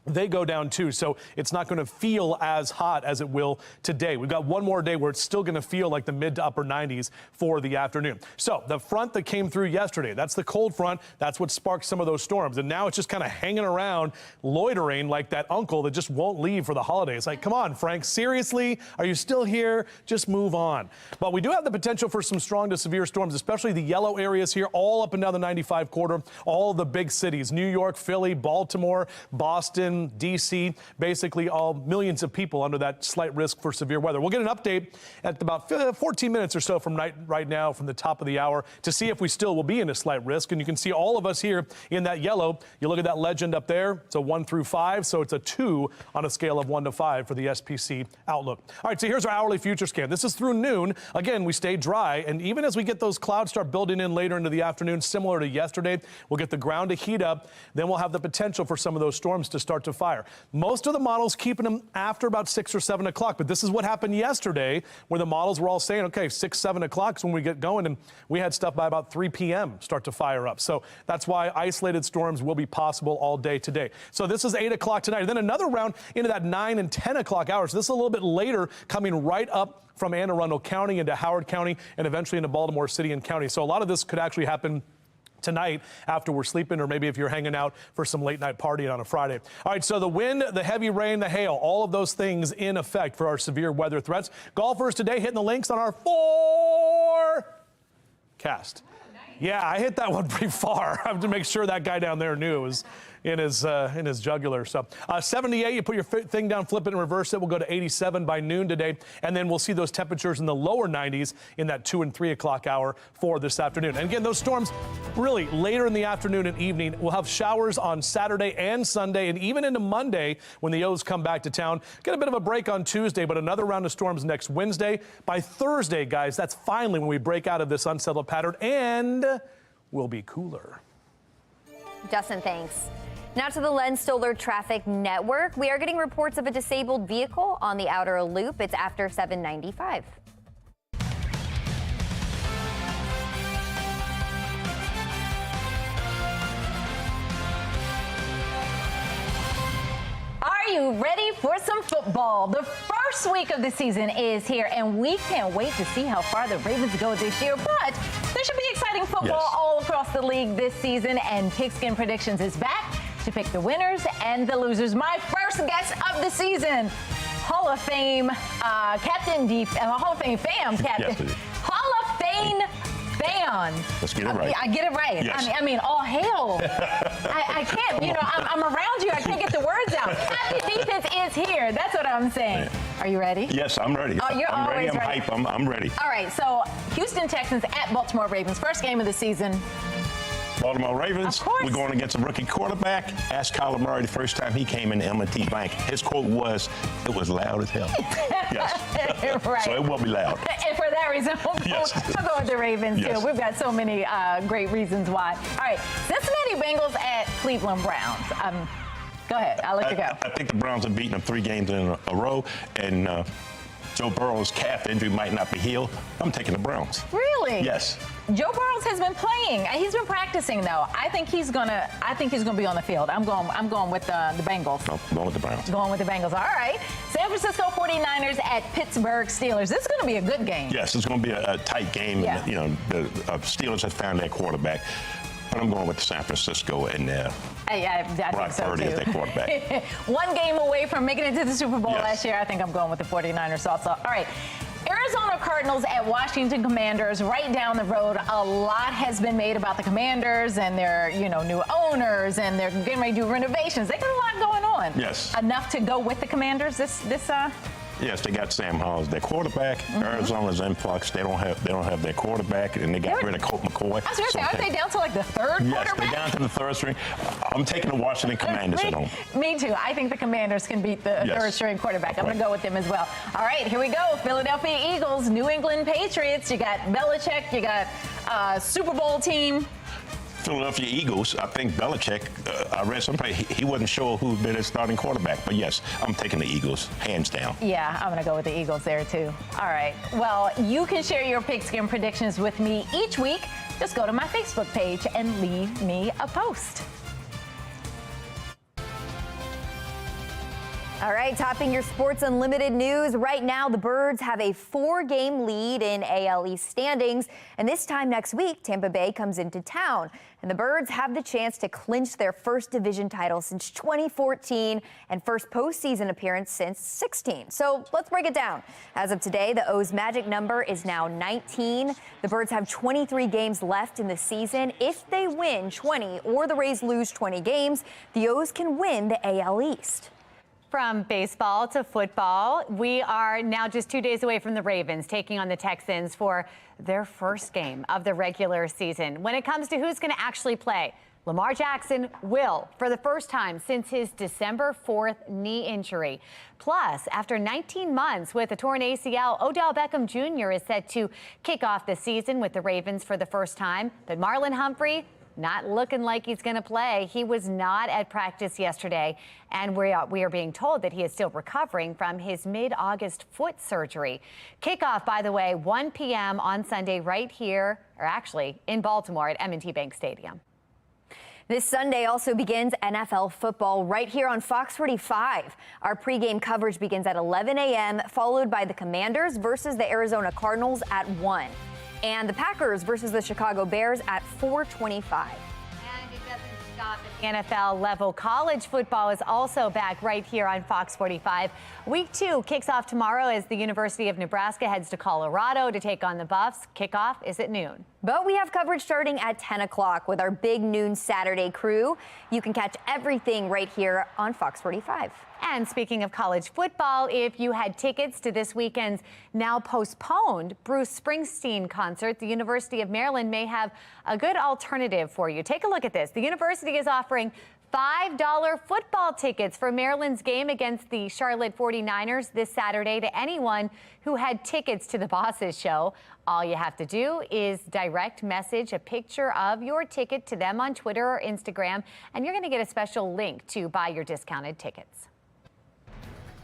They go down too, so it's not going to feel as hot as it will today. We've got one more day where it's still going to feel like the mid to upper 90s for the afternoon. So the front that came through yesterday, that's the cold front. That's what sparked some of those storms. And now it's just kind of hanging around, loitering like that uncle that just won't leave for the holidays. Like, come on, Frank, seriously? Are you still here? Just move on. But we do have the potential for some strong to severe storms, especially the yellow areas here, all up and down the 95 corridor, all the big cities, New York, Philly, Baltimore, Boston, D.C., basically all millions of people under that slight risk for severe weather. We'll get an update at about 14 minutes or so from right now from the top of the hour to see if we still will be in a slight risk. And you can see all of us here in that yellow. You look at that legend up there. It's a 1 through 5, so it's a 2 on a scale of 1 to 5 for the SPC outlook. All right, so here's our hourly future scan. This is through noon. Again, we stay dry, and even as we get those clouds start building in later into the afternoon, similar to yesterday, we'll get the ground to heat up. Then we'll have the potential for some of those storms to start to fire. Most of the models keeping them after about 6 or 7 o'clock, but this is what happened yesterday where the models were all saying, okay, 6, 7 o'clock is when we get going, and we had stuff by about 3 p.m. start to fire up. So that's why isolated storms will be possible all day today. So this is 8 o'clock tonight, and then another round into that 9 and 10 o'clock hours. This is a little bit later, coming right up from Anne Arundel County into Howard County and eventually into Baltimore City and County. So a lot of this could actually happen tonight after we're sleeping, or maybe if you're hanging out for some late night partying on a Friday. All right, so the wind, the heavy rain, the hail, all of those things in effect for our severe weather threats. Golfers today hitting the links on our forecast. Yeah, I hit that one pretty far. I have to make sure that guy down there knew it was in his jugular. So 78, you put your thing down, flip it and reverse it. We'll go to 87 by noon today, and then we'll see those temperatures in the lower 90s in that 2 and 3 o'clock hour for this afternoon. And again, those storms really later in the afternoon and evening. We'll have showers on Saturday and Sunday, and even into Monday when the O's come back to town. Get a bit of a break on Tuesday, but another round of storms next Wednesday. By Thursday, guys, that's finally when we break out of this unsettled pattern, and we'll be cooler. Justin, thanks. Now to the Len Stoller Traffic Network. We are getting reports of a disabled vehicle on the outer loop. It's after 795. Are you ready for some football? The first week of the season is here, and we can't wait to see how far the Ravens go this year. But there should be exciting football all across the league this season, and Pigskin Predictions is back to pick the winners and the losers. My first guest of the season, Hall of Fame Hall of Fame fam captain, Hall of Fame fan. Let's get it right. I get it right. Yes. I mean, all hail. I can't, I'm around you. I can't get the words out. Happy defense is here. That's what I'm saying. Are you ready? Yes, I'm ready. Oh, you're I'm always ready. ready. I'm hype. I'm ready. All right, so Houston Texans at Baltimore Ravens. First game of the season. Baltimore Ravens, we're going against a rookie quarterback. Ask Kyler Murray the first time he came in M&T Bank. His quote was, "It was loud as hell." Yes. Right. So it will be loud. And for that reason, we'll go with the Ravens, too. We've got so many great reasons why. All right, Cincinnati Bengals at Cleveland Browns. Go ahead. I'll let you go. I think the Browns have beaten them 3 games in a row, and Joe Burrow's calf injury might not be healed, I'm taking the Browns. Really? Yes. Joe Burrows has been playing. He's been practicing though. I think he's gonna be on the field. I'm going with the Bengals. I'm going with the Browns. Going with the Bengals. All right. San Francisco 49ers at Pittsburgh Steelers. This is going to be a good game. Yes, it's going to be a tight game. Yeah. And, you know, the Steelers have found their quarterback. But I'm going with San Francisco and I think Brock so Purdy too. as their quarterback. One game away from making it to the Super Bowl Yes. last year. I think I'm going with the 49ers also. All right. Arizona Cardinals at Washington Commanders, right down the road. A lot has been made about the Commanders and their, new owners, and they're getting ready to do renovations. They got a lot going on. Yes. Enough to go with the Commanders this Yes, they got Sam Howell as their quarterback. Arizona's in flux. They don't have their quarterback, and they got rid of Colt McCoy. I was going to say, aren't they down to like the third Yes, quarterback? they're down to the third string. I'm taking the Washington Commanders at home. Me too. I think the Commanders can beat the third string quarterback. I'm going to go with them as well. All right, here we go. Philadelphia Eagles, New England Patriots. You got Belichick. You got Super Bowl team. Philadelphia Eagles, I think Belichick, I read someplace, he wasn't sure who'd been his starting quarterback. But yes, I'm taking the Eagles, hands down. Yeah, I'm going to go with the Eagles there too. All right. Well, you can share your pigskin predictions with me each week. Just go to my Facebook page and leave me a post. All right, topping your Sports Unlimited news. Right now, the Birds have a 4-game lead in AL East standings. And this time next week, Tampa Bay comes into town. And the Birds have the chance to clinch their first division title since 2014 and first postseason appearance since 16. So let's break it down. As of today, the O's magic number is now 19. The Birds have 23 games left in the season. If they win 20 or the Rays lose 20 games, the O's can win the AL East. From baseball to football, we are now just 2 days away from the Ravens taking on the Texans for their first game of the regular season. When it comes to who's going to actually play, Lamar Jackson will, for the first time since his December 4th knee injury. Plus, after 19 months with a torn ACL, Odell Beckham Jr. is set to kick off the season with the Ravens for the first time. But Marlon Humphrey, not looking like he's going to play. He was not at practice yesterday, and we are being told that he is still recovering from his mid-August foot surgery. Kickoff, by the way, 1 p.m. on Sunday right here, or actually in Baltimore at M&T Bank Stadium. This Sunday also begins NFL football right here on Fox 45. Our pregame coverage begins at 11 a.m., followed by the Commanders versus the Arizona Cardinals at 1. And the Packers versus the Chicago Bears at 4:25. And it doesn't stop at the NFL level. College football is also back right here on Fox 45. Week 2 kicks off tomorrow as the University of Nebraska heads to Colorado to take on the Buffs. Kickoff is at noon. But we have coverage starting at 10 o'clock with our big noon Saturday crew. You can catch everything right here on Fox 45. And speaking of college football, if you had tickets to this weekend's now postponed Bruce Springsteen concert, the University of Maryland may have a good alternative for you. Take a look at this. The university is offering $5 football tickets for Maryland's game against the Charlotte 49ers this Saturday to anyone who had tickets to the Bosses show. All you have to do is direct message a picture of your ticket to them on Twitter or Instagram, and you're going to get a special link to buy your discounted tickets.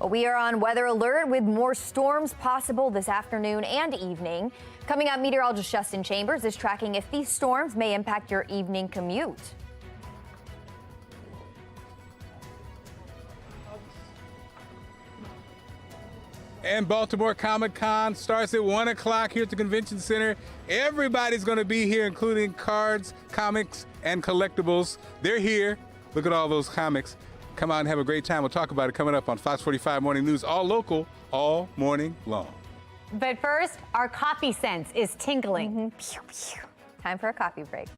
We are on weather alert with more storms possible this afternoon and evening. Coming up, meteorologist Justin Chambers is tracking if these storms may impact your evening commute. And Baltimore Comic-Con starts at 1 o'clock here at the Convention Center. Everybody's going to be here, including cards, comics, and collectibles. They're here. Look at all those comics. Come out and have a great time. We'll talk about it coming up on Fox 45 Morning News, all local, all morning long. But first, our coffee sense is tingling. Time for a coffee break.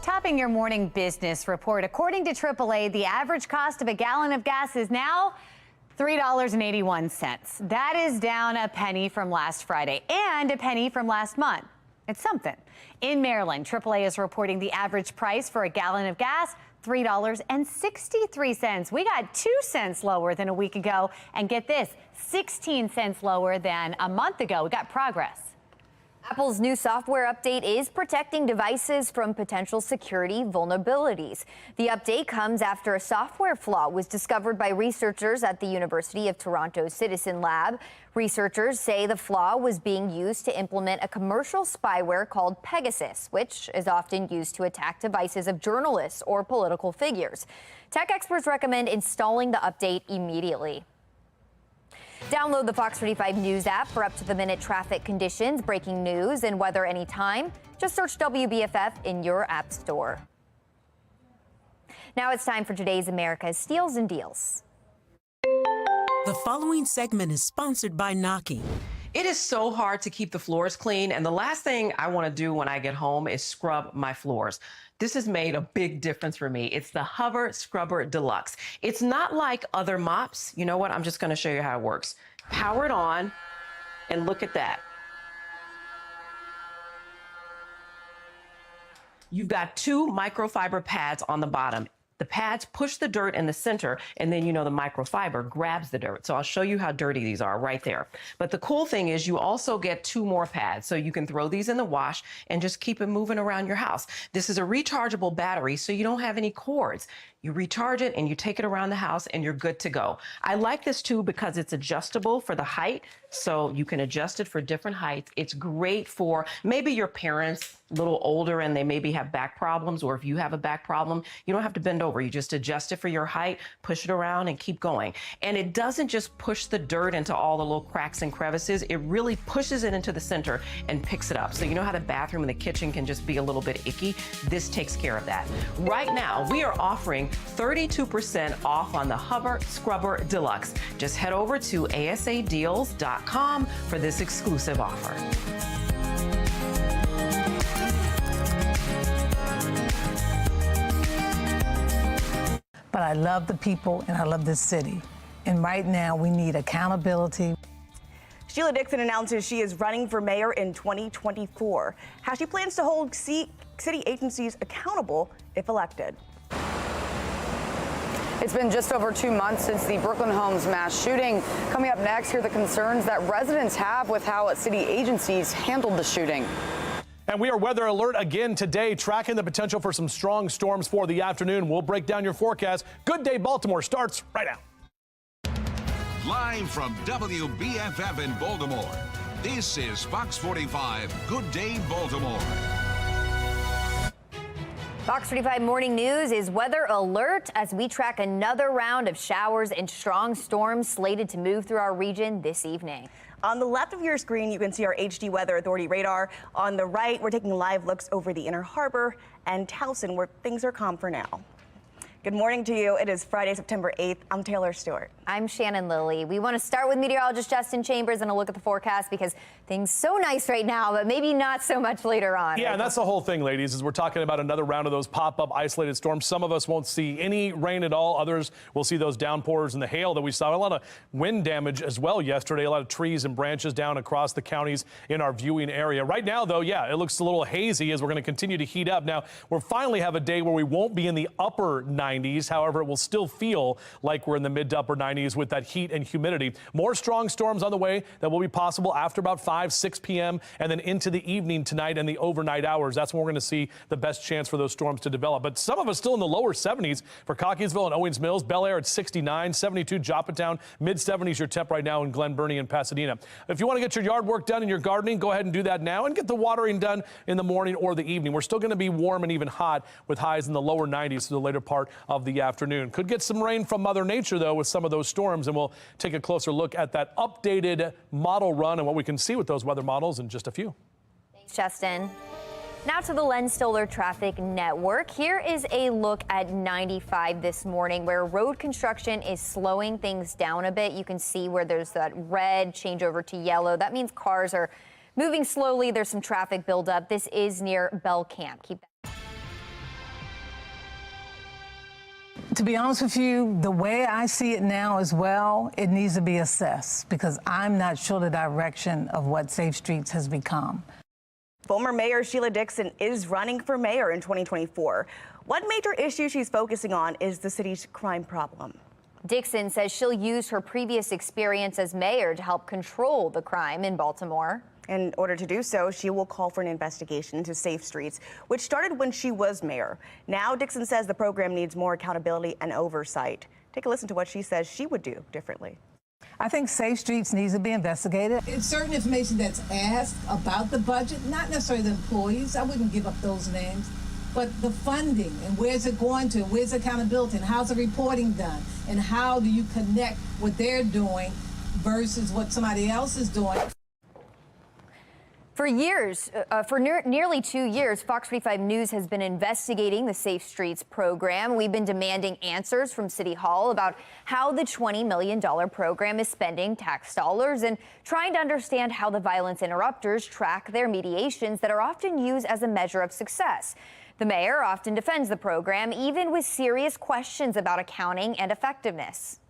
Topping your morning business report, according to AAA, the average cost of a gallon of gas is now $3.81. That is down a penny from last Friday and a penny from last month. It's something. In Maryland, AAA is reporting the average price for a gallon of gas, $3.63. We got 2 cents lower than a week ago. And get this, 16 cents lower than a month ago. We got progress. Apple's new software update is protecting devices from potential security vulnerabilities. The update comes after a software flaw was discovered by researchers at the University of Toronto's Citizen Lab. Researchers say the flaw was being used to implement a commercial spyware called Pegasus, which is often used to attack devices of journalists or political figures. Tech experts recommend installing the update immediately. Download the Fox 45 News app for up-to-the-minute traffic conditions, breaking news, and weather anytime. Just search WBFF in your app store. Now it's time for today's America's Steals and Deals. The following segment is sponsored by Noki. It is so hard to keep the floors clean, and the last thing I want to do when I get home is scrub my floors. This has made a big difference for me. It's the Hover Scrubber Deluxe. It's not like other mops. You know what? I'm just going to show you how it works. Power it on, and look at that. You've got 2 microfiber pads on the bottom. The pads push the dirt in the center, and then, you know, the microfiber grabs the dirt. So I'll show you how dirty these are right there. But the cool thing is you also get 2 more pads. So you can throw these in the wash and just keep it moving around your house. This is a rechargeable battery, so you don't have any cords. You recharge it and you take it around the house and you're good to go. I like this too because it's adjustable for the height, so you can adjust it for different heights. It's great for maybe your parents, a little older, and they maybe have back problems, or if you have a back problem, you don't have to bend over. You just adjust it for your height, push it around, and keep going. And it doesn't just push the dirt into all the little cracks and crevices. It really pushes it into the center and picks it up. So you know how the bathroom and the kitchen can just be a little bit icky? This takes care of that. Right now, we are offering 32% off on the Hover Scrubber Deluxe. Just head over to asadeals.com for this exclusive offer. But I love the people and I love this city. And right now we need accountability. Sheila Dixon announces she is running for mayor in 2024. How she plans to hold city agencies accountable if elected. It's been just over 2 months since the Brooklyn Homes mass shooting. Coming up next, hear the concerns that residents have with how city agencies handled the shooting. And we are weather alert again today, tracking the potential for some strong storms for the afternoon. We'll break down your forecast. Good Day Baltimore starts right now. Live from WBFF in Baltimore, this is Fox 45 Good Day Baltimore. Fox 45 Morning News is weather alert as we track another round of showers and strong storms slated to move through our region this evening. On the left of your screen, you can see our HD Weather Authority radar. On the right, we're taking live looks over the Inner Harbor and Towson, where things are calm for now. Good morning to you. It is Friday, September 8th. I'm Taylor Stewart. I'm Shannon Lilly. We want to start with meteorologist Justin Chambers and a look at the forecast because things so nice right now, but maybe not so much later on. Yeah, and that's the whole thing, ladies, is we're talking about another round of those pop-up isolated storms. Some of us won't see any rain at all. Others will see those downpours and the hail that we saw. A lot of wind damage as well yesterday. A lot of trees and branches down across the counties in our viewing area. Right now, though, yeah, it looks a little hazy as we're going to continue to heat up. Now, we'll finally have a day where we won't be in the upper 90s. However, it will still feel like we're in the mid to upper 90s with that heat and humidity. More strong storms on the way that will be possible after about 5, 6 p.m. and then into the evening tonight and the overnight hours. That's when we're going to see the best chance for those storms to develop. But some of us still in the lower 70s for Cockeysville and Owings Mills. Bel Air at 69, 72 Joppatown, mid 70s your temp right now in Glen Burnie and Pasadena. If you want to get your yard work done and your gardening, go ahead and do that now and get the watering done in the morning or the evening. We're still going to be warm and even hot with highs in the lower 90s for the later part of the afternoon. Could get some rain from Mother Nature, though, with some of those storms, and we'll take a closer look at that updated model run and what we can see with those weather models in just a few. Thanks, Justin. Now to the Len Stoller Traffic Network. Here is a look at 95 this morning, where road construction is slowing things down a bit. You can see where there's that red change over to yellow. That means cars are moving slowly. There's some traffic buildup. This is near Bell Camp. Keep that. To be honest with you, the way I see it now as well, it needs to be assessed because I'm not sure the direction of what Safe Streets has become. Former Mayor Sheila Dixon is running for mayor in 2024. One major issue she's focusing on is the city's crime problem. Dixon says she'll use her previous experience as mayor to help control the crime in Baltimore. In order to do so, she will call for an investigation into Safe Streets, which started when she was mayor. Now, Dixon says the program needs more accountability and oversight. Take a listen to what she says she would do differently. I think Safe Streets needs to be investigated. It's certain information that's asked about the budget, not necessarily the employees. I wouldn't give up those names. But the funding and where's it going to, where's accountability, and how's the reporting done, and how do you connect what they're doing versus what somebody else is doing. For years, nearly 2 years, FOX45 News has been investigating the Safe Streets program. We've been demanding answers from City Hall about how the $20 million program is spending tax dollars and trying to understand how the violence interrupters track their mediations that are often used as a measure of success. The mayor often defends the program, even with serious questions about accounting and effectiveness.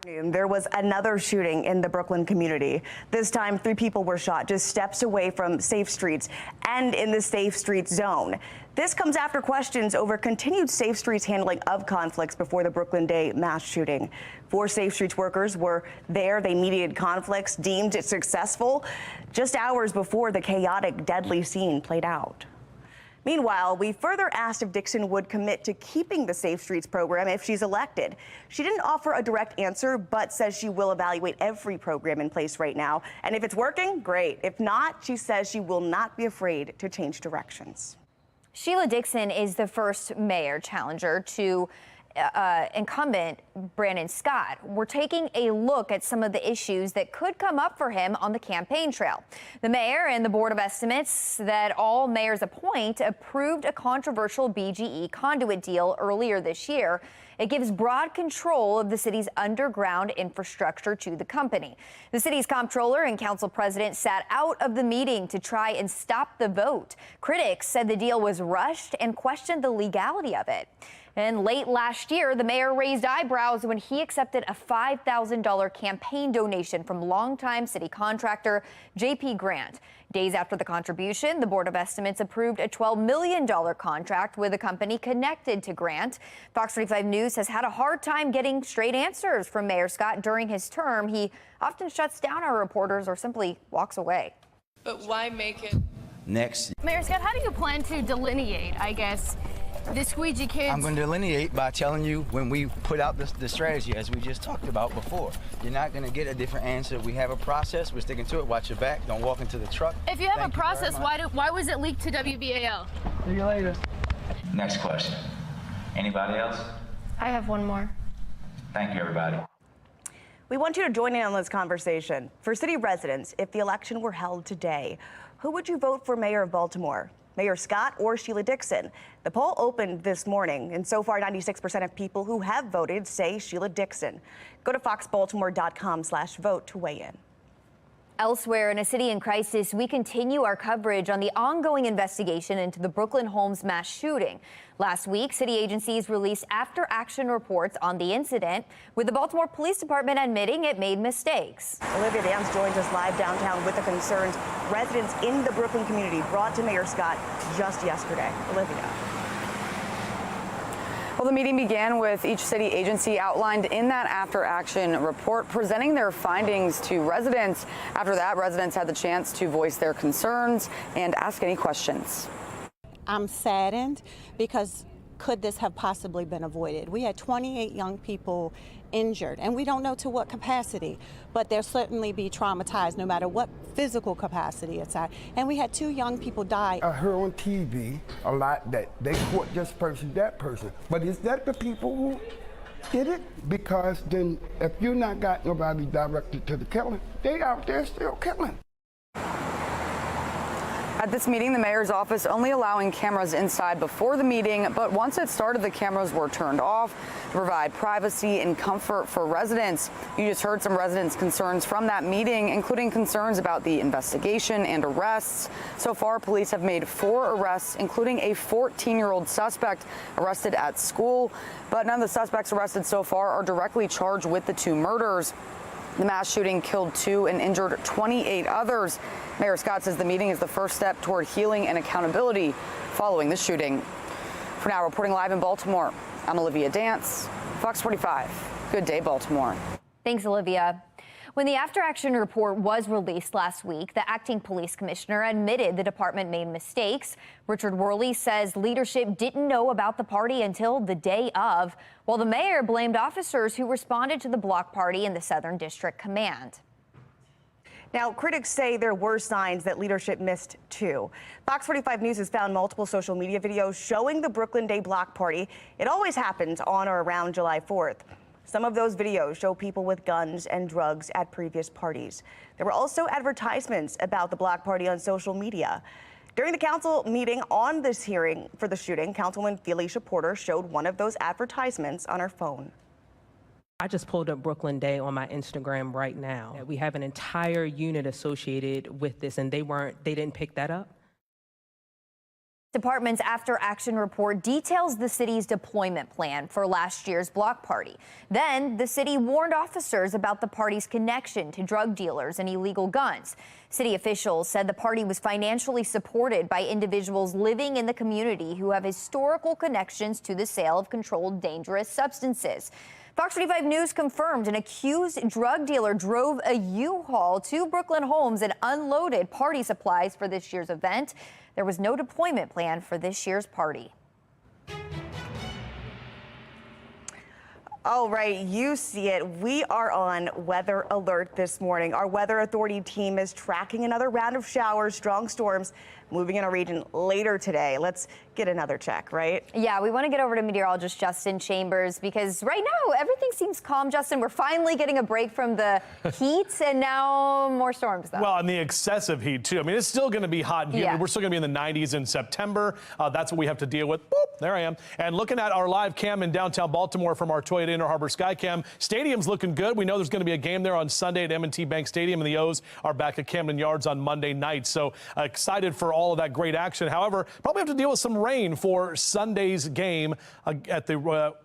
There was another shooting in the Brooklyn community. This time, 3 people were shot just steps away from Safe Streets and in the Safe Streets zone. This comes after questions over continued Safe Streets handling of conflicts before the Brooklyn Day mass shooting. 4 Safe Streets workers were there. They mediated conflicts, deemed it successful, just hours before the chaotic, deadly scene played out. Meanwhile, we further asked if Dixon would commit to keeping the Safe Streets program if she's elected. She didn't offer a direct answer, but says she will evaluate every program in place right now. And if it's working, great. If not, she says she will not be afraid to change directions. Sheila Dixon is the first mayor challenger to incumbent Brandon Scott. We're taking a look at some of the issues that could come up for him on the campaign trail. The mayor and the Board of Estimates that all mayors appoint approved a controversial BGE conduit deal earlier this year. It gives broad control of the city's underground infrastructure to the company. The city's comptroller and council president sat out of the meeting to try and stop the vote. Critics said the deal was rushed and questioned the legality of it. And late last year, the mayor raised eyebrows when he accepted a $5,000 campaign donation from longtime city contractor JP Grant. Days after the contribution, the Board of Estimates approved a $12 million contract with a company connected to Grant. FOX45 News has had a hard time getting straight answers from Mayor Scott during his term. He often shuts down our reporters or simply walks away. But why make it next? Mayor Scott, how do you plan to delineate, I guess, the squeegee kids? I'm going to delineate by telling you when we put out the strategy, as we just talked about before. You're not going to get a different answer. We have a process. We're sticking to it. Watch your back. Don't walk into the truck. If you have a process, why was it leaked to WBAL? See you later. Next question. Anybody else? I have one more. Thank you, everybody. We want you to join in on this conversation. For city residents, if the election were held today, who would you vote for mayor of Baltimore? Mayor Scott or Sheila Dixon? The poll opened this morning, and so far 96% of people who have voted say Sheila Dixon. Go to foxbaltimore.com/vote to weigh in. Elsewhere in a city in crisis, we continue our coverage on the ongoing investigation into the Brooklyn Homes mass shooting. Last week, city agencies released after-action reports on the incident, with the Baltimore Police Department admitting it made mistakes. Olivia Dance joins us live downtown with the concerns residents in the Brooklyn community brought to Mayor Scott just yesterday. Olivia. Well, the meeting began with each city agency outlined in that after-action report presenting their findings to residents. After that, residents had the chance to voice their concerns and ask any questions. I'm saddened because could this have possibly been avoided? We had 28 young people injured, and we don't know to what capacity, but they'll certainly be traumatized no matter what physical capacity it's at. And we had 2 young people die. I heard on TV a lot that they caught this person, that person, but is that the people who did it? Because then if you're not got nobody directed to the killing, they out there still killing. At this meeting, the mayor's office only allowing cameras inside before the meeting, but once it started, the cameras were turned off to provide privacy and comfort for residents. You just heard some residents' concerns from that meeting, including concerns about the investigation and arrests. So far, police have made 4 arrests, including a 14-year-old suspect arrested at school, but none of the suspects arrested so far are directly charged with the 2 murders. The mass shooting killed 2 and injured 28 others. Mayor Scott says the meeting is the first step toward healing and accountability following the shooting. For now, reporting live in Baltimore, I'm Olivia Dance, Fox 45. Good day, Baltimore. Thanks, Olivia. When the after-action report was released last week, the acting police commissioner admitted the department made mistakes. Richard Worley says leadership didn't know about the party until the day of, while the mayor blamed officers who responded to the block party in the Southern District Command. Now, critics say there were signs that leadership missed, too. Fox 45 News has found multiple social media videos showing the Brooklyn Day block party. It always happens on or around July 4th. Some of those videos show people with guns and drugs at previous parties. There were also advertisements about the block party on social media. During the council meeting on this hearing for the shooting, Councilwoman Felicia Porter showed one of those advertisements on her phone. I just pulled up Brooklyn Day on my Instagram right now. We have an entire unit associated with this, and they didn't pick that up. Department's after-action report details the city's deployment plan for last year's block party. Then the city warned officers about the party's connection to drug dealers and illegal guns. City officials said the party was financially supported by individuals living in the community who have historical connections to the sale of controlled dangerous substances. Fox 45 News confirmed an accused drug dealer drove a U-Haul to Brooklyn Homes and unloaded party supplies for this year's event. There was no deployment plan for this year's party. All right, you see it. We are on weather alert this morning. Our weather authority team is tracking another round of showers, strong storms moving in our region later today. Let's get another check, right? Yeah, we want to get over to meteorologist Justin Chambers because right now everything seems calm. Justin, we're finally getting a break from the heat and now more storms, though. Well, and the excessive heat, too. I mean, it's still going to be hot and humid. Yeah. We're still going to be in the 90s in September. That's what we have to deal with. Boop, there I am. And looking at our live cam in downtown Baltimore from our Toyota Inner Harbor Skycam, stadium's looking good. We know there's going to be a game there on Sunday at M&T Bank Stadium, and the O's are back at Camden Yards on Monday night. So excited for all of that great action. However, probably have to deal with some rain for Sunday's game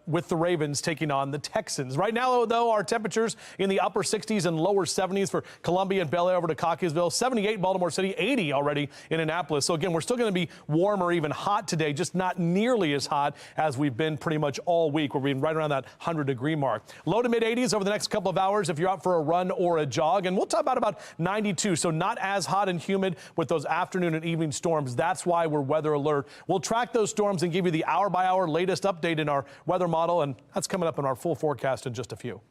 with the Ravens taking on the Texans. Right now, though, our temperatures in the upper 60s and lower 70s for Columbia and Bel Air over to Cockeysville, 78 Baltimore City, 80 already in Annapolis. So again, we're still going to be warm or even hot today, just not nearly as hot as we've been pretty much all week. We're being right around that 100-degree mark. Low to mid 80s over the next couple of hours if you're out for a run or a jog. And we'll talk about 92, so not as hot and humid with those afternoon and evening storms. That's why we're weather alert. We'll track those storms and give you the hour-by-hour latest update in our weather model, and that's coming up in our full forecast in just a few.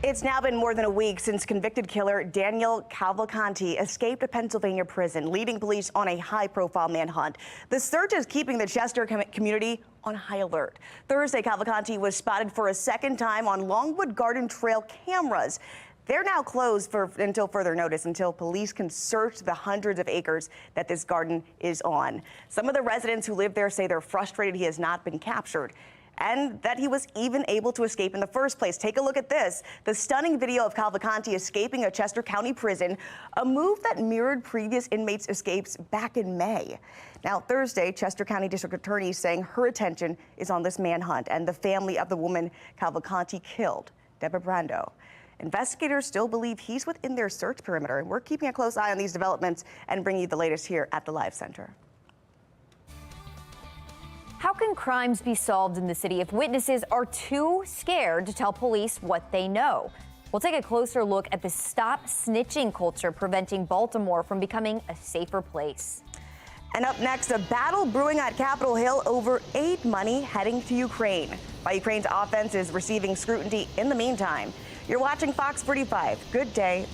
It's now been more than a week since convicted killer Daniel Cavalcanti escaped a Pennsylvania prison, leading police on a high-profile manhunt. The search is keeping the Chester community on high alert. Thursday, Cavalcanti was spotted for a second time on Longwood Garden Trail cameras. They're now closed until further notice, until police can search the hundreds of acres that this garden is on. Some of the residents who live there say they're frustrated he has not been captured and that he was even able to escape in the first place. Take a look at this. The stunning video of Cavalcanti escaping a Chester County prison, a move that mirrored previous inmates' escapes back in May. Now, Thursday, Chester County District Attorney saying her attention is on this manhunt and the family of the woman Cavalcanti killed, Deborah Brando. Investigators still believe he's within their search perimeter, and we're keeping a close eye on these developments and bringing you the latest here at the Live Center. How can crimes be solved in the city if witnesses are too scared to tell police what they know? We'll take a closer look at the stop snitching culture preventing Baltimore from becoming a safer place. And up next, a battle brewing at Capitol Hill over aid money heading to Ukraine. While Ukraine's offense is receiving scrutiny in the meantime. You're watching Fox 45. Good day.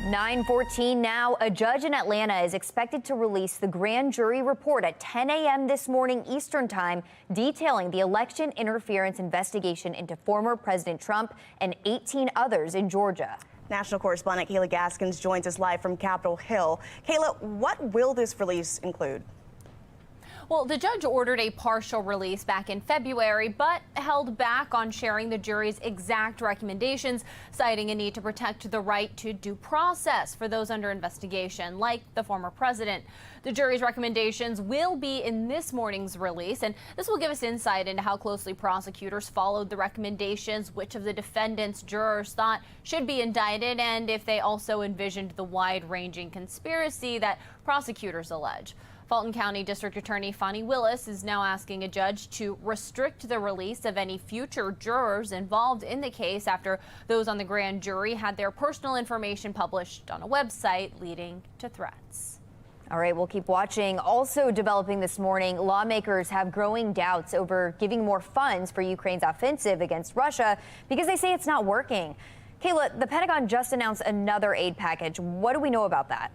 9:14 now. A judge in Atlanta is expected to release the grand jury report at 10 a.m. this morning Eastern Time, detailing the election interference investigation into former President Trump and 18 others in Georgia. National correspondent Kayla Gaskins joins us live from Capitol Hill. Kayla, what will this release include? Well, the judge ordered a partial release back in February, but held back on sharing the jury's exact recommendations, citing a need to protect the right to due process for those under investigation, like the former president. The jury's recommendations will be in this morning's release, and this will give us insight into how closely prosecutors followed the recommendations, which of the defendants jurors thought should be indicted, and if they also envisioned the wide-ranging conspiracy that prosecutors allege. Fulton County District Attorney Fonnie Willis is now asking a judge to restrict the release of any future jurors involved in the case after those on the grand jury had their personal information published on a website, leading to threats. All right, we'll keep watching. Also developing this morning, lawmakers have growing doubts over giving more funds for Ukraine's offensive against Russia because they say it's not working. Kayla, the Pentagon just announced another aid package. What do we know about that?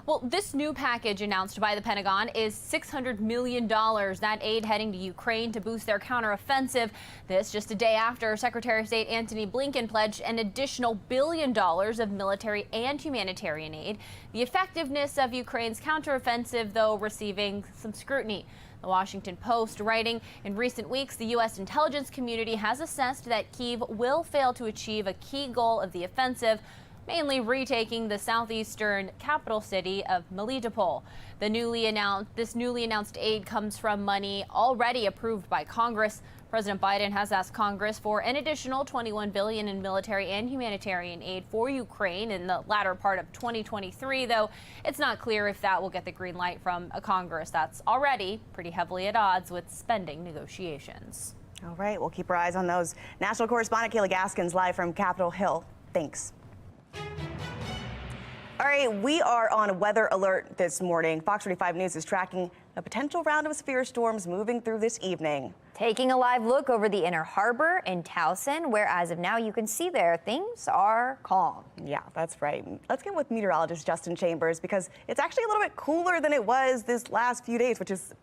Well, this new package announced by the Pentagon is $600 million. That aid heading to Ukraine to boost their counteroffensive. This just a day after Secretary of State Antony Blinken pledged an additional $1 billion of military and humanitarian aid. The effectiveness of Ukraine's counteroffensive, though, receiving some scrutiny. The Washington Post writing, in recent weeks, the U.S. intelligence community has assessed that Kyiv will fail to achieve a key goal of the offensive, mainly retaking the southeastern capital city of Melitopol. This newly announced aid comes from money already approved by Congress. President Biden has asked Congress for an additional $21 billion in military and humanitarian aid for Ukraine in the latter part of 2023, though it's not clear if that will get the green light from a Congress that's already pretty heavily at odds with spending negotiations. All right, we'll keep our eyes on those. National correspondent Kayla Gaskins live from Capitol Hill. Thanks. All right, we are on weather alert this morning. Fox 45 News is tracking a potential round of severe storms moving through this evening. Taking a live look over the Inner Harbor in Towson, where as of now you can see there things are calm. Yeah, that's right. Let's get with meteorologist Justin Chambers because it's actually a little bit cooler than it was this last few days, which is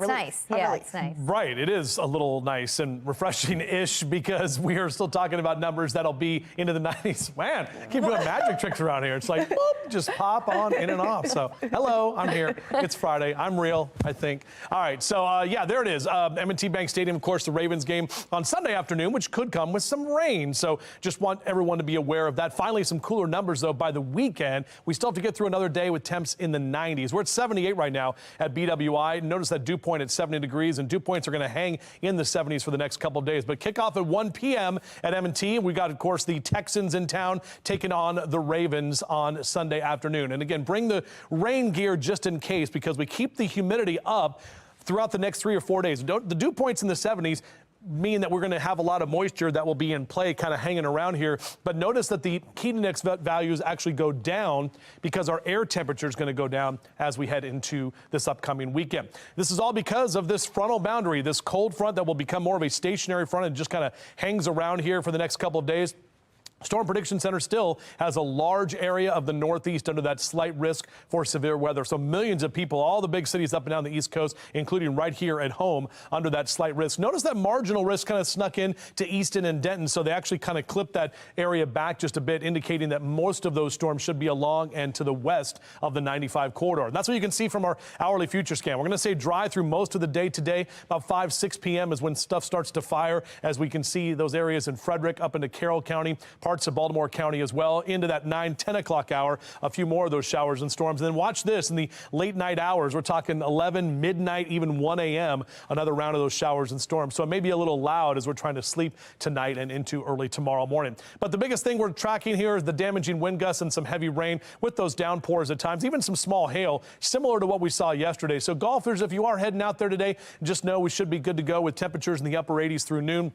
nice. Yeah, it's nice. Right. It is a little nice and refreshing-ish because we are still talking about numbers that'll be into the 90s. Man, keep doing magic tricks around here. It's like, boop, just pop on in and off. So, hello, I'm here. It's Friday. I'm real, I think. All right. So, yeah, there it is. M&T Bank Stadium, of course, the Ravens game on Sunday afternoon, which could come with some rain. So, just want everyone to be aware of that. Finally, some cooler numbers, though, by the weekend. We still have to get through another day with temps in the 90s. We're at 78 right now at BWI. Notice that dew point at 70 degrees, and dew points are going to hang in the 70s for the next couple of days. But kickoff at 1 p.m. at M&T. We got, of course, the Texans in town taking on the Ravens on Sunday afternoon. And again, bring the rain gear just in case because we keep the humidity up throughout the next 3 or 4 days. The dew points in the 70s mean that we're going to have a lot of moisture that will be in play kind of hanging around here. But notice that the heat index values actually go down because our air temperature is going to go down as we head into this upcoming weekend. This is all because of this frontal boundary, this cold front that will become more of a stationary front and just kind of hangs around here for the next couple of days. Storm Prediction Center still has a large area of the Northeast under that slight risk for severe weather. So millions of people, all the big cities up and down the East Coast, including right here at home, under that slight risk. Notice that marginal risk kind of snuck in to Easton and Denton. So they actually kind of clipped that area back just a bit, indicating that most of those storms should be along and to the west of the 95 corridor. And that's what you can see from our hourly future scan. We're going to stay dry through most of the day today. About 5, 6 p.m. is when stuff starts to fire, as we can see those areas in Frederick up into Carroll County, parts of Baltimore County as well, into that 9, 10 o'clock hour, a few more of those showers and storms. And then watch this in the late night hours. We're talking 11, midnight, even 1 a.m., another round of those showers and storms. So it may be a little loud as we're trying to sleep tonight and into early tomorrow morning. But the biggest thing we're tracking here is the damaging wind gusts and some heavy rain with those downpours at times, even some small hail, similar to what we saw yesterday. So golfers, if you are heading out there today, just know we should be good to go with temperatures in the upper 80s through noon.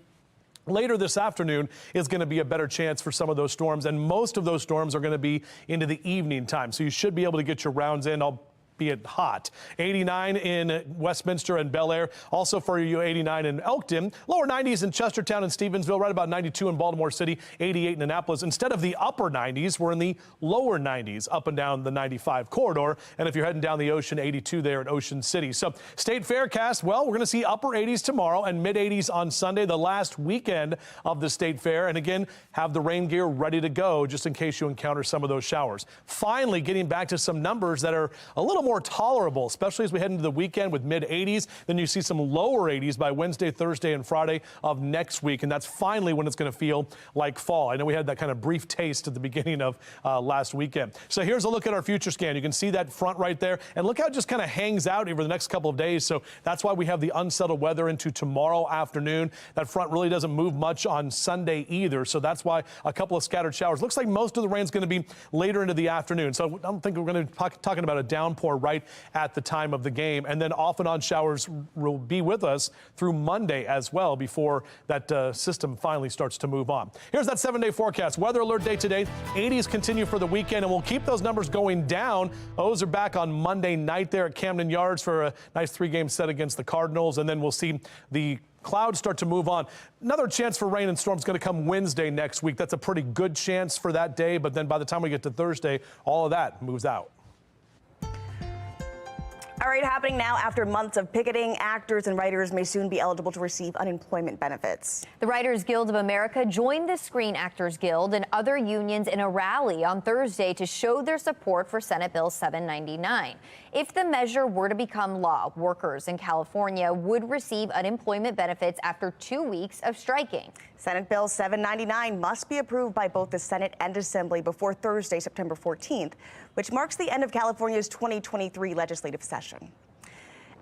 Later this afternoon is going to be a better chance for some of those storms, and most of those storms are going to be into the evening time. So you should be able to get your rounds in. I'll albeit hot. 89 in Westminster and Bel Air. Also for you, 89 in Elkton. Lower 90s in Chestertown and Stevensville. Right about 92 in Baltimore City. 88 in Annapolis. Instead of the upper 90s, we're in the lower 90s up and down the 95 corridor. And if you're heading down the ocean, 82 there at Ocean City. So State Faircast, well, we're going to see upper 80s tomorrow and mid 80s on Sunday, the last weekend of the State Fair. And again, have the rain gear ready to go just in case you encounter some of those showers. Finally, getting back to some numbers that are a little more tolerable, especially as we head into the weekend with mid 80s. Then you see some lower 80s by Wednesday, Thursday, and Friday of next week. And that's finally when it's going to feel like fall. I know we had that kind of brief taste at the beginning of last weekend. So here's a look at our future scan. You can see that front right there. And look how it just kind of hangs out over the next couple of days. So that's why we have the unsettled weather into tomorrow afternoon. That front really doesn't move much on Sunday either. So that's why a couple of scattered showers. Looks like most of the rain's going to be later into the afternoon. So I don't think we're going to be talking about a downpour right at the time of the game. And then off and on showers will be with us through Monday as well before that system finally starts to move on. Here's that 7-day forecast. Weather alert day today. 80s continue for the weekend, and we'll keep those numbers going down. O's are back on Monday night there at Camden Yards for a nice 3-game set against the Cardinals, and then we'll see the clouds start to move on. Another chance for rain and storms going to come Wednesday next week. That's a pretty good chance for that day, but then by the time we get to Thursday, all of that moves out. All right, happening now after months of picketing, actors and writers may soon be eligible to receive unemployment benefits. The Writers Guild of America joined the Screen Actors Guild and other unions in a rally on Thursday to show their support for Senate Bill 799. If the measure were to become law, workers in California would receive unemployment benefits after 2 weeks of striking. Senate Bill 799 must be approved by both the Senate and Assembly before Thursday, September 14th, which marks the end of California's 2023 legislative session.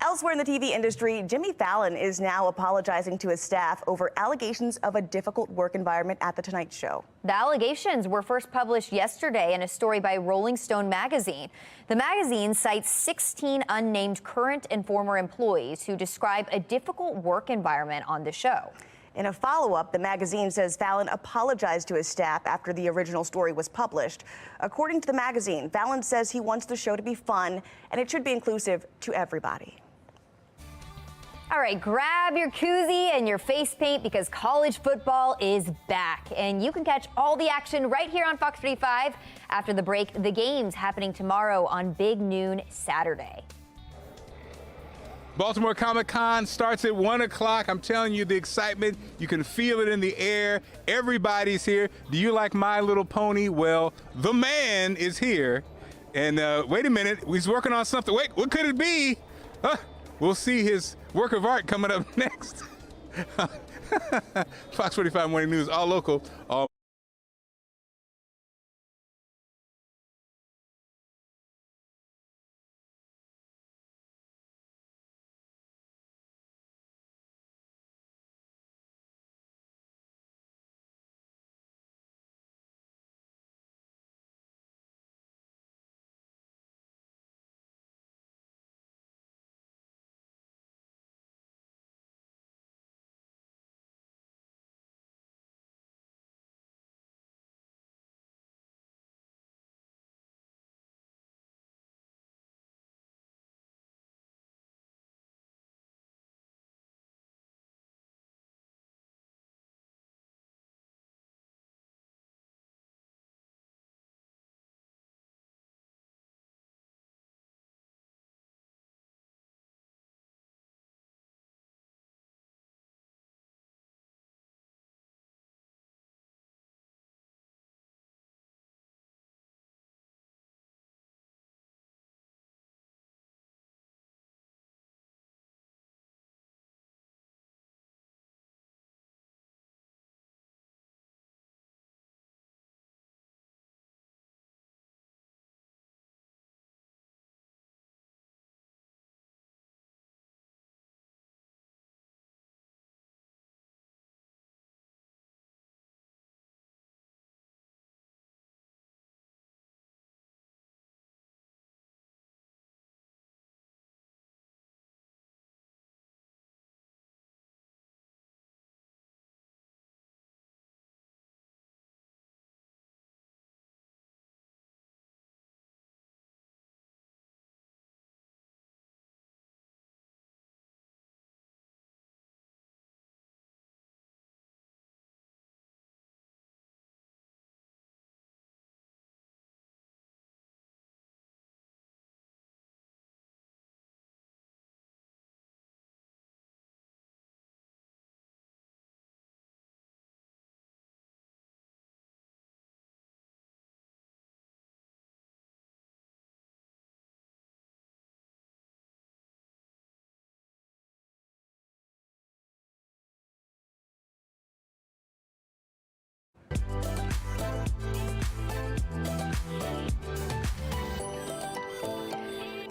Elsewhere in the TV industry, Jimmy Fallon is now apologizing to his staff over allegations of a difficult work environment at The Tonight Show. The allegations were first published yesterday in a story by Rolling Stone magazine. The magazine cites 16 unnamed current and former employees who describe a difficult work environment on the show. In a follow-up, the magazine says Fallon apologized to his staff after the original story was published. According to the magazine, Fallon says he wants the show to be fun and it should be inclusive to everybody. All right, grab your koozie and your face paint because college football is back. And you can catch all the action right here on Fox 45. After the break, the games happening tomorrow on Big Noon Saturday. Baltimore Comic-Con starts at 1 o'clock. I'm telling you, the excitement, you can feel it in the air. Everybody's here. Do you like My Little Pony? Well, the man is here. And wait a minute, he's working on something. Wait, what could it be? We'll see his work of art coming up next. Fox 45 Morning News, all local, all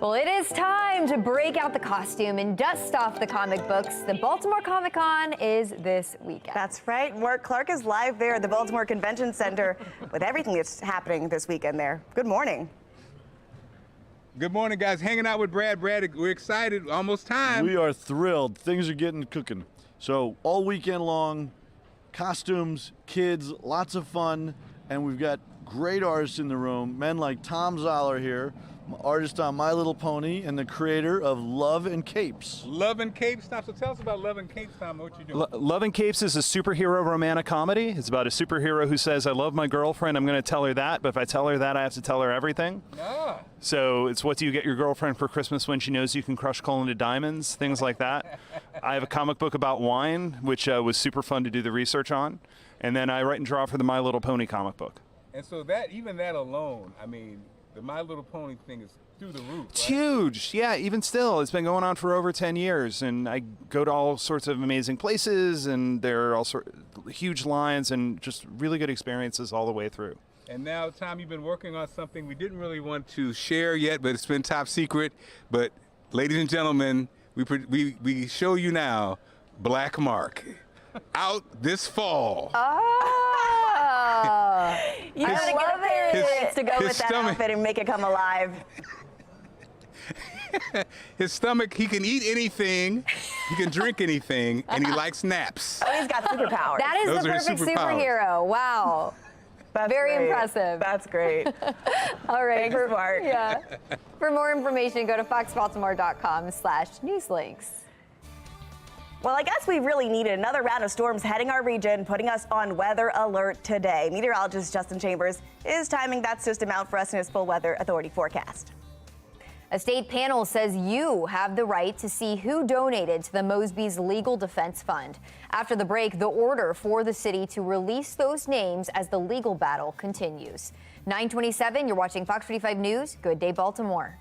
Well, it is time to break out the costume and dust off the comic books. The Baltimore Comic-Con is this weekend. That's right. Mark Clark is live there at the Baltimore Convention Center with everything that's happening this weekend there. Good morning. Good morning, guys. Hanging out with Brad. Brad, we're excited. Almost time. We are thrilled. Things are getting cooking. So all weekend long, costumes, kids, lots of fun, and we've got great artists in the room. Men like Tom Zoller here, artist on My Little Pony and the creator of Love and Capes. Love and Capes, Tom. So tell us about Love and Capes, Tom. What you doing? Love and Capes is a superhero romantic comedy. It's about a superhero who says, I love my girlfriend, I'm going to tell her that, but if I tell her that, I have to tell her everything. Ah. So it's what do you get your girlfriend for Christmas when she knows you can crush coal into diamonds, things like that. I have a comic book about wine, which was super fun to do the research on. And then I write and draw for the My Little Pony comic book. And so that, even that alone, I mean, the My Little Pony thing is through the roof. It's huge. Yeah, even still, it's been going on for over 10 years. And I go to all sorts of amazing places, and there are all sorts of huge lines and just really good experiences all the way through. And now, Tom, you've been working on something we didn't really want to share yet, but it's been top secret. But, ladies and gentlemen, we show you now Black Mark out this fall. You gotta get a pair to go with that outfit and make it come alive. His stomach, he can eat anything, he can drink anything, and he likes naps. Oh, he's got superpowers. That is the perfect superhero. Wow. That's very great. impressive. That's great. All right. Thanks, Mark. Yeah. For more information, go to foxbaltimore.com/newslinks. Well, I guess we really needed another round of storms heading our region, putting us on weather alert today. Meteorologist Justin Chambers is timing that system out for us in his full weather authority forecast. A state panel says you have the right to see who donated to the Mosby's Legal Defense Fund. After the break, the order for the city to release those names as the legal battle continues. 9:27, you're watching Fox 45 News. Good day, Baltimore.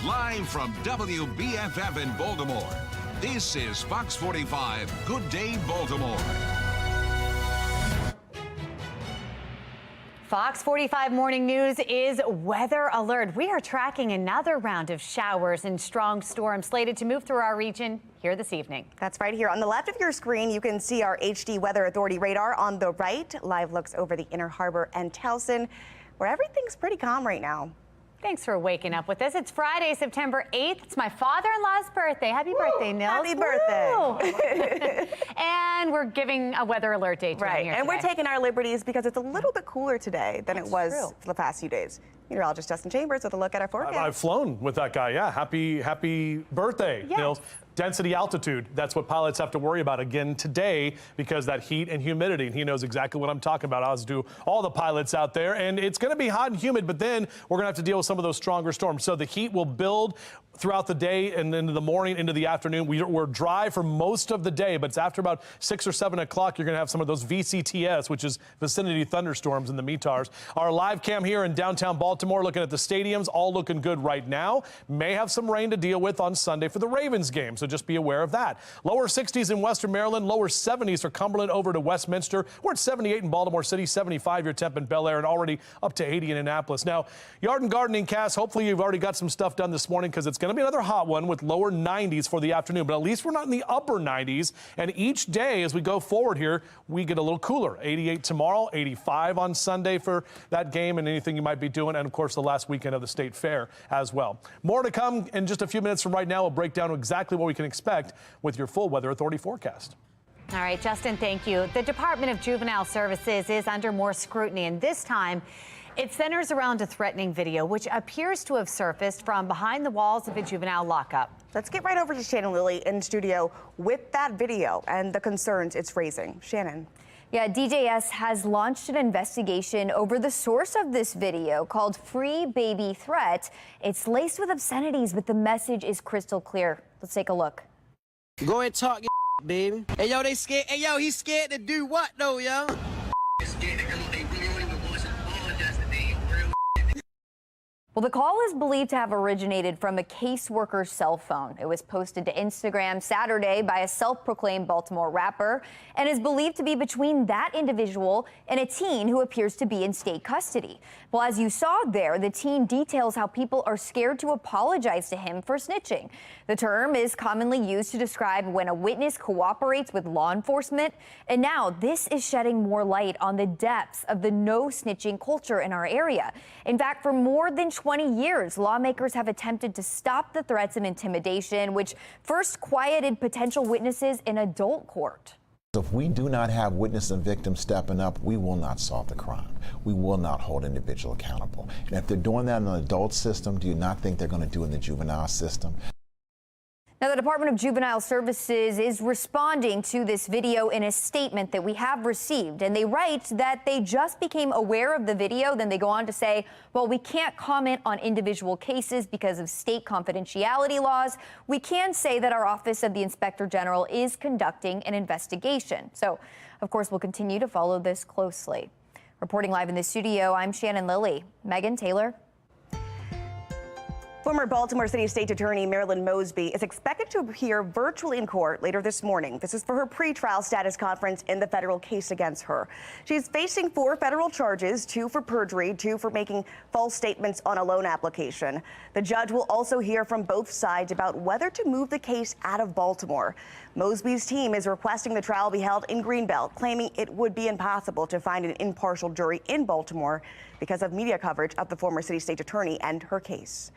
Live from WBFF in Baltimore, this is Fox 45 Good Day Baltimore. Fox 45 Morning News is weather alert. We are tracking another round of showers and strong storms slated to move through our region here this evening. That's right here. On the left of your screen, you can see our HD Weather Authority radar. On the right, live looks over the Inner Harbor and Towson, where everything's pretty calm right now. Thanks for waking up with us. It's Friday, September 8th. It's my father-in-law's birthday. Happy birthday, Nils. Happy birthday. And we're giving a weather alert day to him here and today. we're taking our liberties because it's a little bit cooler today than it was for the past few days. Meteorologist Justin Chambers with a look at our forecast. I've flown with that guy. Yeah, happy birthday, Nils. Density altitude, that's what pilots have to worry about again today because that heat and humidity. And he knows exactly what I'm talking about, as do all the pilots out there. And it's going to be hot and humid, but then we're going to have to deal with some of those stronger storms. So the heat will build throughout the day and into the morning, into the afternoon. We're dry for most of the day, but it's after about 6 or 7 o'clock, you're going to have some of those VCTS, which is vicinity thunderstorms in the METARs. Our live cam here in downtown Baltimore, looking at the stadiums, all looking good right now. May have some rain to deal with on Sunday for the Ravens game, so just be aware of that. Lower 60s in Western Maryland, lower 70s for Cumberland over to Westminster. We're at 78 in Baltimore City, 75 your temp in Bel Air, and already up to 80 in Annapolis. Now, yard and gardening cast, hopefully you've already got some stuff done this morning because it's going to be another hot one with lower 90s for the afternoon, but at least we're not in the upper 90s. And each day as we go forward here, we get a little cooler. 88 tomorrow, 85 on Sunday for that game and anything you might be doing. And of course, the last weekend of the state fair as well. More to come in just a few minutes from right now. We'll break down exactly what we can expect with your full Weather Authority forecast. All right, Justin, thank you. The Department of Juvenile Services is under more scrutiny, and this time it centers around a threatening video which appears to have surfaced from behind the walls of a juvenile lockup. Let's get right over to Shannon Lilly in studio with that video and the concerns it's raising. Shannon. Yeah, DJS has launched an investigation over the source of this video called Free Baby Threat. It's laced with obscenities, but the message is crystal clear. Let's take a look. Go ahead, talk your baby. Hey, yo, they scared. Hey, yo, he's scared to do what, though, yo? Well, the call is believed to have originated from a caseworker's cell phone. It was posted to Instagram Saturday by a self-proclaimed Baltimore rapper and is believed to be between that individual and a teen who appears to be in state custody. Well, as you saw there, the teen details how people are scared to apologize to him for snitching. The term is commonly used to describe when a witness cooperates with law enforcement. And now this is shedding more light on the depths of the no snitching culture in our area. In fact, for more than 20 years, lawmakers have attempted to stop the threats and intimidation, which first quieted potential witnesses in adult court. If we do not have witness and victim stepping up, we will not solve the crime. We will not hold an individual accountable. And if they're doing that in the adult system, do you not think they're going to do it in the juvenile system? Now, the Department of Juvenile Services is responding to this video in a statement that we have received. And they write that they just became aware of the video. Then they go on to say, well, we can't comment on individual cases because of state confidentiality laws. We can say that our Office of the Inspector General is conducting an investigation. So, of course, we'll continue to follow this closely. Reporting live in the studio, I'm Shannon Lilly. Megan Taylor. Former Baltimore City State Attorney Marilyn Mosby is expected to appear virtually in court later this morning. This is for her pretrial status conference in the federal case against her. She's facing 4 federal charges, 2 for perjury, 2 for making false statements on a loan application. The judge will also hear from both sides about whether to move the case out of Baltimore. Mosby's team is requesting the trial be held in Greenbelt, claiming it would be impossible to find an impartial jury in Baltimore because of media coverage of the former city state attorney and her case.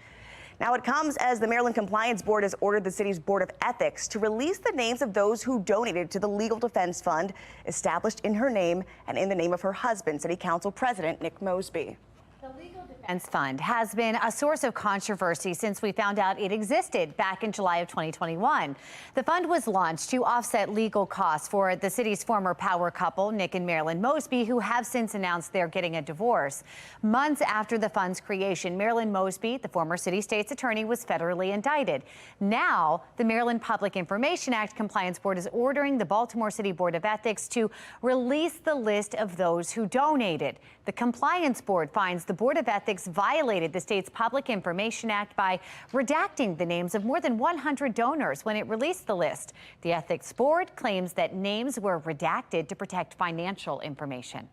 Now, it comes as the Maryland Compliance Board has ordered the city's Board of Ethics to release the names of those who donated to the Legal Defense Fund established in her name and in the name of her husband, City Council President Nick Mosby. The Legal Defense Fund has been a source of controversy since we found out it existed back in July of 2021. The fund was launched to offset legal costs for the city's former power couple, Nick and Marilyn Mosby, who have since announced they're getting a divorce. Months after the fund's creation, Marilyn Mosby, the former city state's attorney, was federally indicted. Now, the Maryland Public Information Act Compliance Board is ordering the Baltimore City Board of Ethics to release the list of those who donated. The Compliance Board finds the Board of Ethics violated the state's Public Information Act by redacting the names of more than 100 donors when it released the list. The Ethics Board claims that names were redacted to protect financial information.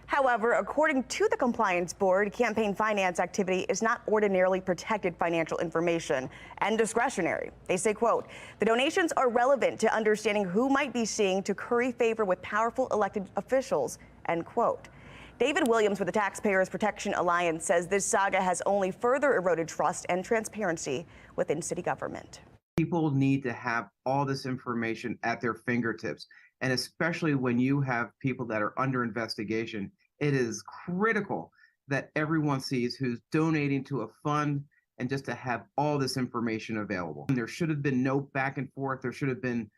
However, according to the Compliance Board, campaign finance activity is not ordinarily protected financial information and discretionary. They say, quote, the donations are relevant to understanding who might be seeking to curry favor with powerful elected officials, end quote. David Williams with the Taxpayers Protection Alliance says this saga has only further eroded trust and transparency within city government. People need to have all this information at their fingertips. And especially when you have people that are under investigation, it is critical that everyone sees who's donating to a fund and just to have all this information available. And there should have been no back and forth. There should have been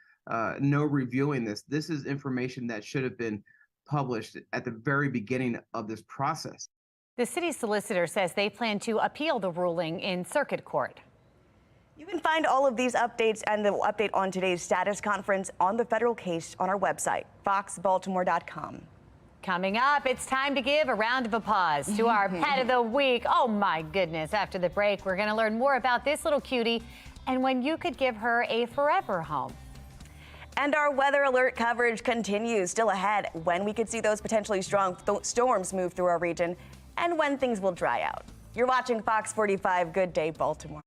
no reviewing this. This is information that should have been published at the very beginning of this process. The city solicitor says they plan to appeal the ruling in circuit court. You can find all of these updates and the update on today's status conference on the federal case on our website, foxbaltimore.com. Coming up, it's time to give a round of applause to our pet of the week. Oh my goodness. After the break, we're going to learn more about this little cutie and when you could give her a forever home. And our weather alert coverage continues. Still ahead, when we could see those potentially strong storms move through our region and when things will dry out. You're watching Fox 45. Good day, Baltimore.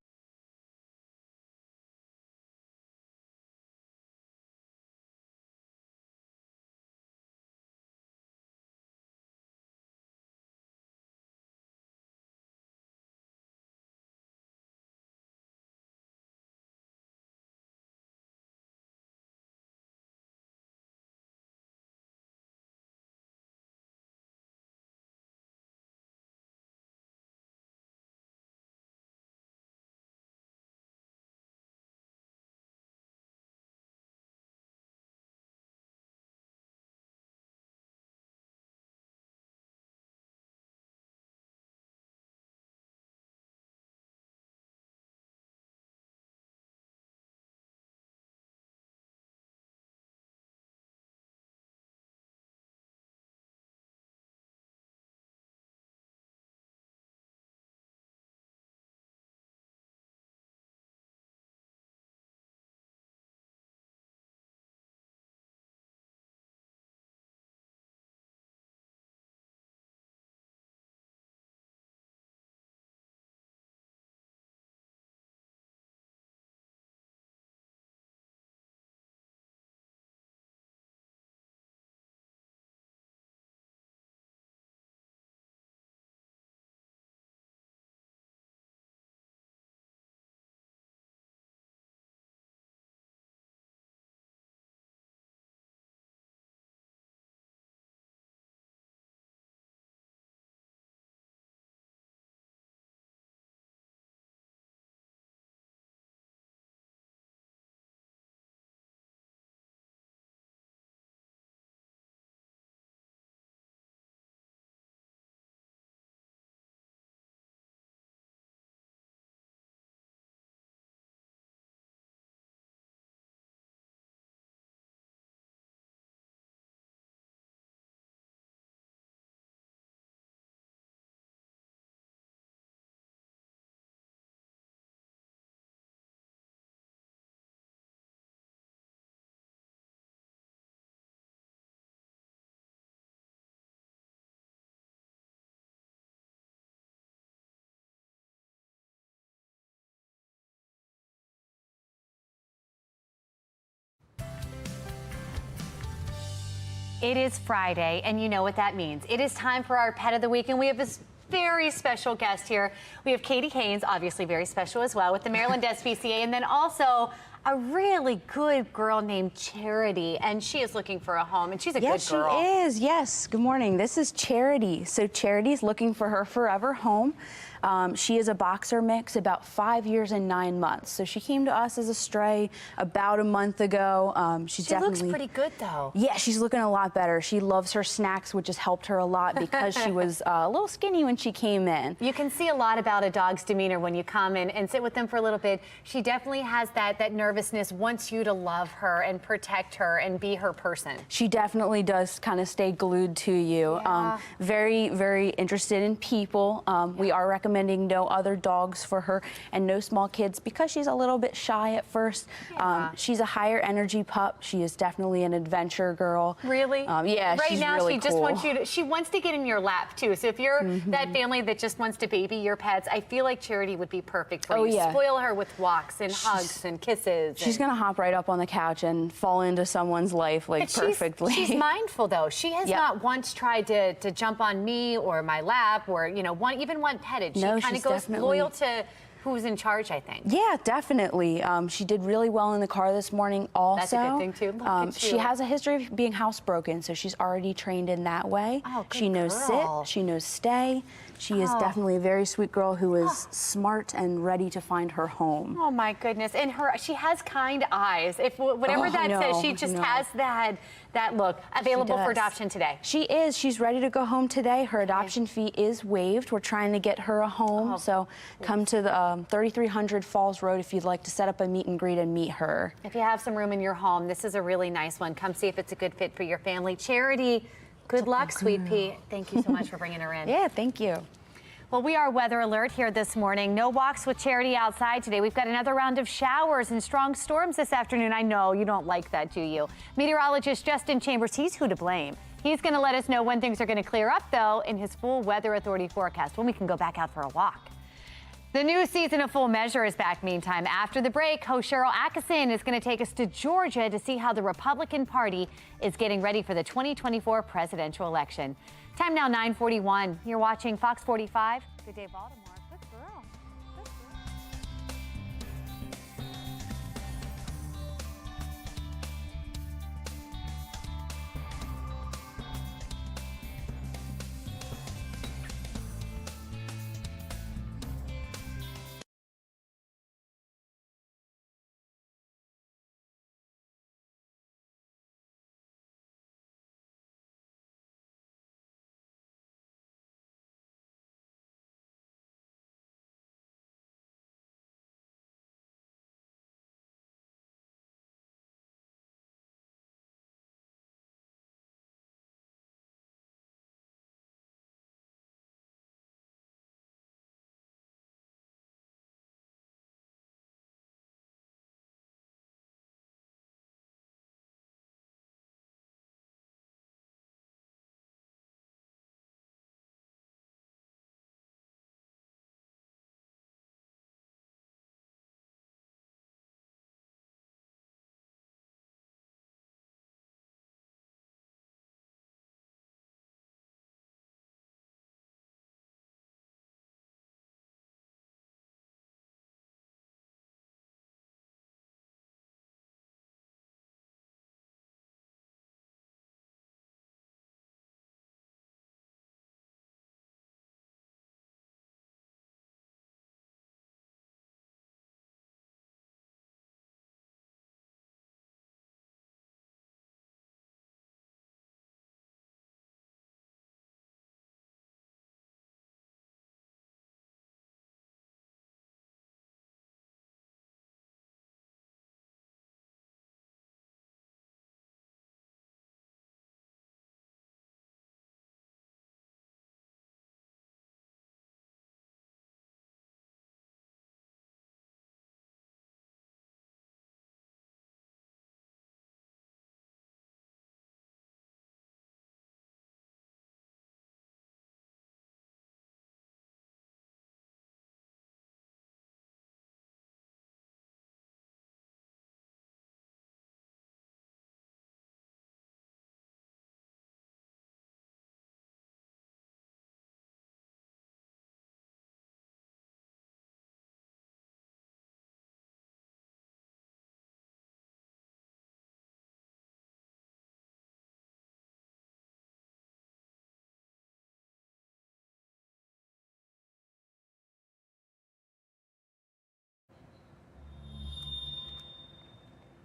It is Friday, and you know what that means. It is time for our Pet of the Week, and we have this very special guest here. We have Katie Haynes, obviously very special as well, with the Maryland SPCA, and then also a really good girl named Charity, and she is looking for a home, and she's a good girl. Yes, she is. Yes. Good morning. This is Charity. So Charity's looking for her forever home. She is a boxer mix, about 5 years and 9 months. So she came to us as a stray about a month ago. She looks pretty good, though. Yeah, she's looking a lot better. She loves her snacks, which has helped her a lot because she was a little skinny when she came in. You can see a lot about a dog's demeanor when you come in and sit with them for a little bit. She definitely has that nerve nervousness, wants you to love her and protect her and be her person. She definitely does kind of stay glued to you. Yeah. Very, very interested in people. We are recommending no other dogs for her and no small kids because she's a little bit shy at first. She's a higher energy pup. She is definitely an adventure girl. Really? Yeah, right she's now really she just cool. wants you to, she wants to get in your lap too. So if you're that family that just wants to baby your pets, I feel like Charity would be perfect for you. Yeah. Spoil her with walks and hugs and kisses. She's gonna hop right up on the couch and fall into someone's life like But perfectly. She's mindful though. She has not once tried to jump on me or my lap or even one petted. She No, kind of she's goes definitely loyal to who's in charge, I think. Yeah, definitely. She did really well in the car this morning also. That's a good thing too. Look at She you. has a history of being housebroken, so she's already trained in that way. Oh, good she knows girl. sit, she knows stay. She is definitely a very sweet girl who is smart and ready to find her home. Oh my goodness! And she has kind eyes. If whatever that says, she just has that look. Available for adoption today. She is. She's ready to go home today. Her adoption fee is waived. We're trying to get her a home, so come to the 3300 Falls Road if you'd like to set up a meet and greet and meet her. If you have some room in your home, this is a really nice one. Come see if it's a good fit for your family. Charity, good luck, Sweet Pea. Thank you so much for bringing her in. Yeah, thank you. Well, we are weather alert here this morning. No walks with Charity outside today. We've got another round of showers and strong storms this afternoon. I know you don't like that, do you? Meteorologist Justin Chambers, he's who to blame. He's going to let us know when things are going to clear up, though, in his full Weather Authority forecast, when we can go back out for a walk. The new season of Full Measure is back. Meantime, after the break, host Cheryl Atkinson is going to take us to Georgia to see how the Republican Party is getting ready for the 2024 presidential election. Time now 9:41. You're watching Fox 45. Good day, Baltimore. Good girl. Good girl.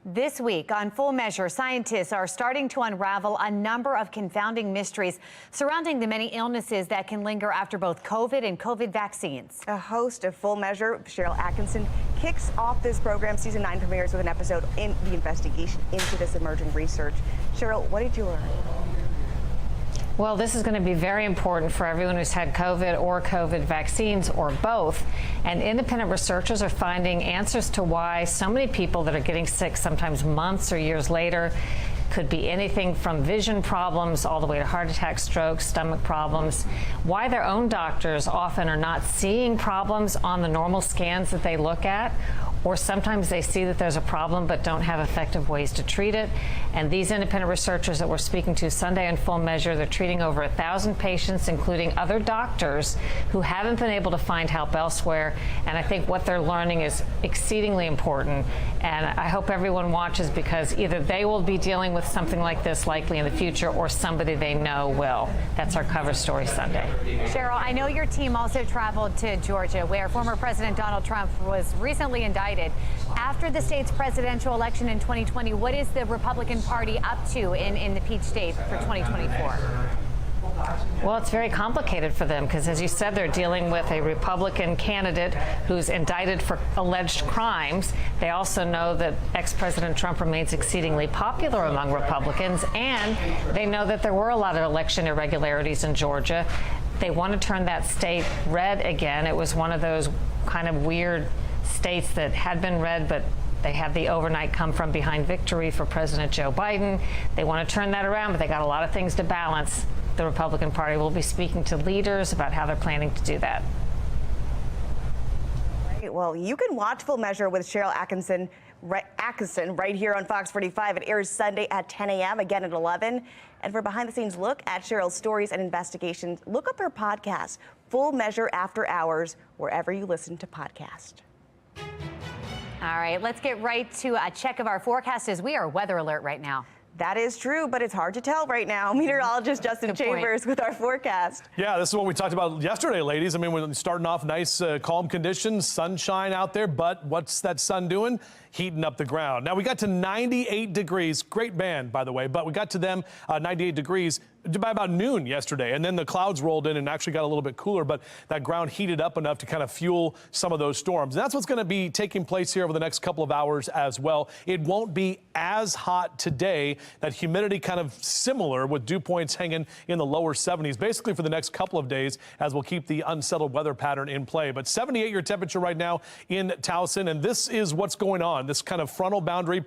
This week on Full Measure, scientists are starting to unravel a number of confounding mysteries surrounding the many illnesses that can linger after both COVID and COVID vaccines. A host of Full Measure, Cheryl Atkinson, kicks off this program. Season 9 premieres with an episode in the investigation into this emerging research. Cheryl, what did you learn? Well, this is going to be very important for everyone who's had COVID or COVID vaccines or both. And independent researchers are finding answers to why so many people that are getting sick, sometimes months or years later, could be anything from vision problems all the way to heart attacks, strokes, stomach problems, why their own doctors often are not seeing problems on the normal scans that they look at, or sometimes they see that there's a problem but don't have effective ways to treat it. And these independent researchers that we're speaking to Sunday in Full Measure, they're treating over 1,000 patients, including other doctors who haven't been able to find help elsewhere. And I think what they're learning is exceedingly important. And I hope everyone watches, because either they will be dealing with something like this likely in the future, or somebody they know will. That's our cover story Sunday. Cheryl, I know your team also traveled to Georgia, where former President Donald Trump was recently indicted. After the state's presidential election in 2020, what is the Republican Party up to in the Peach State for 2024? Well, it's very complicated for them because, as you said, they're dealing with a Republican candidate who's indicted for alleged crimes. They also know that ex-President Trump remains exceedingly popular among Republicans, and they know that there were a lot of election irregularities in Georgia. They want to turn that state red again. It was one of those kind of weird states that had been red, but they had the overnight come from behind victory for President Joe Biden. They want to turn that around, but they got a lot of things to balance. The Republican Party will be speaking to leaders about how they're planning to do that. Right, well, you can watch Full Measure with Cheryl Atkinson right here on Fox 45. It airs Sunday at 10 a.m., again at 11. And for behind-the-scenes look at Cheryl's stories and investigations, look up her podcast, Full Measure After Hours, wherever you listen to podcasts. All right, let's get right to a check of our forecast as we are weather alert right now. That is true, but it's hard to tell right now. Meteorologist Justin Chambers with our forecast. Yeah, this is what we talked about yesterday, ladies. I mean, we're starting off nice, calm conditions, sunshine out there, but what's that sun doing? Heating up the ground. Now, we got to 98 degrees. Great band, by the way, but we got to them 98 degrees by about noon yesterday, and then the clouds rolled in and actually got a little bit cooler, but that ground heated up enough to kind of fuel some of those storms. And that's what's going to be taking place here over the next couple of hours as well. It won't be as hot today. That humidity kind of similar, with dew points hanging in the lower 70s, basically for the next couple of days, as we'll keep the unsettled weather pattern in play. But 78 your temperature right now in Towson, and this is what's going on. This kind of frontal boundary.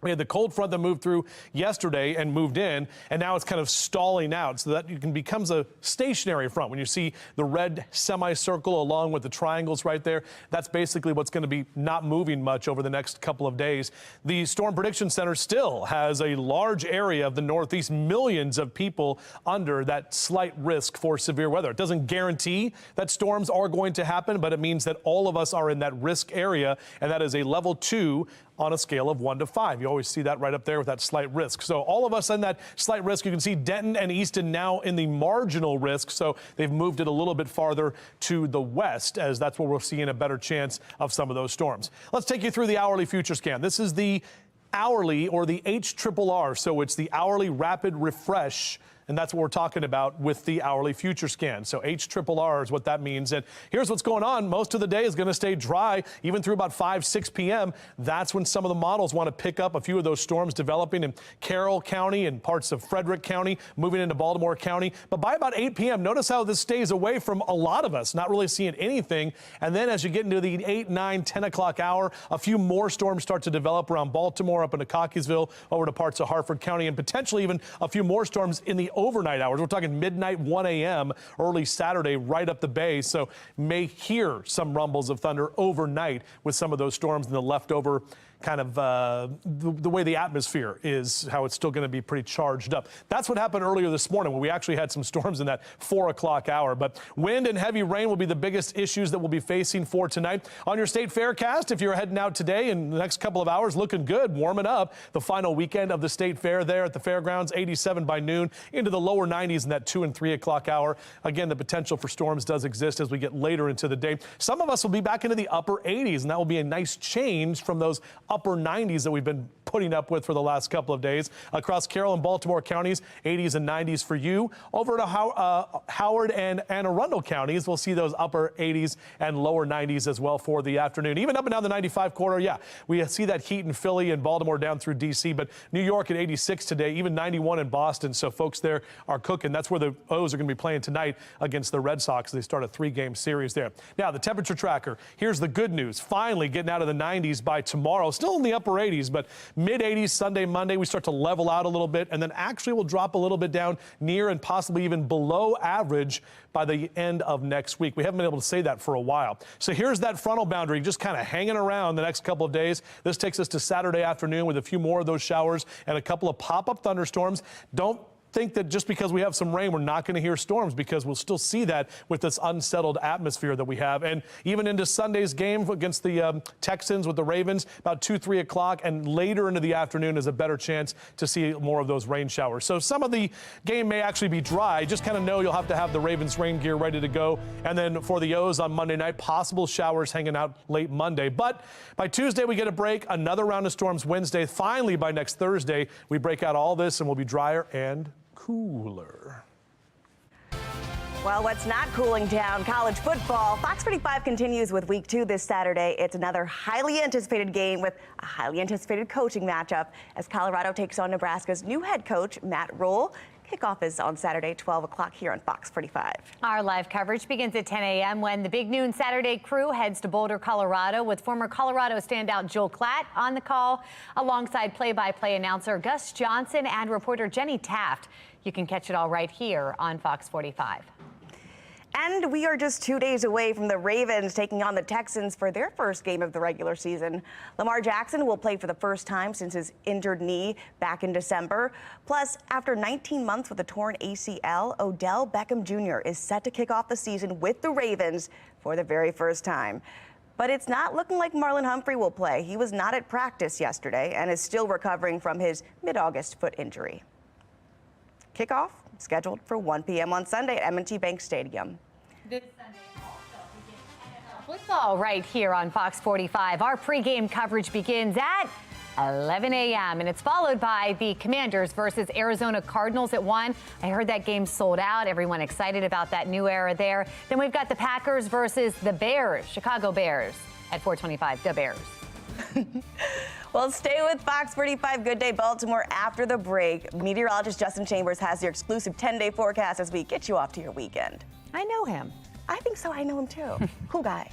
We had the cold front that moved through yesterday and moved in, and now it's kind of stalling out, so that becomes a stationary front. When you see the red semicircle along with the triangles right there, that's basically what's going to be not moving much over the next couple of days. The Storm Prediction Center still has a large area of the Northeast, millions of people under that slight risk for severe weather. It doesn't guarantee that storms are going to happen, but it means that all of us are in that risk area, and that is a level 2 on a scale of 1 to 5. You always see that right up there with that slight risk. So all of us in that slight risk. You can see Denton and Easton now in the marginal risk. So they've moved it a little bit farther to the west, as that's where we're seeing a better chance of some of those storms. Let's take you through the hourly future scan. This is the hourly, or the HRRR. So it's the hourly rapid refresh. And that's what we're talking about with the hourly future scan. So HRRR is what that means. And here's what's going on. Most of the day is going to stay dry, even through about 5, 6 p.m. That's when some of the models want to pick up a few of those storms developing in Carroll County and parts of Frederick County, moving into Baltimore County. But by about 8 p.m., notice how this stays away from a lot of us, not really seeing anything. And then as you get into the 8, 9, 10 o'clock hour, a few more storms start to develop around Baltimore, up into Cockeysville, over to parts of Harford County, and potentially even a few more storms in the overnight hours. We're talking midnight, 1 a.m., early Saturday, right up the bay. So may hear some rumbles of thunder overnight with some of those storms and the leftover kind of the way the atmosphere is, how it's still going to be pretty charged up. That's what happened earlier this morning, when we actually had some storms in that 4 o'clock hour. But wind and heavy rain will be the biggest issues that we'll be facing for tonight. On your state faircast, if you're heading out today in the next couple of hours, looking good, warming up. The final weekend of the state fair there at the fairgrounds, 87 by noon, into the lower 90s in that 2 and 3 o'clock hour. Again, the potential for storms does exist as we get later into the day. Some of us will be back into the upper 80s, and that will be a nice change from those upper 90s that we've been putting up with for the last couple of days. Across Carroll and Baltimore counties, 80s and 90s for you. Over to Howard and Anne Arundel counties, we'll see those upper 80s and lower 90s as well for the afternoon. Even up and down the 95 corridor, yeah, we see that heat in Philly and Baltimore down through D.C., but New York at 86 today, even 91 in Boston, so folks there are cooking. That's where the O's are going to be playing tonight against the Red Sox. They start a 3-game series there. Now, the temperature tracker, here's the good news. Finally getting out of the 90s by tomorrow. Still in the upper 80s, but mid-80s Sunday, Monday. We start to level out a little bit, and then actually will drop a little bit down near and possibly even below average by the end of next week. We haven't been able to say that for a while. So here's that frontal boundary just kind of hanging around the next couple of days. This takes us to Saturday afternoon with a few more of those showers and a couple of pop-up thunderstorms. Don't think that just because we have some rain, we're not going to hear storms, because we'll still see that with this unsettled atmosphere that we have. And even into Sunday's game against the Texans with the Ravens, about 2, 3 o'clock, and later into the afternoon is a better chance to see more of those rain showers. So some of the game may actually be dry. Just kind of know you'll have to have the Ravens rain gear ready to go. And then for the O's on Monday night, possible showers hanging out late Monday. But by Tuesday, we get a break. Another round of storms Wednesday. Finally, by next Thursday, we break out all this and we'll be drier and cooler. Well, what's not cooling down? College football. Fox 45 continues with week 2 this Saturday. It's another highly anticipated game with a highly anticipated coaching matchup as Colorado takes on Nebraska's new head coach, Matt Rhule. Kickoff is on Saturday, 12 o'clock here on Fox 45. Our live coverage begins at 10 a.m. when the Big Noon Saturday crew heads to Boulder, Colorado, with former Colorado standout Joel Klatt on the call, alongside play-by-play announcer Gus Johnson and reporter Jenny Taft. You can catch it all right here on Fox 45. And we are just 2 days away from the Ravens taking on the Texans for their first game of the regular season. Lamar Jackson will play for the first time since his injured knee back in December. Plus, after 19 months with a torn ACL, Odell Beckham Jr. is set to kick off the season with the Ravens for the very first time. But it's not looking like Marlon Humphrey will play. He was not at practice yesterday and is still recovering from his mid-August foot injury. Kickoff scheduled for 1 p.m. on Sunday at M&T Bank Stadium. This Sunday also begins NFL football right here on Fox 45. Our pregame coverage begins at 11 a.m. and it's followed by the Commanders versus Arizona Cardinals at 1. I heard that game sold out. Everyone excited about that new era there. Then we've got the Packers versus the Bears, Chicago Bears at 4:25. The Bears. Well, stay with Fox 45 Good Day Baltimore after the break. Meteorologist Justin Chambers has your exclusive 10-day forecast as we get you off to your weekend. I know him. I think so. I know him too. Cool guy.